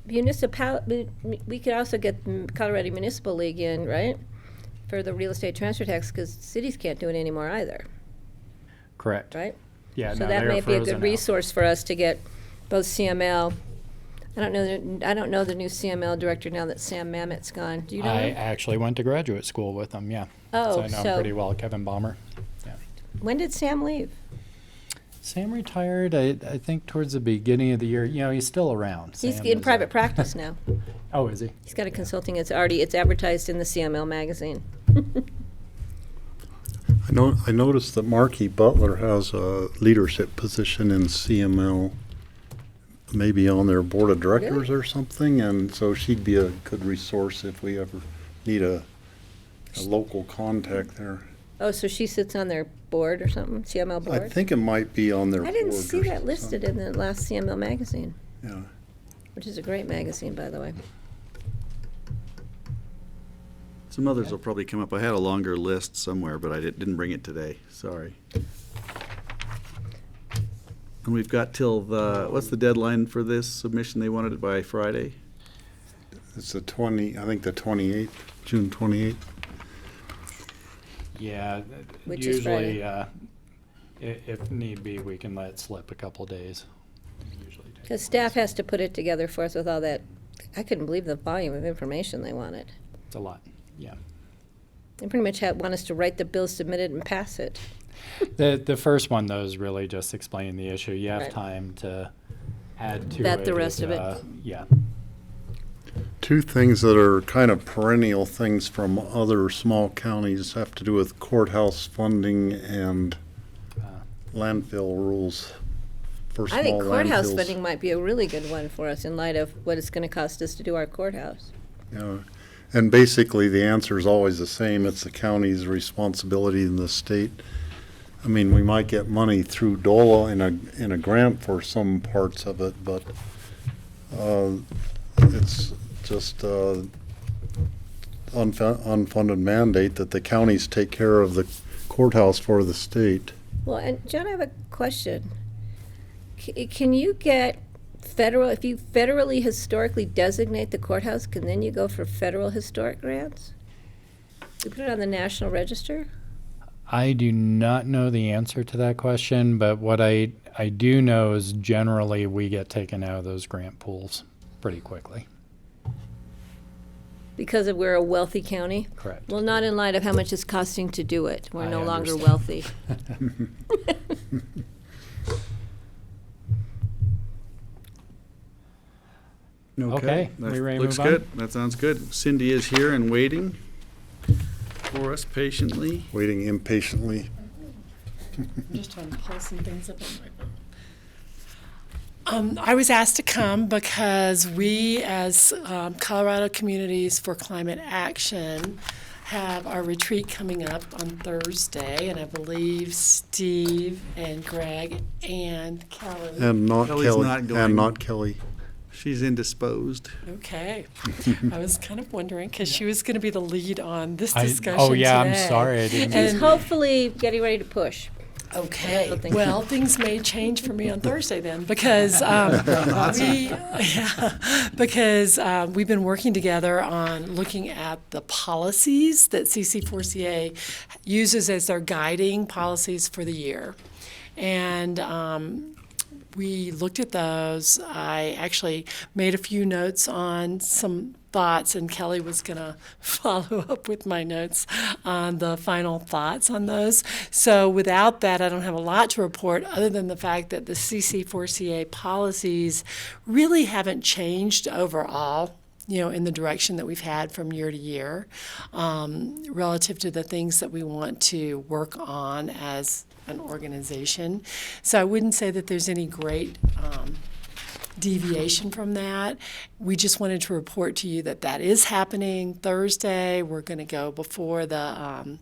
We could also get the Colorado Municipal League in, right? For the real estate transfer tax, because cities can't do it anymore either, Correct. right? Yeah, So no, that they are might be a frozen good out. resource for us to get both CML. I don't know the new CML director now that Sam Mamet's gone. Do you know I him? actually went to graduate school with them, yeah. Oh, so I know him so- pretty well, Kevin Balmer. Yeah. When did Sam leave? Sam retired, I think, towards the beginning of the year. You know, he's still around. He's Sam in is private practice now. Oh, is he? He's got a consulting. It's advertised in the CML magazine. I noticed that Marky Butler has a leadership position in CML, maybe on their board of directors or something, and so she'd be a good resource if we ever need a local contact there. Oh, so she sits on their board or something, CML board? I think it might be on their I board. didn't see or that listed in the last CML magazine, Yeah. which is a great magazine, by the way. Some others will probably come up. I had a longer list somewhere, but I didn't bring it today. Sorry. And we've got till what's the deadline for this submission? They wanted it by Friday? It's the 28th, June 28th. Yeah, Which is usually, if need be, we can let it slip a couple days. Because staff has to put it together for us with all that. I couldn't believe the volume of information they wanted. It's a lot, yeah. They pretty much want us to write the bill, submit it, and pass it. The first one, though, is really just explaining the issue. You have Right. time to add to it. Vet the rest of it. Yeah. Two things that are kind of perennial things from other small counties have to do with courthouse funding and landfill rules for small I think courthouse landfills. funding might be a really good one for us in light of what it's going to cost us to do our courthouse. Yeah. And basically, the answer is always the same. It's the county's responsibility in the state. I mean, we might get money through DOLA in a grant for some parts of it, but it's just unfunded mandate that the counties take care of the courthouse for the state. Well, and John, I have a question. Can you get federal, if you federally historically designate the courthouse, can then you go for federal historic grants? You put it on the National Register? I do not know the answer to that question, but what I do know is generally we get taken out of those grant pools pretty quickly. Because we're a wealthy county? Correct. Well, not in light of how much it's costing to do it. We're I no longer understand. wealthy. Okay, That we ready to looks move on? good. That sounds good. Cindy is here and waiting for us patiently. Waiting impatiently. I'm just trying to pull some things up on my phone. I was asked to come because we, as Colorado Communities for Climate Action, have our retreat coming up on Thursday, and I believe Steve and Greg and Kelly. And not Kelly's Kelly. not going. And not Kelly. She's indisposed. Okay. I was kind of wondering, because she was going to be the lead on this Oh discussion yeah, I'm today. sorry I didn't. She's hopefully getting ready to push. Okay, Something. well, things may change for me on Thursday then, because we've been working together on looking at the policies that CC4CA uses as their guiding policies for the year. And we looked at those. I actually made a few notes on some thoughts, and Kelly was going to follow up with my notes on the final thoughts on those. So without that, I don't have a lot to report other than the fact that the CC4CA policies really haven't changed overall. in the direction that we've had from year to year, relative to the things that we want to work on as an organization. So I wouldn't say that there's any great deviation from that. We just wanted to report to you that that is happening Thursday. We're going to go before the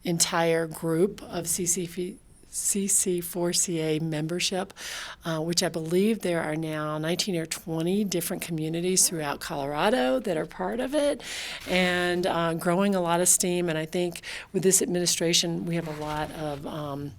entire group of CC4CA membership, which I believe there are now 19 or 20 different communities throughout Colorado that are part of it, and growing a lot of steam. And I think with this administration, we have a lot of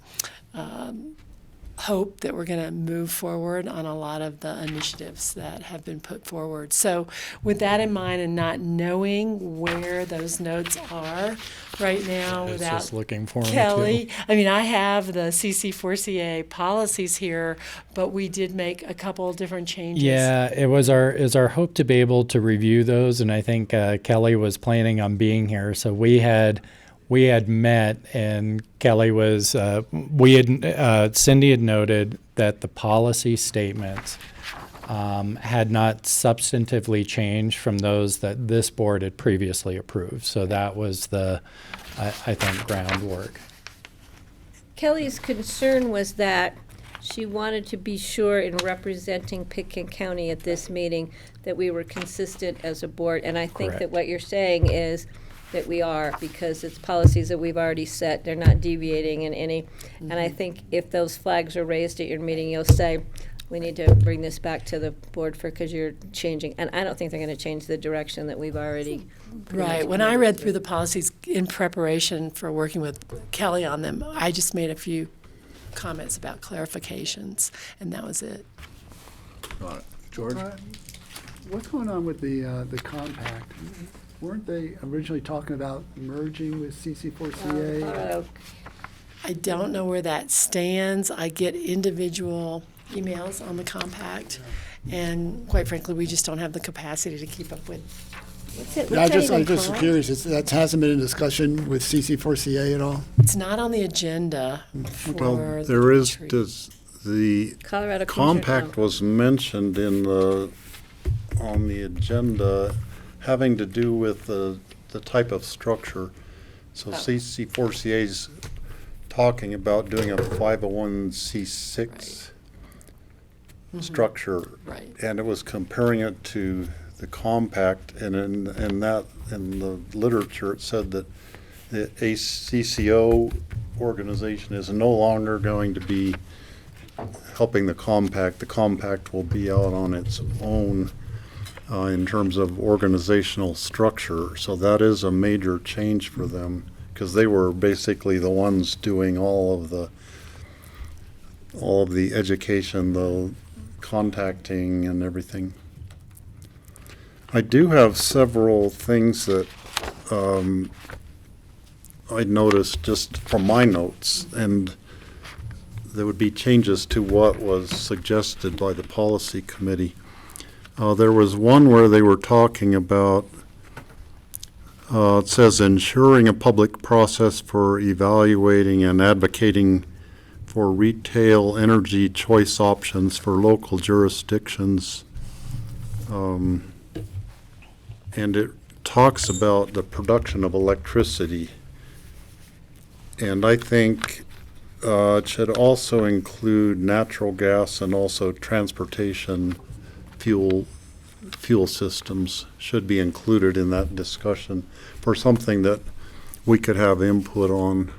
hope that we're going to move forward on a lot of the initiatives that have been put forward. So with that in mind and not knowing where those notes are right now I was without just looking for 'em, Kelly, too. I mean, I have the CC4CA policies here, but we did make a couple of different changes. Yeah, it was our hope to be able to review those, and I think Kelly was planning on being here. So we had met, and Kelly was Cindy had noted that the policy statements had not substantively changed from those that this board had previously approved. So that was the, I think, groundwork. Kelly's concern was that she wanted to be sure in representing Pitkin County at this meeting that we were consistent as a board. And I think that Correct. what you're saying is that we are, because it's policies that we've already set. They're not deviating in any. And I think if those flags are raised at your meeting, you'll say, we need to bring this back to the board because you're changing. And I don't think they're going to change the direction that we've already. Right. When I read through the policies in preparation for working with Kelly on them, I just made a few comments about clarifications, and that was it. George? What's going on with the compact? Weren't they originally talking about merging with CC4CA? I don't know where that stands. I get individual emails on the compact, and quite frankly, we just don't have the capacity to keep up with. I'm just curious. That hasn't been in discussion with CC4CA at all? It's not on the agenda for Well, the there is, retreat. the Colorado Commissioner- compact was mentioned on the agenda, having to do with the type of structure. So CC4CA's talking about doing a 501c6 structure. Right. And it was comparing it to the compact, and in the literature, it said that the ACCO organization is no longer going to be helping the compact. The compact will be out on its own in terms of organizational structure. So that is a major change for them, because they were basically the ones doing all of the education, the contacting and everything. I do have several things that I noticed just from my notes, and there would be changes to what was suggested by the policy committee. There was one where they were talking about, it says ensuring a public process for evaluating and advocating for retail energy choice options for local jurisdictions. And it talks about the production of electricity. And I think it should also include natural gas, and also transportation fuel systems should be included in that discussion for something that we could have input on.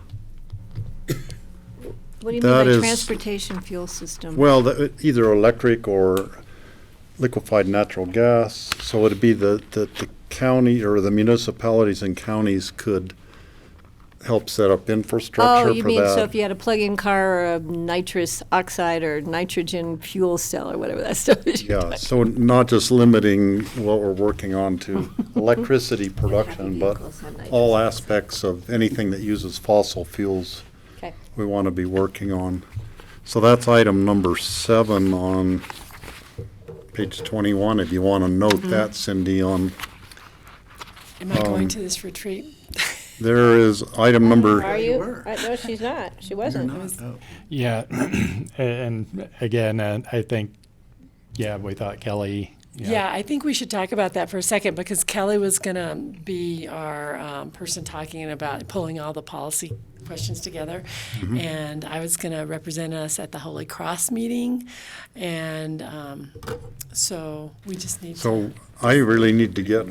What do you That mean by is- transportation fuel system? Well, either electric or liquefied natural gas. So it'd be the county or the municipalities and counties could help set up infrastructure for that. Oh, you mean, so if you had a plug-in car or a nitrous oxide or nitrogen fuel cell or whatever that stuff is. Yeah, so not just limiting what we're working on to electricity production, but all aspects of anything that uses fossil fuels. Okay. We want to be working on. So that's item number 7 on page 21, if you want to note that, Cindy, on. Am I going to this retreat? There is item number. Are you? No, she's not. She wasn't. Yeah, and again, I think, yeah, we thought Kelly Yeah, I think we should talk about that for a second because Kelly was going to be our person talking about pulling all the policy questions together. Mhm. And I was going to represent us at the Holy Cross meeting. And so we just need So I really need to get,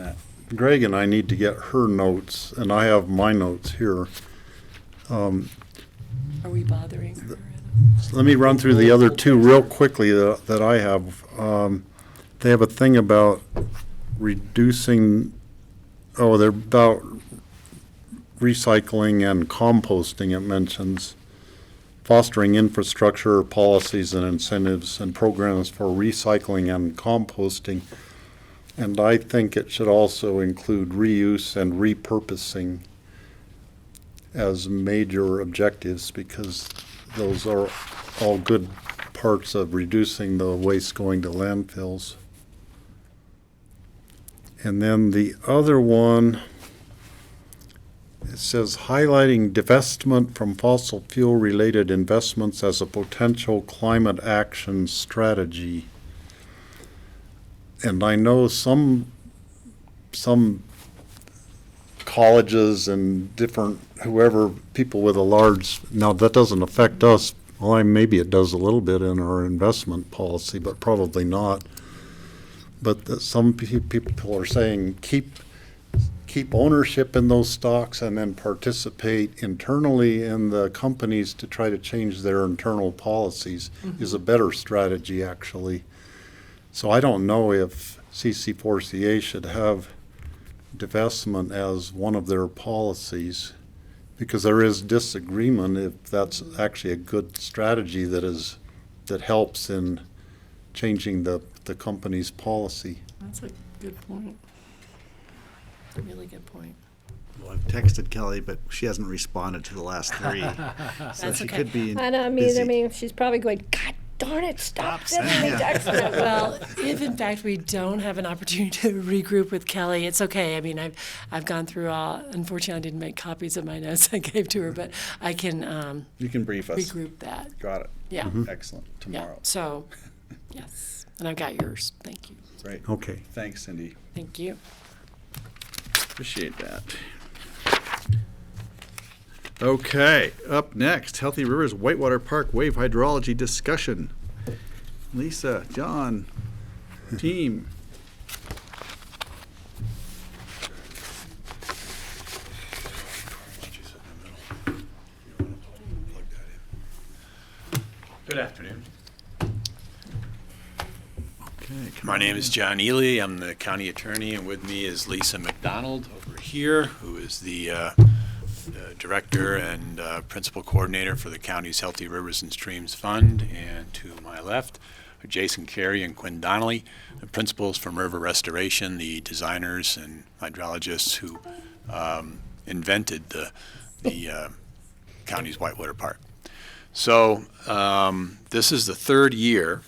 Greg and I need to get her notes, and I have my notes here. Are we bothering her? Let me run through the other two real quickly that I have. They have a thing about reducing, they're about recycling and composting, it mentions. Fostering infrastructure, policies and incentives and programs for recycling and composting. And I think it should also include reuse and repurposing as major objectives, because those are all good parts of reducing the waste going to landfills. And then the other one, it says highlighting divestment from fossil fuel related investments as a potential climate action strategy. And I know some colleges and different, whoever, people with a large, now that doesn't affect us. Well, maybe it does a little bit in our investment policy, but probably not. But some people are saying keep ownership in those stocks and then participate internally in the companies to try to change their internal policies is a better strategy, actually. So I don't know if CC4CA should have divestment as one of their policies, because there is disagreement if that's actually a good strategy that helps in changing the company's policy. That's a good point. A really good point. Well, I've texted Kelly, but she hasn't responded to the last three. So That's she okay. could be I mean, she's probably going, God darn it, stop sending me texts. Well, if in fact we don't have an opportunity to regroup with Kelly, it's okay. I mean, I've gone through all. Unfortunately, I didn't make copies of my notes I gave to her, but I can. You can brief us. Regroup that. Got it. Yeah. Excellent. Tomorrow. Yeah. So, yes, and I've got yours. Thank you. Great. Okay. Thanks, Cindy. Thank you. Appreciate that. Okay, up next, Healthy Rivers Whitewater Park Wave Hydrology Discussion. Lisa, John, team. Good afternoon. Okay, My name is John Ely. I'm the county attorney, and with me is Lisa McDonald over here, who is the director and principal coordinator for the county's Healthy Rivers and Streams Fund. And to my left are Jason Carey and Quinn Donnelly, the principals from River Restoration, the designers and hydrologists who invented the county's Whitewater Park. So this is the third year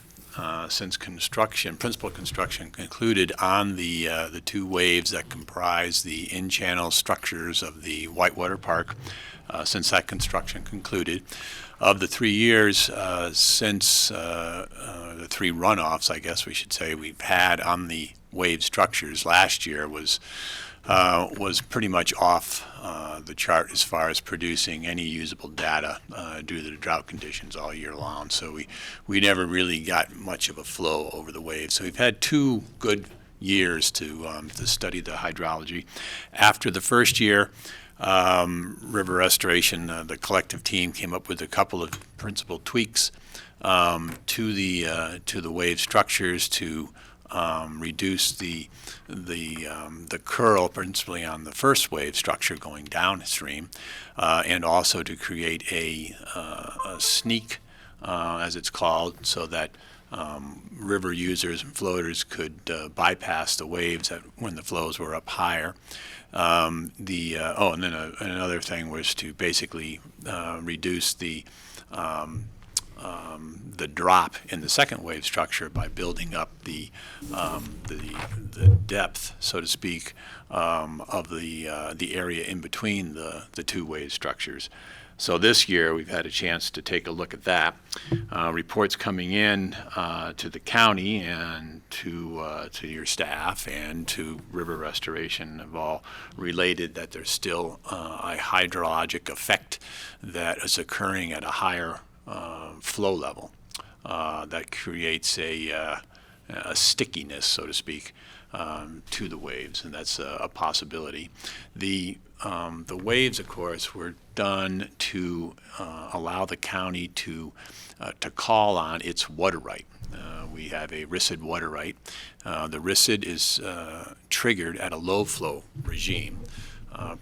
since principal construction concluded on the two waves that comprise the in-channel structures of the Whitewater Park. Since that construction concluded, of the 3 years since the three runoffs, I guess we should say, we've had on the wave structures, last year was pretty much off the chart as far as producing any usable data due to the drought conditions all year long. So we never really got much of a flow over the waves. So we've had 2 good years to study the hydrology. After the first year, River Restoration, the collective team, came up with a couple of principal tweaks to the wave structures to reduce the curl, principally on the first wave structure going downstream, and also to create a sneak, as it's called, so that river users and floaters could bypass the waves when the flows were up higher. And then another thing was to basically reduce the drop in the second wave structure by building up the depth, so to speak, of the area in between the two wave structures. So this year, we've had a chance to take a look at that. Reports coming in to the county and to your staff and to River Restoration have all related that there's still a hydrologic effect that is occurring at a higher flow level that creates a stickiness, so to speak, to the waves, and that's a possibility. The waves, of course, were done to allow the county to call on its water right. We have a RISD water right. The RISD is triggered at a low flow regime.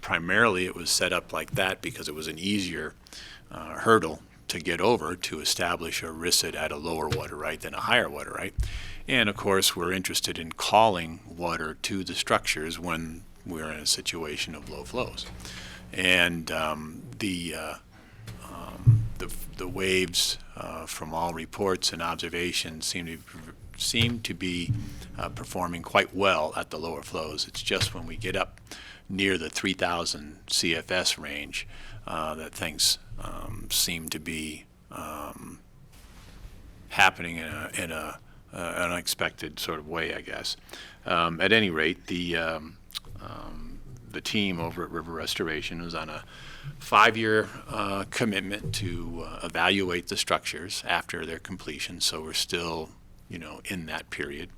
Primarily, it was set up like that because it was an easier hurdle to get over to establish a RISD at a lower water right than a higher water right. And of course, we're interested in calling water to the structures when we're in a situation of low flows. And the waves, from all reports and observations, seem to be performing quite well at the lower flows. It's just when we get up near the 3,000 CFS range that things seem to be happening in a unexpected sort of way, I guess. At any rate, the team over at River Restoration was on a 5-year commitment to evaluate the structures after their completion. So we're still, in that period,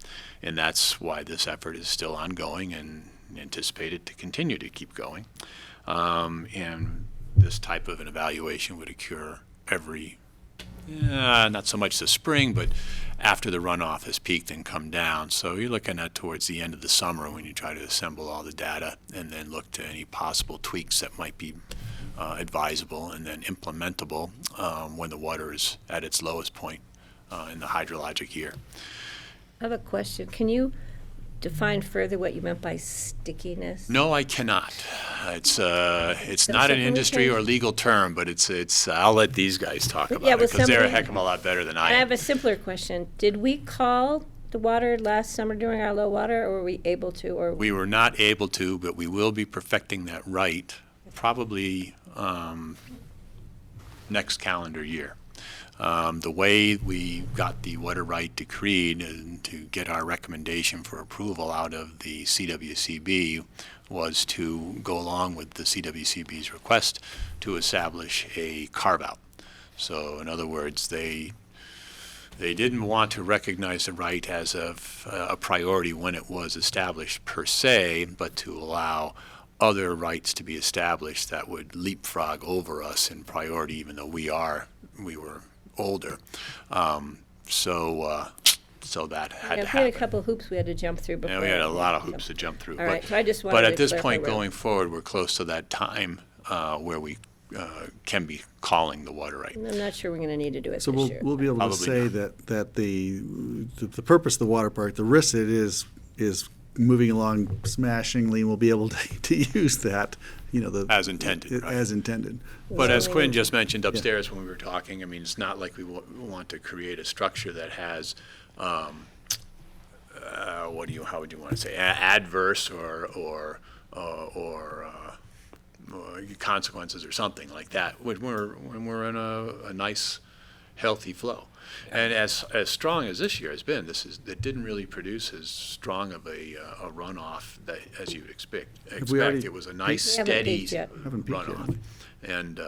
and that's why this effort is still ongoing and anticipated to continue to keep going. And this type of an evaluation would occur every, not so much the spring, but after the runoff has peaked and come down. So you're looking at towards the end of the summer when you try to assemble all the data and then look to any possible tweaks that might be advisable and then implementable when the water is at its lowest point in the hydrologic year. I have a question. Can you define further what you meant by stickiness? No, I cannot. It's not an industry or legal term, but it's. I'll let these guys talk about it because they're a heck of a lot better than I am. I have a simpler question. Did we call the water last summer during our low water, or were we able to? Or we were not able to, but we will be perfecting that right probably next calendar year. The way we got the water right decreed and to get our recommendation for approval out of the CWCB was to go along with the CWCB's request to establish a carve-out. So in other words, they didn't want to recognize the right as a priority when it was established per se, but to allow other rights to be established that would leapfrog over us in priority, even though we were older. So that had to happen. We had a couple of hoops we had to jump through before. Yeah, we had a lot of hoops to jump through. All right, so I just wanted but to at this clarify point where- going forward, we're close to that time where we can be calling the water right. I'm not sure we're going to need to do it So this year. we'll be able to Probably say not. that the purpose of the water park, the RISD is moving along smashingly, and we'll be able to use that, As intended, right. As intended. But as Quinn just mentioned upstairs when we were talking, I mean, it's not like we want to create a structure that has, how would you want to say, adverse or consequences or something like that when we're in a nice, healthy flow. And as strong as this year has been, it didn't really produce as strong of a runoff that as you'd expect. It was a nice, steady runoff. And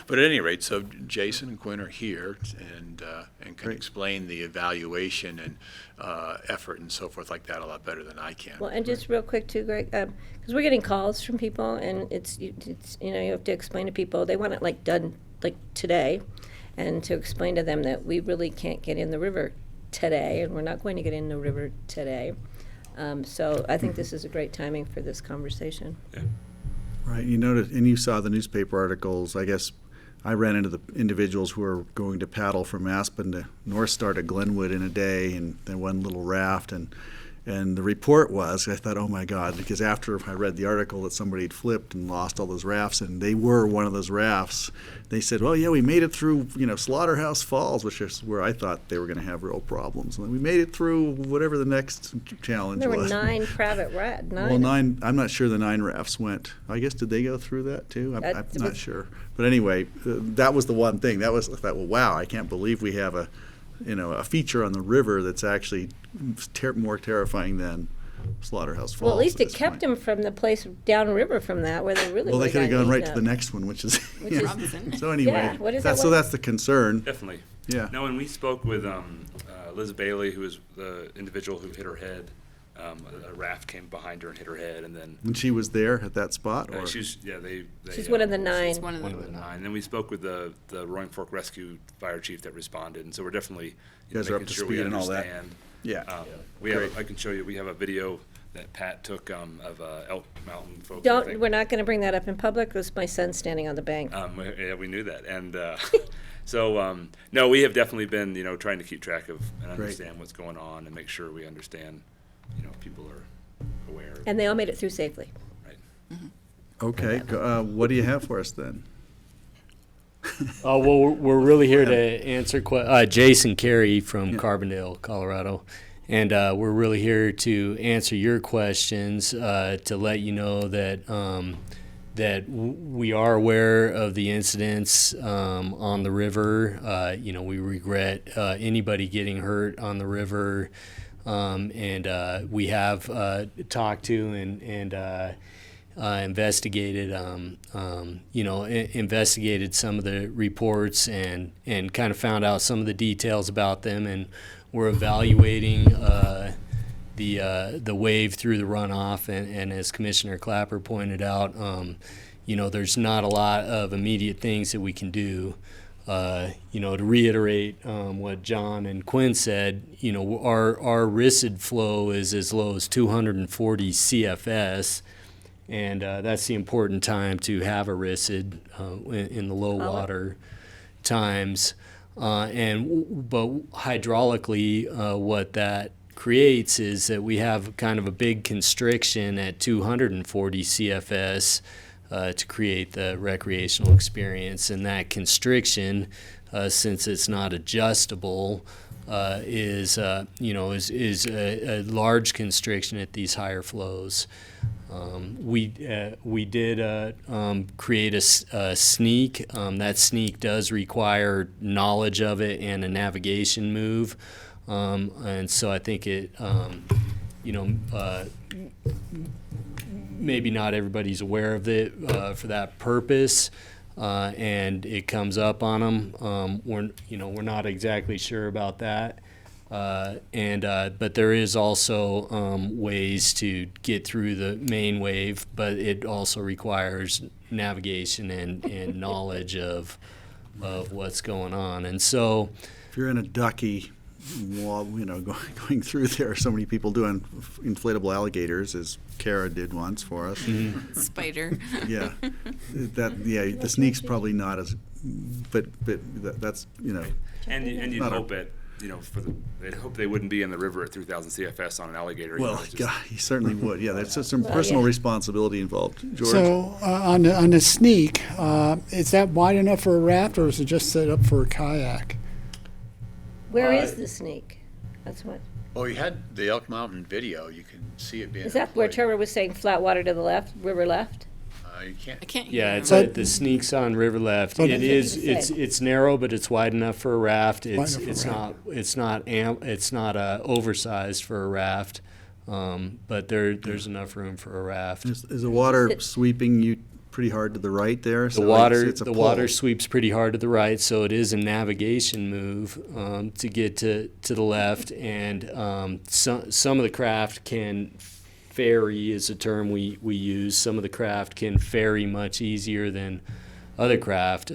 but at any rate, so Jason and Quinn are here and can explain the evaluation and effort and so forth like that a lot better than I can. Well, and just real quick too, Greg, because we're getting calls from people, and it's you have to explain to people they want it done today, and to explain to them that we really can't get in the river today, and we're not going to get in the river today. So I think this is a great timing for this conversation. Yeah. Right, you noticed, and you saw the newspaper articles. I guess I ran into the individuals who are going to paddle from Aspen to North Star to Glenwood in a day, and then one little raft, and And the report was, I thought, oh my God, because after I read the article that somebody had flipped and lost all those rafts, and they were one of those rafts, they said, well, yeah, we made it through, Slaughterhouse Falls, which is where I thought they were going to have real problems. And we made it through whatever the next challenge There were was. 9 private rafts. Well, 9, I'm not sure the 9 rafts went. I guess, did they go through that too? I'm That not was- sure. But anyway, that was the one thing. I thought, well, wow, I can't believe we have a feature on the river that's actually more terrifying than Slaughterhouse Falls. Well, at least at it this kept point. them from the place downriver from that where they really Well, they would've could have gone right to eaten the up. next one, which is, Which is- Robinson. So anyway, Yeah, what is that so one? that's the concern. Definitely. Yeah. No, and we spoke with Liz Bailey, who was the individual who hit her head. A raft came behind her and hit her head, and then When she was there at that spot, or she was, yeah, they She's one of the 9. She's one of the 9. And then we spoke with the Roaring Fork Rescue Fire Chief that responded, and so we're definitely You guys are up making to sure we speed and all that. understand. Yeah. We have. Great. I can show you. We have a video that Pat took of Elk Mountain folks. We're not going to bring that up in public because my son's standing on the bank. Yeah, we knew that, and so no, we have definitely been trying to keep track of and Great. understand what's going on and make sure we understand. People are aware. And they all made it through safely. Okay, what do you have for us then? Well, we're really here to answer Jason Carey from Carbondale, Colorado, and we're really here to answer your questions, to let you know that we are aware of the incidents on the river. We regret anybody getting hurt on the river, and we have talked to and investigated, investigated some of the reports and kind of found out some of the details about them, and we're evaluating the wave through the runoff, and as Commissioner Clapper pointed out, there's not a lot of immediate things that we can do. To reiterate what John and Quinn said, our RISD flow is as low as 240 CFS. And that's the important time to have a RISD in the low water times. But hydraulically, what that creates is that we have kind of a big constriction at 240 CFS to create the recreational experience. And that constriction, since it's not adjustable, is a large constriction at these higher flows. We did create a sneak. That sneak does require knowledge of it and a navigation move, and so I think it, maybe not everybody's aware of it for that purpose, and it comes up on them. We're not exactly sure about that. But there is also ways to get through the main wave, but it also requires navigation and knowledge of what's going on. And so, if you're in a ducky wall, going through there, so many people doing inflatable alligators, as Kara did once for us. Spider. Yeah, the sneak's probably not as, but that's And you'd not a- hope it. They'd hope they wouldn't be in the river at 3,000 CFS on an alligator. Well, God, he certainly would. Yeah, there's some Well, personal yeah. responsibility involved. George? So on the sneak, is that wide enough for a raft, or is it just set up for a kayak? Where is the sneak? That's what. Well, you had the Elk Mountain video. You can see it being. Is that where deployed. Trevor was saying flat water to the left, river left? You can't. I can't yeah, hear it's him. the sneaks on river left. But- It is. It's narrow, but it's wide enough for a raft. Wide enough for a It's not oversized for a raft. But there's enough room for a raft. Is the water sweeping you pretty hard to the right there? The water it's a the pull. water sweeps pretty hard to the right, so it is a navigation move to get to the left, and some of the craft can ferry is a term we use. Some of the craft can ferry much easier than other craft.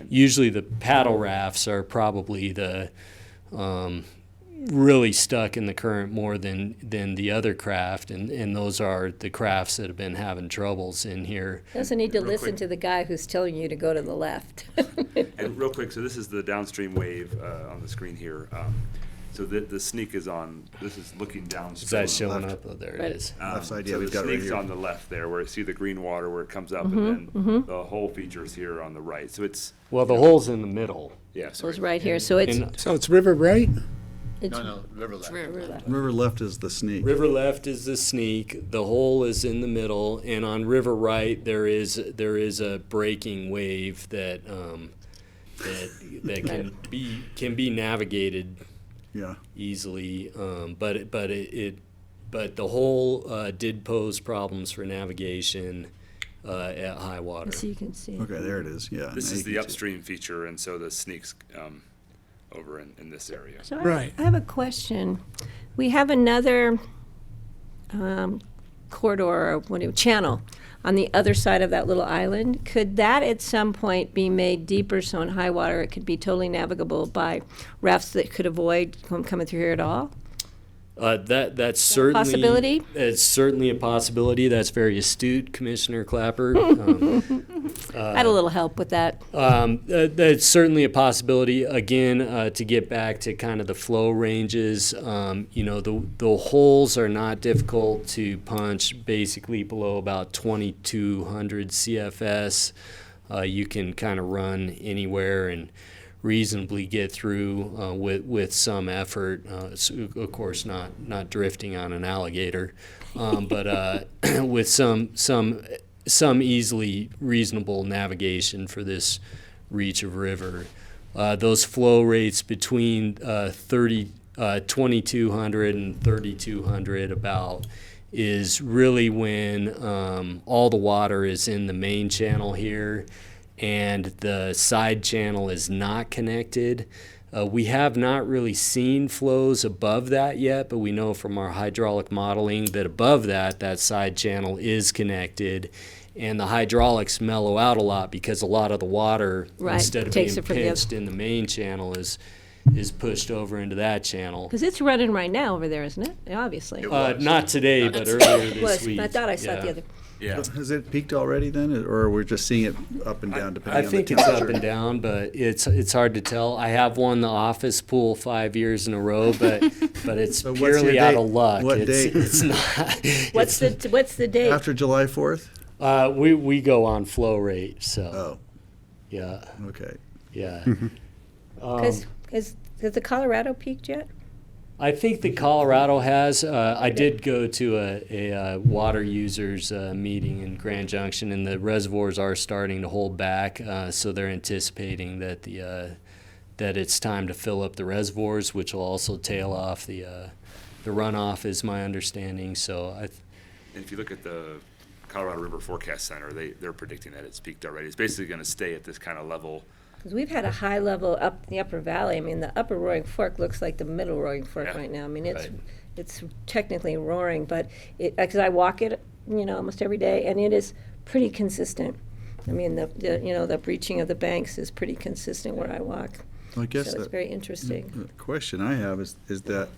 Usually the paddle rafts are probably the really stuck in the current more than the other craft, and those are the crafts that have been having troubles in here. Doesn't need to Real listen quick. to the guy who's telling you to go to the left. And real quick, so this is the downstream wave on the screen here. So the sneak is on, this is looking downstream. Is that showing up? Oh, there it is. Left side, yeah, So we've the got it right sneak's here. on the left there, where you see the green water where it comes up, Mm-hmm, and then the whole feature is here on the right. So it's, Well, the hole's in the middle. yeah, So sorry. it's right here, so it's, And So it's river right? it's River left. River left is the sneak. river left is the sneak. The hole is in the middle, and on river right there is a breaking wave that can be navigated Yeah. easily. But the hole did pose problems for navigation at high water. so you can see. Okay, there it is. Yeah. This now is you the can see. upstream feature, and so the sneak's over in this area. So Right. I have a question. We have another corridor or channel on the other side of that little island. Could that at some point be made deeper so in high water it could be totally navigable by rafts that could avoid coming through here at all? That's certainly possibility? It's certainly a possibility. That's very astute, Commissioner Clapper. I had a little help with that. That's certainly a possibility. Again, to get back to kind of the flow ranges, the holes are not difficult to punch. Basically, below about 2,200 CFS, you can kind of run anywhere and reasonably get through with some effort. Of course, not drifting on an alligator, but with some easily reasonable navigation for this reach of river. Those flow rates between 2,200 and 3,200 about is really when all the water is in the main channel here and the side channel is not connected. We have not really seen flows above that yet, but we know from our hydraulic modeling that above that side channel is connected, and the hydraulics mellow out a lot because a lot of the water, Right, instead of takes being it from the pitched in the main channel, is pushed over into that channel. Because it's running right now over there, isn't it? Obviously. Not today, but earlier It was. this week. I thought I saw it the Yeah. other. Yeah. Has it peaked already then, or we're just seeing it up and down depending I on the think temperature? it's up and down, but it's hard to tell. I have won the office pool 5 years in a row, but it's So what's your purely out date? of luck. What it's, date? It's not. What's the date? After July 4th? We go on flow rate, so Oh, yeah, okay. yeah. Has the Colorado peaked yet? I think the Colorado has. I did go to a water users meeting in Grand Junction, and the reservoirs are starting to hold back. So they're anticipating that that it's time to fill up the reservoirs, which will also tail off the runoff, is my understanding. So And if you look at the Colorado River Forecast Center, they're predicting that it's peaked already. It's basically going to stay at this kind of level. Because we've had a high level up in the Upper Valley. I mean, the Upper Roaring Fork looks like the Middle Roaring Fork Yeah. right now. I mean, it's Right. it's technically roaring, but because I walk it, almost every day, and it is pretty consistent. I mean, the breaching of the banks is pretty consistent where I walk. Well, I guess So it's the- very interesting. The question I have is that,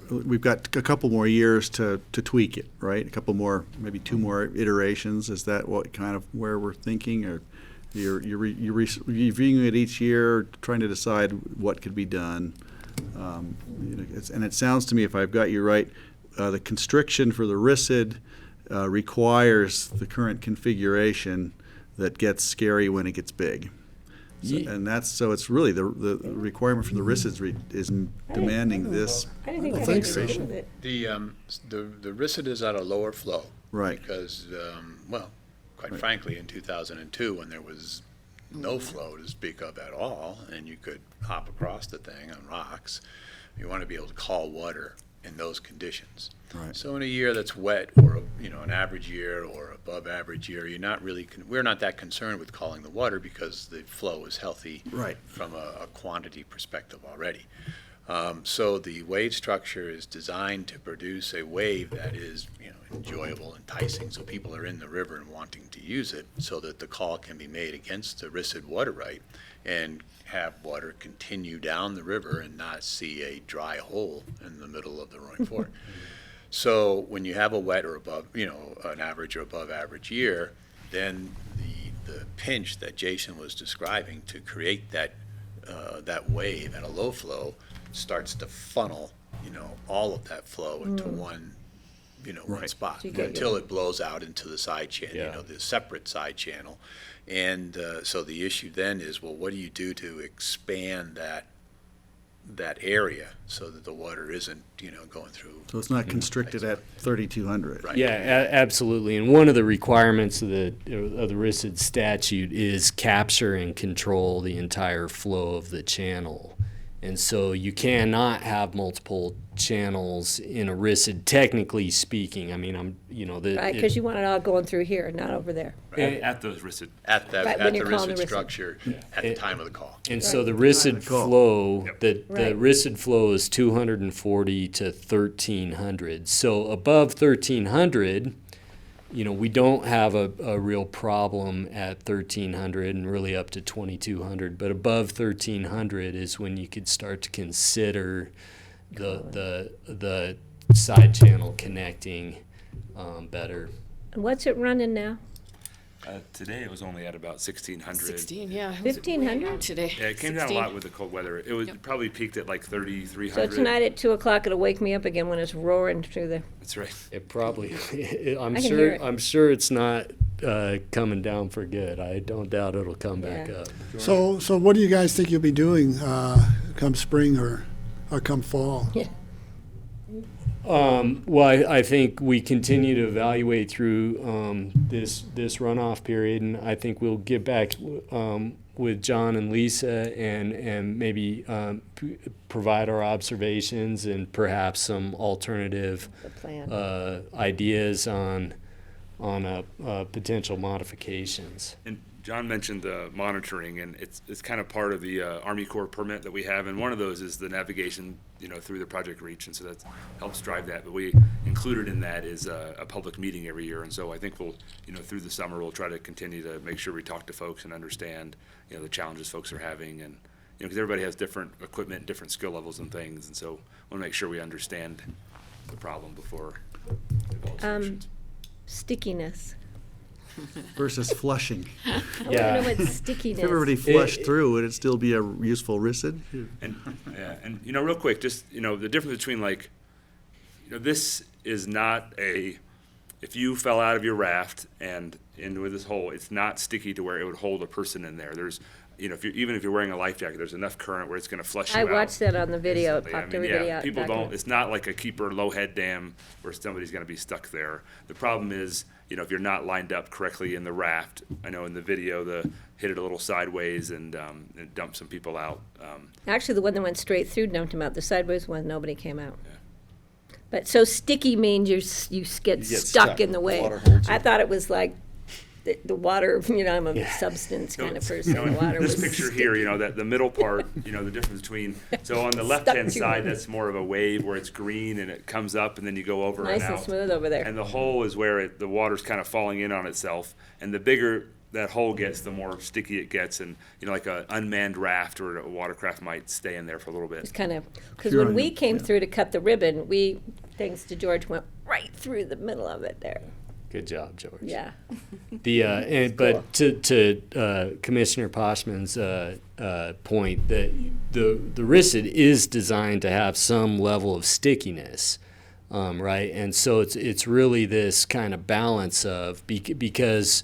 we've got a couple more years to tweak it, right? A couple more, maybe 2 more iterations. Is that what kind of where we're thinking, or you're reviewing it each year, trying to decide what could be done? And it sounds to me, if I've got you right, the constriction for the RISD requires the current configuration that gets scary when it gets big. So, and it's really the requirement from the RISD is demanding this. I didn't think I that think had so. anything with it. The RISD is at a lower flow. Right. Because, quite frankly, in 2002, when there was no flow to speak of at all, and you could hop across the thing on rocks, you want to be able to call water in those conditions. Right. So in a year that's wet, or an average year or above average year, we're not that concerned with calling the water because the flow is healthy Right. from a quantity perspective already. So the wave structure is designed to produce a wave that is enjoyable, enticing, so people are in the river and wanting to use it, so that the call can be made against the RISD water right and have water continue down the river and not see a dry hole in the middle of the Roaring Fork. So when you have a wet or above, an average or above average year, then the pinch that Jason was describing to create that that wave at a low flow starts to funnel, all of that flow into one, one spot So you get until it blows out into the side channel, the separate side channel. And so the issue then is, well, what do you do to expand that area so that the water isn't, going through? So it's not constricted at 3,200. Right. Yeah, absolutely. And one of the requirements of the RISD statute is capture and control the entire flow of the channel. And so you cannot have multiple channels in a RISD, technically speaking. I mean, Right, because you want it all going through here, not over there. At those RISD. At Right, at when the you're calling the RISD RISD. structure at the time of the call. And so the RISD flow, the Right. RISD flow is 240 to 1,300. So above 1,300, we don't have a real problem at 1,300 and really up to 2,200. But above 1,300 is when you could start to consider the side channel connecting better. And what's it running now? Today it was only at about 1,600. 16, yeah. 1,500 today. Yeah, it came down a lot with the cold weather. It was probably peaked at like 3,300. So tonight at 2 o'clock, it'll wake me up again when it's roaring through the. That's right. It probably. I can hear it. I'm sure it's not coming down for good. I don't doubt it'll come back Yeah. up. So what do you guys think you'll be doing come spring or come fall? Yeah. Well, I think we continue to evaluate through this runoff period, and I think we'll get back with John and Lisa and maybe provide our observations and perhaps some alternative ideas on potential modifications. And John mentioned the monitoring, and it's kind of part of the Army Corps permit that we have, and one of those is the navigation, through the Project Reach, and so that helps drive that. But we included in that is a public meeting every year, and so I think we'll, through the summer, we'll try to continue to make sure we talk to folks and understand, the challenges folks are having, and because everybody has different equipment, different skill levels and things, and so we want to make sure we understand the problem before we develop solutions. Stickiness. Versus flushing. I want to know what stickiness. If everybody flushed through, would it still be a useful RISD? And real quick, just the difference between this is not if you fell out of your raft and into this hole, it's not sticky to where it would hold a person in there. There's even if you're wearing a life jacket, there's enough current where it's going to flush you out. I watched that on the video. It popped everybody out. People don't. It's not like a keeper low head dam where somebody's going to be stuck there. The problem is, if you're not lined up correctly in the raft. I know in the video, hit it a little sideways and dumped some people out. Actually, the one that went straight through dumped them out. The sideways one, nobody came out. Yeah. But so sticky means you get stuck in the wave. I thought it was like the water, I'm a substance kind of person. The water this was picture sticky. here, that the middle part, the difference between, so on the left-hand side, that's more of a wave where it's green and it comes up and then you go over Nice and out. and smooth over there. And the hole is where the water's kind of falling in on itself. And the bigger that hole gets, the more sticky it gets. And, like an unmanned raft or a watercraft might stay in there for a little bit. It's kind of, because when we came through to cut the ribbon, we, thanks to George, went right through the middle of it there. Good job, George. Yeah. But to Commissioner Poshman's point, that the RISD is designed to have some level of stickiness, right? And so it's really this kind of balance of because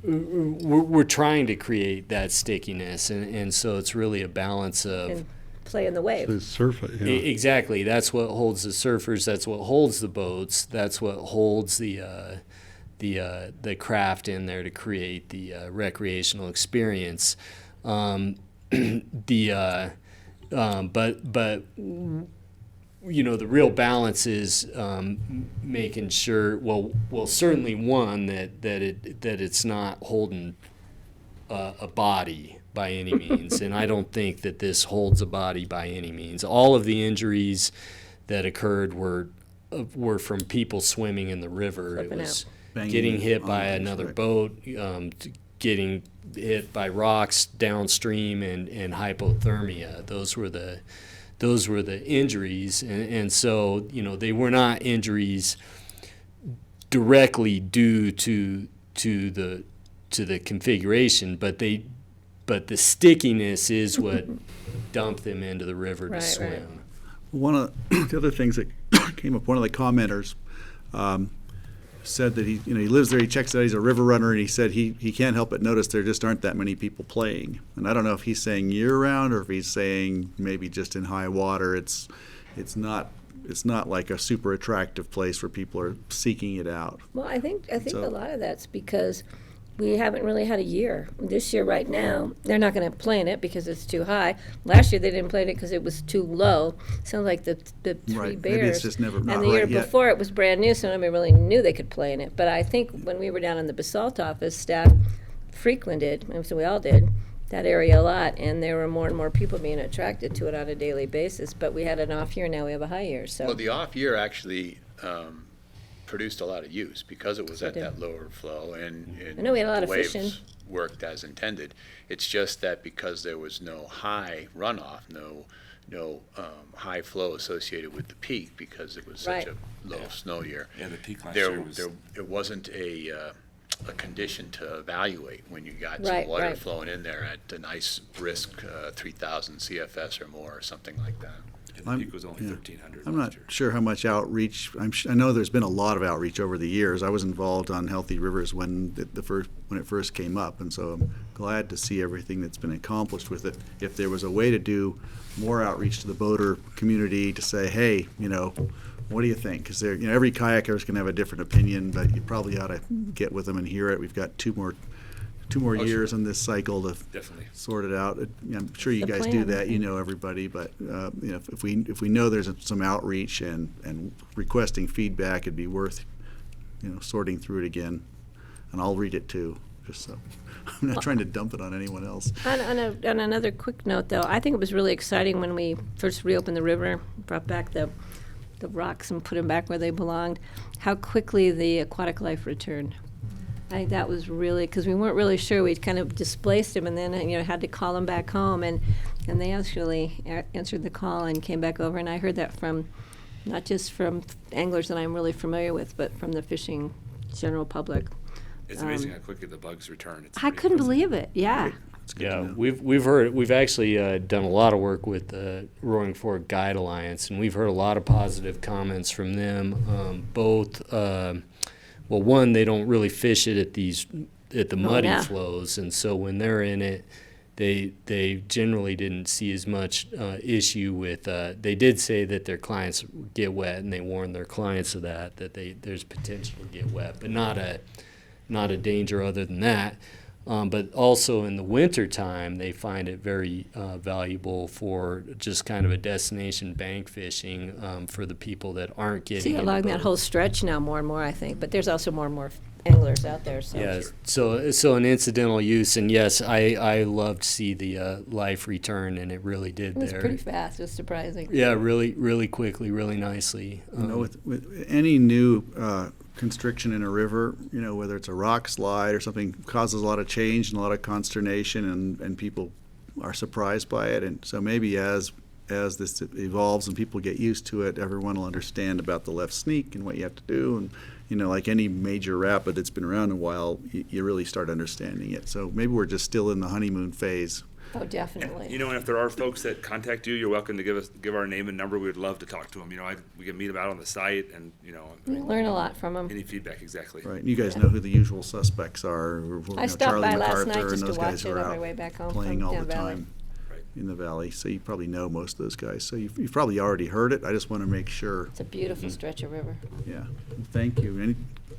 we're trying to create that stickiness, and so it's really a balance of. And play in the wave. Exactly. That's what holds the surfers. That's what holds the boats. That's what holds the craft in there to create the recreational experience. But the real balance is making sure. Well, certainly one that it's not holding a body by any means, and I don't think that this holds a body by any means. All of the injuries that occurred were from people swimming in the river. Flipping it was out. getting hit by another boat, getting hit by rocks downstream, and hypothermia. Those were the injuries, and so they were not injuries directly due to the configuration, but they but the stickiness is what dumped them into the river to Right, swim. right. One of the other things that came up, one of the commenters said that he lives there, he checks it out, he's a river runner, and he said he can't help but notice there just aren't that many people playing. And I don't know if he's saying year-round or if he's saying maybe just in high water. It's not like a super attractive place where people are seeking it out. Well, I think So- a lot of that's because we haven't really had a year. This year, right now, they're not going to play in it because it's too high. Last year, they didn't play in it because it was too low. Sounds like the Three Right. Bears. Maybe it's just never not And the year right yet. before, it was brand new, so nobody really knew they could play in it. But I think when we were down in the basalt office, staff frequented, and so we all did, that area a lot, and there were more and more people being attracted to it on a daily basis. But we had an off year, now we have a high year. So Well, the off year actually produced a lot of use because it was at did. that lower flow and I know we had a lot the of waves fishing. worked as intended. It's just that because there was no high runoff, no high flow associated with the peak because it was such Right. a low snow year. Yeah, the peak last There, year was. it wasn't a condition to evaluate when you got Right, some water right. flowing in there at a nice brisk 3,000 CFS or more or something like that. And the peak was only 1,300 I'm last not year. sure how much outreach. I know there's been a lot of outreach over the years. I was involved on Healthy Rivers when it first came up, and so I'm glad to see everything that's been accomplished with it. If there was a way to do more outreach to the boater community to say, hey, what do you think? Because every kayaker is going to have a different opinion, but you probably ought to get with them and hear it. We've got two more years in this cycle to Definitely. sort it out. I'm sure you The guys do plan. that, everybody, but if we know there's some outreach and requesting feedback, it'd be worth sorting through it again. And I'll read it too, just so I'm not trying to dump it on anyone else. On another quick note, though, I think it was really exciting when we first reopened the river, brought back the rocks and put them back where they belonged, how quickly the aquatic life returned. I think that was really, because we weren't really sure. We kind of displaced them and then, had to call them back home. And they actually answered the call and came back over. And I heard that from, not just from anglers that I'm really familiar with, but from the fishing general public. It's amazing how quickly the bugs return. It's I pretty couldn't impressive. believe it, yeah. Yeah, we've actually done a lot of work with the Roaring Fork Guide Alliance, and we've heard a lot of positive comments from them. Well, one, they don't really fish it at the muddy yeah. flows, and so when they're in it, they generally didn't see as much issue with. They did say that their clients get wet, and they warned their clients of that there's potential to get wet, but not a danger other than that. But also in the wintertime, they find it very valuable for just kind of a destination bank fishing for the people that aren't getting See, in along the that boat. whole stretch now, more and more, I think. But there's also more and more anglers out there, so. Yeah, so an incidental use, and yes, I love to see the life return, and it really did It was there. pretty fast, it was surprising. Yeah, really quickly, really nicely. With any new constriction in a river, whether it's a rock slide or something, causes a lot of change and a lot of consternation, and people are surprised by it. And so maybe as this evolves and people get used to it, everyone will understand about the left sneak and what you have to do. And like any major rapid that's been around a while, you really start understanding it. So maybe we're just still in the honeymoon phase. Oh, definitely. And if there are folks that contact you, you're welcome to give our name and number. We would love to talk to them. We can meet them out on the site, and We learn a lot from them. any feedback exactly. Right. You guys know who the usual suspects are. I stopped Charlie by last MacArthur night and just to those guys watch who it are on my out way back home playing from all down the valley. time in the valley. So you probably know most of those guys. So you've probably already heard it. I just want to make sure. It's a beautiful stretch of river. Yeah. Thank you.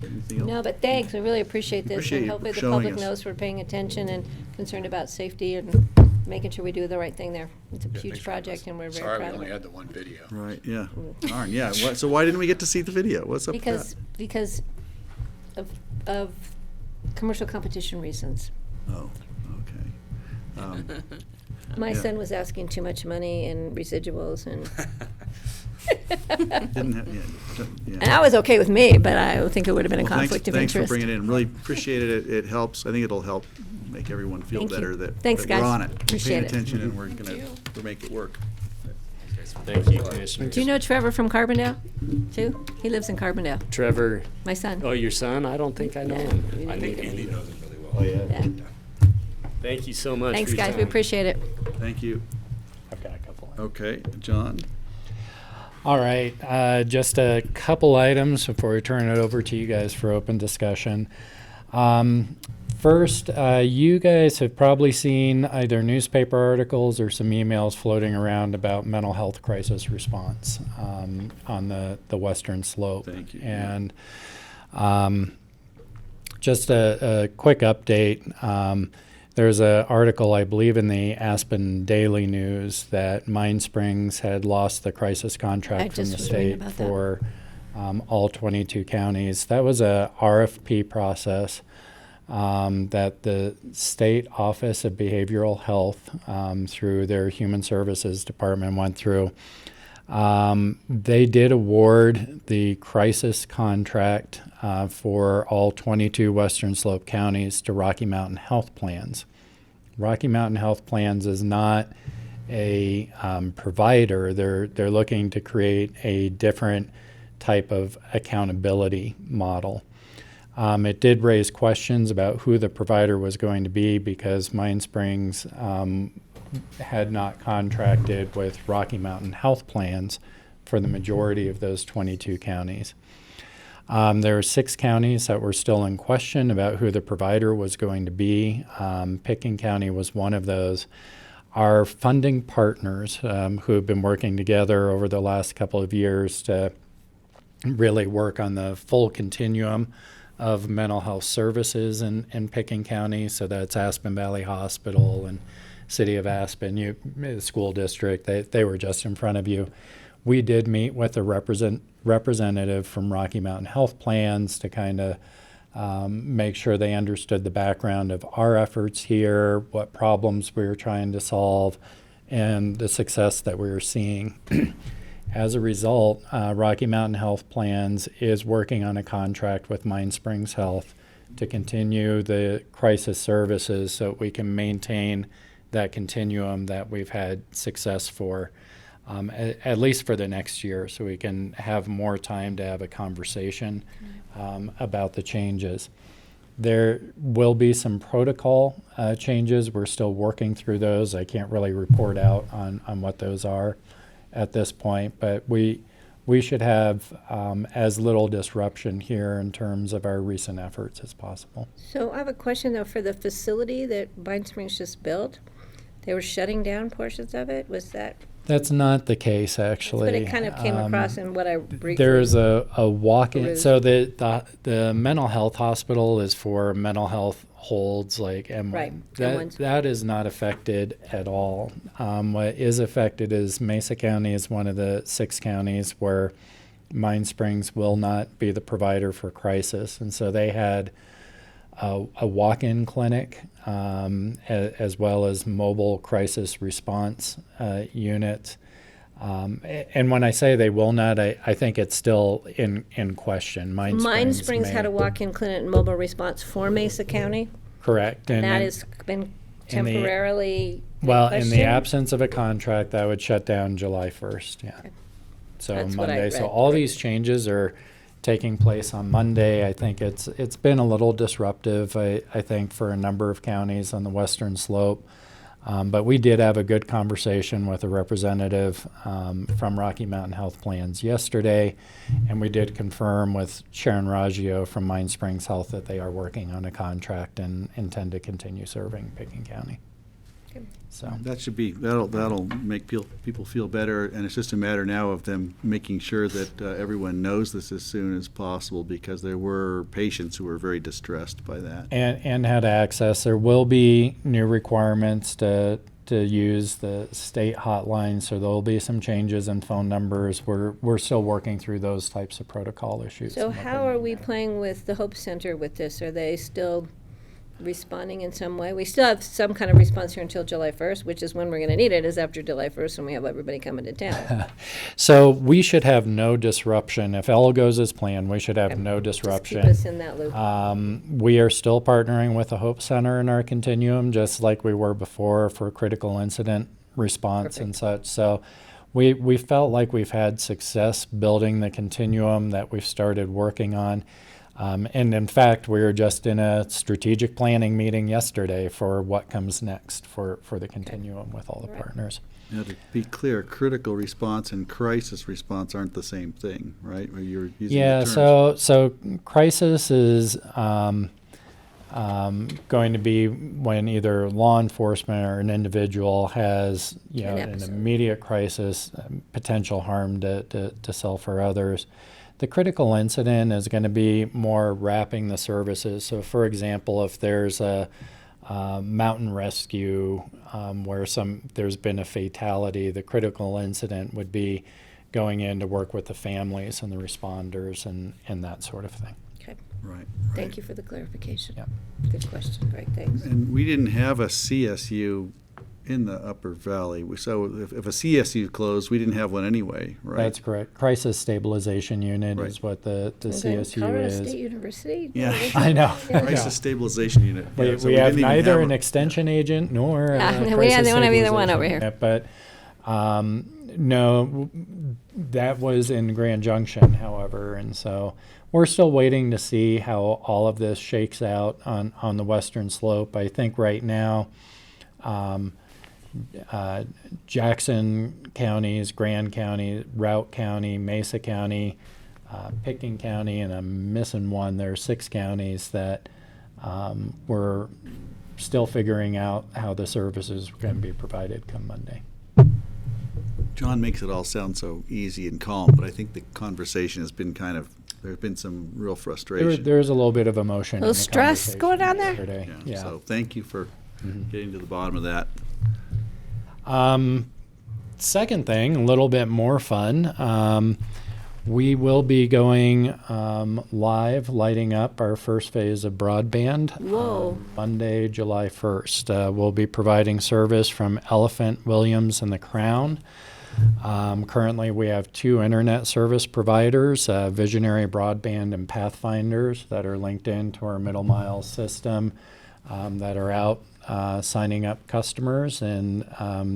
Anything else? No, but thanks, we really appreciate this. Appreciate And you hopefully the showing public us. knows we're paying attention and concerned about safety and making sure we do the right thing there. It's a huge project and we're very Sorry, we proud of only it. had the one video. Right. Yeah. Darn. Yeah. So why didn't we get to see the video? What's up with Because of commercial competition reasons. that? Oh. Okay. My Yeah. son was asking too much money in residuals and. Didn't have, yeah. And that was okay with me, but I think it would have been a Well, conflict of thanks interest. for bringing it in. Really appreciate it. It helps. I think it'll help make everyone feel Thank you. better that, Thanks, that guys. we're on it. Appreciate We're it. paying attention and we're going to make it work. Thank you, Commissioner. Do you know Trevor from Carbondale, too? He lives in Carbondale. Trevor? My son. Oh, your son? I don't think I know him. I think Andy knows him really well. Oh, yeah. Yeah. Thank you so much. Thanks, for your guys. We time. appreciate it. Thank you. I've got a couple. Okay, John? All right, just a couple items before we turn it over to you guys for open discussion. First, you guys have probably seen either newspaper articles or some emails floating around about mental health crisis response on the Western Slope. Thank you. And just a quick update. There's an article, I believe, in the Aspen Daily News that Mine Springs had lost the crisis contract from the state for all 22 counties. That was a RFP process that the State Office of Behavioral Health, through their Human Services Department, went through. They did award the crisis contract for all 22 Western Slope counties to Rocky Mountain Health Plans. Rocky Mountain Health Plans is not a provider. They're looking to create a different type of accountability model. It did raise questions about who the provider was going to be because Mine Springs had not contracted with Rocky Mountain Health Plans for the majority of those 22 counties. There are 6 counties that were still in question about who the provider was going to be. Pickens County was one of those. Our funding partners, who have been working together over the last couple of years to really work on the full continuum of mental health services in Pickens County, so that's Aspen Valley Hospital and City of Aspen, the school district, they were just in front of you. We did meet with a representative from Rocky Mountain Health Plans to kind of make sure they understood the background of our efforts here, what problems we were trying to solve, and the success that we were seeing. As a result, Rocky Mountain Health Plans is working on a contract with Mine Springs Health to continue the crisis services so we can maintain that continuum that we've had success for, at least for the next year, so we can have more time to have a conversation about the changes. There will be some protocol changes. We're still working through those. I can't really report out on what those are at this point, but we should have as little disruption here in terms of our recent efforts as possible. So I have a question, though, for the facility that Mine Springs just built. They were shutting down portions of it? Was that? That's not the case, actually. But it kind of came across in what I briefly. There's a walk-in. So the mental health hospital is for mental health holds like M1. Right. That is not affected at all. What is affected is Mesa County is one of the 6 counties where Mine Springs will not be the provider for crisis, and so they had a walk-in clinic as well as mobile crisis response units. And when I say they will not, I think it's still in question. Mine Springs had a walk-in clinic and mobile response for Mesa County? Correct. And that has been temporarily in the absence of a contract, that would shut down July 1st, yeah. Okay. So That's Monday. So what I read. all these changes are taking place on Monday. I think it's been a little disruptive, I think, for a number of counties on the Western Slope. But we did have a good conversation with a representative from Rocky Mountain Health Plans yesterday, and we did confirm with Sharon Raggio from Mine Springs Health that they are working on a contract and intend to continue serving Pickens County. So that'll make people feel better, and it's just a matter now of them making sure that everyone knows this as soon as possible, because there were patients who were very distressed by that. And had access. There will be new requirements to use the state hotline, so there'll be some changes in phone numbers. We're still working through those types of protocol issues. So how are we playing with the Hope Center with this? Are they still responding in some way? We still have some kind of response here until July 1st, which is when we're going to need it, is after July 1st when we have everybody coming to town. So we should have no disruption. If all goes as planned, we should have no disruption. Just keep us in that loop. We are still partnering with the Hope Center in our continuum, just like we were before for critical incident response and such. So we felt like we've had success building the continuum that we've started working on. And in fact, we were just in a strategic planning meeting yesterday for what comes next for the continuum with all the partners. Now, to be clear, critical response and crisis response aren't the same thing, right? Where you're using Yeah, the terms. so crisis is going to be when either law enforcement or an individual has, an immediate crisis, potential harm to self or others. The critical incident is going to be more wrapping the services. So, for example, if there's a mountain rescue where there's been a fatality, the critical incident would be going in to work with the families and the responders and that sort of thing. Okay. Right. Thank you for the clarification. Yeah. Good question. Great, thanks. And we didn't have a CSU in the Upper Valley. So if a CSU closed, we didn't have one anyway, right? That's correct. Crisis Stabilization Unit Right. is what the Was that CSU Colorado is. State University? Yeah. I know. Crisis Stabilization Unit. We, Yeah, so we we have didn't even neither have an a- extension agent nor a Yeah, we crisis don't have either one over stabilization here. unit, but no, that was in Grand Junction, however, and so we're still waiting to see how all of this shakes out on the western slope. I think right now, Jackson counties, Grand County, Routt County, Mesa County, Pickens County, and I'm missing one. There are 6 counties that we're still figuring out how the services are going to be provided come Monday. John makes it all sound so easy and calm, but I think the conversation has been there's been some real frustration. There's a little bit of emotion. A little in the stress conversation going on there? yesterday. Yeah. So thank you for getting to the bottom of that. Second thing, a little bit more fun. We will be going live, lighting up our first phase of broadband. Whoa. Monday, July 1st. We'll be providing service from Elephant, Williams, and the Crown. Currently, we have 2 internet service providers, Visionary Broadband and Pathfinders, that are linked into our middle mile system that are out signing up customers, and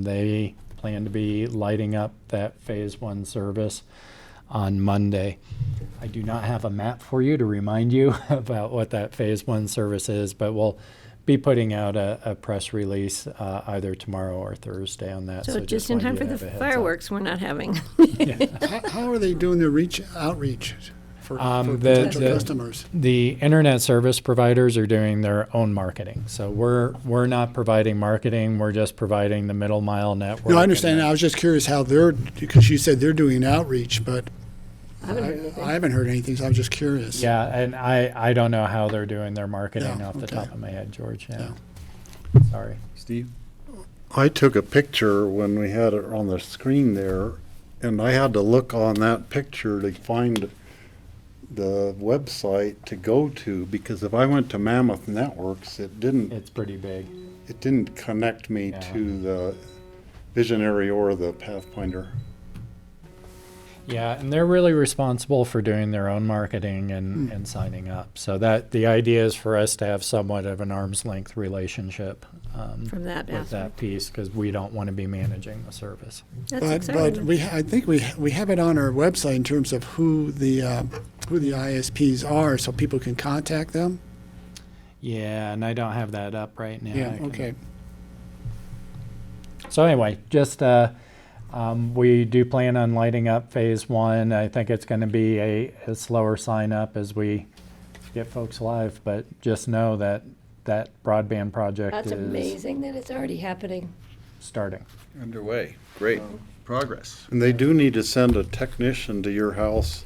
they plan to be lighting up that phase 1 service on Monday. I do not have a map for you to remind you about what that phase 1 service is, but we'll be putting out a press release either tomorrow or Thursday on that. So just in wanted time you for to the have a heads up. fireworks we're not having. How are they doing the outreach for The- potential the- customers? The internet service providers are doing their own marketing. So we're not providing marketing, we're just providing the middle mile network. No, I understand. I was just curious how because you said they're doing outreach, but I haven't heard anything, so I was just curious. Yeah, and I don't know how they're doing their marketing Yeah, off the okay. top of my head, George. Yeah. Sorry. Steve? I took a picture when we had it on the screen there, and I had to look on that picture to find the website to go to, because if I went to Mammoth Networks, It's pretty big. it didn't connect me Yeah. to the Visionary or the Pathfinder. Yeah, and they're really responsible for doing their own marketing and signing up. So that the idea is for us to have somewhat of an arm's length relationship From that with that aspect. piece, because we don't want to be managing the service. That's But exciting. I think we have it on our website in terms of who the ISPs are, so people can contact them. Yeah, and I don't have that up right now. Yeah, I can- okay. So anyway, just we do plan on lighting up phase 1. I think it's going to be a slower sign up as we get folks live, but just know that that broadband project That's is amazing that it's already happening. starting. Underway. Great. Progress. And they do need to send a technician to your house,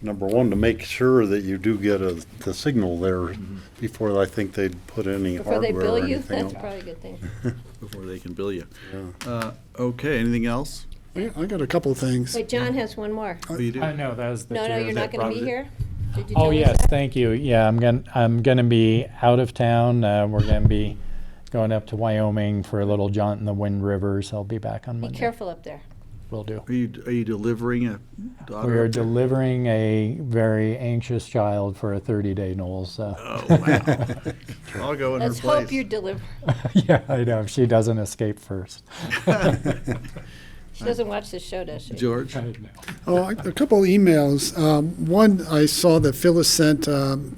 number one, to make sure that you do get the signal there before I think they'd put any Before they hardware bill or you, anything that's else. probably a good thing. Before they can bill you. Yeah. Okay, anything else? I got a couple of things. Wait, John has one more. Oh, you do? I know that was the No, two no, you're that not going to be brought it. here? Did you Oh tell us yes, that? thank you. Yeah, I'm gonna be out of town. We're gonna be going up to Wyoming for a little jaunt in the Wind Rivers. I'll be back on Be Monday. careful up there. Will do. Are you delivering a daughter? We are up there? delivering a very anxious child for a 30-day Noel. So. Oh, wow. I'll go in Let's her place. hope you deliver. Yeah, I know. If she doesn't escape first. She doesn't watch this show, does she? George? Oh, a couple of emails. One I saw that Phyllis sent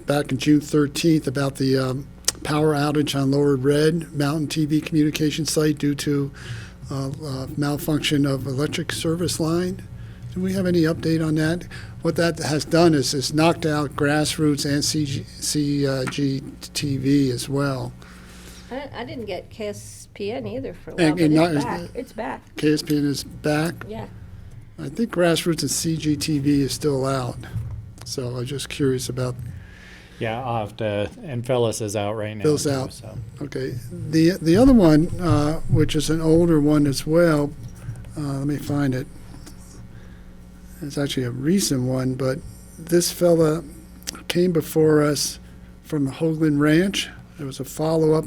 back on June 13th about the power outage on Lower Red Mountain TV communication site due to malfunction of electric service line. Do we have any update on that? What that has done is it's knocked out Grassroots and CGTV as well. I didn't get KSPN either for a And- while, and but not- it's back. KSPN is back. Yeah. I think Grassroots and CGTV is still out. So I was just curious about Yeah, I'll have to, and Phyllis is out right now. Bill's too, out. so. Okay. The other one, which is an older one as well, let me find it. It's actually a recent one, but this fella came before us from Hoagland Ranch. There was a follow-up.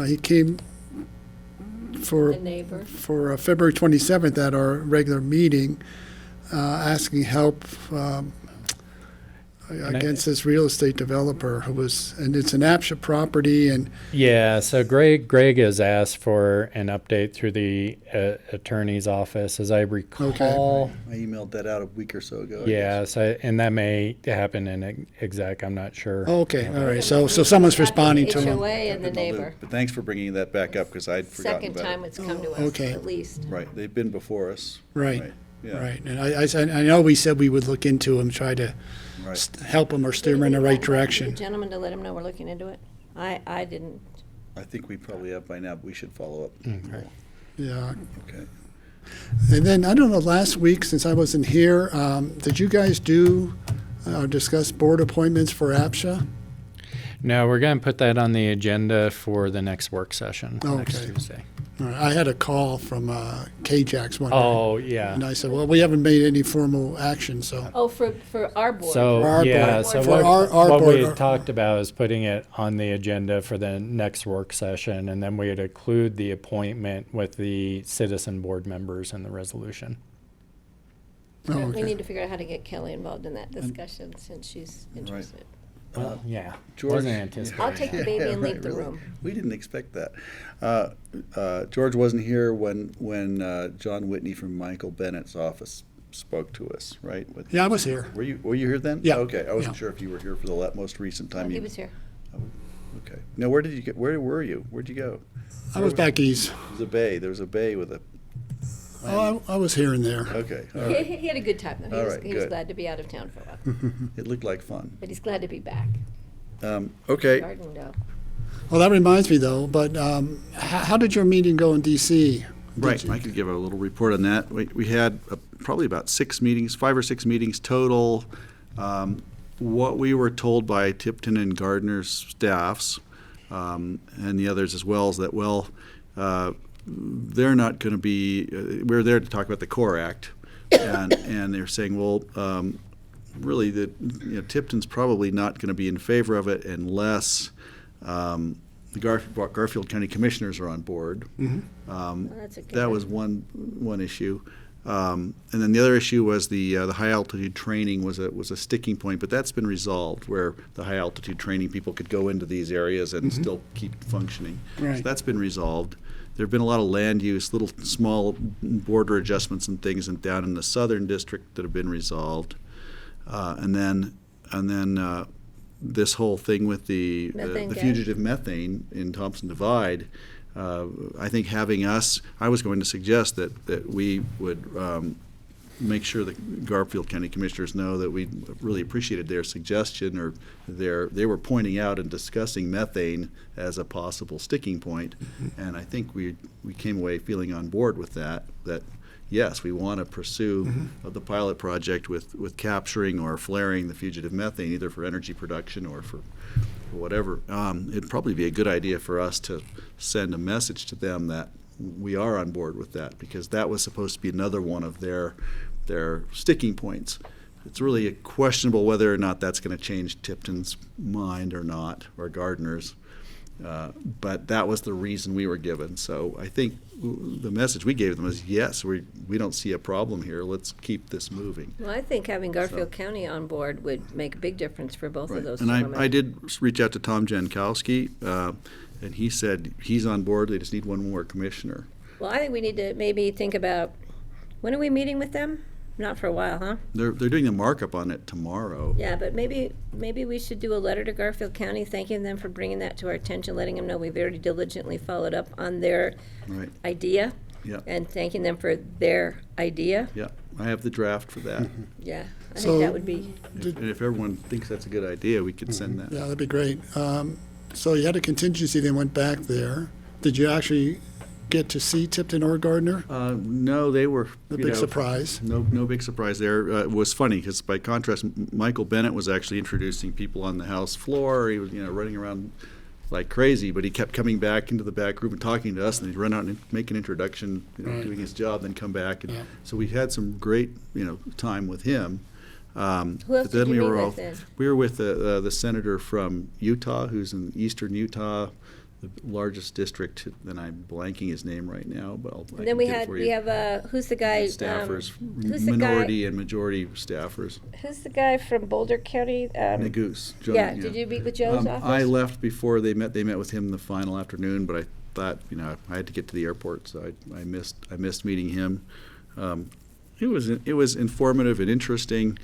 He came for The neighbor. for February 27th at our regular meeting, asking help against this real estate developer who was, and it's an APSHA property, and Yeah, so Greg has asked for an update through the attorney's office, as I recall. I emailed that out a week or so ago. I Yeah, guess. so, and that may happen in exec, I'm not sure. okay, all right. So someone's responding to him. HOA and the neighbor. But thanks for bringing that back up, because I'd forgotten Second about time it. it's come to us, Okay. at least. Right, they've been before us. Right. Yeah. Right. And I know we said we would look into him, try to Right. help him or steer him in the right The direction. gentleman to let him know we're looking into it. I didn't. I think we probably have by now, but we should follow up. Okay. Yeah. Okay. And then, I don't know, last week, since I wasn't here, did you guys do or discuss board appointments for APSHA? No, we're going to put that on the agenda for the next work session, next Okay. Tuesday. All right, I had a call from KJAX one night. Oh, yeah. And I said, well, we haven't made any formal action, so. Oh, for our board. So, For our yeah, board. so For what, our what we board. had talked about is putting it on the agenda for the next work session, and then we'd include the appointment with the citizen board members in the resolution. Oh, We okay. need to figure out how to get Kelly involved in that discussion since she's interested. Well, yeah, George- wasn't anticipating. I'll take the baby and leave the really. room. We didn't expect that. George wasn't here when John Whitney from Michael Bennett's office spoke to us, right? With- Yeah, I was here. Were you here then? Yeah. Okay, I wasn't Yeah. sure if you were here for the most recent time. He you- was here. Okay. Now, where did you get? Where were you? Where'd you go? I was back east. There was a bay. There was a bay with a. Oh, I was here and there. Okay. All right. He had a good time, though. All He was, right, he was good. glad to be out of town for a while. It looked like fun. But he's glad to be back. Okay. Garden though. Well, that reminds me, though, but how did your meeting go in D.C.? Right, I could give a little report on that. We had probably about 5 or 6 meetings total. What we were told by Tipton and Gardner's staffs, and the others as well, is that, they're not going to be, we're there to talk about the CORE Act, and they're saying, really, Tipton's probably not going to be in favor of it unless the Garfield County Commissioners are on board. That's a good That was one issue. And then the other issue was the high altitude training was a sticking point, but that's been resolved, where the high altitude training people could go into these areas and still keep functioning. Right. So that's been resolved. There have been a lot of land use, little small border adjustments and things down in the southern district that have been resolved. And then this whole thing with the Methane gas. fugitive methane in Thompson Divide. I think having us, I was going to suggest that we would make sure that Garfield County Commissioners know that we really appreciated their suggestion, or they were pointing out and discussing methane as a possible sticking point. And I think we came away feeling on board with that yes, we want to pursue the pilot project with capturing or flaring the fugitive methane, either for energy production or for whatever. It'd probably be a good idea for us to send a message to them that we are on board with that, because that was supposed to be another one of their sticking points. It's really questionable whether or not that's going to change Tipton's mind or not, or Gardner's. But that was the reason we were given. So I think the message we gave them is, yes, we don't see a problem here. Let's keep this moving. Well, I think having Garfield County on board would make a big difference for both of those And gentlemen. I did reach out to Tom Jankowski, and he said he's on board. They just need one more commissioner. Well, I think we need to maybe think about When are we meeting with them? Not for a while, huh? They're doing the markup on it tomorrow. Yeah, but maybe we should do a letter to Garfield County thanking them for bringing that to our attention, letting them know we very diligently followed up on their Right. idea. Yeah. And thanking them for their idea. Yeah, I have the draft for that. Yeah, I So- think that would be, And if everyone thinks that's a good idea, we could send that. Yeah, that'd be great. So you had a contingency, they went back there. Did you actually get to see Tipton or Gardner? No, they were. A big surprise. No big surprise there. It was funny because by contrast, Michael Bennett was actually introducing people on the House floor. He was, running around like crazy, but he kept coming back into the back room and talking to us, and he'd run out and make an introduction, Right. doing his job, then come back. And Yeah. so we had some great, time with him. who else But then did you we meet were with then? We were with the senator from Utah, who's in eastern Utah, the largest district, and I'm blanking his name right now, but I and then can we get it had, for we you. have, who's the guy? Staffers, who's the guy- minority and majority staffers. Who's the guy from Boulder County? Nagoose. Joe, Yeah, did you meet with Joe's office? I left before they met. They met with him the final afternoon, but I thought, I had to get to the airport, so I missed meeting him. It was informative and interesting.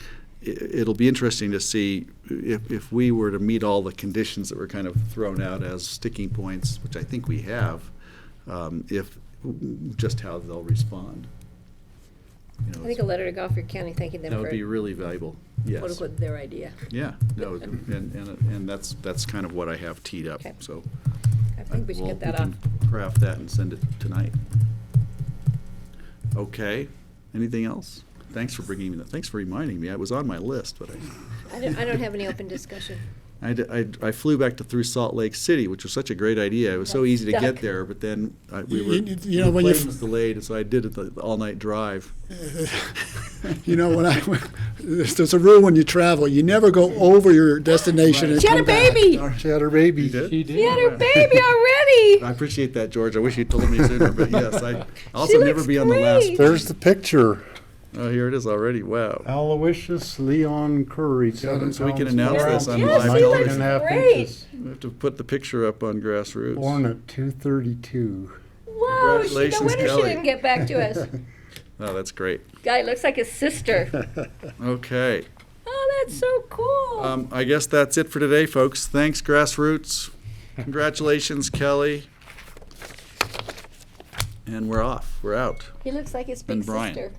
It'll be interesting to see if we were to meet all the conditions that were kind of thrown out as sticking points, which I think we have, if just how they'll respond. I think a letter to Garfield County thanking them That for would be really valuable. Yes. quote unquote their idea. Yeah, no, and that's kind of what I have teed up, Okay. so. I think we should get that We off. can craft that and send it tonight. Okay, anything else? Thanks for bringing me that, thanks for reminding me, I was on my list, but I don't have any open discussion. I flew back through Salt Lake City, which was such a great idea, it was so Got easy to get stuck. there, but then You the know, when you plane was delayed, and so I did the all-night drive. When there's a rule when you travel, you never go over your destination and She had come a back. baby! She had her baby. You did? She had her baby already! I appreciate that, George, I wish you'd told me sooner, but yes, I also She never looks be on the last. great. There's the picture. Oh, here it is already, wow. Aloysius Leon Curry, 7 So we can pounds, announce 12 this on ounces, live 19 television. and a half Great. inches. We have to put the picture up on Grassroots. Born at 232. Whoa, no Congratulations, wonder she Kelly. didn't get back to us. Oh, that's great. Guy looks like his sister. Okay. Oh, that's so cool. I guess that's it for today, folks. Thanks, Grassroots. Congratulations, Kelly. And we're off. We're out. He looks like his And big Brian. sister.